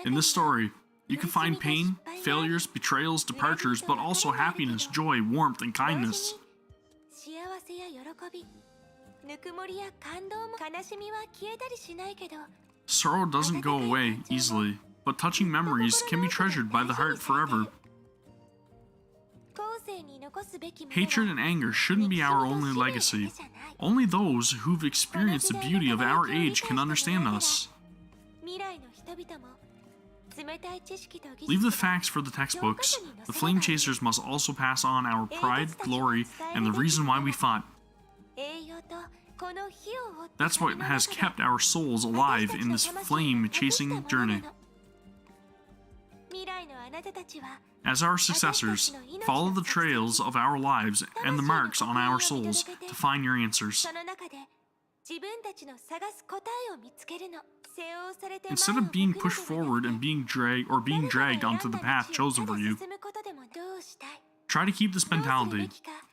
Speaker 1: In this story, you can find pain, failures, betrayals, departures, but also happiness, joy, warmth, and kindness. Sorrow doesn't go away easily, but touching memories can be treasured by the heart forever. Hatred and anger shouldn't be our only legacy. Only those who've experienced the beauty of our age can understand us. Leave the facts for the textbooks. The Flame Chasers must also pass on our pride, glory, and the reason why we fought. That's what has kept our souls alive in this flame-chasing journey. As our successors, follow the trails of our lives and the marks on our souls to find your answers. Instead of being pushed forward and being dragged onto the path chosen for you, try to keep this mentality.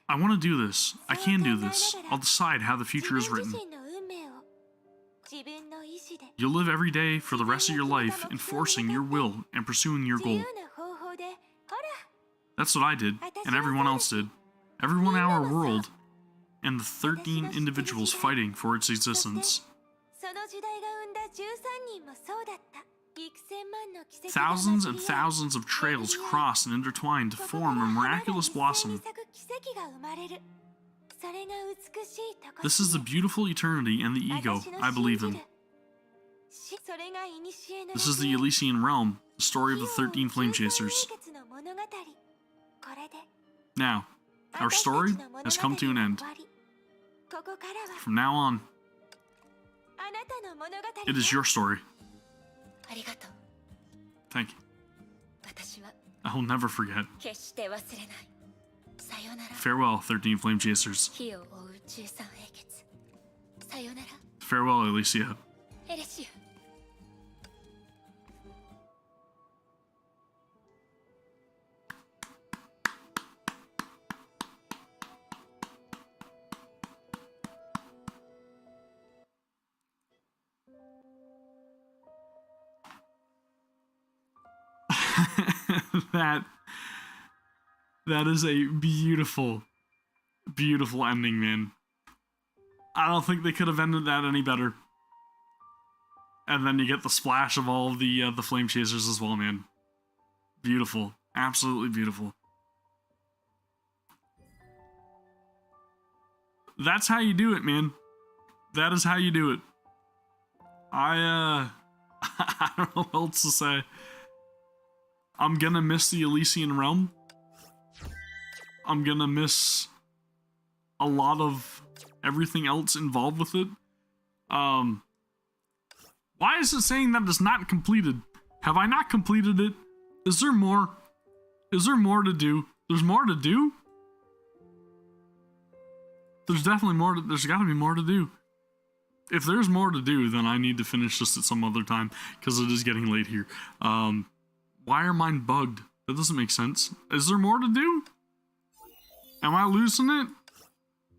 Speaker 1: I want to do this. I can do this. I'll decide how the future is written. You'll live every day for the rest of your life enforcing your will and pursuing your goal. That's what I did, and everyone else did. Everyone in our world, and the 13 individuals fighting for its existence. Thousands and thousands of trails cross and intertwine to form a miraculous blossom. This is the beautiful eternity and the ego I believe in. This is the Elysian Realm, the story of the 13 Flame Chasers. Now, our story has come to an end. From now on, it is your story. Thank you. I will never forget. Farewell, 13 Flame Chasers. Farewell, Elysia. That is a beautiful, beautiful ending, man. I don't think they could have ended that any better. And then you get the splash of all of the Flame Chasers as well, man. Beautiful. Absolutely beautiful. That's how you do it, man. That is how you do it. I don't know what else to say. I'm gonna miss the Elysian Realm. I'm gonna miss a lot of everything else involved with it. Why is it saying that it's not completed? Have I not completed it? Is there more? Is there more to do? There's more to do? There's definitely more. There's got to be more to do. If there's more to do, then I need to finish this at some other time because it is getting late here. Why are mine bugged? That doesn't make sense. Is there more to do? Am I losing it?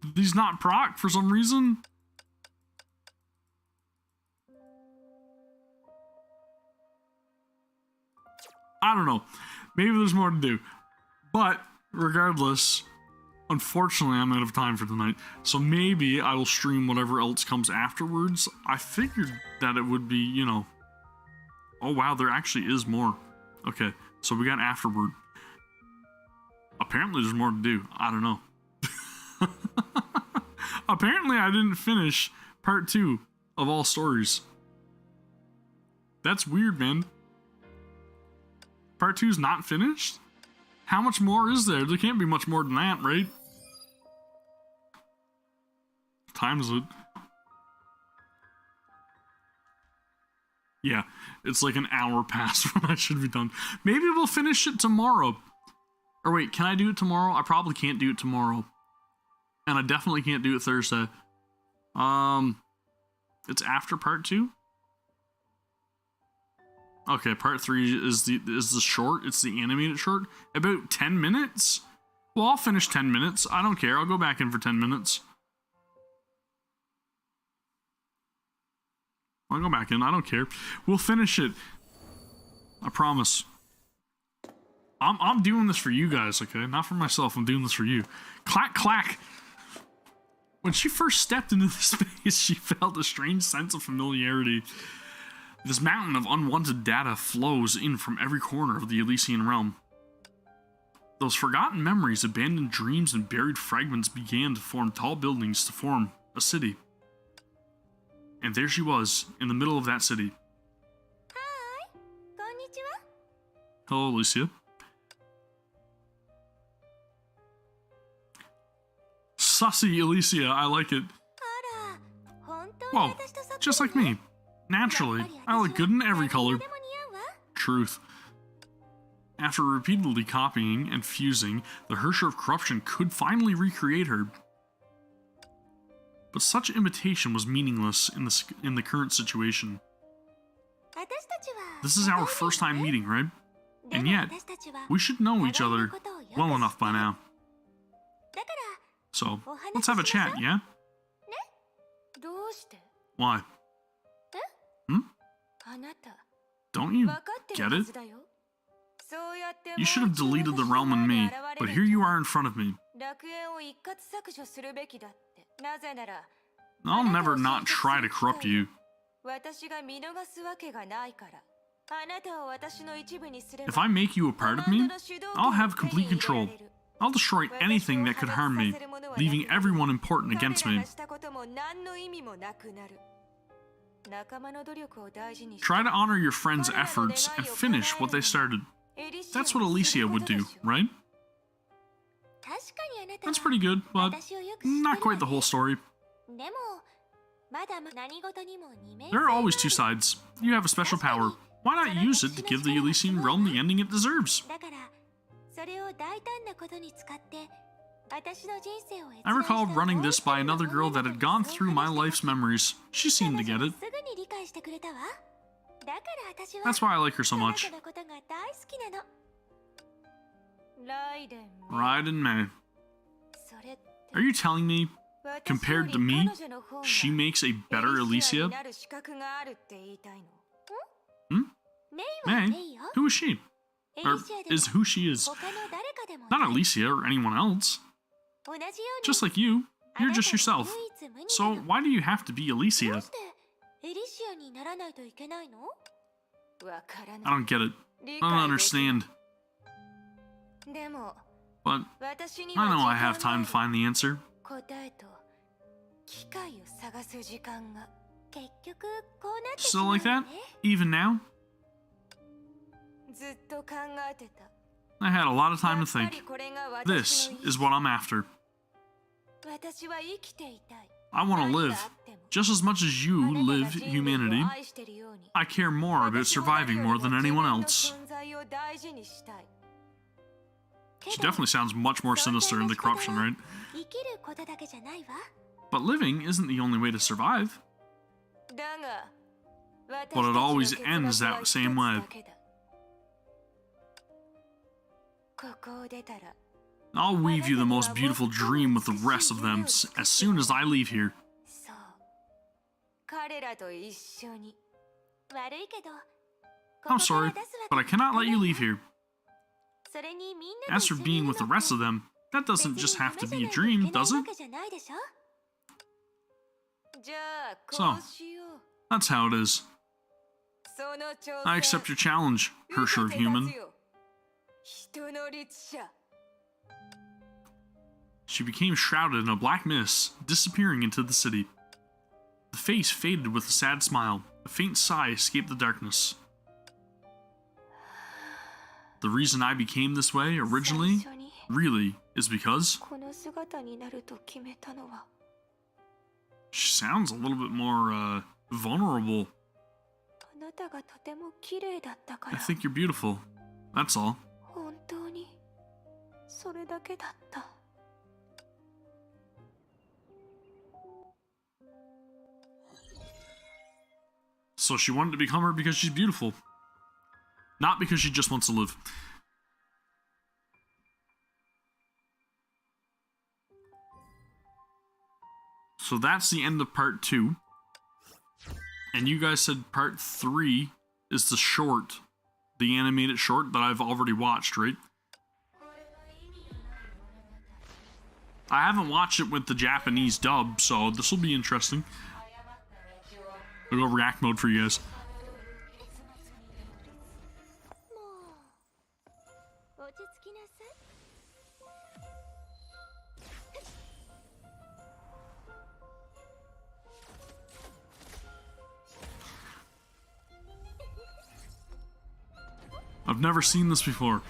Speaker 1: Did these not proc for some reason? I don't know. Maybe there's more to do. But regardless, unfortunately, I'm out of time for tonight. So maybe I will stream whatever else comes afterwards. I figured that it would be, you know... Oh wow, there actually is more. Okay, so we got afterward. Apparently there's more to do. I don't know. Apparently I didn't finish part 2 of all stories. That's weird, man. Part 2's not finished? How much more is there? There can't be much more than that, right? What time is it? Yeah, it's like an hour past when I should be done. Maybe we'll finish it tomorrow. Or wait, can I do it tomorrow? I probably can't do it tomorrow. And I definitely can't do it Thursday. It's after part 2? Okay, part 3 is the short. It's the animated short. About 10 minutes? Well, I'll finish 10 minutes. I don't care. I'll go back in for 10 minutes. I'll go back in. I don't care. We'll finish it. I promise. I'm doing this for you guys, okay? Not for myself. I'm doing this for you. Clack, clack. When she first stepped into the space, she felt a strange sense of familiarity. This mountain of unwanted data flows in from every corner of the Elysian realm. Those forgotten memories, abandoned dreams, and buried fragments began to form tall buildings to form a city. And there she was, in the middle of that city.
Speaker 3: Hi, konnichiwa.
Speaker 1: Hello, Alicia. Sussy Alicia, I like it. Whoa, just like me. Naturally, I look good in every color. Truth. After repeatedly copying and fusing, the Hersher of Corruption could finally recreate her. But such imitation was meaningless in the current situation. This is our first time meeting, right? And yet, we should know each other well enough by now. So, let's have a chat, yeah? Why? Don't you get it? You should have deleted the realm in me, but here you are in front of me. I'll never not try to corrupt you. If I make you a part of me, I'll have complete control. I'll destroy anything that could harm me, leaving everyone important against me. Try to honor your friends' efforts and finish what they started. That's what Alicia would do, right? That's pretty good, but not quite the whole story. There are always two sides. You have a special power. Why not use it to give the Elysian realm the ending it deserves? I recall running this by another girl that had gone through my life's memories. She seemed to get it. That's why I like her so much. Raiden May. Are you telling me, compared to me, she makes a better Alicia? May? Who is she? Or is who she is. Not Alicia or anyone else. Just like you, you're just yourself. So why do you have to be Alicia? I don't get it. I don't understand. But I know I have time to find the answer. Still like that? Even now? I had a lot of time to think. This is what I'm after. I want to live. Just as much as you live humanity, I care more about surviving more than anyone else.
Speaker 3: を大事にしたい。
Speaker 1: She definitely sounds much more sinister into corruption, right?
Speaker 3: 生きることだけじゃないわ。
Speaker 1: But living isn't the only way to survive.
Speaker 3: だが、
Speaker 1: But it always ends that same way.
Speaker 3: ここを出たら
Speaker 1: I'll weave you the most beautiful dream with the rest of them as soon as I leave here.
Speaker 3: そう。彼らと一緒に。悪いけど。
Speaker 1: I'm sorry, but I cannot let you leave here.
Speaker 3: それにみんな
Speaker 1: As for being with the rest of them, that doesn't just have to be a dream, does it?
Speaker 3: じゃあ、
Speaker 1: So,
Speaker 3: こうしよう。
Speaker 1: that's how it is.
Speaker 3: その挑戦
Speaker 1: I accept your challenge, Hersher human.
Speaker 3: 人の律者。
Speaker 1: She became shrouded in a black mist, disappearing into the city. The face faded with a sad smile. A faint sigh escaped the darkness. The reason I became this way originally, really, is because
Speaker 3: この姿になると決めたのは。
Speaker 1: she sounds a little bit more, vulnerable.
Speaker 3: あなたがとても綺麗だったか
Speaker 1: I
Speaker 3: ら。
Speaker 1: think you're beautiful. That's all.
Speaker 3: 本当にそれだけだった。
Speaker 1: So she wanted to become her because she's beautiful. Not because she just wants to live. So that's the end of part 2. And you guys said part 3 is the short. The animated short that I've already watched, right? I haven't watched it with the Japanese dub, so this will be interesting. I'll go react mode for you guys.
Speaker 3: もう落ち着きなさい。
Speaker 1: I've never seen this before.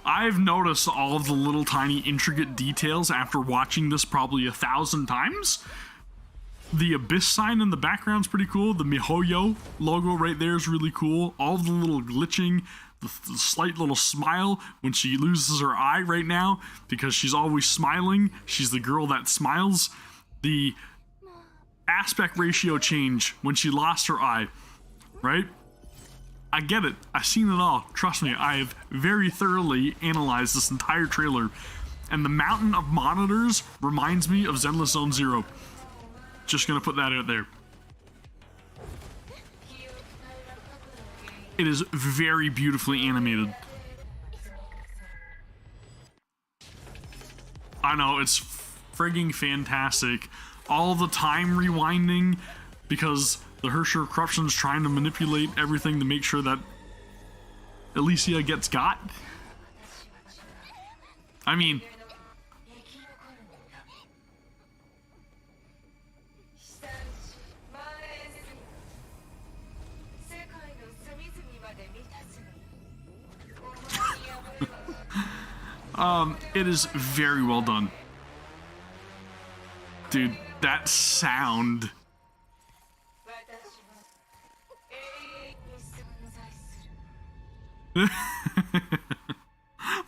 Speaker 1: I've noticed all of the little tiny intricate details after watching this probably 1,000 times. The Abyss sign in the background's pretty cool. The MiHoYo logo right there is really cool. All of the little glitching, the slight little smile when she loses her eye right now because she's always smiling. She's the girl that smiles. The aspect ratio change when she lost her eye, right? I get it. I've seen it all. Trust me, I have very thoroughly analyzed this entire trailer. And the mountain of monitors reminds me of Zenless Zone Zero. Just gonna put that out there. It is very beautifully animated. I know, it's frigging fantastic. All the time rewinding because the Hersher Corruption's trying to manipulate everything to make sure that Alicia gets got. I mean, it is very well done. Dude, that sound.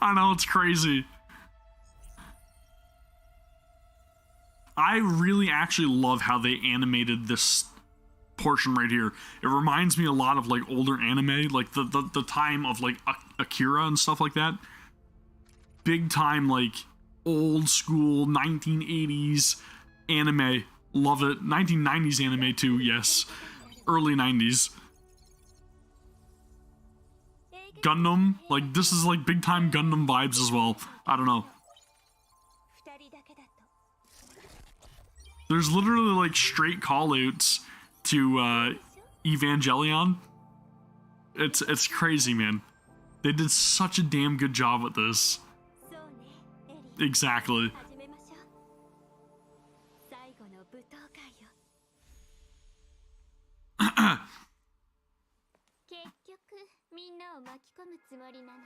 Speaker 1: I know, it's crazy. I really actually love how they animated this portion right here. It reminds me a lot of like older anime, like the time of like Akira and stuff like that. Big time, like old school 1980s anime. Love it. 1990s anime too, yes. Early 90s. Gundam, like this is like big time Gundam vibes as well. I don't know. There's literally like straight call-outs to Evangelion. It's crazy, man. They did such a damn good job with this. Exactly.
Speaker 3: を巻き込むつもりなのね。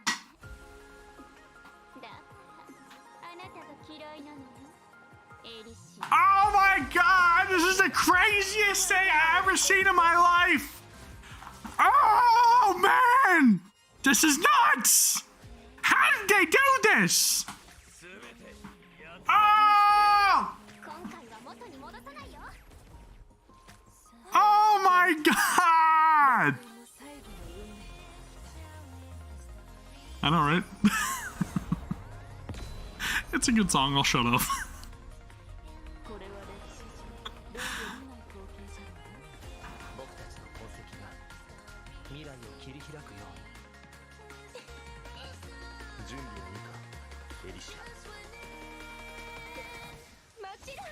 Speaker 3: だからあなたが嫌いなのよ、エリシア。
Speaker 1: Oh my god, this is the craziest thing I've ever seen in my life! Oh man! This is nuts! How did they do this? Oh!
Speaker 3: 今回は元に戻さないよ。
Speaker 1: Oh my god! I know, right? It's a good song, I'll shut up.
Speaker 7: これは歴史上類を見ない光景じゃない。
Speaker 5: 僕たちの功績が未来を切り開くように。準備はいいか、エリシア。
Speaker 3: もちろん。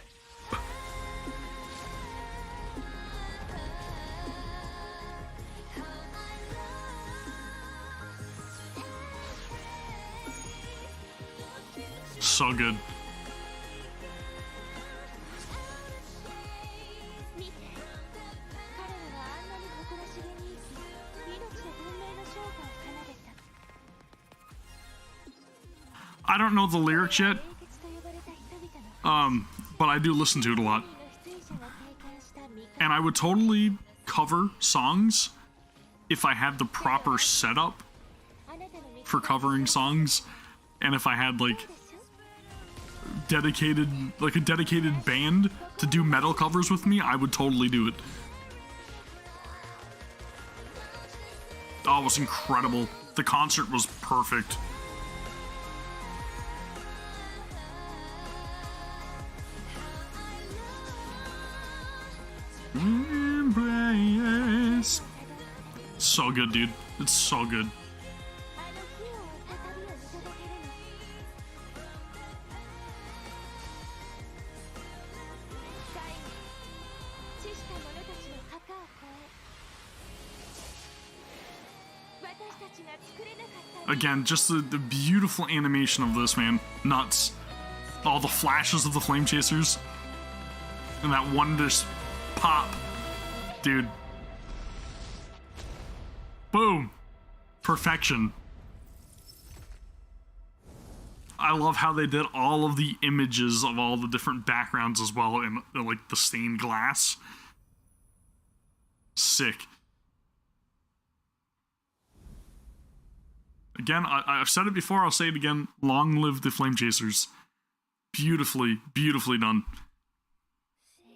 Speaker 1: So good.
Speaker 3: 見て、彼らがあんなに誇らしげに生き、命で文明の昇華を奏でた。
Speaker 1: I don't know the lyrics yet,
Speaker 3: 英傑と呼ばれた人々の
Speaker 1: but I do listen to it a lot.
Speaker 3: 出演者が体感した未
Speaker 1: And I would totally cover songs if I had the proper setup
Speaker 3: あなたの未
Speaker 1: for covering songs, and if I had like
Speaker 3: でしょ
Speaker 1: dedicated a dedicated band to do metal covers with me, I would totally do it. Oh, it was incredible. The concert was perfect. Embrace. So good, dude. It's so good.
Speaker 3: あの日を再びを見届けるの。最後、死した者たちの墓を越え、私たちが作れなかった
Speaker 1: Again, just the beautiful animation of this, man. Nuts. All the flashes of the flame chasers. And that one just pop. Dude. Boom. Perfection. I love how they did all of the images of all the different backgrounds as well in like the stained glass. Sick. Again, I've said it before, I'll say it again. Long live the Flame Chasers. Beautifully, beautifully done.
Speaker 3: My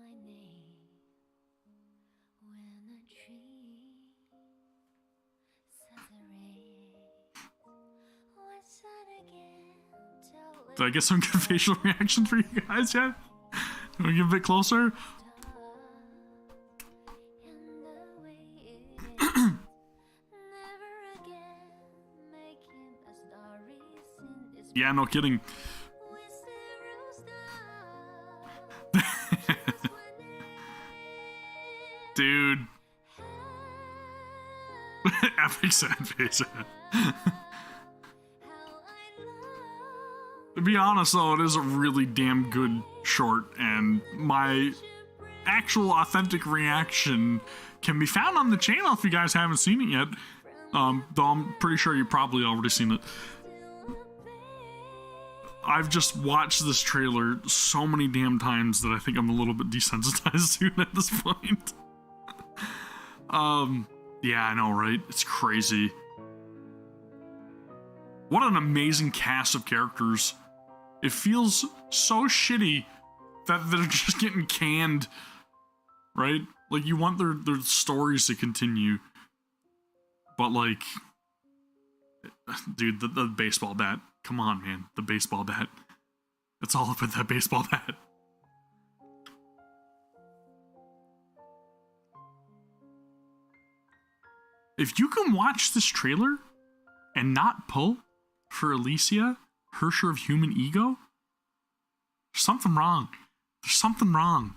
Speaker 3: name when a tree what's that again?
Speaker 1: Did I get some good facial reaction for you guys yet? Can we get a bit closer? Yeah, no kidding. Dude. Epic sad face. To be honest though, it is a really damn good short, and my actual authentic reaction can be found on the channel if you guys haven't seen it yet. Though I'm pretty sure you've probably already seen it. I've just watched this trailer so many damn times that I think I'm a little bit desensitized to it at this point. Yeah, I know, right? It's crazy. What an amazing cast of characters. It feels so shitty that they're just getting canned, right? Like, you want their stories to continue. But, like, dude, the baseball bat. Come on, man. The baseball bat. It's all up with that baseball bat. If you can watch this trailer and not pull for Alicia, Hersher of Human Ego, there's something wrong. There's something wrong.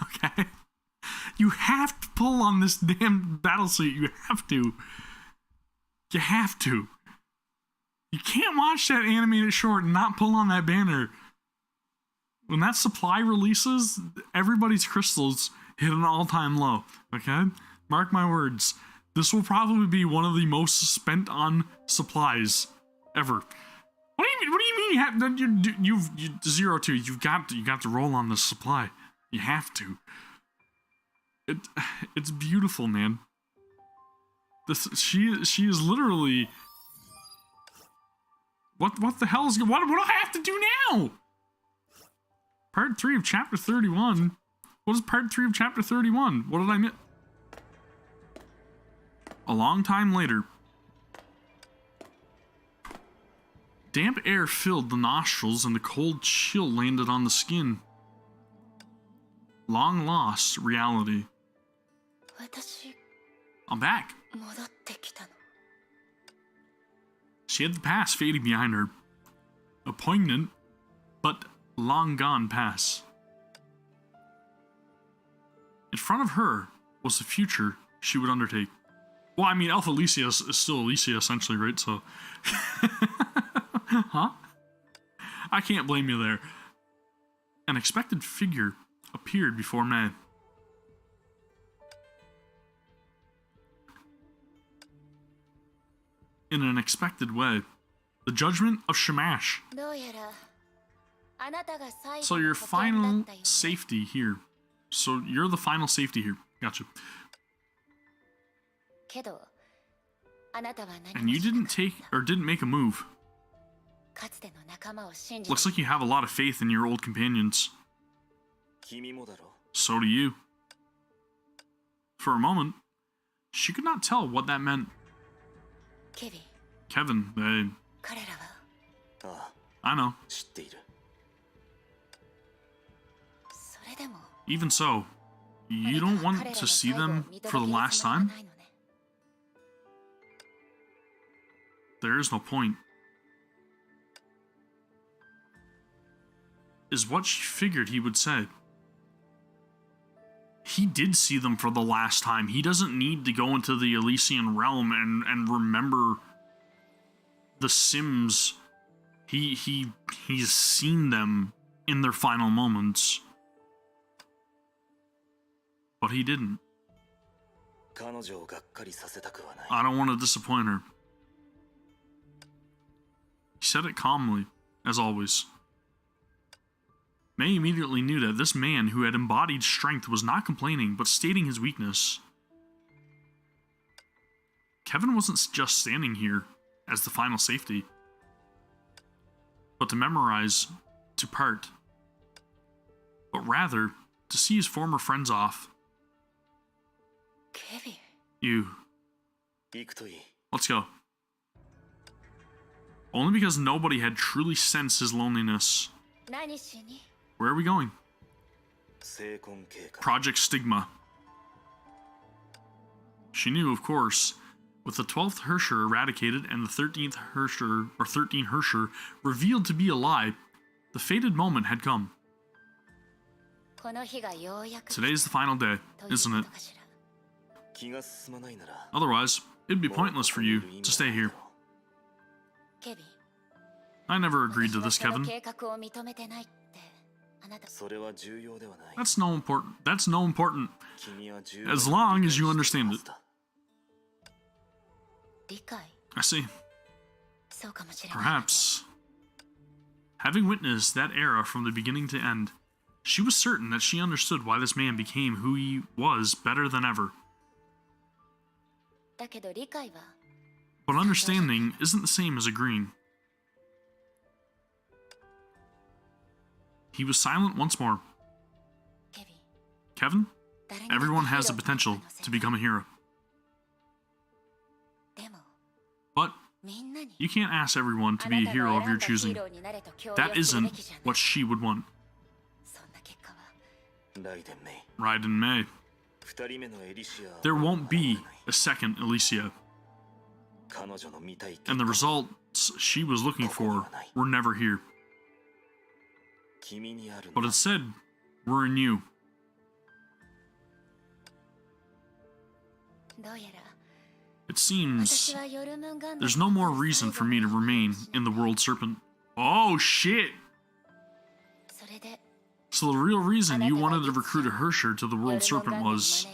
Speaker 1: Okay? You have to pull on this damn battle suit. You have to. You have to. You can't watch that animated short and not pull on that banner. When that supply releases, everybody's crystals hit an all-time low. Okay? Mark my words. This will probably be one of the most spent on supplies ever. What do you mean? What do you mean? You've 02. You got to roll on this supply. You have to. It's beautiful, man. She is literally. What the hell is what do I have to do now? Part 3 of chapter 31. What is part 3 of chapter 31? What did I miss? A long time later. Damp air filled the nostrils and the cold chill landed on the skin. Long lost reality. I'm back. She had the past fading behind her. A poignant, but long gone past. In front of her was the future she would undertake. Well, I mean, Alpha Alicia is still Alicia, essentially, right? So. Huh? I can't blame you there. An expected figure appeared before May. In an unexpected way. The judgment of Shamash. So your final safety here. So you're the final safety here. Gotcha. And you didn't make a move. Looks like you have a lot of faith in your old companions. So do you. For a moment, she could not tell what that meant. Kevin, I know. Even so, you don't want to see them for the last time? There is no point. Is what she figured he would say. He did see them for the last time. He doesn't need to go into the Elysian realm and remember the Sims. He's seen them in their final moments. But he didn't. I don't want to disappoint her. He said it calmly, as always. May immediately knew that this man who had embodied strength was not complaining, but stating his weakness. Kevin wasn't just standing here as the final safety, but to memorize, to part, but rather to see his former friends off. You. Let's go. Only because nobody had truly sensed his loneliness. Where are we going? Project Stigma. She knew, of course, with the 12th Hersher eradicated and the 13th Hersher, or 13 Hersher, revealed to be a lie, the fated moment had come. Today's the final day, isn't it? Otherwise, it'd be pointless for you to stay here. I never agreed to this, Kevin. That's no important. As long as you understand it. I see. Perhaps. Having witnessed that era from the beginning to end, she was certain that she understood why this man became who he was better than ever. But understanding isn't the same as agreeing. He was silent once more. Kevin, everyone has the potential to become a hero. But you can't ask everyone to be a hero of your choosing. That isn't what she would want. Raiden May. There won't be a second Alicia. And the results she was looking for were never here. But instead, were in you. It seems there's no more reason for me to remain in the World Serpent. Oh shit! So the real reason you wanted to recruit a Hersher to the World Serpent was...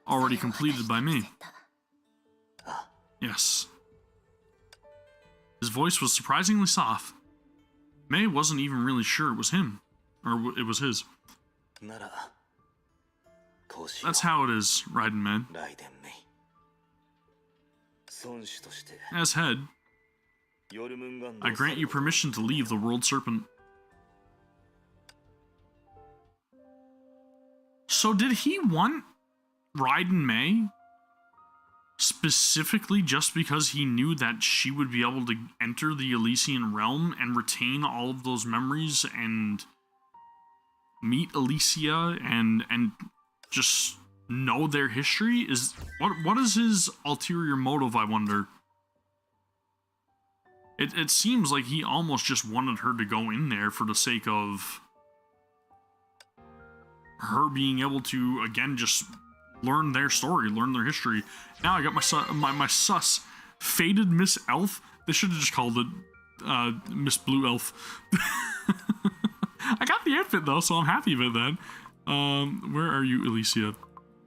Speaker 1: already completed by me. Yes. His voice was surprisingly soft. May wasn't even really sure it was him, or it was his. That's how it is, Raiden Man. As head, I grant you permission to leave the World Serpent. So did he want Raiden May specifically just because he knew that she would be able to enter the Elysian realm and retain all of those memories and meet Alicia and just know their history? Is what is his ulterior motive, I wonder? It seems like he almost just wanted her to go in there for the sake of her being able to, again, just learn their story, learn their history. Now I got my sus Faded Miss Elf. They should have just called it Miss Blue Elf. I got the outfit though, so I'm happy about that. Where are you, Alicia?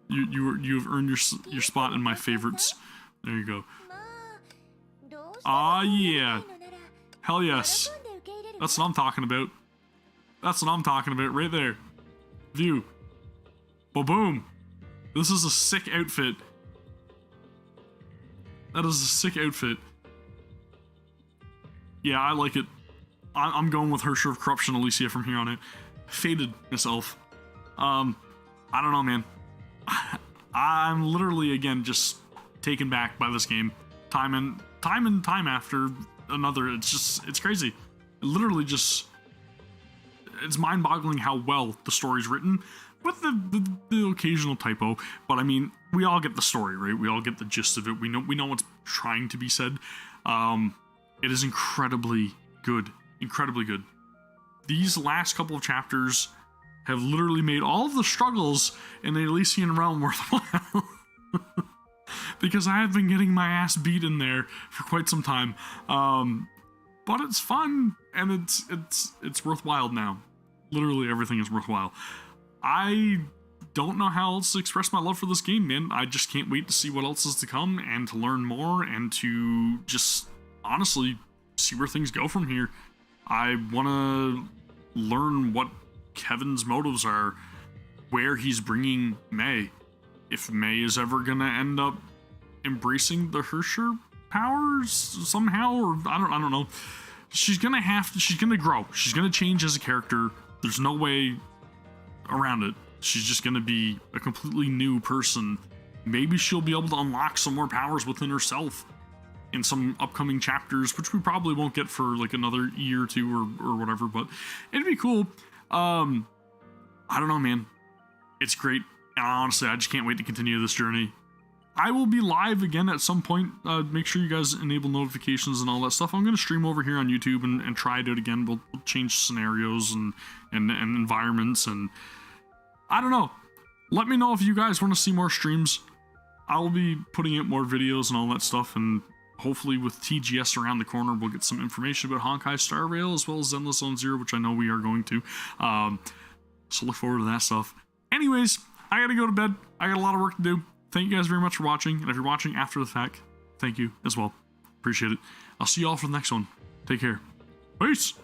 Speaker 1: You have earned your spot in my favorites. There you go. Ah, yeah. Hell yes. That's what I'm talking about. That's what I'm talking about right there. View. Ba-boom. This is a sick outfit. That is a sick outfit. Yeah, I like it. I'm going with Hersher of Corruption, Alicia, from here on out. Faded Miss Elf. I don't know, man. I'm literally, again, just taken back by this game. Time and time after another. It's crazy. It literally just, it's mind-boggling how well the story's written, with the occasional typo. But I mean, we all get the story, right? We all get the gist of it. We know what's trying to be said. It is incredibly good. Incredibly good. These last couple of chapters have literally made all of the struggles in the Elysian realm worthwhile. Because I have been getting my ass beat in there for quite some time. But it's fun, and it's worthwhile now. Literally everything is worthwhile. I don't know how else to express my love for this game, man. I just can't wait to see what else is to come and to learn more and to just honestly see where things go from here. I want to learn what Kevin's motives are, where he's bringing May. If May is ever going to end up embracing the Hersher powers somehow, or I don't know. She's going to grow. She's going to change as a character. There's no way around it. She's just going to be a completely new person. Maybe she'll be able to unlock some more powers within herself in some upcoming chapters, which we probably won't get for like another year or two or whatever, but it'd be cool. I don't know, man. It's great. And honestly, I just can't wait to continue this journey. I will be live again at some point. Make sure you guys enable notifications and all that stuff. I'm going to stream over here on YouTube and try it out again. We'll change scenarios and environments, and I don't know. Let me know if you guys want to see more streams. I will be putting out more videos and all that stuff, and hopefully with TGS around the corner, we'll get some information about Honkai Star Rail as well as Zenless Zone Zero, which I know we are going to. So look forward to that stuff. Anyways, I gotta go to bed. I got a lot of work to do. Thank you guys very much for watching, and if you're watching after the fact, thank you as well. Appreciate it. I'll see you all for the next one. Take care. Peace!